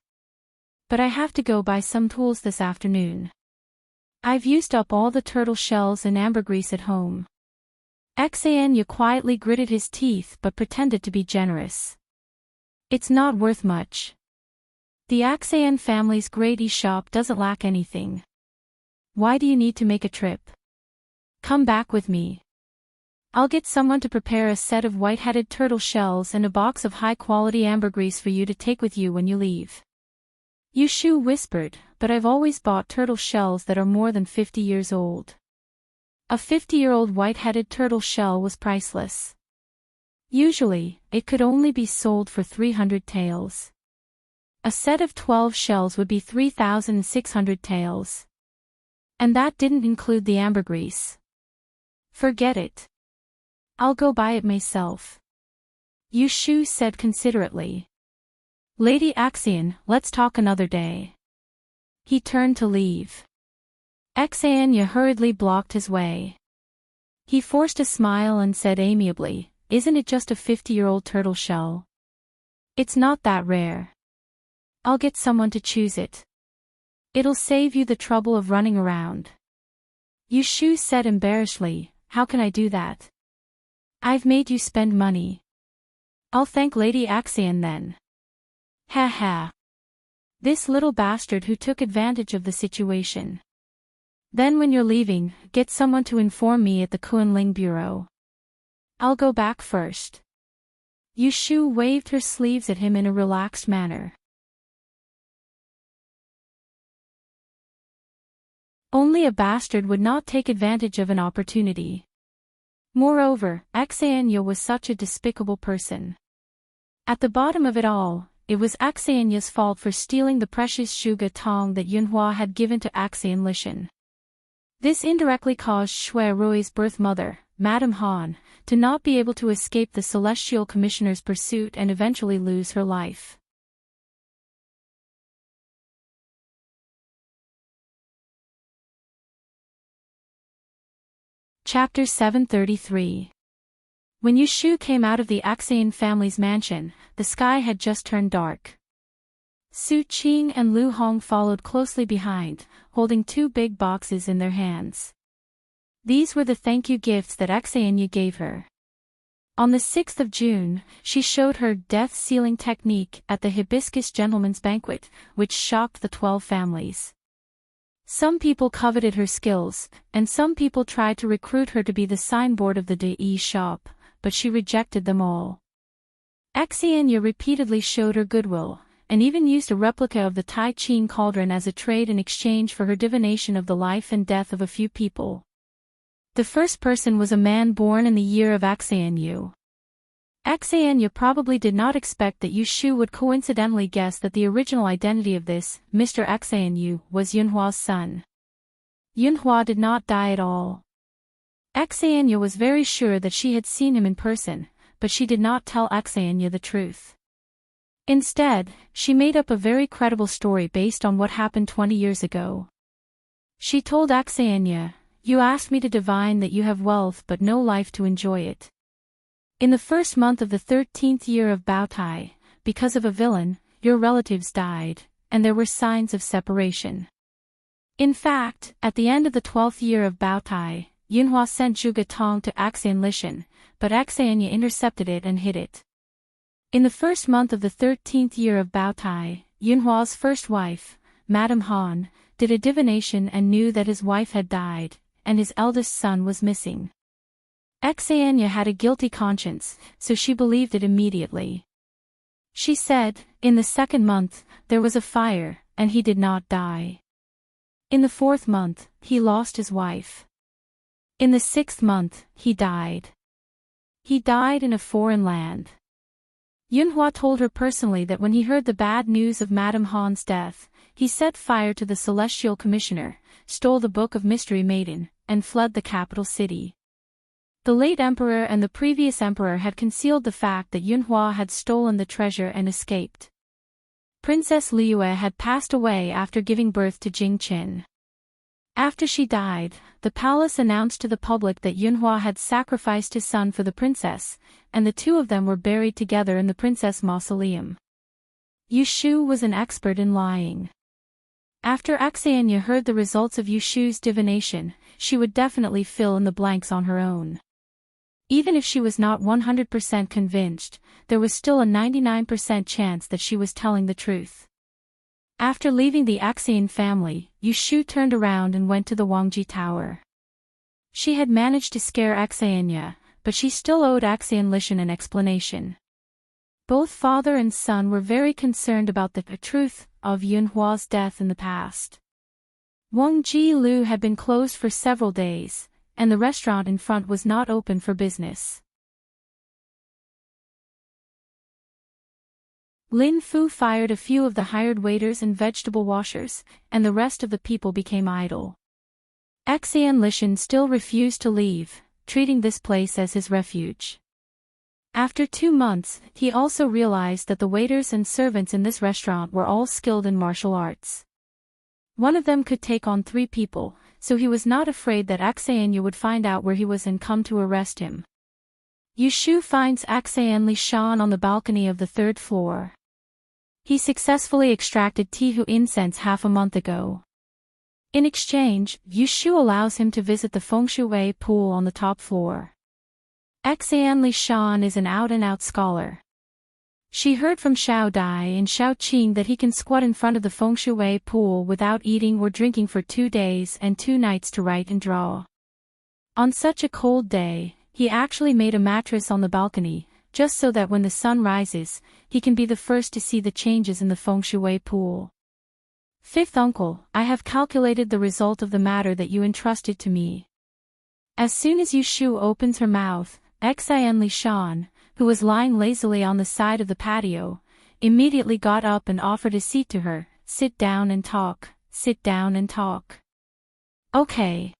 "But I have to go buy some tools this afternoon. I've used up all the turtle shells and ambergris at home." Xenia quietly gritted his teeth but pretended to be generous. "It's not worth much. The Xian family's Grady shop doesn't lack anything. Why do you need to make a trip? Come back with me. I'll get someone to prepare a set of white-headed turtle shells and a box of high-quality ambergris for you to take with you when you leave." Yushu whispered, "But I've always bought turtle shells that are more than 50 years old." A 50-year-old white-headed turtle shell was priceless. Usually, it could only be sold for 300 taels. A set of 12 shells would be 3,600 taels. And that didn't include the ambergris. "Forget it. I'll go buy it myself," Yushu said considerately. "Lady Xian, let's talk another day." He turned to leave. Xenia hurriedly blocked his way. He forced a smile and said amiably, "Isn't it just a 50-year-old turtle shell? It's not that rare. I'll get someone to choose it. It'll save you the trouble of running around." Yushu said embarrassedly, "How can I do that? I've made you spend money." "I'll thank Lady Xian then." "Ha ha. This little bastard who took advantage of the situation. Then when you're leaving, get someone to inform me at the Kunling Bureau. I'll go back first." Yushu waved her sleeves at him in a relaxed manner. Only a bastard would not take advantage of an opportunity. Moreover, Xenia was such a despicable person. At the bottom of it all, it was Xenia's fault for stealing the precious Shuga Tong that Yunhua had given to Xian Lishan. This indirectly caused Shui Rui's birth mother, Madame Han, to not be able to escape the Celestial Commissioner's pursuit and eventually lose her life. Chapter 733. When Yushu came out of the Xian family's mansion, the sky had just turned dark. Su Qing and Lu Hong followed closely behind, holding 2 big boxes in their hands. These were the thank you gifts that Xenia gave her. On the 6th of June, she showed her death-sealing technique at the Hibiscus Gentleman's Banquet, which shocked the 12 families. Some people coveted her skills, and some people tried to recruit her to be the signboard of the DE shop, but she rejected them all. Axianya repeatedly showed her goodwill, and even used a replica of the Tai Ching cauldron as a trade in exchange for her divination of the life and death of a few people. The first person was a man born in the year of Axianyu. Axianya probably did not expect that Yushu would coincidentally guess that the original identity of this, Mr. Axianyu, was Yunhua's son. Yunhua did not die at all. Axianya was very sure that she had seen him in person, but she did not tell Axianya the truth. Instead, she made up a very credible story based on what happened 20 years ago. She told Axianya, "You asked me to divine that you have wealth but no life to enjoy it. In the first month of the 13th year of Baotai, because of a villain, your relatives died, and there were signs of separation. In fact, at the end of the 12th year of Baotai, Yunhua sent Zhuge Tong to Axian, but Axianya intercepted it and hid it. In the first month of the 13th year of Baotai, Yunhua's first wife, Madame Han, did a divination and knew that his wife had died, and his eldest son was missing. Axianya had a guilty conscience, so she believed it immediately. She said, in the second month, there was a fire, and he did not die. In the fourth month, he lost his wife. In the sixth month, he died. He died in a foreign land. Yunhua told her personally that when he heard the bad news of Madame Han's death, he set fire to the Celestial Commissioner, stole the Book of Mystery Maiden, and fled the capital city. The late emperor and the previous emperor had concealed the fact that Yunhua had stolen the treasure and escaped. Princess Liue had passed away after giving birth to Jingqin. After she died, the palace announced to the public that Yunhua had sacrificed his son for the princess, and the two of them were buried together in the princess mausoleum. Yushu was an expert in lying. After Axianya heard the results of Yushu's divination, she would definitely fill in the blanks on her own. Even if she was not 100% convinced, there was still a 99% chance that she was telling the truth. After leaving the Axian family, Yushu turned around and went to the Wangji Tower. She had managed to scare Axianya, but she still owed Axian an explanation. Both father and son were very concerned about the truth of Yunhua's death in the past. Wangji Lu had been closed for several days, and the restaurant in front was not open for business. Lin Fu fired a few of the hired waiters and vegetable washers, and the rest of the people became idle. Axian Lishan still refused to leave, treating this place as his refuge. After 2 months, he also realized that the waiters and servants in this restaurant were all skilled in martial arts. One of them could take on 3 people, so he was not afraid that Axianya would find out where he was and come to arrest him. Yushu finds Axian Lishan on the balcony of the 3rd floor. He successfully extracted Tihu incense half a month ago. In exchange, Yushu allows him to visit the fengshui pool on the top floor. Axian Lishan is an out-and-out scholar. She heard from Xiao Dai and Xiao Qing that he can squat in front of the fengshui pool without eating or drinking for 2 days and 2 nights to write and draw. On such a cold day, he actually made a mattress on the balcony, just so that when the sun rises, he can be the first to see the changes in the fengshui pool. Fifth uncle, I have calculated the result of the matter that you entrusted to me. As soon as Yushu opens her mouth, Axian Lishan, who was lying lazily on the side of the patio, immediately got up and offered a seat to her. Sit down and talk, sit down and talk. Okay.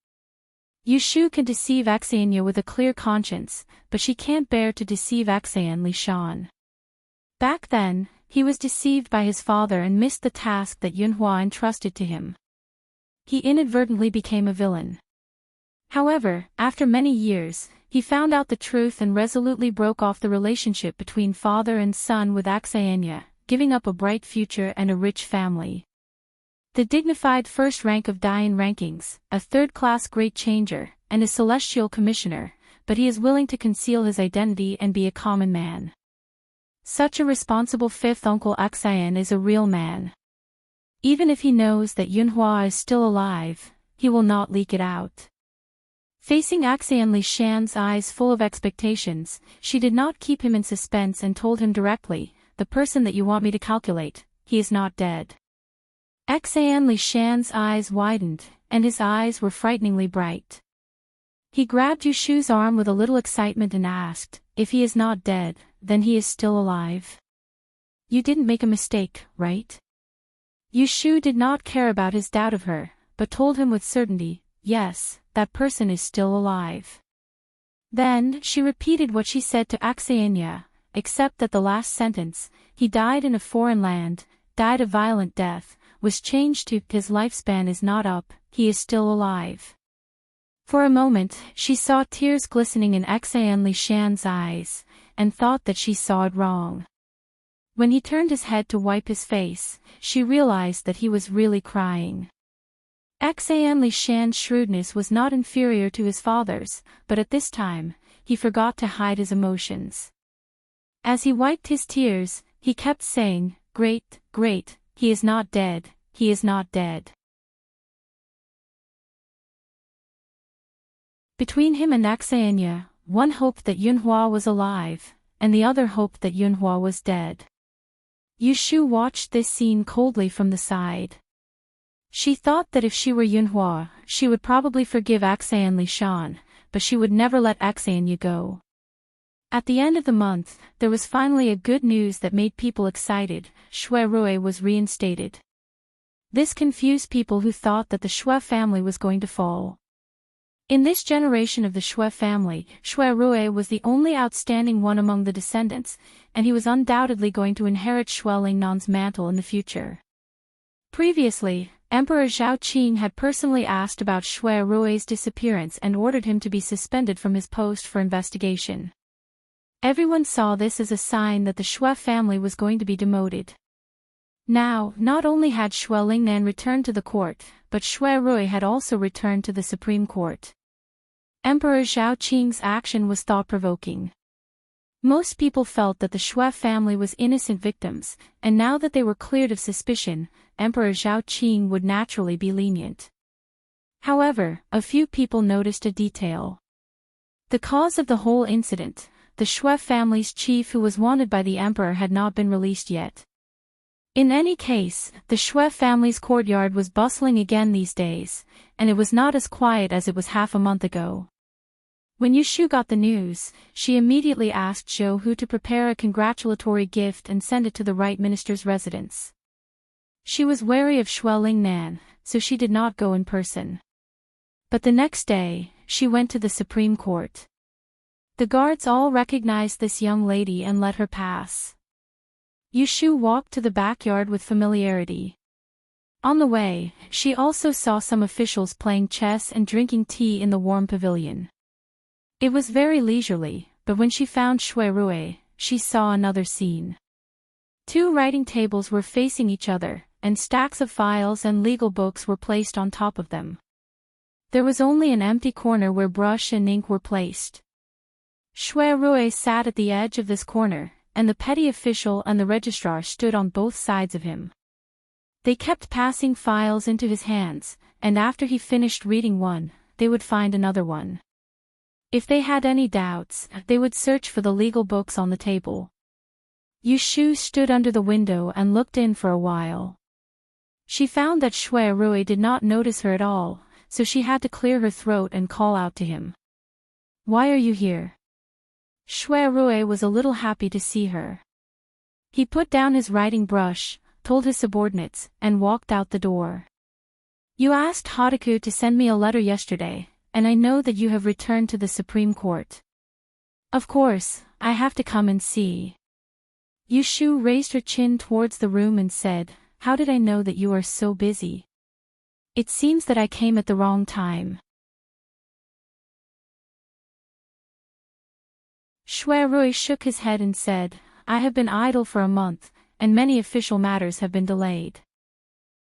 Yushu can deceive Axianya with a clear conscience, but she can't bear to deceive Axian Lishan. Back then, he was deceived by his father and missed the task that Yunhua entrusted to him. He inadvertently became a villain. However, after many years, he found out the truth and resolutely broke off the relationship between father and son with Axianya, giving up a bright future and a rich family. The dignified first rank of Dayan rankings, a third-class great changer, and a celestial commissioner, but he is willing to conceal his identity and be a common man. Such a responsible fifth uncle Axian is a real man. Even if he knows that Yunhua is still alive, he will not leak it out. Facing Axian Li Shan's eyes full of expectations, she did not keep him in suspense and told him directly, "The person that you want me to calculate, he is not dead." Axian Li Shan's eyes widened, and his eyes were frighteningly bright. He grabbed Yushu's arm with a little excitement and asked, "If he is not dead, then he is still alive? You didn't make a mistake, right?" Yushu did not care about his doubt of her, but told him with certainty, "Yes, that person is still alive." Then she repeated what she said to Axianya, except that the last sentence, "He died in a foreign land, died a violent death," was changed to, "His lifespan is not up, he is still alive." For a moment, she saw tears glistening in Axian Li Shan's eyes, and thought that she saw it wrong. When he turned his head to wipe his face, she realized that he was really crying. Axian Li Shan's shrewdness was not inferior to his father's, but at this time, he forgot to hide his emotions. As he wiped his tears, he kept saying, "Great, great, he is not dead, he is not dead." Between him and Axianya, one hoped that Yunhua was alive, and the other hoped that Yunhua was dead. Yushu watched this scene coldly from the side. She thought that if she were Yunhua, she would probably forgive Axian Li Shan, but she would never let Axianya go. At the end of the month, there was finally a good news that made people excited: Shui Rui was reinstated. This confused people who thought that the Shui family was going to fall. In this generation of the Shui family, Shui Rui was the only outstanding one among the descendants, and he was undoubtedly going to inherit Shui Lingnan's mantle in the future. Previously, Emperor Zhao Qing had personally asked about Shui Rui's disappearance and ordered him to be suspended from his post for investigation. Everyone saw this as a sign that the Shui family was going to be demoted. Now, not only had Shui Lingnan returned to the court, but Shui Rui had also returned to the Supreme Court. Emperor Zhao Qing's action was thought-provoking. Most people felt that the Shui family was innocent victims, and now that they were cleared of suspicion, Emperor Zhao Qing would naturally be lenient. However, a few people noticed a detail. The cause of the whole incident, the Shui family's chief who was wanted by the emperor, had not been released yet. In any case, the Shui family's courtyard was bustling again these days, and it was not as quiet as it was half a month ago. When Yushu got the news, she immediately asked Zhou Hu to prepare a congratulatory gift and send it to the right minister's residence. She was wary of Shui Lingnan, so she did not go in person. But the next day, she went to the Supreme Court. The guards all recognized this young lady and let her pass. Yushu walked to the backyard with familiarity. On the way, she also saw some officials playing chess and drinking tea in the warm pavilion. It was very leisurely, but when she found Shui Rui, she saw another scene. Two writing tables were facing each other, and stacks of files and legal books were placed on top of them. There was only an empty corner where brush and ink were placed. Shui Rui sat at the edge of this corner, and the petty official and the registrar stood on both sides of him. They kept passing files into his hands, and after he finished reading one, they would find another one. If they had any doubts, they would search for the legal books on the table. Yushu stood under the window and looked in for a while. She found that Shui Rui did not notice her at all, so she had to clear her throat and call out to him. "Why are you here?" Shui Rui was a little happy to see her. He put down his writing brush, told his subordinates, and walked out the door. "You asked Hataku to send me a letter yesterday, and I know that you have returned to the Supreme Court. Of course, I have to come and see." Yushu raised her chin towards the room and said, "How did I know that you are so busy? It seems that I came at the wrong time." Shui Rui shook his head and said, "I have been idle for a month, and many official matters have been delayed.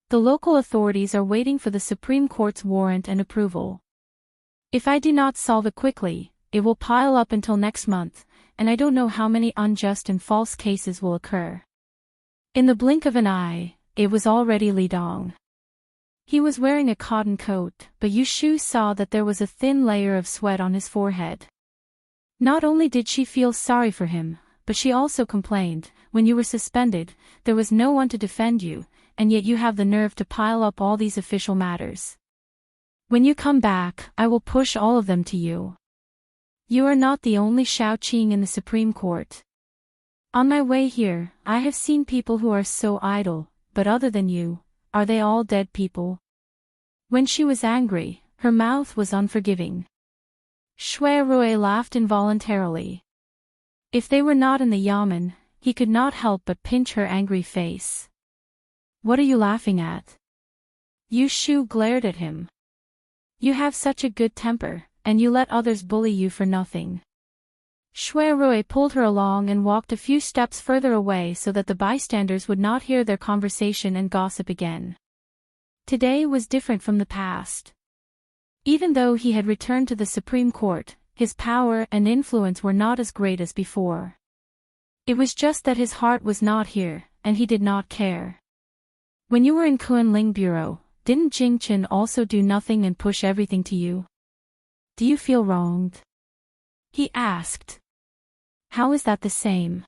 The local authorities are waiting for the Supreme Court's warrant and approval. If I do not solve it quickly, it will pile up until next month, and I don't know how many unjust and false cases will occur. In the blink of an eye, it was already Li Dong. He was wearing a cotton coat, but Yu Shu saw that there was a thin layer of sweat on his forehead. Not only did she feel sorry for him, but she also complained, when you were suspended, there was no one to defend you, and yet you have the nerve to pile up all these official matters. When you come back, I will push all of them to you. You are not the only Shaoqing in the Supreme Court. On my way here, I have seen people who are so idle, but other than you, are they all dead people? When she was angry, her mouth was unforgiving. Shui Rui laughed involuntarily. If they were not in the yamen, he could not help but pinch her angry face. What are you laughing at? Yu Shu glared at him. You have such a good temper, and you let others bully you for nothing. Shui Rui pulled her along and walked a few steps further away so that the bystanders would not hear their conversation and gossip again. Today was different from the past. Even though he had returned to the Supreme Court, his power and influence were not as great as before. It was just that his heart was not here, and he did not care. When you were in Kunling Bureau, didn't Jing Chen also do nothing and push everything to you? Do you feel wronged? He asked. How is that the same?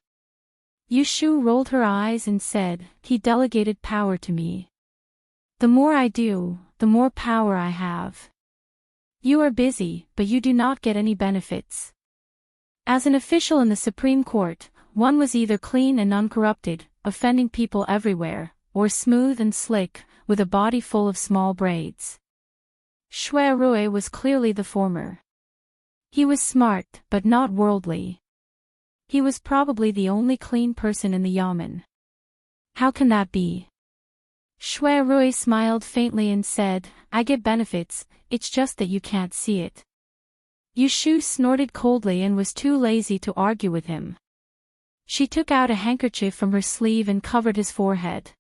Yu Shu rolled her eyes and said, he delegated power to me. The more I do, the more power I have. You are busy, but you do not get any benefits. As an official in the Supreme Court, one was either clean and uncorrupted, offending people everywhere, or smooth and slick, with a body full of small braids. Shui Rui was clearly the former. He was smart, but not worldly. He was probably the only clean person in the yamen. How can that be? Shui Rui smiled faintly and said, I get benefits, it's just that you can't see it. Yu Shu snorted coldly and was too lazy to argue with him. She took out a handkerchief from her sleeve and covered his forehead.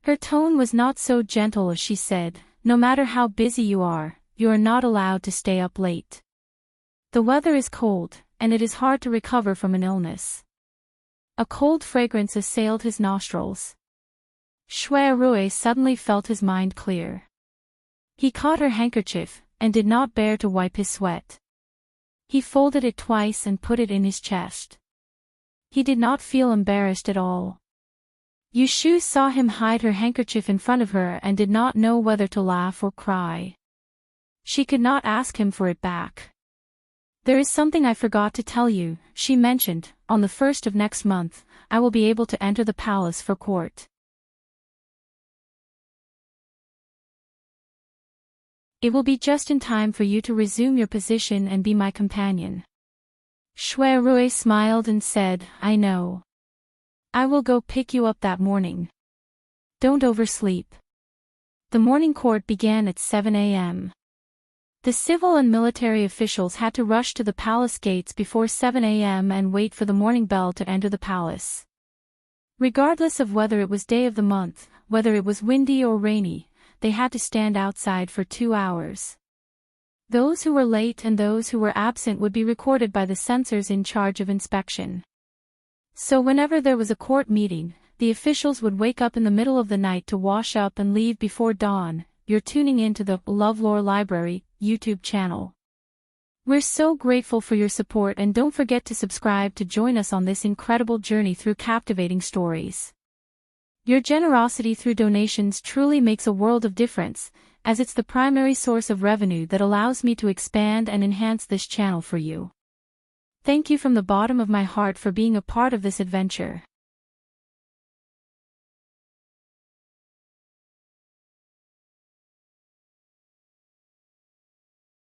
Her tone was not so gentle as she said, no matter how busy you are not allowed to stay up late. The weather is cold, and it is hard to recover from an illness. A cold fragrance assailed his nostrils. Shui Rui suddenly felt his mind clear. He caught her handkerchief, and did not bear to wipe his sweat. He folded it twice and put it in his chest. He did not feel embarrassed at all. Yu Shu saw him hide her handkerchief in front of her and did not know whether to laugh or cry. She could not ask him for it back. There is something I forgot to tell you, she mentioned. On the 1st of next month, I will be able to enter the palace for court. It will be just in time for you to resume your position and be my companion. Shui Rui smiled and said, I know. I will go pick you up that morning. Don't oversleep. The morning court began at 7 a.m. The civil and military officials had to rush to the palace gates before 7 a.m. and wait for the morning bell to enter the palace. Regardless of whether it was day of the month, whether it was windy or rainy, they had to stand outside for 2 hours. Those who were late and those who were absent would be recorded by the censors in charge of inspection. So whenever there was a court meeting, the officials would wake up in the middle of the night to wash up and leave before dawn. You're tuning into the LoveLore Library YouTube channel. We're so grateful for your support, and don't forget to subscribe to join us on this incredible journey through captivating stories. Your generosity through donations truly makes a world of difference, as it's the primary source of revenue that allows me to expand and enhance this channel for you. Thank you from the bottom of my heart for being a part of this adventure.